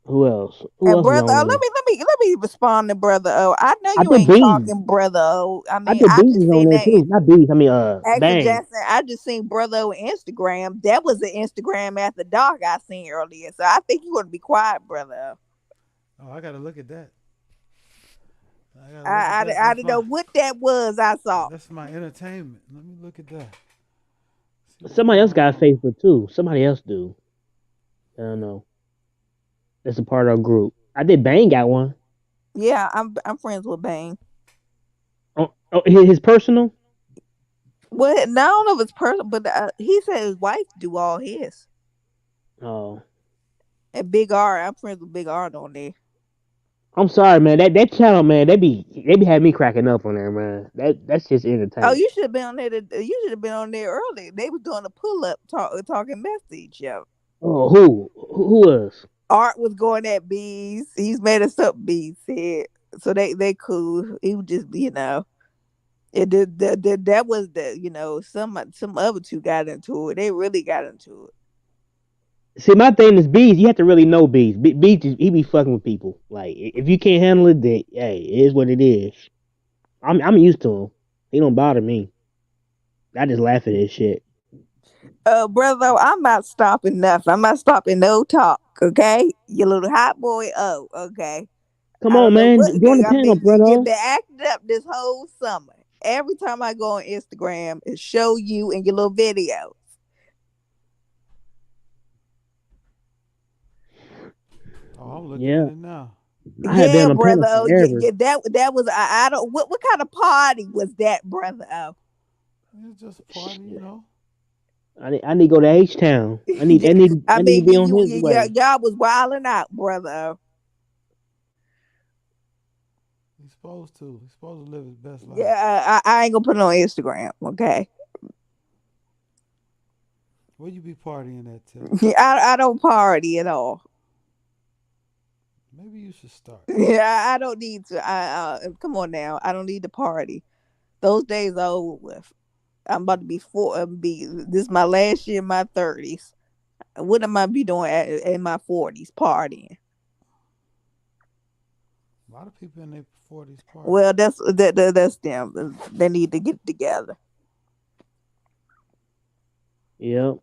Who else? Who and else is brother, on oh, there? let me respond to brother. Oh, I know I you think ain't Bees. talking brother. Oh, I I mean, think I Bees just is on seen there that. too. Not Bees. I mean, Axel Bang. Jackson, I just seen brother on Instagram. That was an Instagram after dark I seen earlier. So I think you want to be quiet, brother. Oh, I gotta look at that. I gotta look at I that. didn't know what that was. I saw. That's my entertainment. Let me look at that. See what's Somebody else going got a on. Facebook too. Somebody else do. I don't know. That's a part of our group. I did. Bang got one. Yeah, I'm friends with Bang. Oh, his personal. Well, no, I don't know if it's personal, but he said his wife do all his. Oh, And Big R, I'm friends with Big R on there. I'm sorry, man. That channel, man. They be having me cracking up on there, man. That's just Oh, entertainment. you should have been on there. You should have been on there early. They was doing a pull up, talking mess to each other. Oh, who was? Art was going at bees. He's made us up. Bees said so. They cool. He was just that was some other two got into it. They really got into it. See, my thing is Bees. You have to really know Bees. Bees, he be fucking with people. Like if you can't handle it, then hey, it is what it is. I'm used to him. He don't bother me. I just laugh at his shit. Brother, I'm not stopping nothing. I'm not stopping no talk. Okay, you little hot boy. Oh, okay. Come I on, don't know man. what. Join the I panel, mean, you've brother. been acting up this whole summer. Every time I go on Instagram, it show you in your little videos. Oh, I'm looking at Yeah, it now. I have been Yeah, on the panel brother. Oh, forever. that was. I don't. What kind of party was that, brother? Oh, It's just a party. I need to go to H Town. I need to mean, be on his way. y'all was wilding out, brother. Oh. He's supposed to. He's supposed to live his best life. Yeah, I ain't gonna put it on Instagram. Okay. Where you be partying at, Tip? I don't party at all. Maybe you should start. Yeah, I don't need to. Come on now. I don't need to party. Those days are over with. I'm about to be this is my last year in my 30s. What am I be doing in my 40s? Partying. A lot of people in their 40s party. Well, that's them. They need to get together. Yep.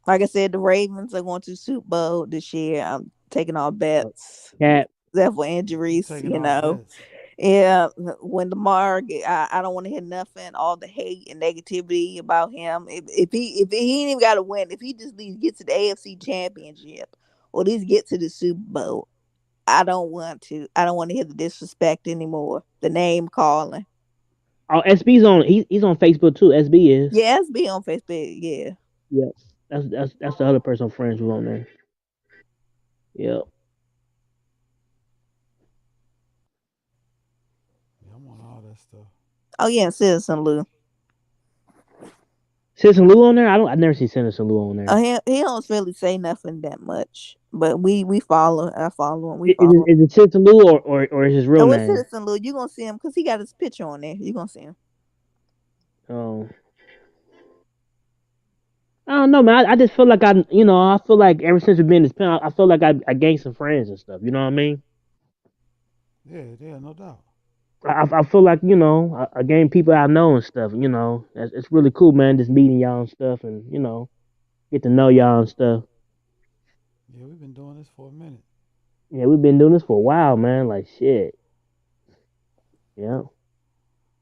Like I said, the Ravens are going to Super Bowl this year. I'm taking all bets. Cat. Except for injuries, Taking all bets. Yeah, when Lamar, I don't want to hear nothing, all the hate and negativity about him. If he ain't even got to win, if he just get to the AFC Championship or at least get to the Super Bowl, I don't want to. I don't want to hear the disrespect anymore. The name calling. Oh, SB's on. He's on Facebook too. SB is. Yeah, it's be on Facebook. Yeah. Yeah. That's the other person I'm friends with on there. Yeah. Yeah, I'm on all that stuff. Oh yeah, Citizen Lou. Citizen Lou on there? I never see Citizen Lou on there. Oh, he don't really say nothing that much, but we follow. I follow him. We Is follow. it Citizen Lou or is his real Oh, it's name? Citizen Lou. You gonna see him because he got his picture on there. You gonna see him. Oh. I don't know, man. I just feel like I feel like ever since we've been in this pen, I feel like I gained some friends and stuff. You know what I mean? Yeah, no doubt. I feel like I gained people I know and stuff. It's really cool, man. Just meeting y'all and stuff, and get to know y'all and stuff. Yeah, we've been doing this for a minute. Yeah, we've been doing this for a while, man. Like shit. Yeah.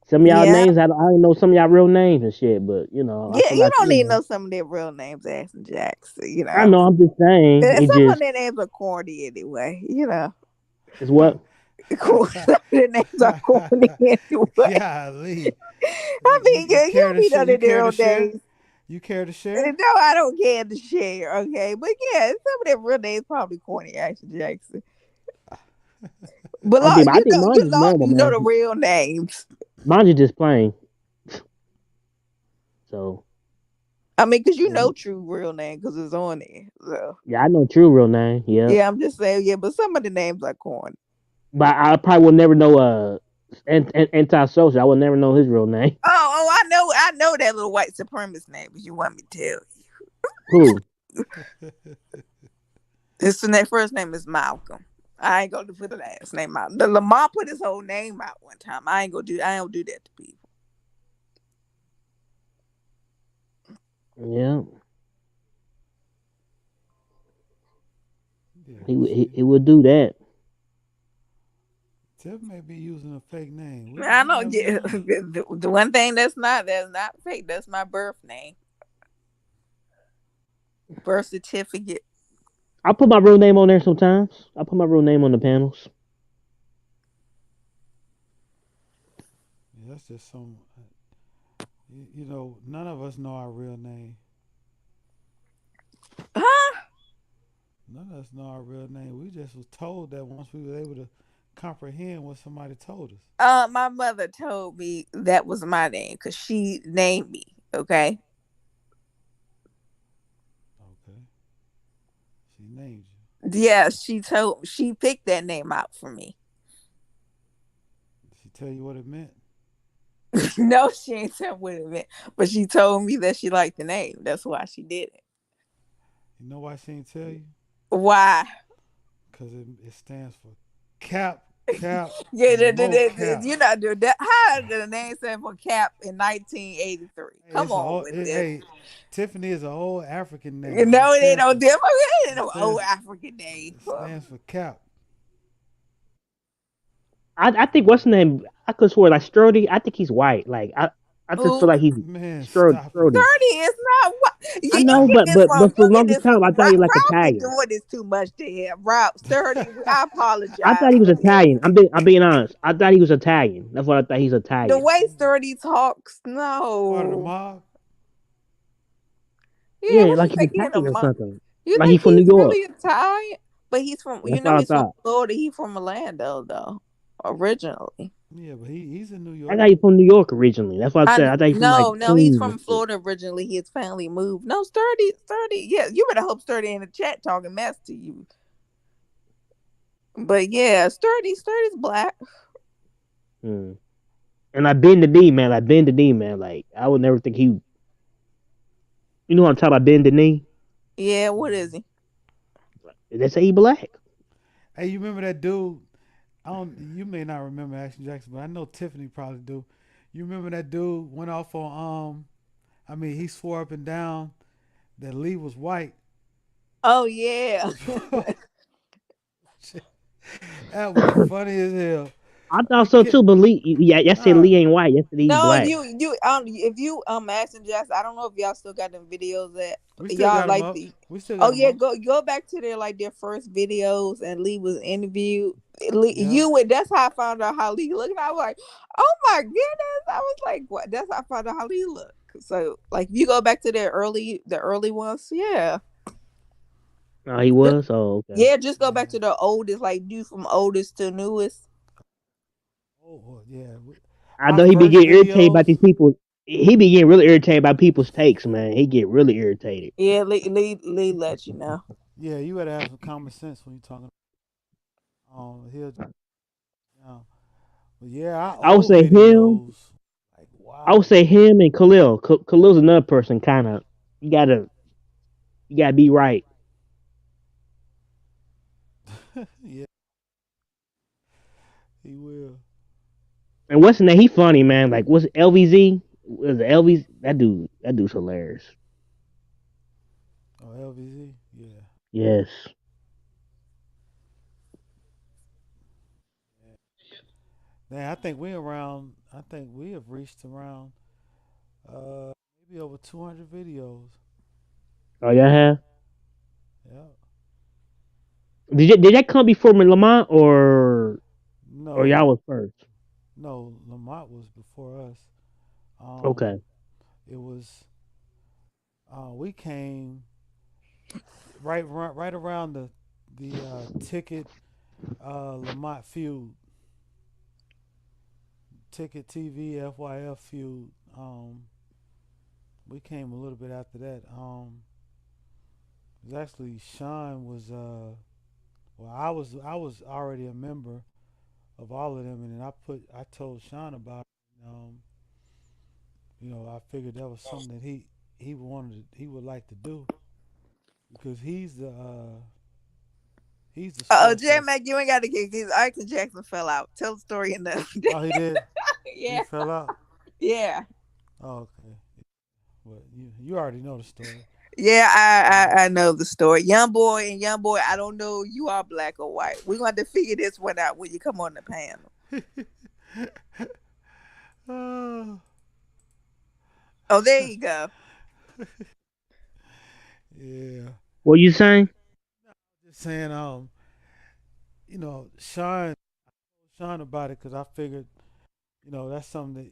Some of y'all Yeah, names I don't know some of y'all real names and shit, but I yeah. feel You like don't need to know some of their real names, Ashton Jackson. I know. I'm just saying. It Some of just their names are corny anyway. is what. Cool. Some of their names are corny anyway. Golly. I mean, you care to be share? done You in their care to own share? days. You care to share? No, I don't care to share. Okay, but yeah, some of their real names probably corny, Ashton Jackson. But I think mine you is know, normal, you know man. the real names. Mine is just plain. So. I mean, because you know true real name because it's on there. So Yeah, I know true real name. Yeah. yeah, I'm just saying. Yeah, but some of the names are corny. But I probably will never know antisocial. I will never know his real name. Oh, I know that little white supremacist name. If you want me to tell Who? you, his first name is Malcolm. I ain't gonna put the last name out. The Lamar put his whole name out one time. I don't do that to people. Yeah. Yeah, He would do that. Tiff may be using a fake name. I know. Yeah, the one thing that's not fake. That's my birth name, birth certificate. I put my real name on there sometimes. I put my real name on the panels. Yeah, that's just some. None of us know our real name. Huh? None of us know our real name. We just was told that once we were able to comprehend what somebody told us. My mother told me that was my name because she named me. Okay. Okay. She named you. Yeah, she picked that name out for me. Did she tell you what it meant? No, she ain't tell me what it meant, but she told me that she liked the name. That's why she did it. You know why she ain't tell you? Why? Because it stands for Cap. Yeah, Cap. you're not doing that. How did the name stand for Cap in 1983? Come on with this. Hey, Tiffany is an old African name. No, it ain't no different. It ain't no stands- old African name. It stands for Cap. I think what's the name? I could swear like Strody. I think he's white. Like I just feel like he's Strody. Stop it. 30 is not what I know, but for the longest time I thought he was like Rob Italian. doing this too much to him. Rob 30. I apologize. I thought he was Italian. I'm being honest. I thought he was Italian. That's what I thought. He's Italian. The way 30 talks, Part of the no. mob. Yeah, what like you he's think he in Italian a or month? something. You Like think he's from New York. really Italian? But he's from That's what I he's from thought. Florida. He's from Orlando though, originally. Yeah, but he's in New York. I thought he's from New York originally. That's what I said. I thought he's from No, like he's Queens from and shit. Florida originally. His family moved. No, 30. Yeah, you better hope 30 in the chat talking mess to you. But yeah, Sturdy's black. And I bend the knee, man. Like I would never think he. You know what I'm talking about? Bend the knee. Yeah, what is he? They say he black. Hey, you remember that dude? You may not remember Action Jackson, but I know Tiffany probably do. You remember that dude went off on he swore up and down that Lee was white. Oh yeah. That was funny as hell. I thought so too, but Lee, y'all said Lee ain't white. Y'all said he's No, black. if you asking Jess, I don't know if y'all still got them videos that We still y'all got like them up. the. We still got Oh them yeah, up. go back to their first videos, and Lee was interviewed. Lee, Yeah. you would. That's how I found out how Lee looked. And I was like, oh my goodness! I was like, what? That's how I found out how Lee looked. So like, if you go back to the early ones, yeah. Oh, he was. Oh, okay. Yeah, just go back to the oldest, like do from oldest to newest. Oh yeah. I know he be getting irritated about these people. He be getting really irritated by people's takes, man. He get really irritated. Yeah, Lee let you know. Yeah, you gotta have some common sense when you're talking. He'll. But yeah, our I would old say him. videos. Like I would wow. say him and Khalil. Khalil's another person. Kind of. You gotta be right. Yeah, he will. And what's the name? He funny, man. Like what's LVZ? Was it LVZ? That dude's hilarious. Oh, LVZ. Yeah. Yes. Man, I think we around. I think we have reached around maybe over 200 videos. Oh, y'all have? Yeah. Did that come before Lamar or y'all No, was first? no. Lamont was before us. Um, Okay. it was. We came right around the ticket Lamont feud, ticket TV FYF feud. We came a little bit after that. It was actually Sean was well, I was already a member of all of them, and then I told Sean about it. I figured that was something that he would like to do because he's the sports J host. Mac, you ain't got to get this. Michael Jackson fell out. Tell the story enough. Oh, he did. He Yeah, fell out. yeah, Oh, okay. But you already know the story. yeah. I know the story. Young boy, I don't know you are black or white. We're going to figure this one out when you come on the panel. Oh, Oh, there you go. yeah. What you saying? Just saying, Sean about it because I figured, that's something that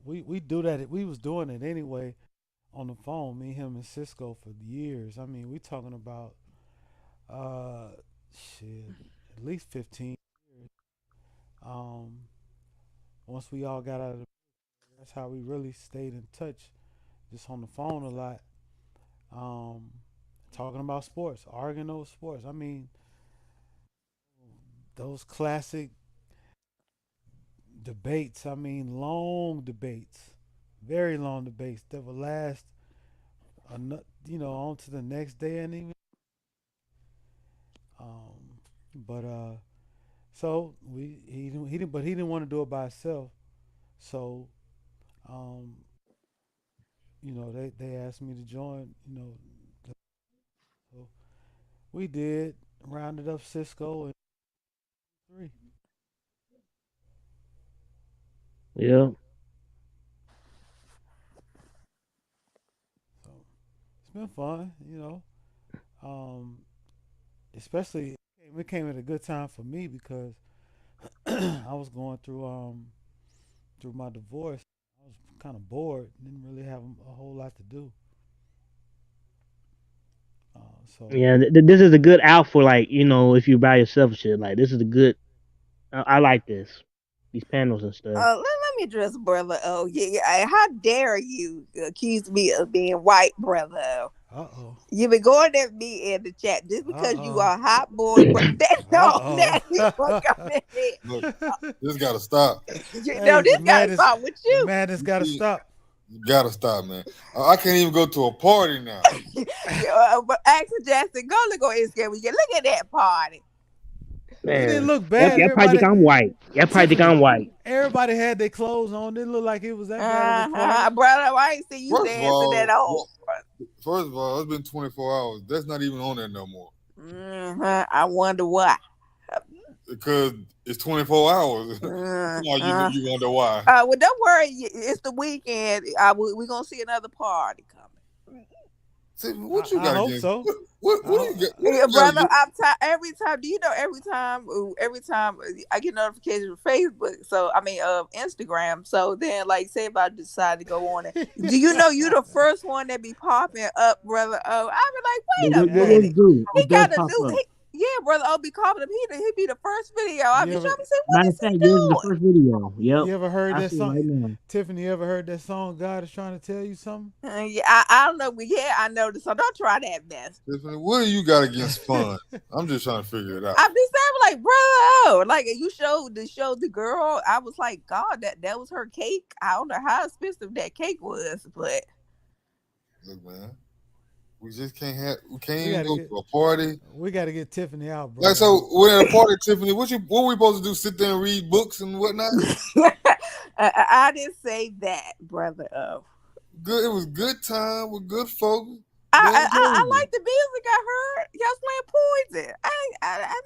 we do that. We was doing it anyway on the phone. Me, him, and Cisco for years. I mean, we talking about uh, shit, at least 15 years. Um, once we all got out of the, that's how we really stayed in touch, just on the phone a lot. Um, talking about sports, arguing those sports. I mean, those classic debates. I mean, long debates, very long debates that will last, on to the next day and even. But so he didn't want to do it by himself. So, um, they asked me to join. So we did rounded up Cisco and three. Yeah. So it's been fun. Um, especially it came at a good time for me because I was going through my divorce. I was kind of bored, didn't really have a whole lot to do. So Yeah. This is a good out for like if you by yourself and shit. Like this is a good. I like this. These panels and stuff. Let me address brother. Oh yeah. How dare you accuse me of being white, brother? uh oh, You been going at me in the chat just uh because you oh, are hot boy. uh That you fuck up in it. Look, this gotta stop. hey, This gotta stop with the you. madness got to stop. You gotta stop, man. I can't even go to a party now. But Axel Jackson, go look on Instagram. Look at that party. It didn't Man. look Y'all bad. probably think I'm white. Y'all probably think Tiffany, I'm white. everybody had their clothes on. Didn't look like it was that bad of a party. Brother, I ain't see you First of dancing at all, all. it's been 24 hours. That's not even on there no more. I wonder why. because it's 24 hours. Now you wonder why. Well, don't worry. It's the weekend. We're gonna see another party coming. See, what you got? I hope against, so. What do you get? Yeah, brother, every time. Do you know every time I get notifications from Facebook? So I mean, Instagram. So then, like, say if I decide to go on it, do you know you the first one that be popping up, brother? Oh, I be like, wait a minute. He got a new. Yeah, brother. I'll be popping up. He be the first video. I'll be trying to say, what is he doing? Yours is the first video. Yep. You ever heard that song? Right now. Tiffany, you ever heard that song? God is trying to tell you something. Yeah, I don't know. Yeah, I know this. So don't try that mess. Tiffany, what do you got against fun? I'm just trying to figure it out. I'm just saying, like, brother, like you showed the girl. I was like, God, that was her cake. I don't know how expensive that cake was, but look, man. We just can't even go to a party. We got to get Tiffany out, bro. Like, so we're at a party, Tiffany. What we supposed to do? Sit there and read books and whatnot? I didn't say that, brother. Good. It was good time with good folks. I like the music I heard. Y'all playing Poison. I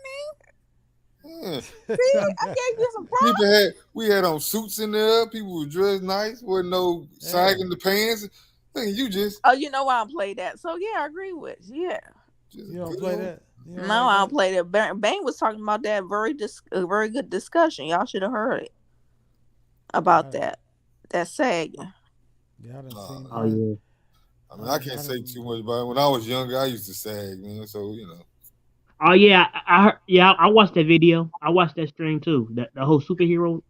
mean, see, I gave you some props. We had on suits in there. People were dressed nice. Wasn't no sagging the pants. You just you know I don't play that. So yeah, I agree with you. Yeah. You don't play that? No, I don't play that. Bang was talking about that very good discussion. Y'all should have heard it about that sagging. Yeah, I done seen oh yeah. I mean, I can't say too much about it. When I was younger, I used to sag, man. So you know. Oh yeah, I heard, I watched that video. I watched that stream too. The whole superhero.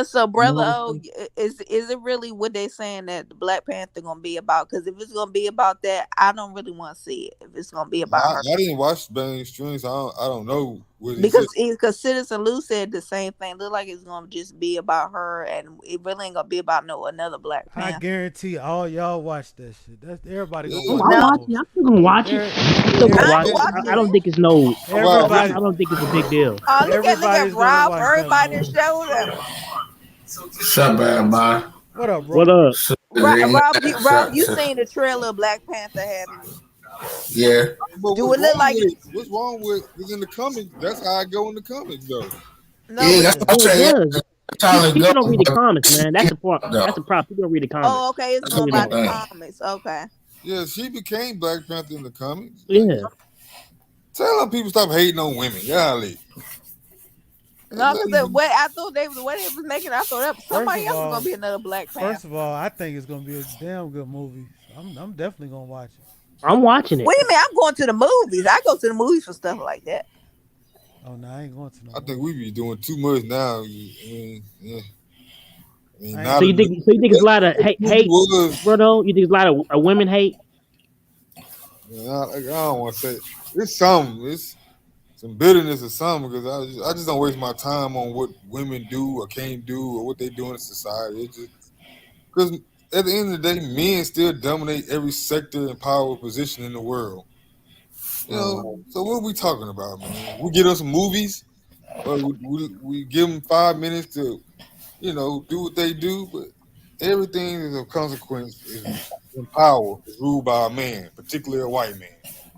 So brother, is it really what they saying that the Black Panther gonna be about? Because if it's gonna be about that, I don't really want to see it. If it's gonna be about her, I didn't watch Bang streams. I don't know what because Citizen Lou said the same thing. Look like it's gonna just be about her, and it really ain't gonna be about another Black Panther. I guarantee all y'all watch that shit. That's everybody gonna watch it. I'm still gonna watch it. I don't think it's no. I don't think it's a big deal. Oh, look at Rob. Everybody showed up. Shut up, bye. What up, bro? What up? Rob, you seen the trailer of Black Panther, haven't you? Yeah. Do it look like what's wrong with it's in the comics? That's how I go in the comics, though. No, yeah, that's what I'm saying. People don't read the comics, man. That's the part. That's the problem. People don't read the comics. Oh, okay. It's going by the comics. Okay. Yeah, she became Black Panther in the comics. Yeah. Tell them people stop hating on women. Golly. No, because the way they was making, I thought somebody else was gonna be another Black Panther. First of all, I think it's gonna be a damn good movie. I'm definitely gonna watch it. I'm watching it. Wait a minute, I'm going to the movies. I go to the movies for stuff like that. Oh no, I ain't going to. I think we be doing too much now. Yeah. So you think it's a lot of hate, bro? You think it's a lot of women hate? I don't want to say it's some bitterness or something because I just don't waste my time on what women do or can't do or what they do in society. It's just because at the end of the day, men still dominate every sector and power position in the world. You know, so what are we talking about, man? We get them some movies, or we give them 5 minutes to, do what they do, but everything is of consequence in power is ruled by a man, particularly a white man.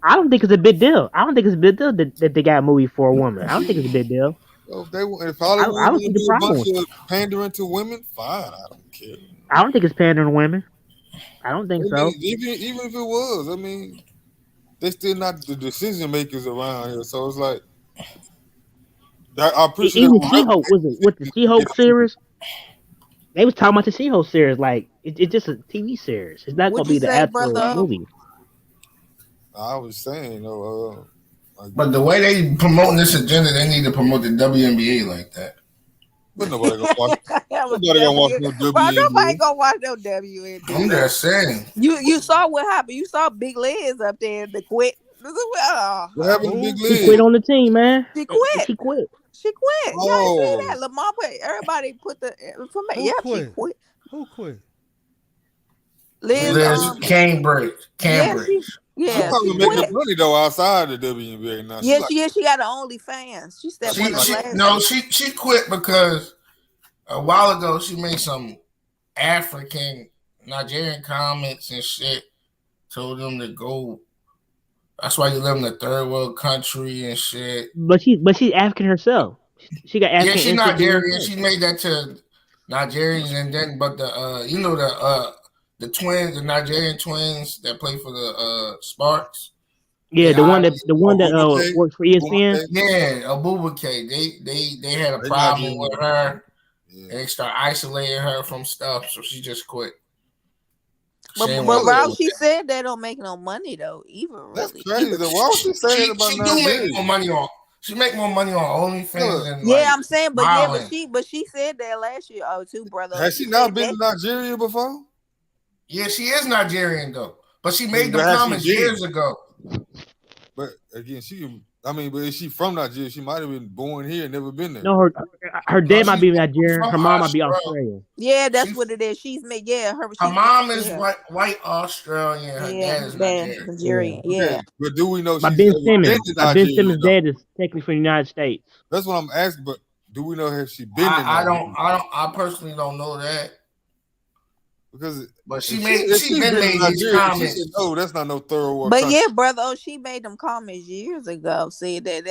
I don't think it's a big deal. I don't think it's a big deal that they got a movie for a woman. I don't think it's a big deal. So if Hollywood I don't see the problem. A bunch of pandering to women, fine. I don't care. I don't think it's pandering to women. I don't think so. Even if it was, they're still not the decision makers around here. So it's like I appreciate. Even She-Hulk was it with the She-Hulk series? They was talking about the She-Hulk series. Like it's just a TV series. It's not gonna be the actual movie. I was saying, but the way they promoting this agenda, they need to promote the WNBA like that. But nobody gonna watch. Nobody gonna watch no WNBA. Bro, nobody gonna watch no WNBA. I'm just saying. You saw what happened. You saw Big Liz up there to quit. What happened to Big Liz? She quit on the team, man. She quit. She quit. Y'all see that? Lamar everybody put the information. Yeah, she quit. Who quit? Liz Cambridge. Yeah, she's probably making money though outside the WNBA now. She got her OnlyFans. She stepped on the last. She quit because a while ago she made some African Nigerian comments and shit. Told them to go That's why you live in a third world country and shit. But she's African herself. She got African Yeah, she's ancestry Nigerian. herself. She made that to Nigerians, and then but the twins, the Nigerian twins that play for the Sparks. Yeah, the one that Abubakar, works for ESPN. Yeah, Abubakar. They had a They problem with her, Yeah. and they start isolating her from stuff, so she just quit. But Ralph, she said they don't make no money though. That's Really. crazy. Though. Why would she say that about She do Nigeria? make more money on. She make more money on OnlyFans than I'm saying, but Marlon. but she said that last year. Oh, too, brother. Has she not been to Nigeria before? Yeah, she is Nigerian though, but she made them Has she comments been? years ago. But again, but is she from Nigeria? She might have been born here and never been there. No, her dad might be Nigerian. Her mom might be Australian. Yeah, that's what it is. She's made. Yeah, her mom is white Australian. Her dad is Nigerian. Yeah. Okay. But do we know My she's Ben ever been Simmons. to My Ben Nigeria? Simmons' dad is technically from the United States. That's what I'm asking. But do we know has she been? I personally don't know that. Because but she made these comments. Oh, that's not no thorough. But country. Yeah, brother, she made them comments years ago. See that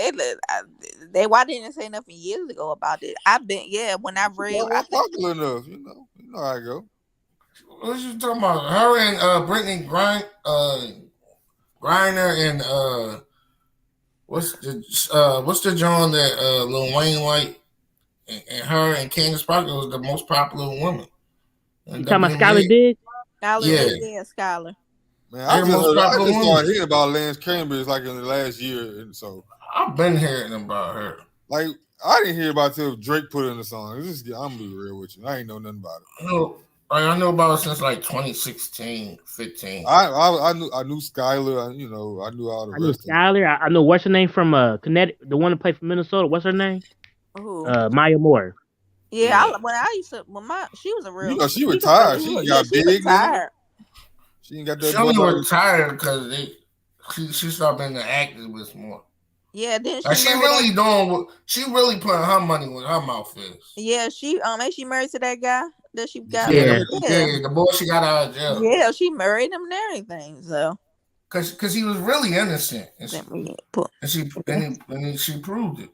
they why didn't say nothing years ago about it? I've been when I read, I popular enough, you know how I go. What you talking about? Her and Brittany Griner and what's the John that Lil Wayne White and her and Candace Parker was the most popular woman. You talking about Skylar Diggs? Skylar. Man, I just started hearing about Lance Cambridge like in the last year, and so I've been hearing about her. Like I didn't hear about it till Drake put in the song. I'm gonna be real with you. I ain't know nothing about it. I know about it since like 2016, 15. I knew Skylar. I knew all the rest. Skylar. I know what's her name from Connecticut, the one that played for Minnesota. What's her name? Maya Moore. Yeah, she was a real. She retired. She got big. Retired. She ain't got that. She only retired because she started being an activist more. Yeah, then she really putting her money where her mouth is. Yeah, ain't she married to that guy that she got? Yeah, the boy she got out of jail. Yeah, she married him and everything. So, because he was really innocent, and she proved it.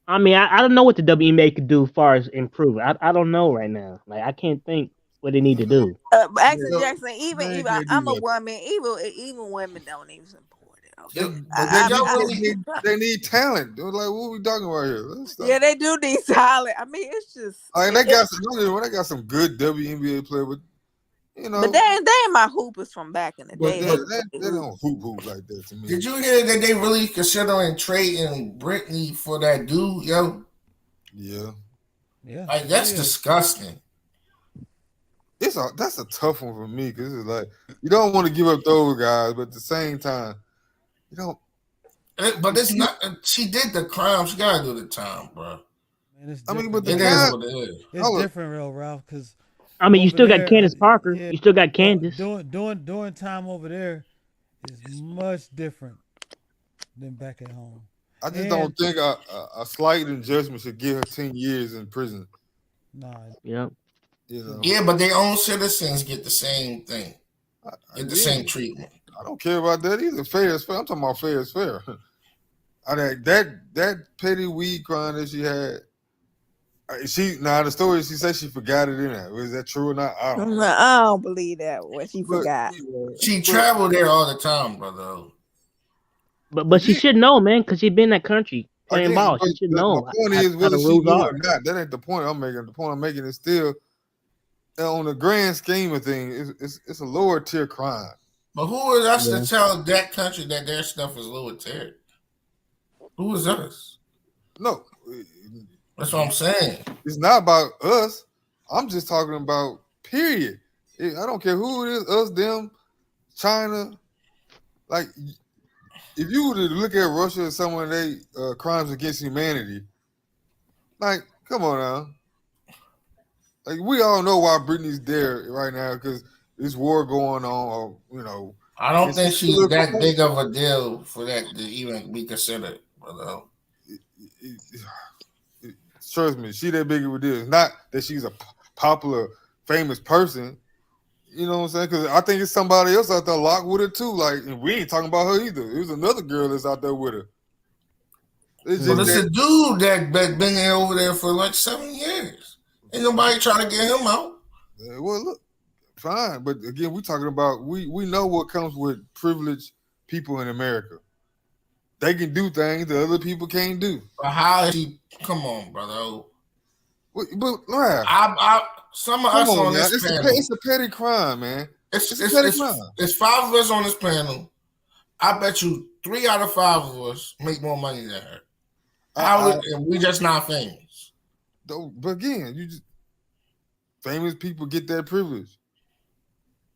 I mean, I don't know what the WNBA could do as far as improve. I don't know right now. Like, I can't think what they need to do. Jackson, even I'm a woman. Even women don't even support it. They need talent. Like, what are we talking about here? Yeah, they do need talent. I mean, it's just. They got some good WNBA players, but But they ain't my hoopers from back in the day. They don't hoop like that to me. Did you hear that they really considering trading Brittany for that dude, yo? Yeah. Like that's disgusting. That's a tough one for me because it's like you don't want to give up those guys, but at the same time, you don't. But it's not. She did the crime. She gotta do the time, bro. Man, but it is what it is. It's different, real Ralph, because. I mean, you still got Candace Parker. You still got Candace. Doing time over there is much different than back at home. I just don't think a slight injustice should give her 10 years in prison. Nah. Yeah. Yeah, but their own citizens get the same thing. Get the same treatment. I don't care about that either. Fair is fair. I'm talking about fair is fair. That petty weed crime that she had. The story she said she forgot it in there. Is that true or not? I don't believe that. What she forgot. She traveled there all the time, brother. But she should know, man, because she been in that country playing ball. She should know. My point is, whether she knew or not, that ain't the point I'm making. The point I'm making is still, on the grand scheme of things, it's a lower tier crime. But who is us to tell that country that their stuff is lower tier? Who is us? No. That's what I'm saying. It's not about us. I'm just talking about period. I don't care who it is, us, them, China. Like, if you were to look at Russia as some of their crimes against humanity, like, come on now. Like, we all know why Brittany's there right now because this war going on, or, I don't think she's that big of a deal for that to even be considered, brother. Trust me, she that big of a deal. It's not that she's a popular, famous person. You know what I'm saying? Because I think it's somebody else out there locked with her too. Like, and we ain't talking about her either. It was another girl that's out there with her. It's But just it's that, a dude that been there over there for like 7 years. Ain't nobody trying to get him out. well, look, fine. But again, we talking about we know what comes with privileged people in America. They can do things that other people can't do. But how is he? Come on, brother. But Laura, some of us on now. this panel. It's a petty crime, man. It's a petty crime. It's 5 of us on this panel. I bet you 3 out of 5 of us make more money than her. And we just not famous. But again, you just famous people get that privilege.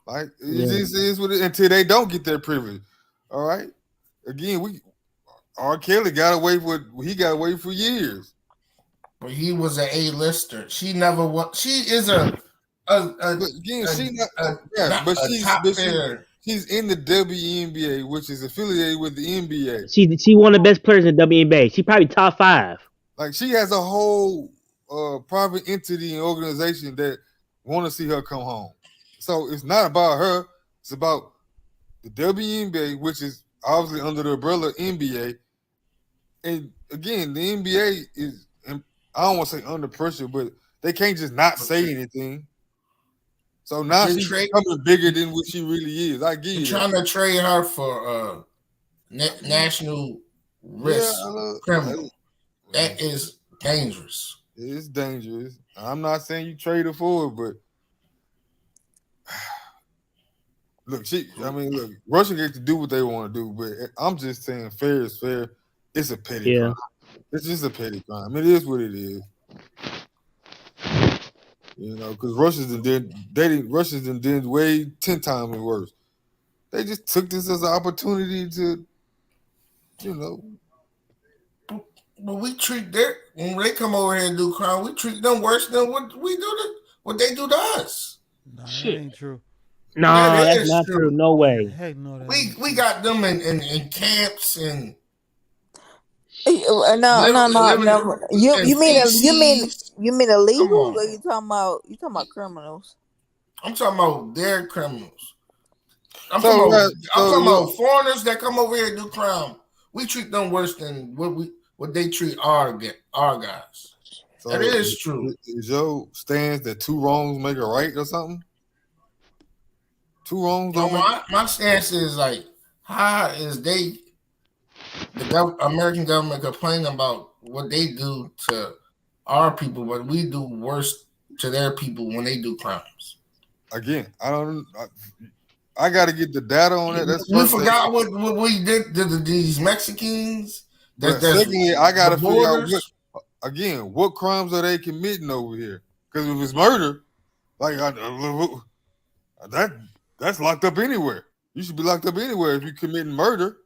Like it just is what it until they don't get that privilege. All right. Again, R. Kelly got away with he got away for years. But he was an A-lister. She never was. She is she's in the WNBA, which is affiliated with the NBA. She one of the best players in the WNBA. She probably top 5. Like she has a whole private entity and organization that want to see her come home. So it's not about her. It's about the WNBA, which is obviously under the umbrella NBA. And again, the NBA is, I don't want to say under pressure, but they can't just not say anything. So now she's becoming bigger than what she really is. I get you. Trying to trade her for national risk criminal. That is dangerous. It's dangerous. I'm not saying you trade her for it, but look, Russia gets to do what they want to do, but I'm just saying fair is fair. It's a petty crime. It's just a petty crime. It is what it is. You know, because Russians did way 10 times worse. They just took this as an opportunity to, you know. But we treat them when they come over here and do crime, we treat them worse than what they do to us. No, that ain't true. No, that's not true. No way. Heck no, we got them in camps and no. You mean illegals, or you talking about criminals? I'm talking about their criminals. I'm talking about foreigners that come over here and do crime. We treat them worse than what they treat our guys. So that is true. Is your stance that 2 wrongs make a right or something? 2 wrongs don't my stance is like, how is the American government complaining about what they do to our people, but we do worse to their people when they do crimes? Again, I got to get the data on it. We forgot what we did to these Mexicans. Secondly, I got to figure out what crimes are they committing over here? Because if it's murder, like that's locked up anywhere. You should be locked up anywhere if you're committing murder.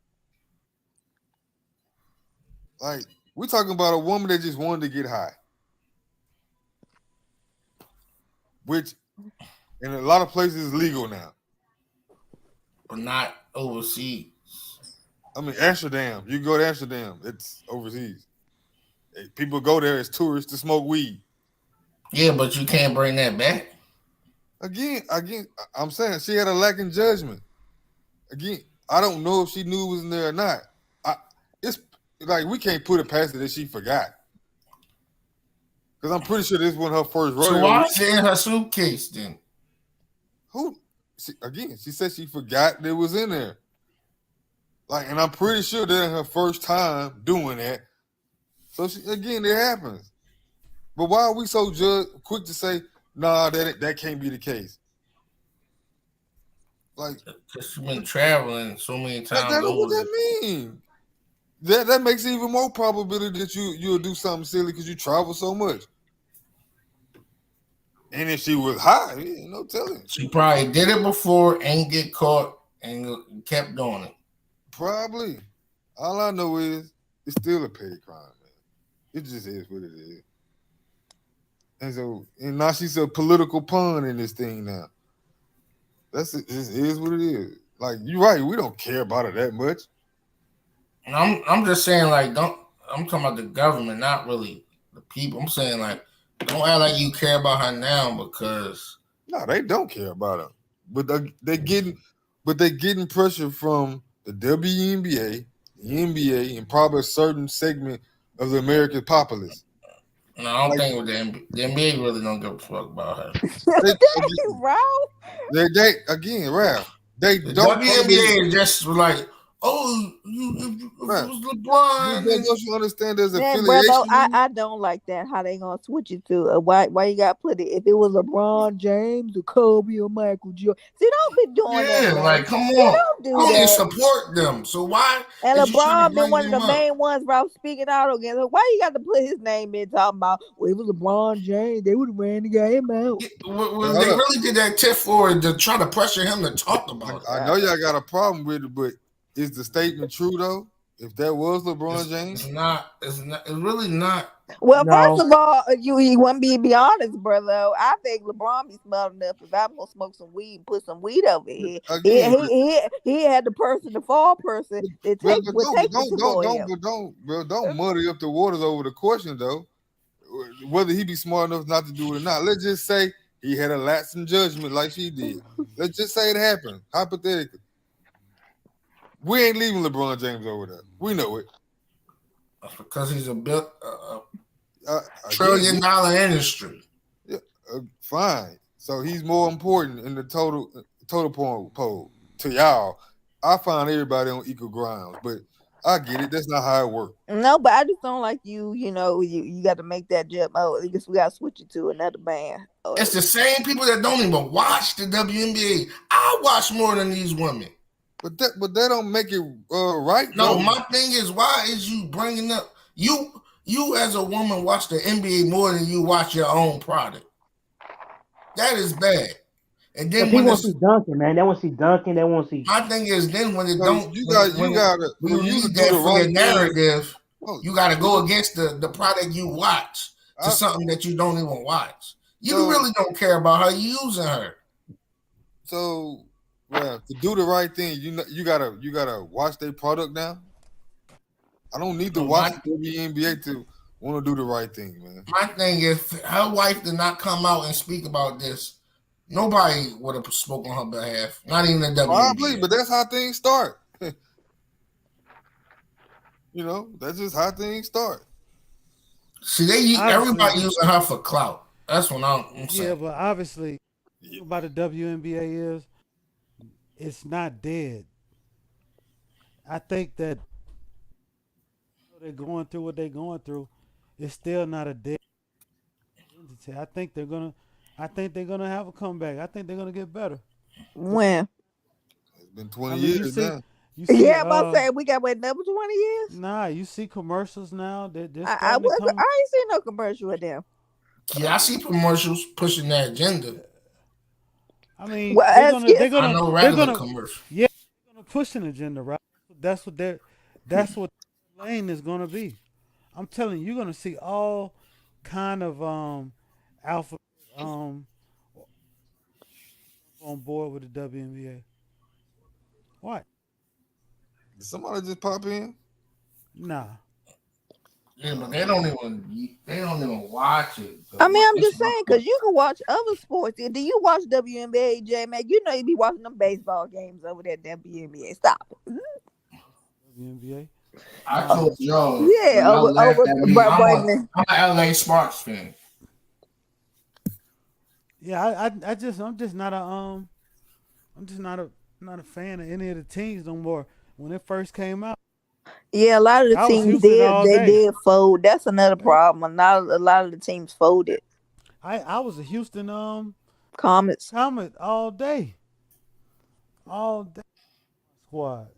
Like, we're talking about a woman that just wanted to get high, which in a lot of places is legal now, but not overseas. I mean, Amsterdam. You go to Amsterdam, it's overseas. People go there as tourists to smoke weed. Yeah, but you can't bring that back. Again, I'm saying she had a lack in judgment. Again, I don't know if she knew it was in there or not. It's like we can't put it past her that she forgot. Because I'm pretty sure this wasn't her first rodeo. So why is it in her suitcase then? She said she forgot that it was in there. Like, and I'm pretty sure that ain't her first time doing that. So it happens. But why are we so quick to say, nah, that can't be the case? Like, because she's been traveling so many times. That's what that mean. That makes it even more probability that you'll do something silly because you travel so much. And if she was high, no telling. She probably did it before, ain't get caught, and kept doing it. Probably. All I know is it's still a petty crime, man. It just is what it is. And now she's a political pawn in this thing now. It is what it is. Like, you're right, we don't care about her that much. I'm just saying, like, I'm talking about the government, not really the people. I'm saying, like, don't act like you care about her now because no, they don't care about her. they're getting pressure from the WNBA, the NBA, and probably a certain segment of the American populace. No, I don't think the NBA really don't give a fuck about her. They again, Ralph. They the don't. WNBA is just like, oh, it was LeBron. Don't you understand? There's Man, affiliation. brother, I don't like that. How they gonna switch it to why you gotta put it? If it was LeBron James or Kobe or Michael Jordan, see, don't be doing that. Yeah, man. like come on, don't do that. Support them. So why? And LeBron been one of the main ones, bro, speaking out against. Why you got to put his name in talking about? Well, it was LeBron James. They would have ran the game out. They really did that tip for it to try to pressure him to talk about it. I know y'all got a problem with it, but is the statement true though? If that was LeBron James, it's not. It's really not. Well, first of all, you want me to be honest, brother. I think LeBron be smart enough. If I'm gonna smoke some weed and put some weed over here, he had the person, the fall person. Don't muddy up the waters over the question though. Whether he be smart enough not to do it or not, let's just say he had a lapse in judgment like she did. Let's just say it happened, hypothetically. We ain't leaving LeBron James over there. We know it. Because he's a trillion-dollar industry. Yeah, fine. So he's more important in the total poll to y'all. I find everybody on equal grounds, but I get it. That's not how it works. No, but I just don't like you. You know, you got to make that jump. Oh, I guess we got to switch it to another band. Oh, it's the same people that don't even watch the WNBA. I watch more than these women. But that don't make it right. No, though. My thing is, why is you bringing up you as a woman watch the NBA more than you watch your own product? That is bad. And then when want to see Duncan, man, they want to see Duncan. They want to see. My thing is, then when it don't, you got to use that for the narrative. You got to go against the product you watch to something that you don't even watch. You really don't care about her using her. So. Well, to do the right thing, you gotta watch their product now. I don't need to watch the WNBA to want to do the right thing, man. My thing is, her wife did not come out and speak about this. Nobody would have spoken on her behalf. Not even the WNBA. Probably, but that's how things start. That's just how things start. See, everybody using her for clout. That's what I'm saying. Yeah, but obviously, about the WNBA is. It's not dead. I think that they're going through what they're going through. It's still not a dead entity. I think they're gonna have a comeback. I think they're gonna get better. When? It's been 20 years now. I'm about to say we got another 20 years. Nah, you see commercials now. I ain't seen no commercial with them. Yeah, I see commercials pushing that agenda. I mean, they're gonna commercial. Yeah, they're gonna push an agenda, right? That's what the lane is gonna be. I'm telling you, you're gonna see all kind of alpha on board with the WNBA. What? Did somebody just pop in? Nah. Yeah, but they don't even watch it. I mean, I'm just saying, because you can watch other sports. Do you watch WNBA, J-Mac? You know you be watching them baseball games over there at WNBA. Stop. WNBA? I told Joe. Yeah, I'm an LA Sparks fan. Yeah, I'm just not a fan of any of the teams no more. When it first came out. Yeah, a lot of the teams did fold. That's another problem. A lot of the teams folded. I was a Houston Comets all day squad.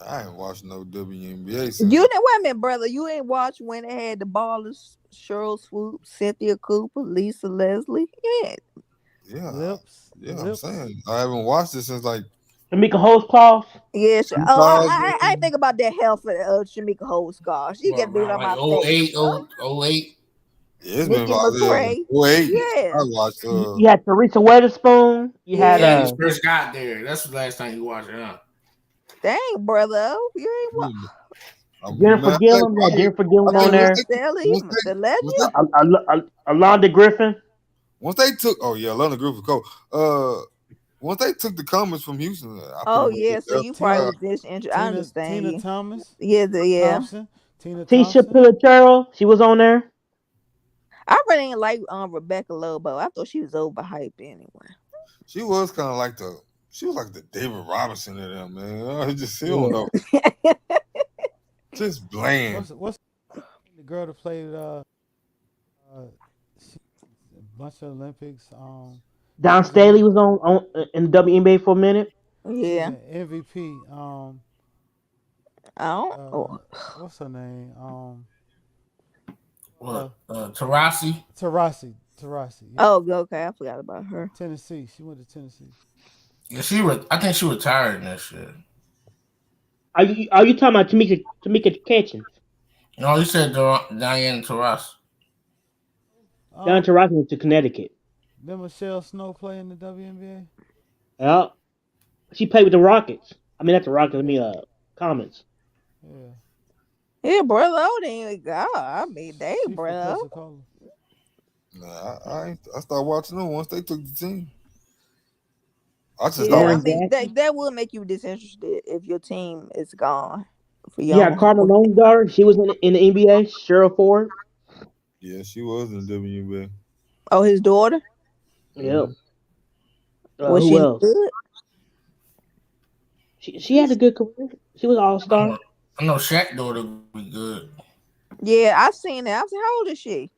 I ain't watched no WNBA. You didn't wait a minute, brother. You ain't watched when they had the ballers, Cheryl Swoop, Cynthia Cooper, Lisa Leslie. Yeah, Lips. I'm saying I haven't watched it since like. Shamika Holtzclaw. Yeah, sure. I think about that health of Shamika Holtzclaw. She got to be on my face. 08. Yeah, it's been about 08. Yeah. I watched. You had Teresa Weatherspoon. You had you first got there. That's the last time you watched it, huh? Dang, brother, you ain't watch. Jennifer Gillum on there. The legend. Alonda Griffin. Once they took, London Group was cold. Once they took the comments from Houston, I Oh pretty much yeah, just so you probably was disinterested. I understand Tina you. Thomas. Yeah, Thompson. Tina Tisha Thompson. Pilachero, she was on there. I really didn't like Rebecca Lobo. I thought she was overhyped anyway. She was kind of like the David Robinson of them, man. I just don't know. Just bland. What's the girl that played a bunch of Olympics? Don Staley was on in the WNBA for a minute. Yeah. MVP. What's her name? Tarasi. Tarasi. Yeah. Oh, okay. I forgot about her. Tennessee. She went to Tennessee. Yeah, I think she retired this year. Are you talking about Tamika Catchings? No, you said Diane Taurasi. Diane Taurasi went to Connecticut. Did Michelle Snow play in the WNBA? Yeah, she played with the Rockets. I mean, not the Rockets. I mean, Comets. Yeah. Yeah, brother. God, I mean, they brother. Nah, I started watching them once they took the team. I mean, that will make you disinterested if your team is gone. For yeah, Carmen Malone's daughter. She was in the NBA. Cheryl Ford. Yeah, she was in the WNBA. Oh, his daughter. Yep. Was who she else? good? She had a good career. She was all-star. I know Shaq's daughter would be good. Yeah, I've seen that. I said, how old is she?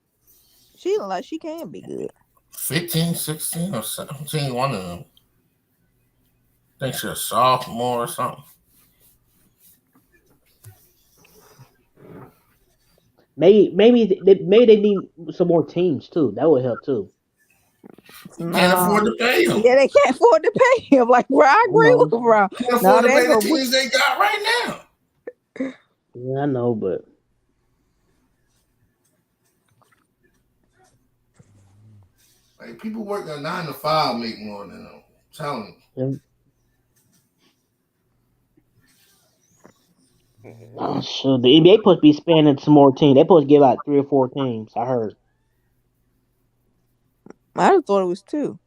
She look like she can be good. 15, 16, or 17, one of them. I think she's a sophomore or something. Maybe they need some more teams too. That would help too. Can't afford to pay him. Yeah, they can't afford to pay him. Like, bro, I agree with bro. Can't afford to pay the teams they got right now. Yeah, I know, but like people working a 9 to 5 make more than them. I'm telling you. Oh, sure. The NBA supposed to be expanding some more teams. They supposed to give out 3 or 4 teams. I heard. I just thought it was 2.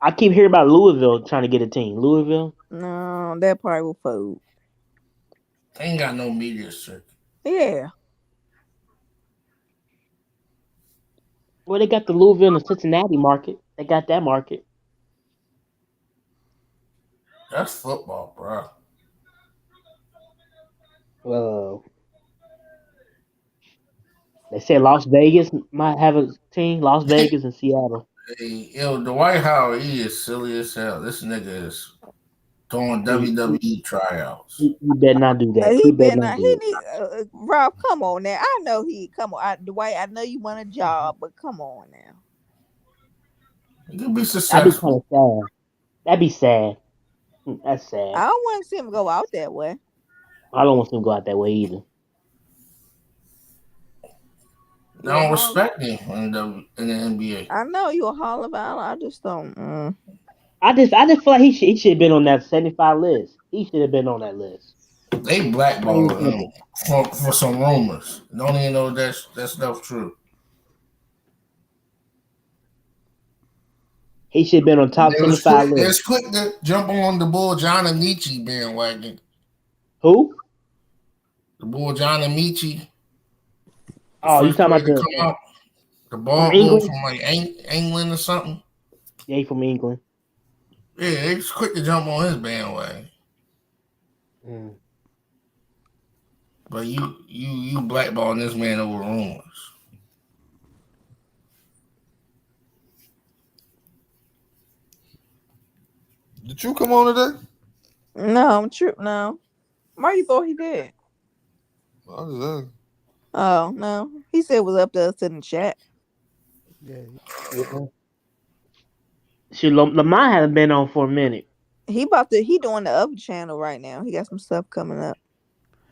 I keep hearing about Louisville trying to get a team. Louisville? No, that part will fold. They ain't got no media circuit. Yeah. Well, they got the Louisville and Cincinnati market. They got that market. That's football, bro. Well, they said Las Vegas might have a team. Las Vegas and Seattle. Hey, Dwight Howard, he is silly as hell. This nigga is doing WWE tryouts. He better not do that. He better not. He need Rob. Come on now. I know come on. Dwight, I know you want a job, but come on now. He could be successful. That'd be sad. That's sad. I don't want to see him go out that way. I don't want him to go out that way either. I don't respect him in the NBA. I know you're a Hall of Valor. I just don't. I just feel like he should have been on that 75 list. He should have been on that list. They blackballed him for some rumors. Don't even know that stuff's true. He should have been on top 75 list. It's quick to jump on the bull John Amici bandwagon. Who? The bull John Amici. Oh, you talking about the ball bull from like England or something? Yeah, he from England. Yeah, it's quick to jump on his bandwagon. But you blackballing this man over rumors. Did you come on today? No, true. No. Why you thought he did? Oh no. He said it was up to us in the chat. Yeah. Shoot, Lamar hasn't been on for a minute. He doing the other channel right now. He got some stuff coming up.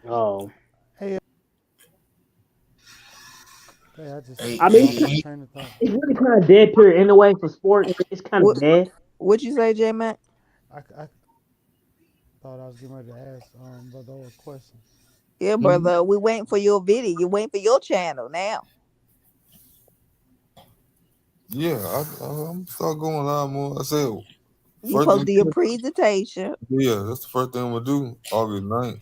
Oh. Hey. I mean, it's really kind of dead period anyway for sports. It's kind of dead. What'd you say, J Mac? I thought I was getting ready to ask brother a question. Yeah, brother. We waiting for your video. You waiting for your channel now. Yeah, I'm start going live more. I said You first supposed to do your thing. presentation. Yeah, that's the first thing I'm gonna do. August 9th.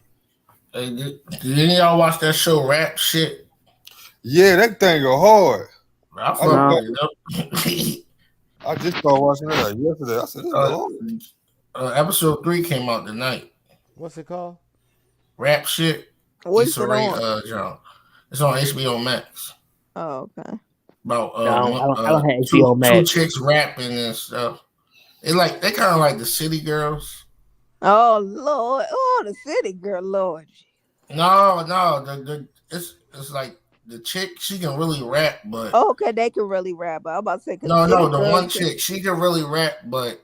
Hey, did any of y'all watch that show Rap Shit? Yeah, that thing go hard. I fuck with it. I just started watching that like yesterday. I said, this go hard. Episode 3 came out tonight. What's it called? Rap Shit. What's Issa it Rae, on? John. It's on HBO Max. Oh, okay. About I don't have HBO two Max. chicks rapping and stuff. They kind of like the City Girls. Oh Lord! Oh, the City Girl, Lord. No, it's like the chick. She can really rap, but okay, they can really rap. I'm about to say no, the one chick she can really rap, but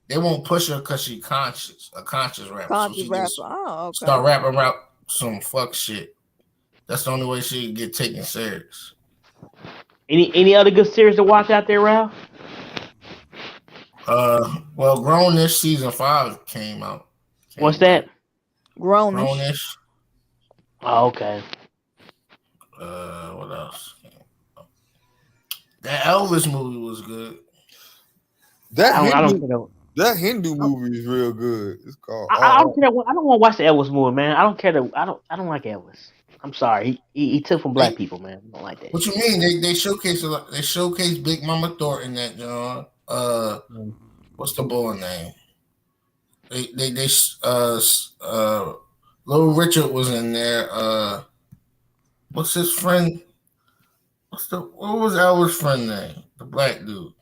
they won't push her because she a conscious rapper. Conscious so rapper. Okay. Start rapping about some fuck shit. That's the only way she can get taken serious. Any other good series to watch out there, Ralph? Well, Grownish season 5 came out. What's that? Grownish. Oh, okay. What else? That Elvis movie was good. That Hindu movie is real good. It's called. I don't care. I don't want to watch the Elvis movie, man. I don't care. I don't like Elvis. I'm sorry. He took from black people, man. I don't like that. What you mean? They showcase Big Mama Thornton that John. What's the boy name? Little Richard was in there. What's his friend? What was Elvis' friend name? The black dude.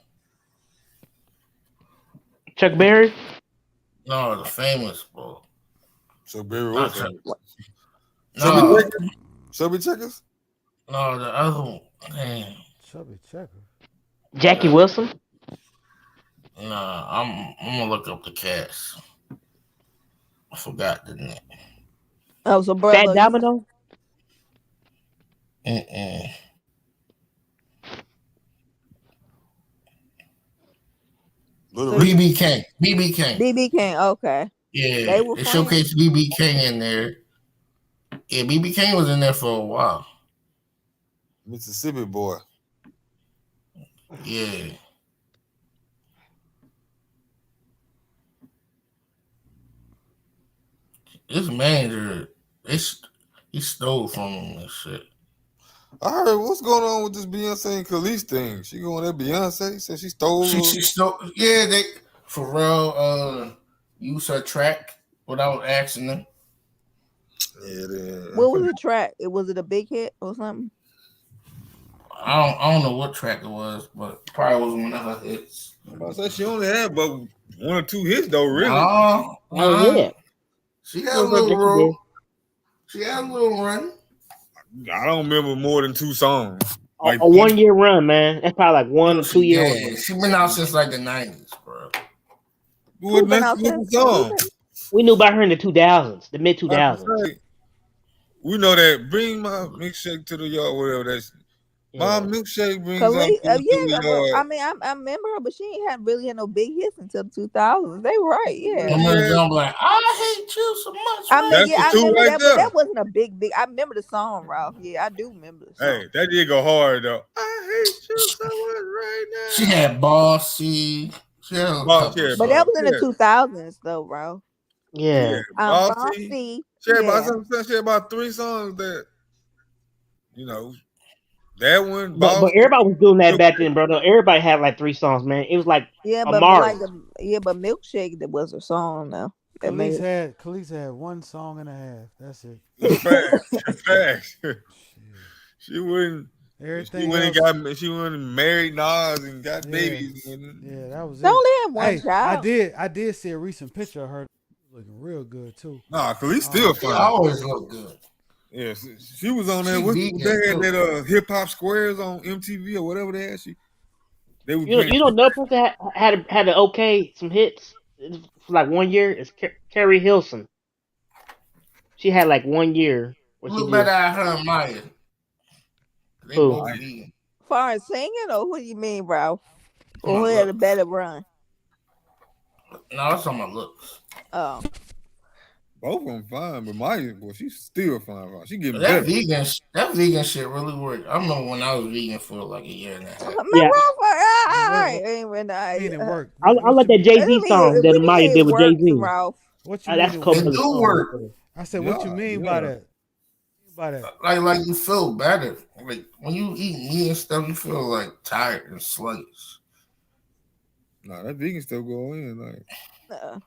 Chuck Berry? No, the famous boy. Chuck Berry was No. Chubby Checkers? No, the other one. Damn. Chubby Checker. Jackie Wilson? Nah, I'm gonna look up the cast. I forgot the name. Oh, so bro, Fat Domino? BB King. BB King. Okay. Yeah, they showcased BB King in there. Yeah, BB King was in there for a while. Mississippi boy. Yeah. This manager, he stole from him and shit. I heard what's going on with this Beyonce and Khalees thing. She going at Beyonce, said she stole. She stole. Yeah, Pharrell used her track without asking them. Yeah. What was the track? Was it a big hit or something? I don't know what track it was, but probably was one of her hits. I said she only had but 1 or 2 hits though, really. Yeah. She had a little run. She had a little run. I don't remember more than 2 songs. Like a 1-year run, man. That's probably like 1 or 2 years. Yeah, she been out since like the 90s, bro. We knew about her in the 2000s, the mid 2000s. We know that bring my milkshake to the yard, whatever that's. My milkshake brings up. I mean, I remember her, but she ain't really had no big hits until the 2000s. They were right, yeah. I'm like, I hate you so much. I mean, I remember that, but that wasn't a big. I remember the song, Ralph. Yeah, I do remember the song. Hey, that did go hard though. I hate you so much right now. She had Bossy. She had but that was in the 2000s, though, Ralph. Yeah. Bossy. She had about 3 songs that, that one. But everybody was doing that back then, bro. Everybody had like 3 songs, man. It was like Lamar. But Milkshake that was a song now. Khalees had 1 song and a half. That's it. Facts. She wouldn't. Everything she went and married Nas and got babies. Yeah, that was it. They only had 1 child. I did see a recent picture of her looking real good too. Nah, Khalees still fine. She always look good. Yeah, she was on there. They had that hip hop squares on MTV or whatever they had. Another person had some hits for like 1 year. It's Carrie Hilson. She had like 1 year. Look better at her and Maya. Who? Far as singing, or what do you mean, bro? Or who had a better run? No, that's on my looks. Oh. Both of them fine, but Maya, boy, she's still fine. She getting that better. That vegan shit really worked. I remember when I was vegan for like a year and a half. Man, it work? I like that Jay Z song that Amaya did with Jay Z. What you That's mean? cool. It do work. I said, what you mean by that? Like you feel better. Like when you eat meat and stuff, you feel like tired and sluggish. Nah, that vegan stuff go in. Like,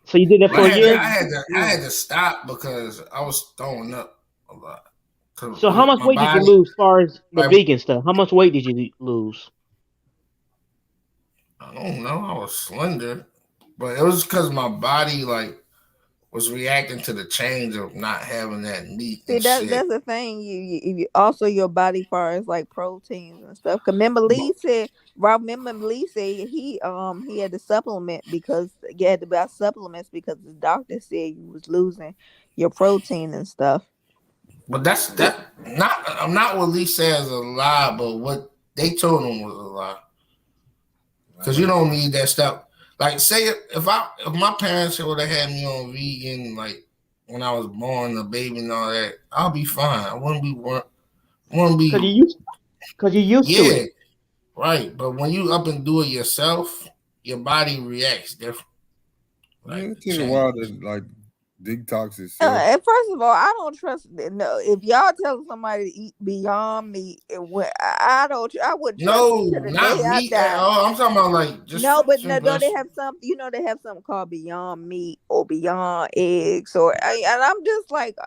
so you did that for a year? I had to stop because I was throwing up a lot. So how much weight did you lose as far as the vegan stuff? How much weight did you lose? I don't know. I was slender, but it was because my body was reacting to the change of not having that meat. See, that's the thing. You also your body far as like proteins and stuff. Cause remember Lee said he had to supplement because you had to buy supplements because the doctor said you was losing your protein and stuff. But I'm not what Lee says a lie, but what they told him was a lie. Because you don't need that stuff. Like, say if my parents would have had me on vegan, like when I was born, a baby and all that, I'll be fine. I wouldn't be. Because you used to it. Right. But when you up and do it yourself, your body reacts different. Like, it takes a while to like detox itself. And first of all, I don't trust. No, if y'all tell somebody to eat Beyond Meat, I would. No, not meat at all. I'm talking about like just they have something. You know, they have something called Beyond Meat or Beyond Eggs, and I'm just like,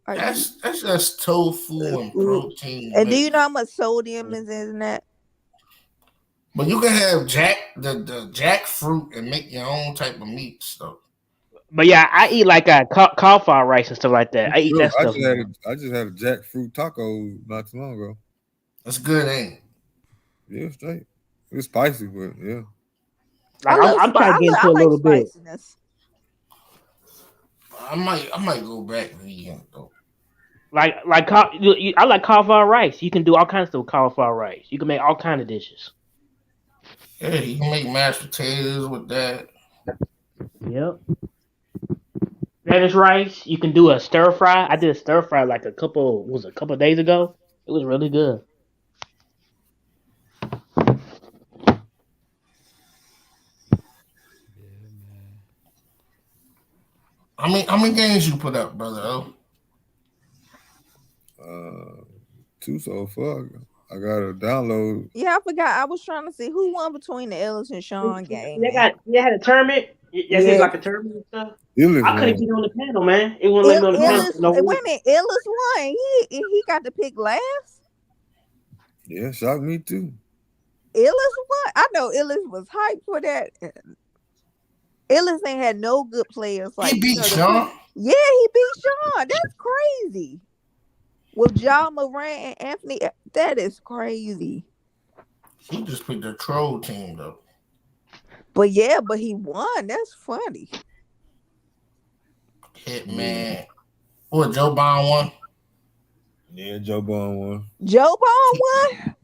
that's just tofu and protein. And do you know how much sodium is in that? But you can have the jackfruit and make your own type of meat stuff. But yeah, I eat like cauliflower rice and stuff like that. I eat that stuff. I just had a jackfruit taco not too long ago. That's good, ain't it? Yeah, straight. It's spicy, but yeah. I'm trying to get into a little bit. I might go back vegan though. I like cauliflower rice. You can do all kinds of stuff with cauliflower rice. You can make all kinds of dishes. Yeah, you can make mashed potatoes with that. Yep. Spanish rice. You can do a stir fry. I did a stir fry like a couple days ago. It was really good. How many games you put up, brother? 2 so far. I got to download. Yeah, I forgot. I was trying to see who won between the Ellis and Sean game. They had a tournament. Did like a tournament and stuff. I couldn't get on the panel, man. It wouldn't let me on the panel. Wait a minute, Ellis won. He got to pick last. Yeah, shocked me too. Ellis won. I know Ellis was hyped for that. Ellis ain't had no good players. Like he beat Sean. Yeah, he beat Sean. That's crazy. With John Moran and Anthony, that is crazy. He just picked the troll team though. But he won. That's funny. Hitman. What, Joe Bond won? Yeah, Joe Bond won. Joe Bond won?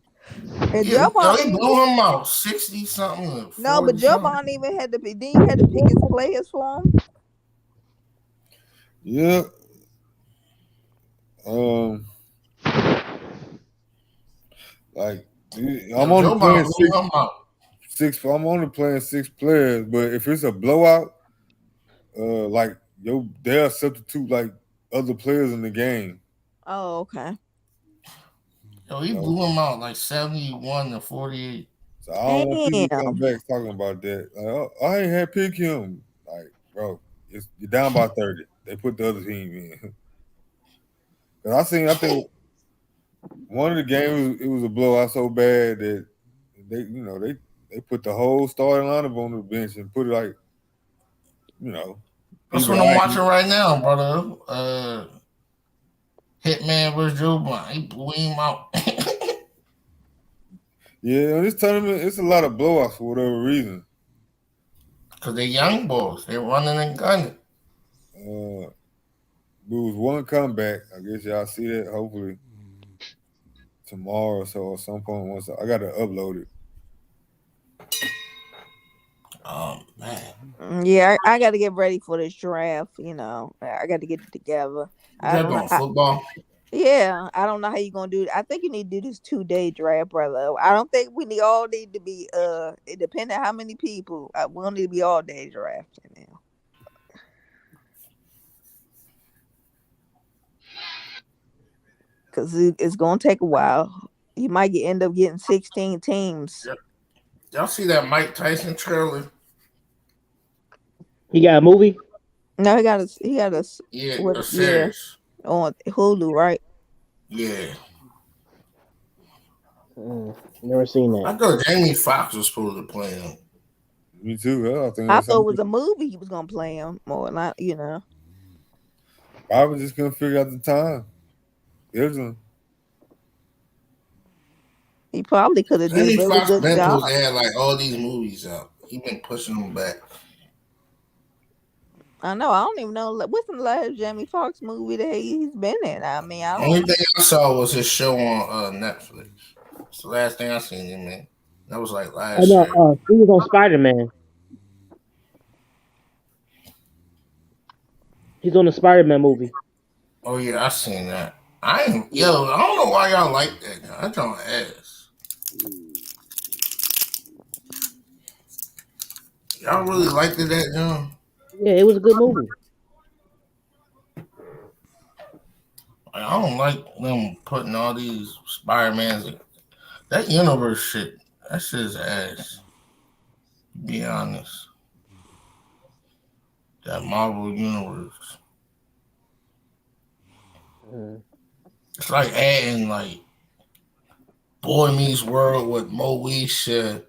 And Joe Bond he blew him out 60 something. No, but Joe Bond even had to be. Then you had to pick his players for him. Yeah. Like I'm only playing six. I'm only playing 6 players, but if it's a blowout, like they'll substitute like other players in the game. Oh, okay. Yo, he blew him out like 71-48. So I don't want people to come back talking about that. Like, oh, I ain't had pick him. Like, bro, you're down by 30. They put the other team in. Cause I think one of the games it was a blowout so bad that they put the whole starting lineup on the bench and put it like, That's what I'm watching right now, brother. Hitman versus Joe Bond. He blew him out. Yeah, in this tournament, it's a lot of blowouts for whatever reason. Because they're young boys. They're running and gunning. There was one comeback. I guess y'all see that hopefully tomorrow or so or some point. Once I got to upload it. Oh, man. Yeah, I got to get ready for this draft. I got to get it together. Draft on football? Yeah, I don't know how you gonna do it. I think you need to do this 2-day draft, brother. I don't think we all need to be it depends on how many people. We don't need to be all day drafting now. Cause it's gonna take a while. You might end up getting 16 teams. Yep. Y'all see that Mike Tyson trailer? He got a movie? No, he got a Yeah, what? a Yeah, series. on Hulu, right? Yeah. Never seen I that. thought Jamie Foxx was supposed to play him. Me too. I think I that's thought it something. was a movie he was gonna play him, or not. I was just couldn't figure out the time. There's a He probably could have did a Jamie really Foxx good been job. supposed to have like all these movies out. He been pushing them back. I know. I don't even know what's the last Jamie Foxx movie that he's been in. I mean, I Only don't. thing I saw was his show on Netflix. It's the last thing I seen him in. That was like Oh last year. no, he was on Spider-Man. He's on the Spider-Man movie. Oh yeah, I seen that. I don't know why y'all like that guy. I don't ask. Y'all really liked it that young? Yeah, it was a good movie. I don't like them putting all these Spider-Mans in that universe shit. That shit's ass. To be honest. That Marvel universe. It's like adding like Boy Meets World with Moesha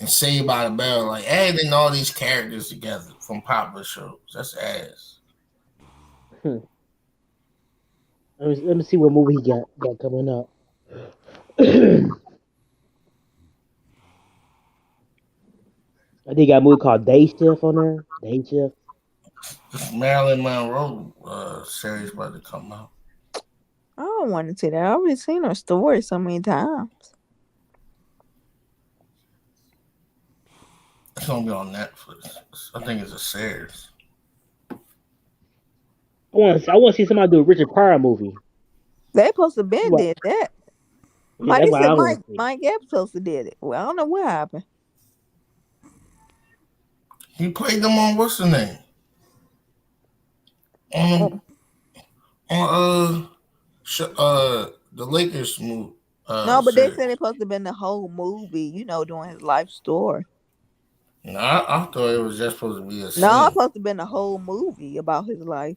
and Saved by the Bell. Like adding all these characters together from popular shows. That's ass. Let me see what movie he got coming up. I think he got a movie called Day Shift on there. Day Shift. This Marilyn Monroe series about to come out. I don't want to see that. I've already seen her story so many times. It's gonna be on Netflix. I think it's a series. I want to see somebody do a Richard Pryor movie. They supposed to been did that. Yeah, that's what I want to see. Mike Epps supposed to did it. Well, I don't know what happened. He played them on what's the name? On the Lakers move. No, but they said it supposed to have been the whole movie, doing his life story. No, I thought it was just supposed to be a scene. No, it's supposed to have been the whole movie about his life.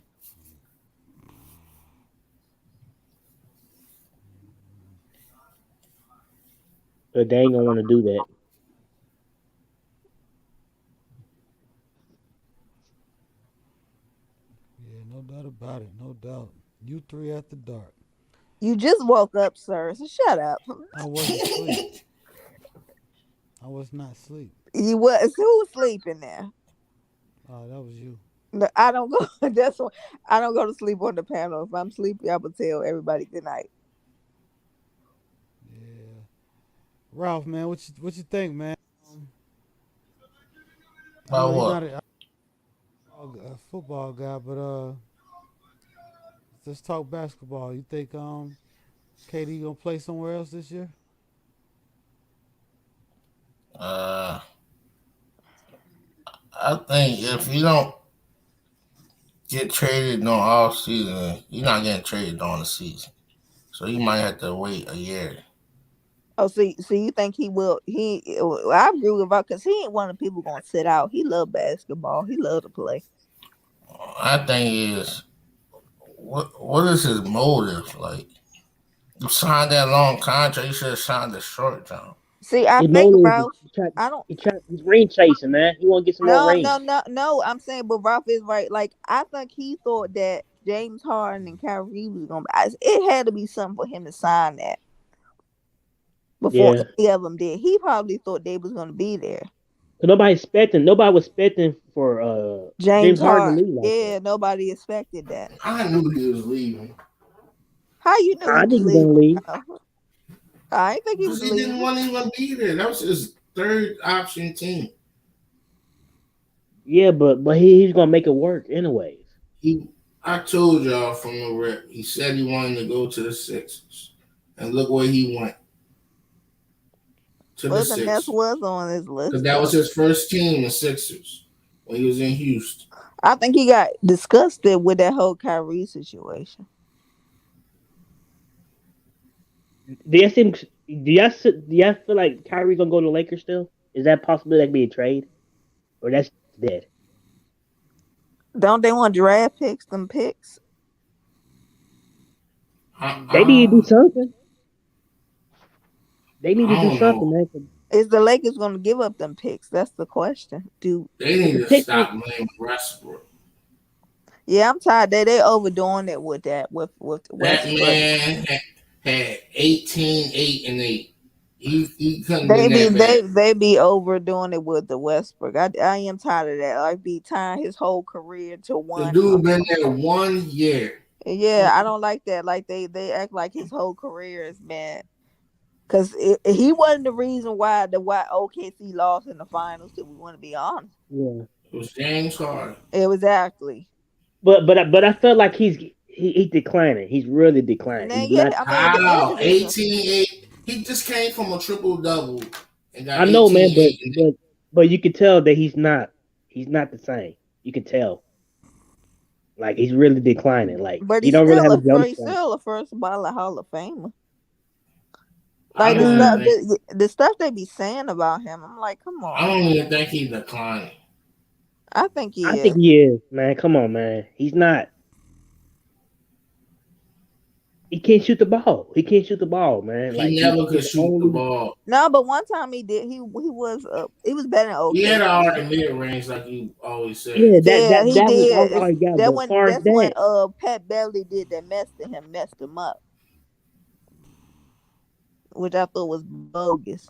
But they ain't gonna want to do that. Yeah, no doubt about it. No doubt. You three after dark. You just woke up, sir. So shut up. I wasn't asleep. I was not asleep. You was who was sleeping there? Oh, that was you. No, I don't go. That's why I don't go to sleep on the panel. If I'm sleepy, I will tell everybody good night. Yeah, Ralph, man, what you think, man? About what? You're not a football guy, but let's talk basketball. You think KD gonna play somewhere else this year? I think if you don't get traded no off season, you're not getting traded during the season. So you might have to wait a year. Oh, so you think he will? I agree with Rob because he ain't one of the people gonna sit out. He love basketball. He love to play. I think is what is his motive? Like you signed that long contract, you should have signed the short term. See, I His think motive Ralph. he's ring chasing, man. He want to get some more rings. No. I'm saying, but Ralph is right. Like I think he thought that James Harden and Kyrie was gonna. It had to be something for him to sign that before any of them did. He probably thought they was gonna be there. Nobody was expecting for James Harden to leave. Yeah, nobody expected that. I knew he was leaving. How you knew I he was gonna leave? I didn't think he was leaving. Didn't want to even be there. That was his third option team. Yeah, but he's gonna make it work anyways. I told y'all from the rip. He said he wanted to go to the Sixers, and look where he went. To the The Nets Sixers. was on his list. Because that was his first team, the Sixers, when he was in Houston. I think he got disgusted with that whole Kyrie situation. Do y'all feel like Kyrie gonna go to the Lakers still? Is that possible that be a trade, or that's dead? Don't they want draft picks? Them picks. They need to do something. They need to do something, man. Is the Lakers going to give up them picks? That's the question. They need to stop playing Westbrook. Yeah, I'm tired. They overdoing it with that. With that Westbrook. Man had 18, 8, and 8. He couldn't. They be overdoing it with the Westbrook. I am tired of that. Like be tying his whole career to one. The dude been there 1 year. Yeah, I don't like that. Like they act like his whole career is bad. Because he wasn't the reason why OKC lost in the finals. If we want to be honest. Yeah, it was James Harden. Exactly. But I felt like he's declining. He's really declining. How 18-8. He just came from a triple double. I know, man, but you can tell that he's not the same. You can tell. Like he's really declining. Like but he don't really have a jump. He's still a first ballot Hall of Famer. Like the stuff they be saying about him, I'm like, come on. I don't even think he's declining. I think he is. I think he is, man. Come on, man. He's not. He can't shoot the ball. He can't shoot the ball, man. He never could shoot the ball. No, but one time he did. He was better than OKC. He had already mid range, like you always said. Yeah, he did. That's when Pat Beverly did that messed him up, which I thought was bogus.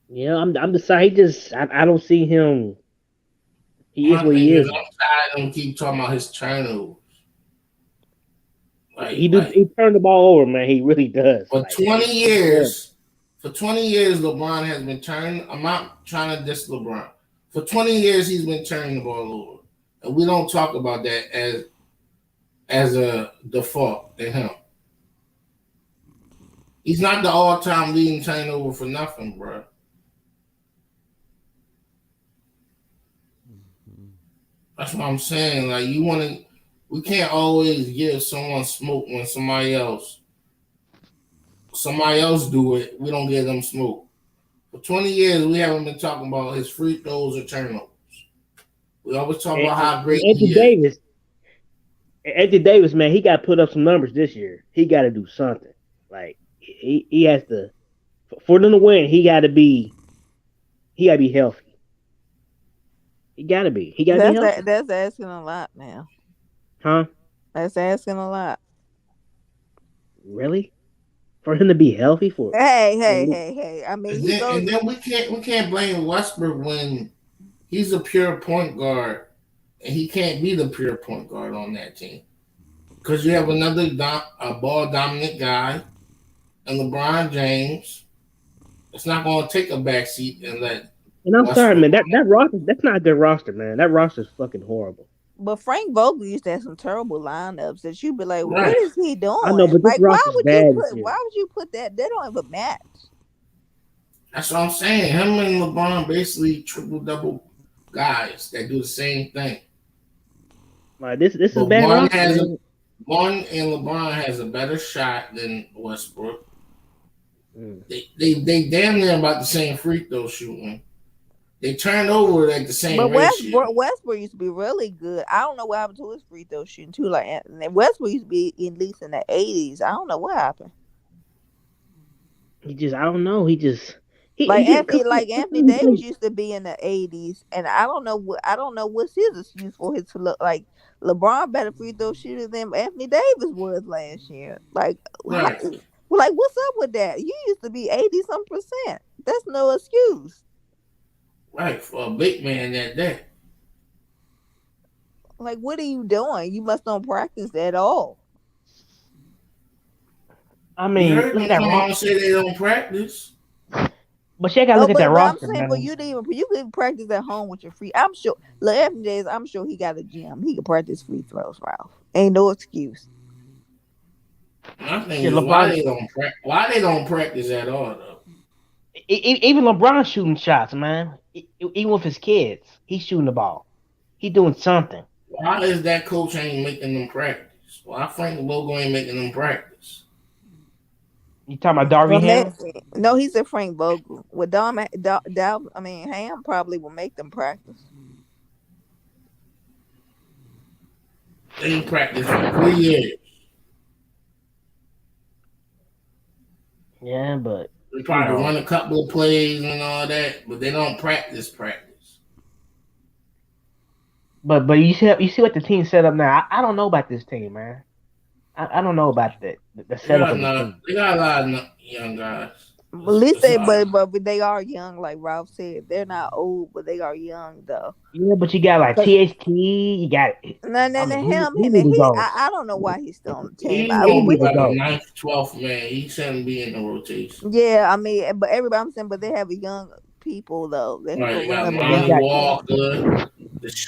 Yeah, I'm decided. I don't see him. He is what he is. I'm tired of him keep talking about his turnovers. He turned the ball over, man. He really does. For 20 years, LeBron has been turning. I'm not trying to diss LeBron. For 20 years, he's been turning the ball over, and we don't talk about that as a default in him. He's not the all-time leading turnover for nothing, bro. That's what I'm saying. Like we can't always give someone smoke when somebody else do it. We don't give them smoke. For 20 years, we haven't been talking about his free throws or turnovers. We always talk about how great he is. Anthony Davis, man, he got to put up some numbers this year. He got to do something. Like he has to, for them to win, he got to be healthy. He gotta be. He gotta be healthy. That's asking a lot now. Huh? That's asking a lot. Really? For him to be healthy for? Hey! I mean, and then we can't blame Westbrook when he's a pure point guard, and he can't be the pure point guard on that team because you have another ball dominant guy, and LeBron James. It's not going to take a backseat and let. And I'm sorry, man. That roster, that's not a good roster, man. That roster is fucking horrible. But Frank Vogel used to have some terrible lineups that you'd be like, what is he doing? I know, but this roster's bad. Why would you put that? They don't even match. That's what I'm saying. Him and LeBron basically triple-double guys that do the same thing. Like this is bad roster. One and LeBron has a better shot than Westbrook. They damn near about the same free throw shooting. They turned over like the same ratio. Westbrook used to be really good. I don't know what happened to his free throw shooting too. Like Westbrook used to be at least in the 80s. I don't know what happened. I don't know. Anthony Davis used to be in the 80s, and I don't know what's his excuse for his to look like. LeBron better free throw shooter than Anthony Davis was last year. Like, what's up with that? You used to be 80-some%. That's no excuse. Right, for a big man that day. Like, what are you doing? You must don't practice at all. I mean, you heard them come out and say they don't practice. But you gotta No, look at that but I'm roster, saying for man. you can practice at home with your free. I'm sure. Look, Evan James, I'm sure he got a gym. He can practice free throws, Ralph. Ain't no excuse. My thing Shit, is why LeBron. they don't practice at all though. Even LeBron shooting shots, man. Even with his kids, he's shooting the ball. He's doing something. Why is that coach ain't making them practice? Why Frank Vogel ain't making them practice? You talking about Darby Well, Ham? no, he said Frank Vogel. With Ham probably will make them practice. They ain't practiced for 3 years. Yeah, but They probably run a couple of plays and all that, but they don't practice. But you see what the team set up now. I don't know about this team, man. I don't know about the setup of the team. They got a lot of young guys. At least but they are young, like Ralph said. They're not old, but they are young though. Yeah, but you got like THT, you got I don't know why he's still on the team. He's gonna be like a 9th, 12th man. He shouldn't be in the rotation. Yeah, I mean, but everybody I'm saying, but they have young people though. They right, go you run got Walker.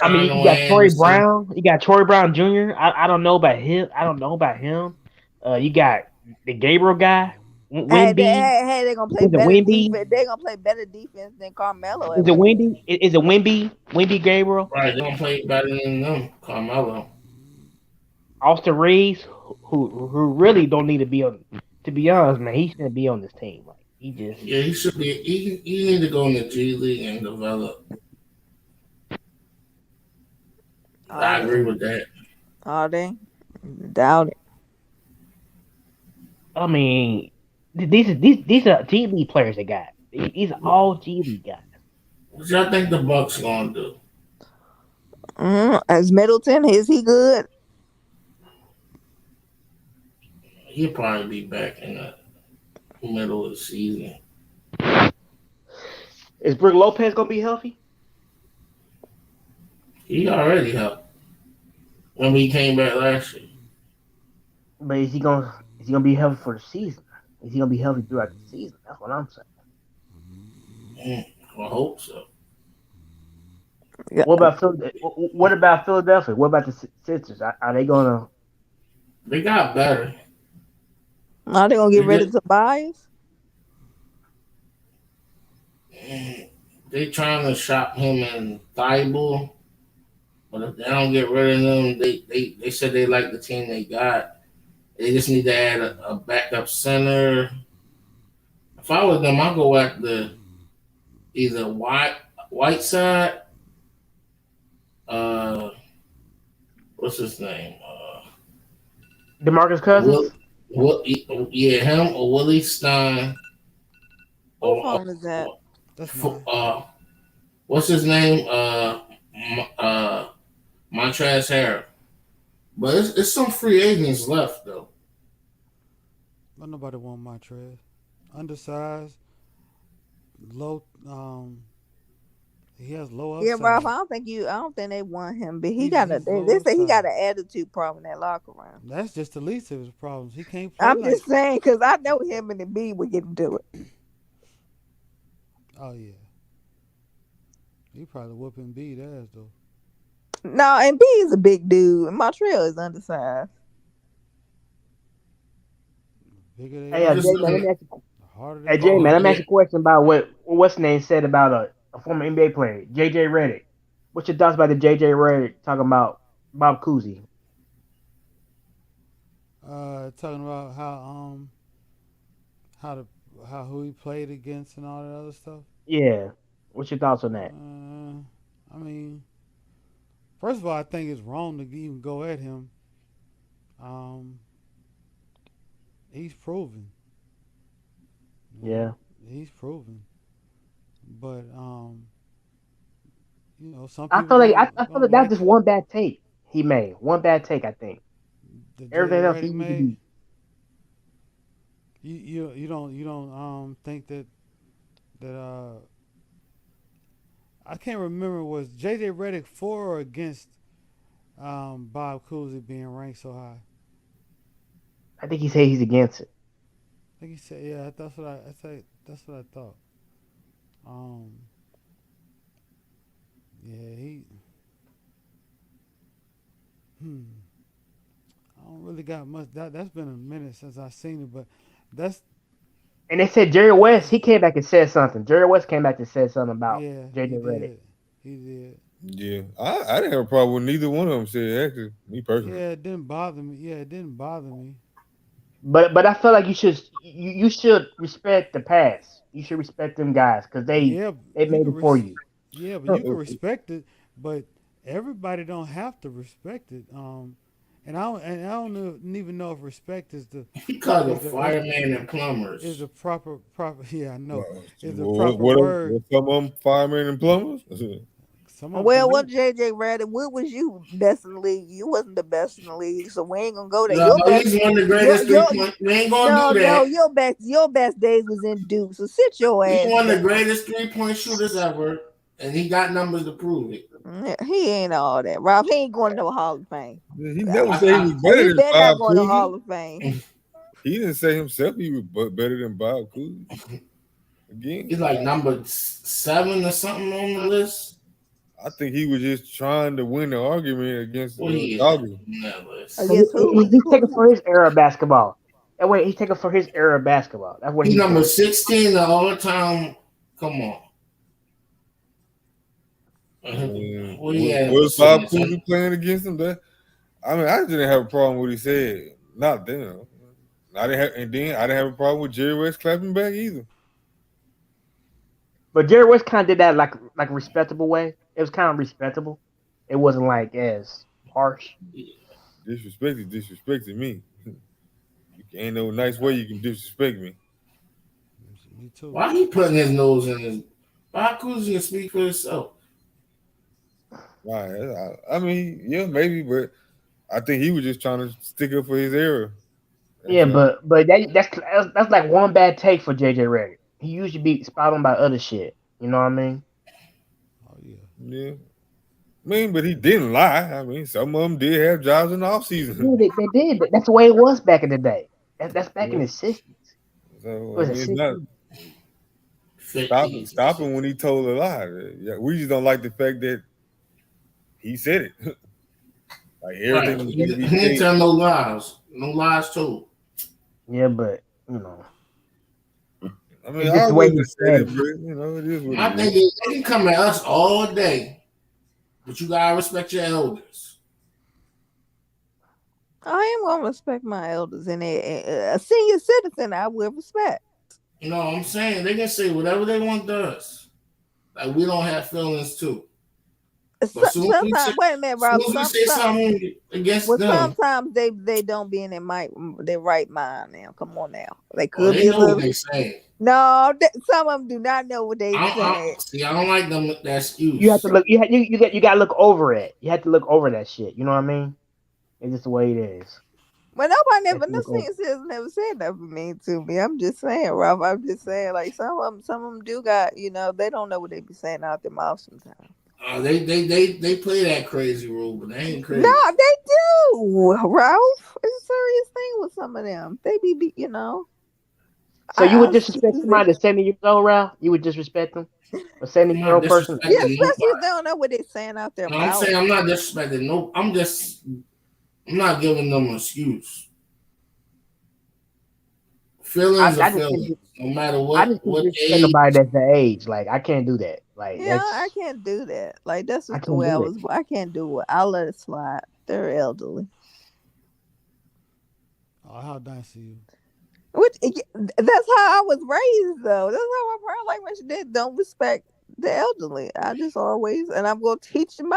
I mean, you got Troy Brown. You got Troy Brown Jr. I don't know about him. You got the Gabriel guy. They're gonna play better defense. They're gonna play better defense than Carmelo. Is it Wemby? Is it Wemby? Wemby Gabriel? Right, they're gonna play better than them. Carmelo. Austin Reeves, who really don't need to be on. To be honest, man, he shouldn't be on this team. Like he should be. He need to go in the G League and develop. I agree with that. Are they? Doubt it. I mean, these are G League players they got. These are all G League guys. What y'all think the Bucks gonna do? As Middleton, is he good? He'll probably be back in the middle of the season. Is Brook Lopez gonna be healthy? He already helped when he came back last year. But is he gonna be healthy for the season? Is he gonna be healthy throughout the season? That's what I'm saying. I hope so. Yeah. What about Philadelphia? What about the Sixers? Are they gonna? They got better. Are they gonna get rid of Tobias? They trying to shop him and Thibault, but if they don't get rid of them, they said they like the team they got. They just need to add a backup center. If I was them, I'll go at the either Whiteside. What's his name? DeMarcus Cousins. Him or Willie Stein. What phone is that? What's his name? Montrezl Harrell. But it's some free agents left though. But nobody want Montrez. Undersized, low. He has low upside. Yeah, Ralph. I don't think they want him, but he got They say he got an attitude problem in that locker room. That's just the least of his problems. He can't play. I'm just saying because I know him and the B would get into it. Oh yeah. He probably whooping B's ass though. No, and B is a big dude. Montreal is undersized. Hey, Jay, man, let me ask you a question about what's the name said about a former NBA player, JJ Redick. What's your thoughts about the JJ Redick talking about Bob Cousy? Talking about who he played against and all that other stuff. Yeah, what's your thoughts on that? I mean, first of all, I think it's wrong to even go at him. He's proven. Yeah. He's proven. But some people I feel like that was just one bad take he made. One bad take, I think. Everything else he made. You don't think that I can't remember, was JJ Redick for or against Bob Cousy being ranked so high? I think he said he's against it. I think he said, yeah, that's what I thought. Yeah, he. I don't really got much. That's been a minute since I seen it, but that's And they said Jerry West, he came back and said something. Jerry West came back and said something about yeah, he JJ Redick. did. He did. Yeah, I didn't have a problem with neither one of them said, actually, me personally. Yeah, it didn't bother me. Yeah, it didn't bother me. But I feel like you should respect the past. You should respect them guys because Yeah, they you made can it for you. yeah, but you can respect it, but everybody don't have to respect it. And I don't even know if respect is the He called them is the firemen and plumbers. is the proper yeah, I know. Well, Is the proper what word. some of them firemen and plumbers? Some of Well, them what do. JJ Redick? What was you best in the league? You wasn't the best in the league, so we ain't gonna go there. No, Your best, he's one of the greatest your 3 point. We ain't gonna no, do no, that. your best days was in Duke. So sit your He's ass one of the down. greatest 3 point shooters ever, and he got numbers to prove it. Yeah, he ain't all that, Rob. He ain't going to no Hall of Fame. He never said he was better He than better not Bob go to Cousy. Hall of Fame. He didn't say himself he was better than Bob Cousy. Again, He's like number 7 or something on the list. I think he was just trying to win the argument against Doggy. Against who? He's taking for his era of basketball. That way, he's taking for his era of basketball. That's what He's he's number doing. 16 the all time. Come on. Was Bob Cousy playing against him? I didn't have a problem with what he said. Not then. I didn't have a problem with Jerry West clapping back either. But Jerry West kind of did that like a respectable way. It was kind of respectable. It wasn't like as harsh. Disrespect is disrespecting me. Ain't no nice way you can disrespect me. Me too. Why he putting his nose in his? Bob Cousy can speak for himself. Right. I mean, yeah, maybe, but I think he was just trying to stick up for his era. Yeah, but that's like one bad take for JJ Redick. He usually be spot on by other shit. You know what I mean? Oh yeah. Yeah. I mean, but he didn't lie. I mean, some of them did have jobs in the off season. Yeah, they did. That's the way it was back in the day. That's back in the 60s. So it's not stopping when he told a lie. Yeah, we just don't like the fact that he said it. Like everything Right. was He going to be didn't tell no lies. No lies told. Yeah, but you know. I mean, I wouldn't say it, but you know, it is what I think they can come at us all day, but you gotta respect your elders. I am gonna respect my elders, and a senior citizen I will respect. You know what I'm saying? They can say whatever they want to us. Like we don't have feelings too. Sometimes, wait a minute, Rob. Sometimes they don't be in their right mind. Now, come on, now they could they be know a little. What they saying. No, some of them do not know what they saying. See, I don't like them that excuse. You have to look. You got to look over it. You have to look over that shit. You know what I mean? It's just the way it is. Well, nobody no senior citizen never said that for me to me. I'm just saying, Rob. I'm just saying, like some of them do got. They don't know what they be saying out their mouth sometimes. They play that crazy rule, but they ain't crazy. No, they do, Ralph. It's a serious thing with some of them. They be. So you would disrespect somebody that's 70 years old, Ralph? You would disrespect them? A 70-year-old person? Yeah, especially if they don't know what they're saying out there. I'm saying I'm not disrespecting. No, I'm not giving them an excuse. Feelings are feelings, no matter what. I just can't disrespect nobody that's the age. Like I can't do that. Like I can't do that. Like that's just the way I was. I can't do it. I'll let it slide. They're elderly. Oh, how nice of you. That's how I was raised, though. That's how my parents, like when she did, don't respect the elderly. I just always, and I'm gonna teach them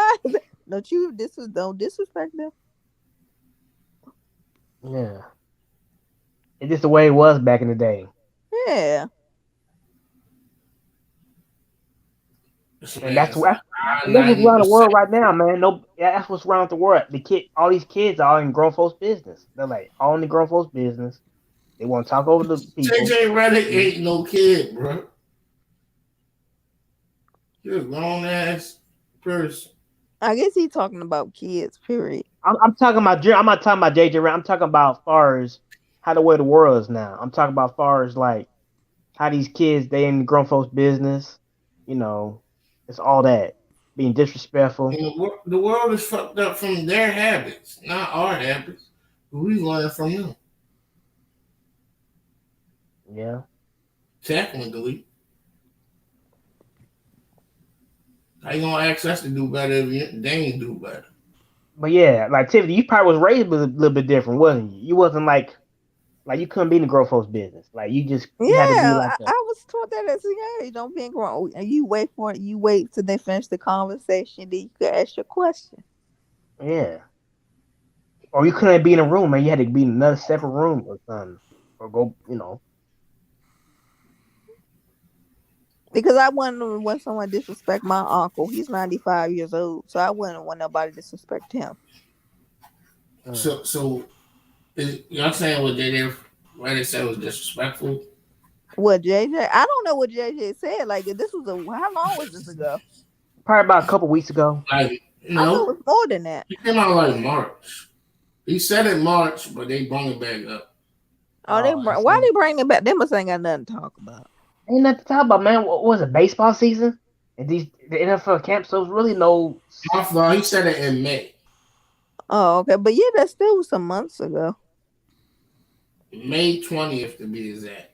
don't disrespect them. Yeah, it's just the way it was back in the day. Yeah, and that's what's around the world right now, man. That's what's around the world. All these kids are in grown folks' business. They're like all in the grown folks' business. They want to talk over the people. JJ Redick ain't no kid, bro. You're a grown ass person. I guess he's talking about kids. Period. I'm talking about. I'm not talking about JJ Redick. I'm talking about far as how the way the world is now. I'm talking about far as like how these kids they in the grown folks' business. it's all that being disrespectful. And the world is fucked up from their habits, not our habits. We learn from them. Yeah. Technically. How you gonna ask us to do better if they ain't do better? But yeah, like Tiffany, you probably was raised a little bit different, wasn't you? You wasn't like you couldn't be in the grown folks business. Like you had to be Yeah, like I was taught that as a young age. Don't be grown. And you wait for it. You wait till they finish the conversation. Then you could ask your question. yeah. Or you couldn't be in a room, man. You had to be in another separate room or something, or go, Because I wouldn't want someone disrespect my uncle. He's 95 years old, so I wouldn't want nobody to disrespect him. So y'all saying what they did? Why they said was disrespectful? What JJ? I don't know what JJ said. Like this was how long was this ago? Probably about a couple weeks ago. Like I thought it was more than that. He came out like March. He said it March, but they brought it back up. Why they bring it back? They must ain't got nothing to talk about. Ain't nothing to talk about, man. What was it? Baseball season and the NFL camp. So it's really no. He said it in May. Oh, okay, but yeah, that still was some months ago. May 20th to be exact.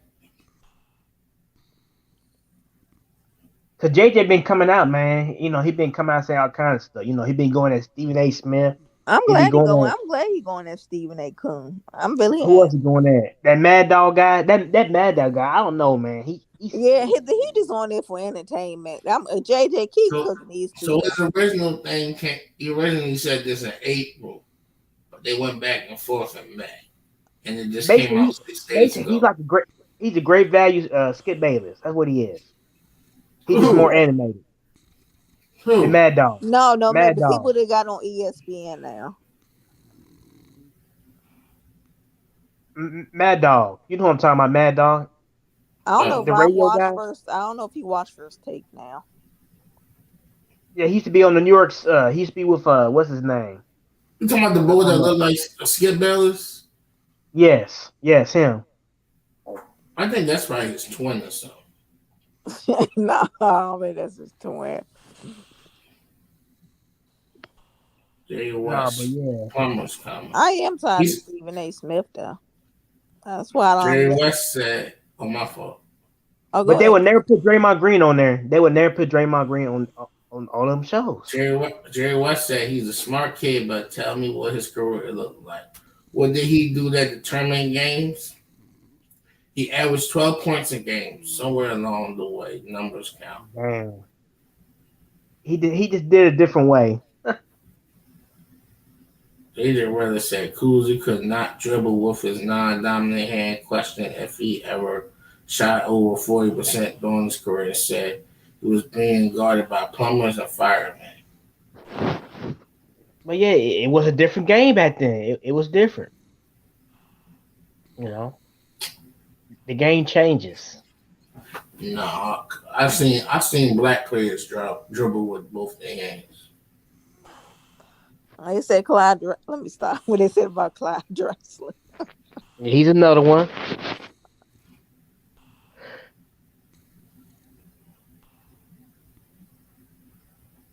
Cause JJ been coming out, man. He been coming out saying all kinds of stuff. He been going at Stephen A. Smith. I'm glad he going. I'm glad he going at Stephen A. Coon. I'm really. Who was he going at? That Mad Dog guy. That Mad Dog guy. I don't know, man. He just on there for entertainment. JJ keep cooking these two. So his original thing he originally said this in April, but they went back and forth in May, and it just came out 6 days ago. He's a great value Skip Bayless. That's what he is. He's just more animated. Who? The Mad Dog. No, Mad the Dog. people that got on ESPN now. Mad Dog. You know what I'm talking about, Mad Dog? I don't know if the I radio watched guy? first. I don't know if he watched First Take now. Yeah, he used to be on the New York's. He used to be with what's his name? You talking about the boy that looked like Skip Bayless? Yes, him. I think that's probably his twin or something. No, I mean that's his twin. Jay West. Plumber's comment. I am tired of Stephen A. Smith though. That's why I don't. Jay West said, "Oh, my fault." Oh, but they would never put Draymond Green on there. They would never put Draymond Green on all them shows. Jerry West said he's a smart kid, but tell me what his career looked like. What did he do that determined games? He averaged 12 points a game. Somewhere along the way, numbers count. Damn. He just did a different way. AJ Weather said Cousy could not dribble with his non-dominant hand. Question if he ever shot over 40% during his career. Said he was being guarded by plumbers and firemen. But yeah, it was a different game back then. It was different. The game changes. No, I've seen black players dribble with both their hands. They said Clyde. Let me stop. What they said about Clyde Drexler. He's another one.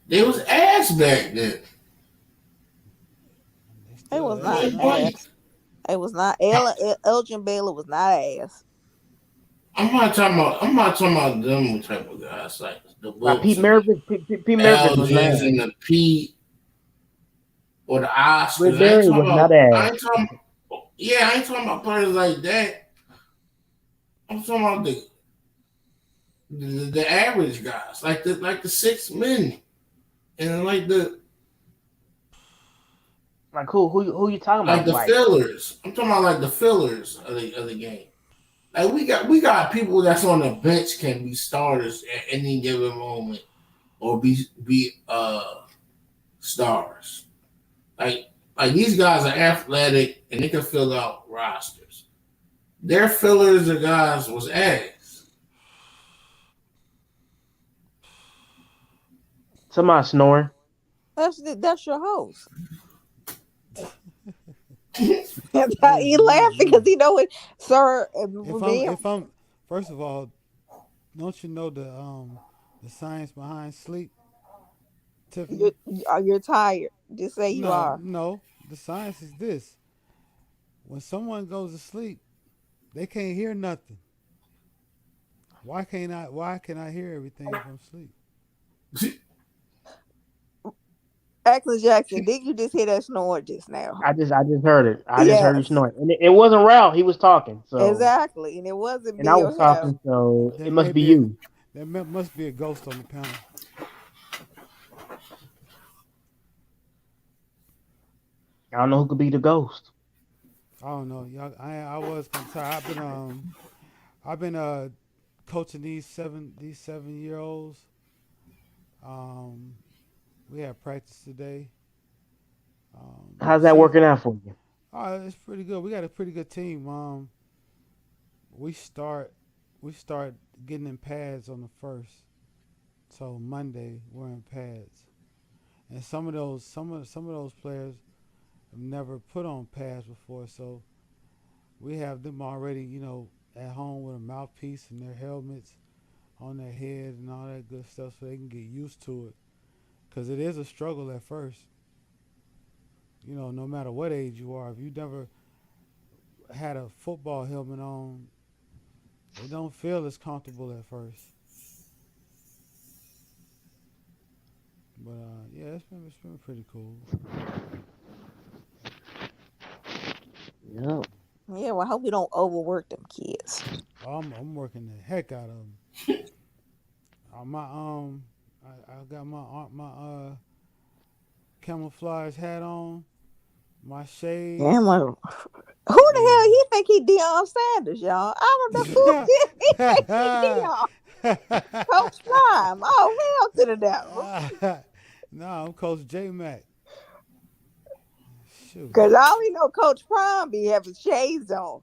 They was ass back then. It was not ass. It was not. Elgin Baylor was not ass. I'm not talking about them type of guys like the Bulls. Pete Maravich. Pete Maravich was nice. And the Pete or the Oscars. Rick Barry was not ass. I ain't talking about players like that. I'm talking about the average guys, like the 6 men, and like the. Like who you talking like about? Like the fillers. I'm talking about like the fillers of the game. Like we got people that's on the bench can be starters at any given moment or be stars. Like these guys are athletic and they can fill out rosters. Their fillers of guys was ass. Somebody snoring. That's your host. He laughing because he know it, sir. If I'm first of all, don't you know the The science behind sleep, Tiffany. You're tired. Just say you are. No. The science is this: when someone goes to sleep, they can't hear nothing. Why can't I? Why can I hear everything if I'm asleep? Axel Jackson, did you just hear that snore just now? I just heard it. I just heard you Yes, snort, and it wasn't Ralph. He was talking. So, exactly. And it wasn't and I me was or him. talking. So There it may must be be a you. must be a ghost on the panel. I don't know who could be the ghost. I don't know. Y'all, I was kind of tired. I've been coaching these 7 year olds. We had practice today. How's that working out for you? It's pretty good. We got a pretty good team. We start getting in pads on the first. So Monday we're in pads, and some of those players have never put on pads before. So we have them already, at home with a mouthpiece and their helmets on their head and all that good stuff, so they can get used to it. Cause it is a struggle at first. No matter what age you are, if you never had a football helmet on, it don't feel as comfortable at first. But yeah, it's been pretty cool. Yeah. Yeah, well, I hope we don't overwork them kids. I'm working the heck out of them. I got my camouflage hat on, my shades. Yeah, well, who the hell he think he Deion Sanders, y'all? I don't know who he think he Deion. Coach Prime. Oh, hell to the devil. No, I'm Coach J Mac. Shoot. Because I only know Coach Prime be having shades on.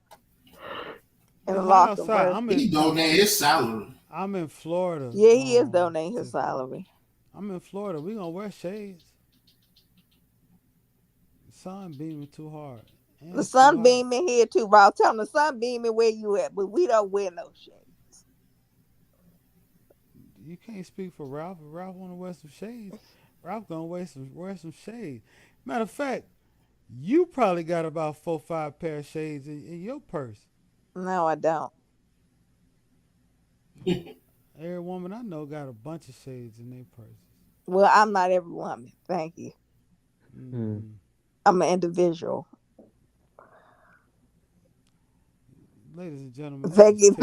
In the locker room. He donated his salary. I'm in Florida. Yeah, he is donating his salary. I'm in Florida. We gonna wear shades. The sun beaming too hard. The sun beaming here too, bro. Tell him the sun beaming where you at, but we don't wear no shades. You can't speak for Ralph. If Ralph want to wear some shades, Ralph gonna wear some shades. Matter of fact, you probably got about 4 or 5 pair of shades in your purse. No, I don't. Every woman I know got a bunch of shades in their purses. Well, I'm not every woman. Thank you. Mm-hmm. I'm an individual. Ladies and gentlemen, thank you.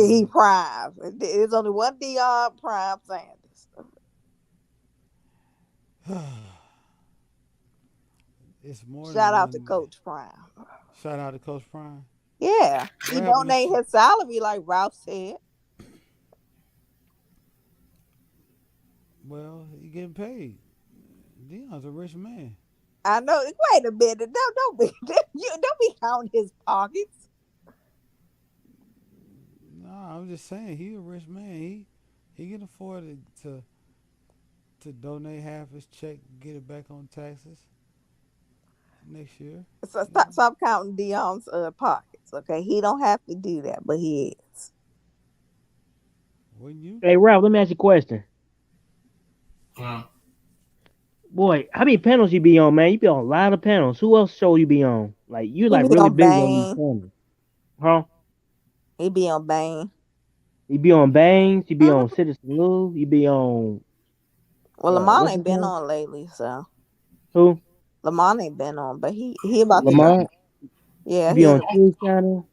He Prime. There's only one Deion Prime Sanders. It's more. Shout out to Coach Prime. Shout out to Coach Prime. Yeah, he donate his salary like Ralph said. Well, he getting paid. Deion's a rich man. I know. Wait a minute. Don't be counting his pockets. No, I'm just saying he a rich man. He can afford to donate half his check, get it back on taxes next year. So stop counting Deion's pockets. Okay, he don't have to do that, but he is. Wouldn't you? Hey Ralph, let me ask you a question. Boy, how many panels you be on, man? You be on a lot of panels. Who else show you be on? Like you like really big on these panels, huh? He be on Bang. You be on Bangs. You be on Citizen Lou. You be on. Well, Lamar ain't been on lately, so. Who? Lamar ain't been on, but he about Lamar. to. Yeah, you be on Truth Channel.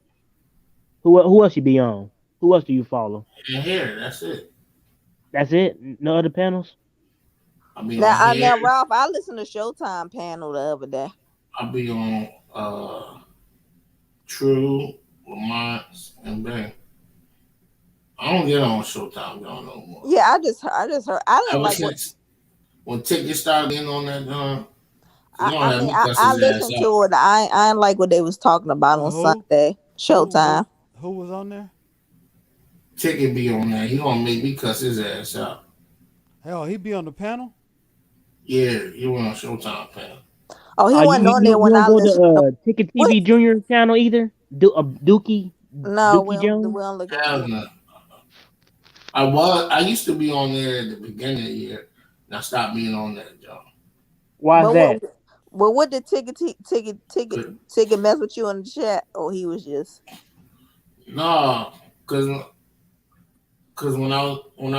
Who else you be on? Who else do you follow? Here, that's it. That's it. No other panels. Now, Ralph, I listened to Showtime panel the other day. I'll be on True, Lamont, and Bang. I don't get on Showtime no more. Yeah, I just heard. I didn't like when tickets started getting on that. I listened to it. I didn't like what they was talking about on Sunday. Showtime. Who was on there? Ticket be on there. He gonna make me cuss his ass out. Hell, he be on the panel. Yeah, he went on Showtime panel. Oh, he wasn't on there when I listened. To Ticket TV Junior channel either. Dookie. No, Dookie Jones. we don't look at that. I used to be on there at the beginning of the year, and I stopped being on that, Joe. Why is But that? what did ticket mess with you in the chat, or he was just No, cause when I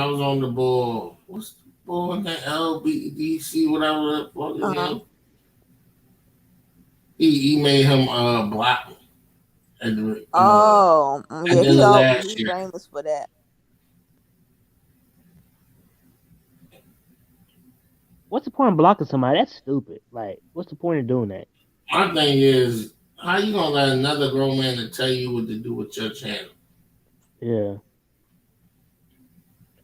was on the ball, what's the ball name? LBDC, whatever the fuck his name. He made him block me at the at yeah, the end of last he's year. famous for that. What's the point of blocking somebody? That's stupid. Like, what's the point of doing that? My thing is, how you gonna let another grown man to tell you what to do with your channel? Yeah.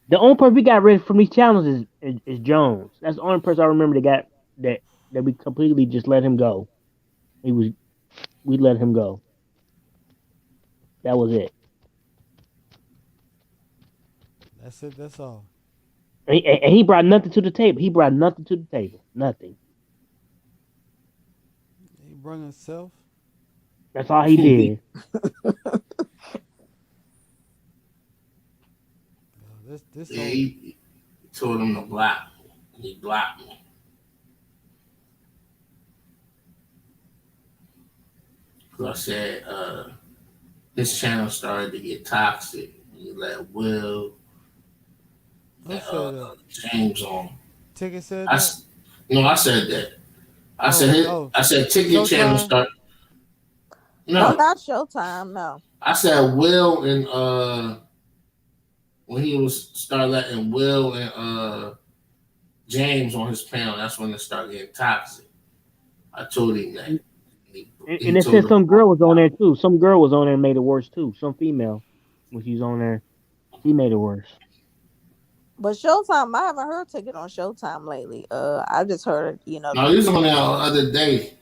The only person we got rid from these channels is Jones. That's the only person I remember that we completely just let him go. We let him go. That was it. That's it. That's all. And he brought nothing to the table. Nothing. He brought himself. That's all he did. This yeah, he told him to block me. He blocked me. So I said, his channel started to get toxic. He let Will and James on. Ticket said I that? said that. I said Ticket Showtime? channel start. No, not Showtime. No. I said Will and when he was start letting Will and James on his panel, that's when it started getting toxic. I told him that. And it said some girl was on there too. Some girl was on there and made it worse too. Some female, when she's on there, she made it worse. But Showtime, I haven't heard Ticket on Showtime lately. I just heard, No, he was on there the other day.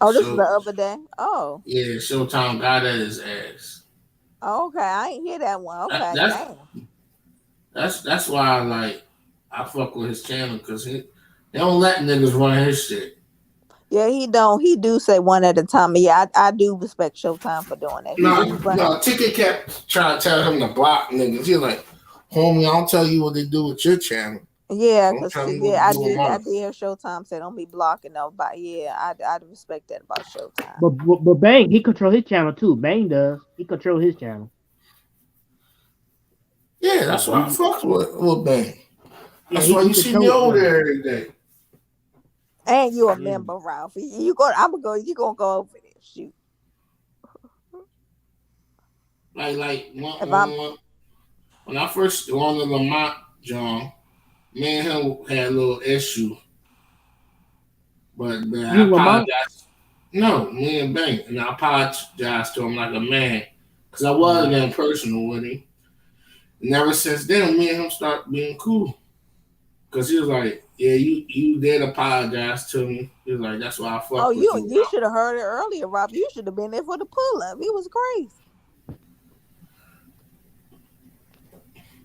Oh, this is the other day. Oh. Yeah, Showtime got at his ass. Okay, I ain't hear that one. Okay, that's why I fuck with his channel because he don't let niggas run his shit. Yeah, he don't. He do say one at a time. Yeah, I do respect Showtime for doing that. No, Ticket kept trying to tell him to block niggas. He's like, homie, I'll tell you what they do with your channel. Yeah, because I did hear Showtime say don't be blocking nobody. Yeah, I respect that about Showtime. But Bang, he control his channel too. Bang does. He control his channel. Yeah, that's why I fuck with Bang. That's why you see me over there every day. And you a member, Ralph. You gonna go over there. Shoot. Like when I first on the Lamar John, me and him had a little issue. But I apologized. No, me and Bang. And I apologized to him like a man. Because I was getting personal with him. And ever since then, me and him start being cool. Because he was like, yeah, you did apologize to me. He was like, that's why I fucked with you. Oh, you should have heard it earlier, Rob. You should have been there for the pull-up. He was crazy.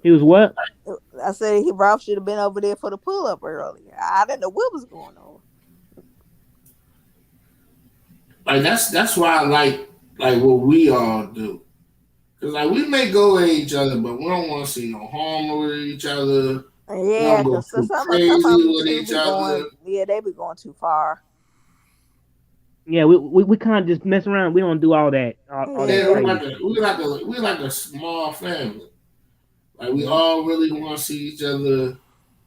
He was what? I said Ralph should have been over there for the pull-up earlier. I didn't know what was going on. Like that's why I like what we all do. Cause we may go at each other, but we don't want to see no harm with each other. Yeah, because some of them be going. Yeah, they be going too far. Yeah, we kind of just mess around. We don't do all that. We like a small family. Like we all really want to see each other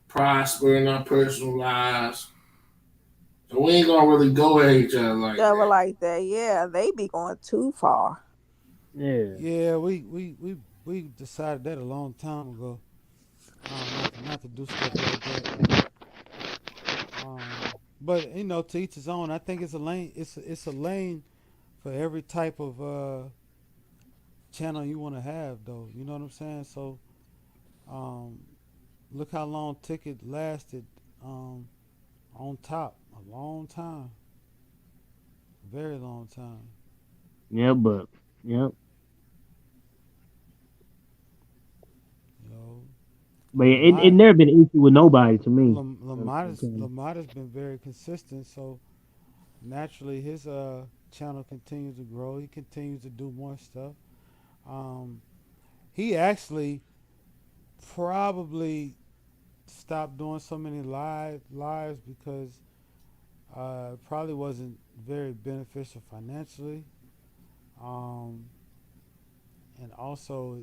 prosper in our personal lives. And we ain't gonna really go at each other like that. Like that. Yeah, they be going too far. Yeah. Yeah, we decided that a long time ago. Not to do stuff like that. But to each his own. I think it's a lane. It's a lane for every type of channel you want to have, though. You know what I'm saying? So, look how long Ticket lasted on top. A long time. Very long time. Yeah, but But it never been an issue with nobody to me. Lamar has been very consistent, so naturally his channel continues to grow. He continues to do more stuff. He actually probably stop doing so many lives because it probably wasn't very beneficial financially. Um, and also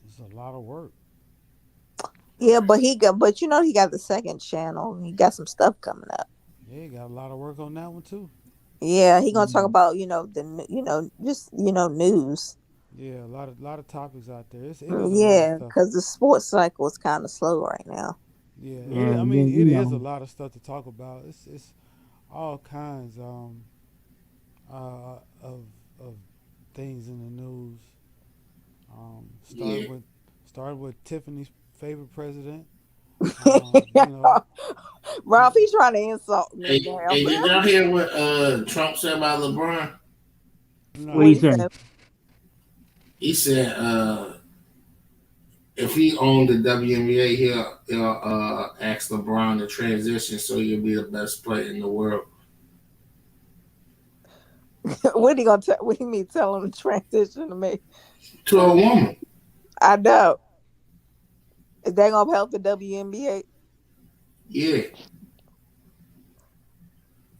it's a lot of work. Yeah, but he got the second channel. He got some stuff coming up. Yeah, he got a lot of work on that one too. Yeah, he gonna talk about just news. Yeah, a lot of topics out there. It is a lot of Yeah, stuff. because the sports cycle is kind of slow right now. Yeah, Yeah, I mean, it is a lot of stuff to talk about. It's all kinds of things in the news. Um, Yeah. started with started with Tiffany's favorite president. You know, Ralph, he's trying to insult me Hey, now. hey, did y'all hear what Trump said about LeBron? What do no, What you he say? said? He said if he owned the WNBA, he'll ask LeBron to transition so he'll be the best player in the world. What he gonna tell? What he mean? Tell him to transition to me? To a woman. I know. Is that gonna help the WNBA? Yeah.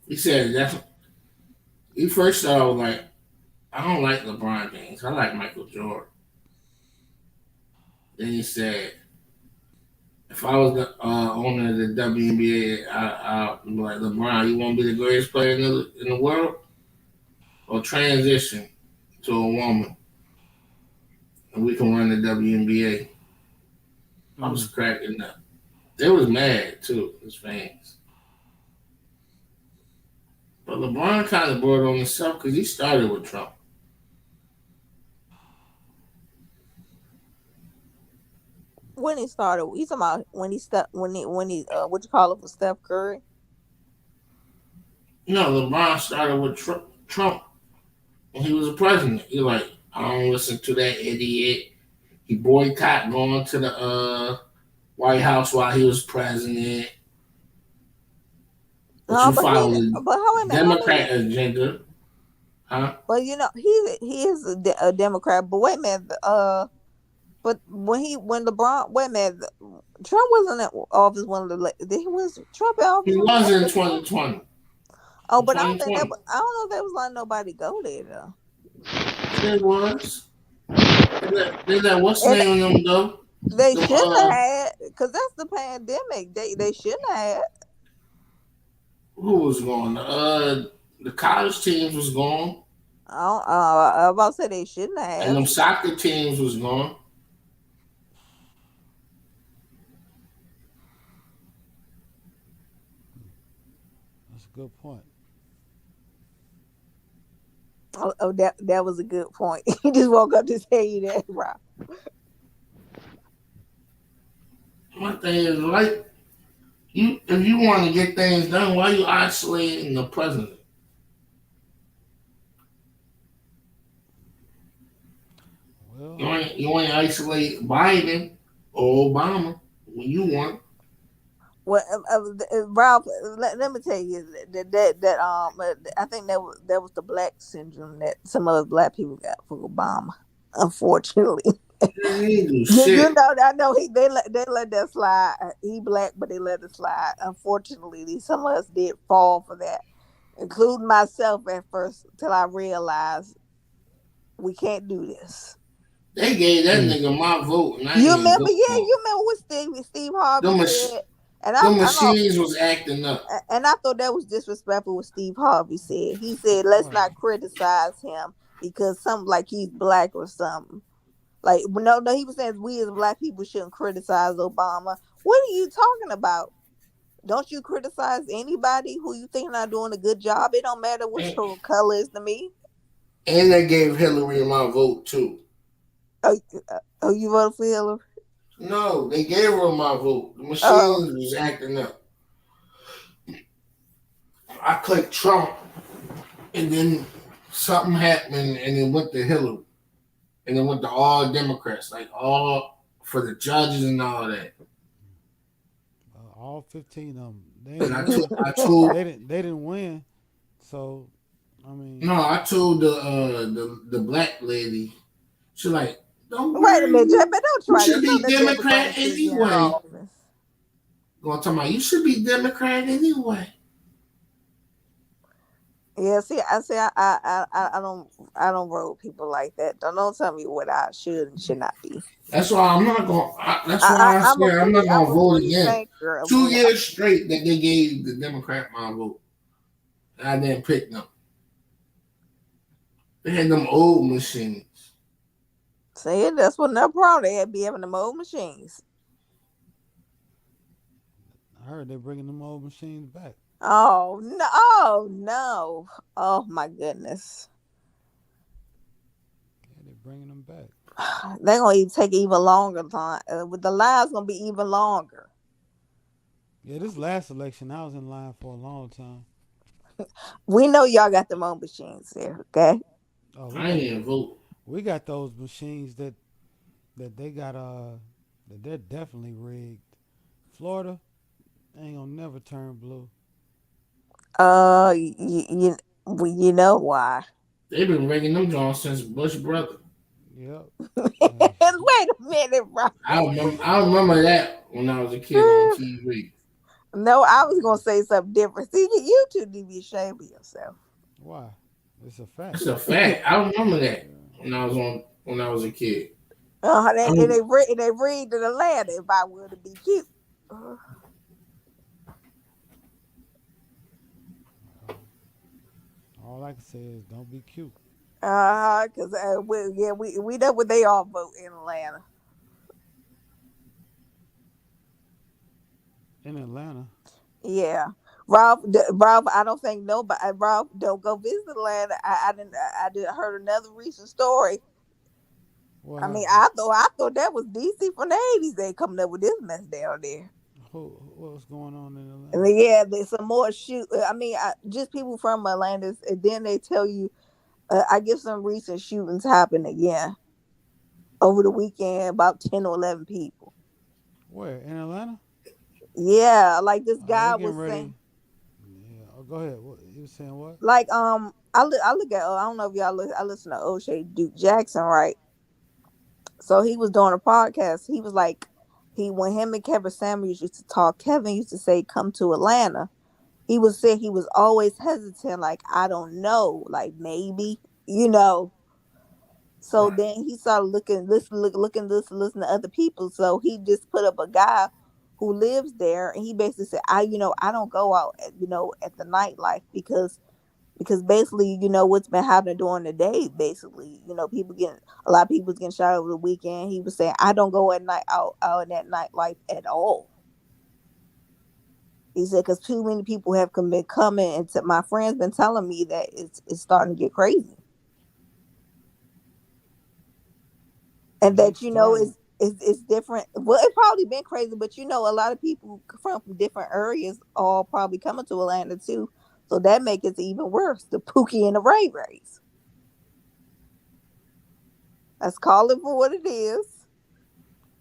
He said that's he first started like, I don't like LeBron James. I like Michael Jordan. Then he said, if I was the owner of the WNBA, I'd be like, LeBron, you want to be the greatest player in the world? Or transition to a woman and we can run the WNBA. I was cracking up. They was mad too, his fans. But LeBron kind of brought it on himself because he started with Trump. When he started, he's talking about when he what you call it for Steph Curry. You know, LeBron started with Trump when he was a president. He like, I don't listen to that idiot. He boycotted going to the White House while he was president. But No, you follow the but how wait a minute, how Democrat agenda, huh? But he is a Democrat. But wait a minute, but when LeBron wait a minute, Trump wasn't in office when he was Trump in office He when was in the 2020. Oh, In but I 2020. don't know if they was letting nobody go there though. It was. They let what's the And name of them go? they Them shouldn't have had because that's the pandemic. They shouldn't have had. who was going? The college teams was gone, I was about to say they shouldn't and have. them soccer teams was gone. that's a good point. Oh, that was a good point. He just woke up to tell you that, Rob. My thing is like if you want to get things done, why you isolating the president? Well, You ain't isolate Biden or Obama when you want. Well, Ralph, let me tell you that I think that was the black syndrome that some other black people got for Obama. Unfortunately, He ain't do you shit. know, I know they let that slide. He black, but they let it slide. Unfortunately, some of us did fall for that, including myself at first, till I realized we can't do this. They gave that nigga my vote, and I You ain't even remember? vote Yeah, for him. you remember what Steve Harvey Them, said, and them I know. machines was acting up. And I thought that was disrespectful what Steve Harvey said. He said, let's right. not criticize him because something like he's black or something. Like, no, he was saying we as black people shouldn't criticize Obama. What are you talking about? Don't you criticize anybody who you think not doing a good job? It don't matter what And, your color is to me. and they gave Hillary my vote too. Oh, you voted for Hillary? No, they gave her my vote. The Oh, machines was acting up. I clicked Trump, and then something happened, and it went to Hillary, and it went to all Democrats, like all for the judges and all that. All 15 of them. They And didn't win. I told They didn't win. So, I mean, no, I told the black lady, she like, Don't Wait a worry. minute, Jeff, but don't You try should that. be Don't let Debbie bring Democrat Stevie in her anyway. office. Going to talk about you should be Democrat anyway. Yeah, see, I don't roll people like that. Don't tell me what I should and should not be. That's why I'm not going. That's why I said I'm not going to vote free again. thinker. 2 years straight that they gave the Democrat my vote. I didn't pick them. They had them old machines. See, that's what no problem. They had be having them old machines. I heard they're bringing them old machines back. Oh no! Oh no! Oh my goodness! Yeah, they're bringing them back. They're gonna even take even longer time. With the line's gonna be even longer. Yeah, this last election, I was in line for a long time. We know y'all got them old machines there, okay? Oh, I didn't vote. We got those machines that they got that they're definitely rigged. Florida ain't gonna never turn blue. You know why? They've been rigging them John since Bush brother. Yep. Wait a minute, bro. I remember that when I was a kid on TV. No, I was gonna say something different. See, you two need to be ashamed of yourself. Why? It's a fact. It's a fact. I remember that when I was a kid. And they read in Atlanta if I were to be cute. All I can say is don't be cute. Because we know what they all vote in Atlanta. In Atlanta. Yeah, Ralph, I don't think nobody. Ralph, don't go visit Atlanta. I didn't heard another recent story. I mean, I thought that was DC from the 80s. They coming up with this mess down there. What's going on in Atlanta? And then, yeah, there's some more just people from Atlanta. And then they tell you, I guess some recent shootings happened again over the weekend. About 10 or 11 people. Where in Atlanta? Yeah, like this guy was saying. Yeah, go ahead. What you was saying? What? Like I look at I don't know if y'all I listen to O'Shea Duke Jackson, right? So he was doing a podcast. He was like, when him and Kevin Samuels used to talk, Kevin used to say, "Come to Atlanta." He was saying he was always hesitant, like, I don't know, like maybe, So then he started looking to other people. So he just put up a guy who lives there, and he basically said, I don't go out, at the nightlife because basically, what's been happening during the day, basically, a lot of people getting shot over the weekend. He was saying, I don't go at night out in that nightlife at all. He said, because too many people have been coming, and my friends been telling me that it's starting to get crazy. And that, it's different. Well, it's probably been crazy, but a lot of people from different areas all probably coming to Atlanta too. So that makes it even worse. The Pookie and the Ray Rays. Let's call it for what it is.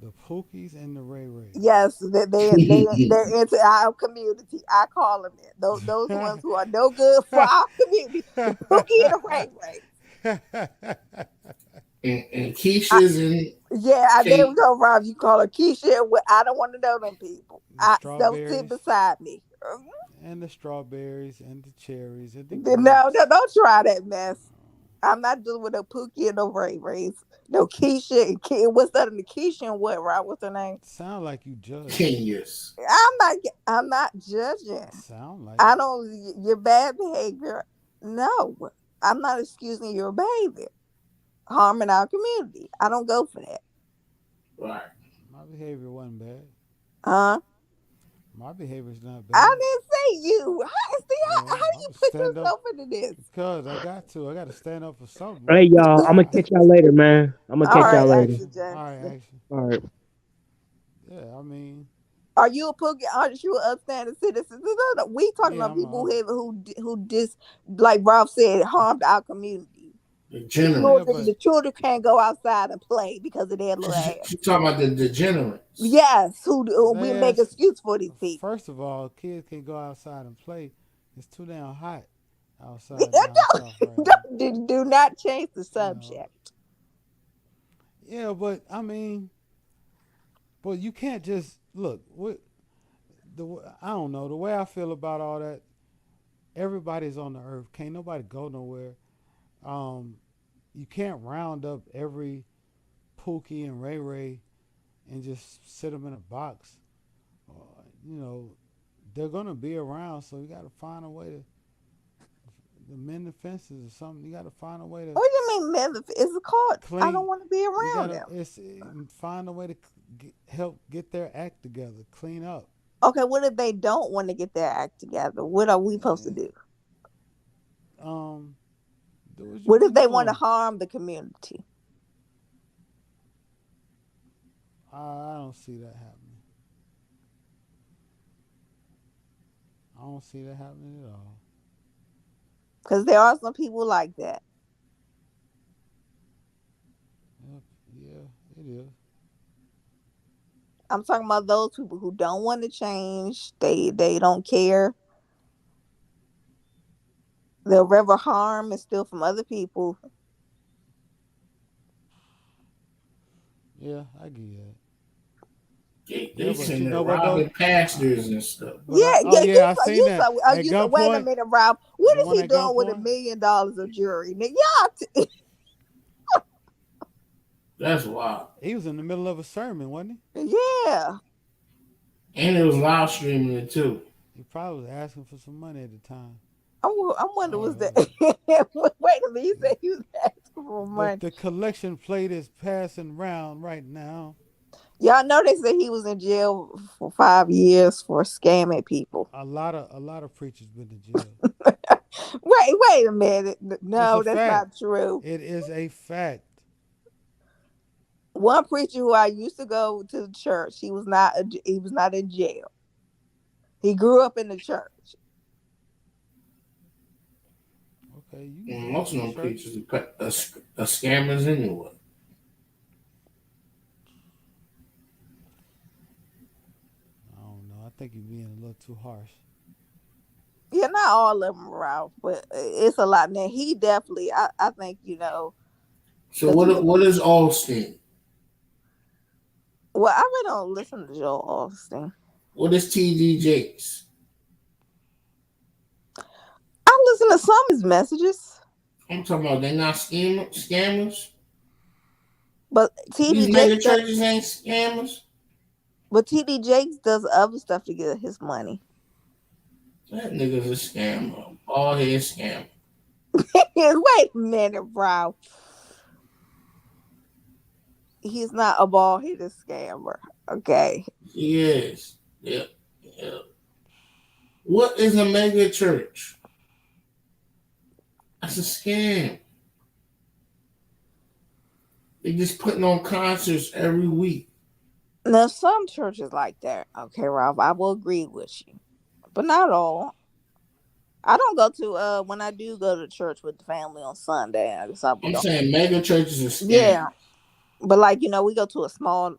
The Pookies and the Ray Rays. Yes, they're into our community. I call them that. Those ones who are no good for our community. The Pookie and the Ray Rays. And Keisha's there we go, Rob. You call her Keisha. I don't want to know them people. Don't sit beside me. And the strawberries and the cherries and the no, don't try that mess. I'm not dealing with no Pookie and no Ray Rays. No Keisha and what's that? The Keisha and what? Right? What's her name? Sound like you judge. Genius. I'm not judging. Sound like I don't. Your bad behavior. No, I'm not excusing your behavior. Harming our community. I don't go for that. Right. My behavior wasn't bad. Huh? My behavior's not bad. I didn't say you. How do you put yourself into this? Because I got to stand up for something. Hey, y'all. I'm going to catch y'all later, man. I'm going to catch y'all later. All right. Yeah, I mean. Are you a Pookie? Aren't you an upstanding citizen? We talking about people who just, like Ralph said, harmed our community. The children can't go outside and play because of their little ass. She's talking about the degenerates. Yes, who we make excuse for these people. First of all, kids can go outside and play. It's too damn hot outside. Do not change the subject. Yeah, but I mean, but you can't just look. I don't know the way I feel about all that. Everybody's on the earth. Can't nobody go nowhere. Um, you can't round up every Pookie and Ray Ray and just sit them in a box. You know, they're gonna be around, so you got to find a way to mend the fences or something. You got to find a way to What do you mean, man? It's a card. I clean. don't want to be You around gotta them. find a way to help get their act together, clean up. Okay, what if they don't want to get their act together? What are we supposed to do? Um, do what you What if gotta they do. want to harm the community? I don't see that happening. I don't see that happening at all. Because there are some people like that. Yep. Yeah, it is. I'm talking about those people who don't want to change. They don't care. They'll rather harm and steal from other people. Yeah, I get that. They send their robbing pastors and stuff. Yeah, I seen that. At Wait a gunpoint. minute, Rob. What The is one he at doing with $1 gunpoint? million of jury? Now, y'all, That's wild. He was in the middle of a sermon, wasn't yeah. And it was live streaming it too. he? He probably was asking for some money at the time. I'm wondering, was that? Wait a minute, you said he was asking for money. The collection plate is passing round right now. Y'all know they said he was in jail for 5 years for scamming people. A lot of preachers been to jail. Wait a minute. No, It's a that's fact. not true. It is a fact. One preacher who I used to go to the church, he was not in jail. He grew up in the church. Okay, most of them preachers are scammers anyway. I don't know. I think you're being a little too harsh. Yeah, not all of them, Ralph, but it's a lot. Now he definitely, I think, So what is Austin? Well, I really don't listen to Joel Austin. What is TD Jakes? I listen to some of his messages. I'm talking about they're not scammers. But These mega churches ain't scammers. But TD Jakes does other stuff to get his money. That nigga's a scammer. All his scammer. Wait a minute, bro. He's not a bald-headed scammer. Okay. He is. Yeah. What is a mega church? That's a scam. They just putting on concerts every week. Now, some churches like that. Okay, Ralph, I will agree with you. But not all. I don't go to, when I do go to church with the family on Sunday. I'm saying mega churches are scam. Yeah. But we go to a small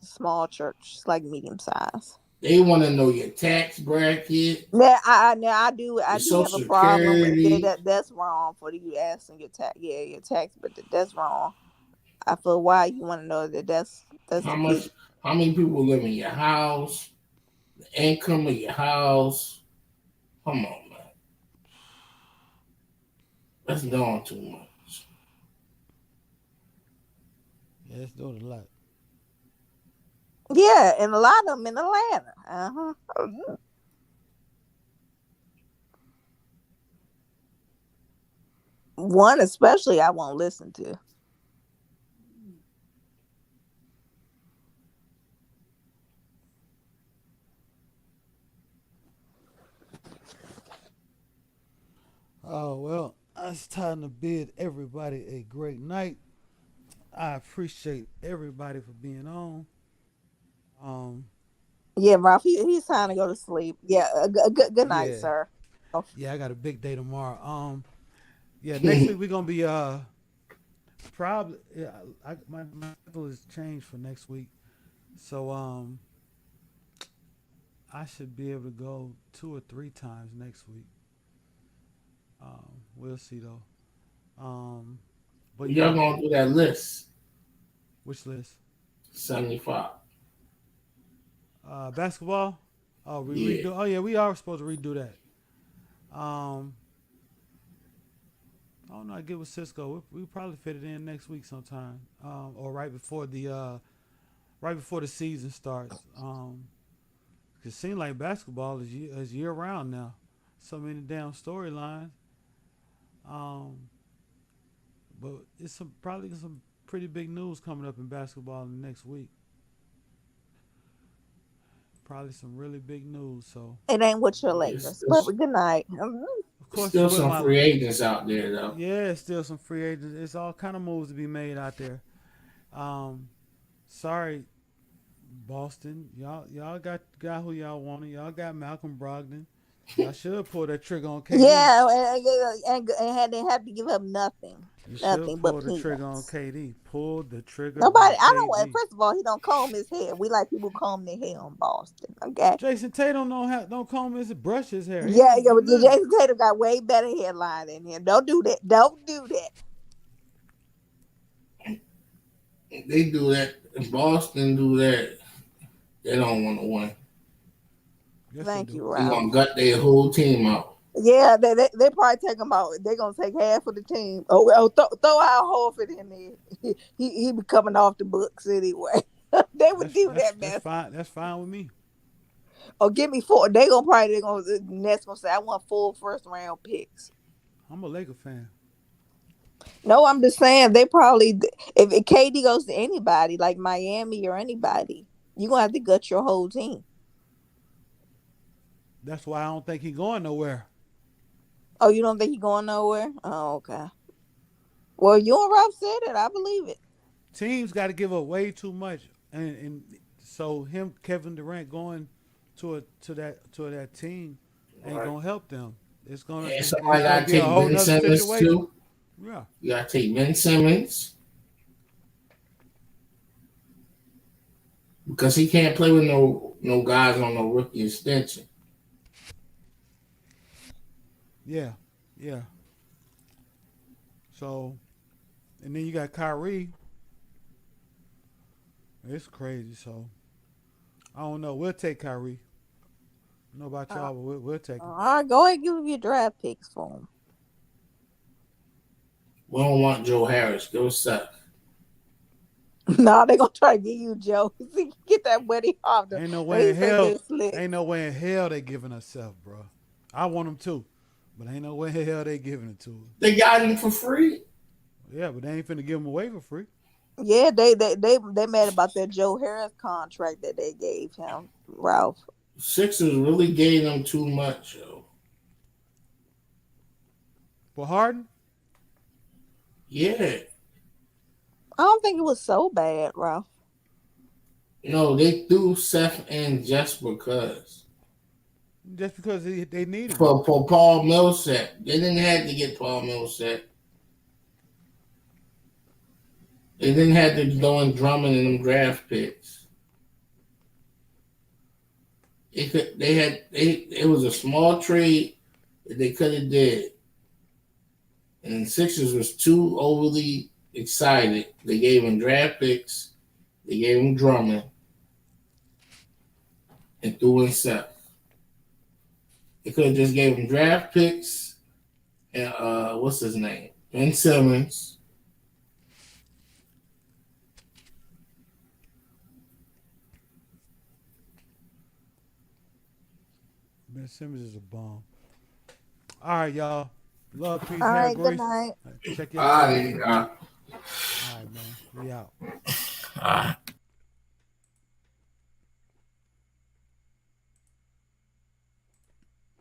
church. It's like medium size. They want to know your tax bracket. I do have a problem with that. That's wrong for you asking your tax. Yeah, your tax, but that's wrong. I feel why you want to know that's how many people live in your house, the income of your house. Come on, man. That's doing too much. Yeah, it's doing a lot. Yeah, and a lot of them in Atlanta. One especially I won't listen to. Oh, well, it's time to bid everybody a great night. I appreciate everybody for being on. Yeah, Ralph, he's trying to go to sleep. Yeah, good night, sir. Yeah, I got a big day tomorrow. Yeah, next week we're gonna be probably my schedule has changed for next week, so I should be able to go 2 or 3 times next week. We'll see though. But y'all gonna do that list? Which list? 75. Basketball. Oh, we Yeah. redo. Oh yeah, we are supposed to redo that. I don't know. I get with Cisco. We probably fit it in next week sometime, or right before the season starts. It seems like basketball is year round now. So many damn storylines. But it's probably some pretty big news coming up in basketball in the next week. Probably some really big news. So It ain't with your Lakers, but good night. of course, Still some free agents out there though. Yeah, still some free agents. It's all kind of moves to be made out there. Sorry, Boston. Y'all got who y'all wanted. Y'all got Malcolm Brogdon. Y'all should pull that trigger on KD. Yeah, and they have to give up nothing. You Nothing should but pull the peanuts. trigger on KD. Pull the trigger. Nobody. On I KD. don't want. First of all, he don't comb his hair. We like people comb their hair on Boston. Okay. Jason Tatum don't comb his brush his hair. Yeah. But Jason Tatum got way better hairline than him. Don't do that. Don't do that. They do that. If Boston do that, they don't want to win. Yes, Thank you, They're Ralph. gonna gut their whole team out. Yeah, they probably take him out. They're gonna take half of the team. Throw out Horford in there. He be coming off the books anyway. They would do that, man. That's fine with me. Or give me 4. The Nets gonna say I want 4 first round picks. I'm a Laker fan. No, I'm just saying they probably if KD goes to anybody like Miami or anybody, you're gonna have to gut your whole team. That's why I don't think he's going nowhere. Oh, you don't think he's going nowhere? Oh, okay. Well, you and Ralph said it. I believe it. Teams got to give up way too much, and so Kevin Durant going to that team ain't gonna help them. It's gonna. Yeah, it's somebody gonna gotta be a take whole Ben nother Simmons situation. too. Yeah. You gotta take Ben Simmons because he can't play with no guys on no rookie extension. Yeah. So, and then you got Kyrie. It's crazy. So, I don't know. We'll take Kyrie. I don't know about y'all, but we'll take him. All right, go ahead and give him your draft picks for him. We don't want Joe Harris. Go Seth. No, they're gonna try to get you Joe. Get that buddy off the. Ain't no way in hell they giving us Seth, bro. I want him too, but ain't no way in hell they giving it to him. They got him for free. Yeah, but they ain't finna give him away for free. Yeah, they mad about that Joe Harris contract that they gave him, Ralph. Sixers really gave them too much, yo. For Harden? Yeah. I don't think it was so bad, Ralph. No, they threw Seth in just because. Just because they needed him. For Paul Millsap. They didn't have to get Paul Millsap. They didn't have to go in Drummond in them draft picks. It was a small trade that they could have did. And the Sixers was too overly excited. They gave him draft picks. They gave him Drummond. And threw in Seth. They could have just gave him draft picks and what's his name? Ben Simmons. Ben Simmons is a bomb. All right, y'all. Love, peace, All right, grace. good night. Check your All right, All right, man. We out. all right.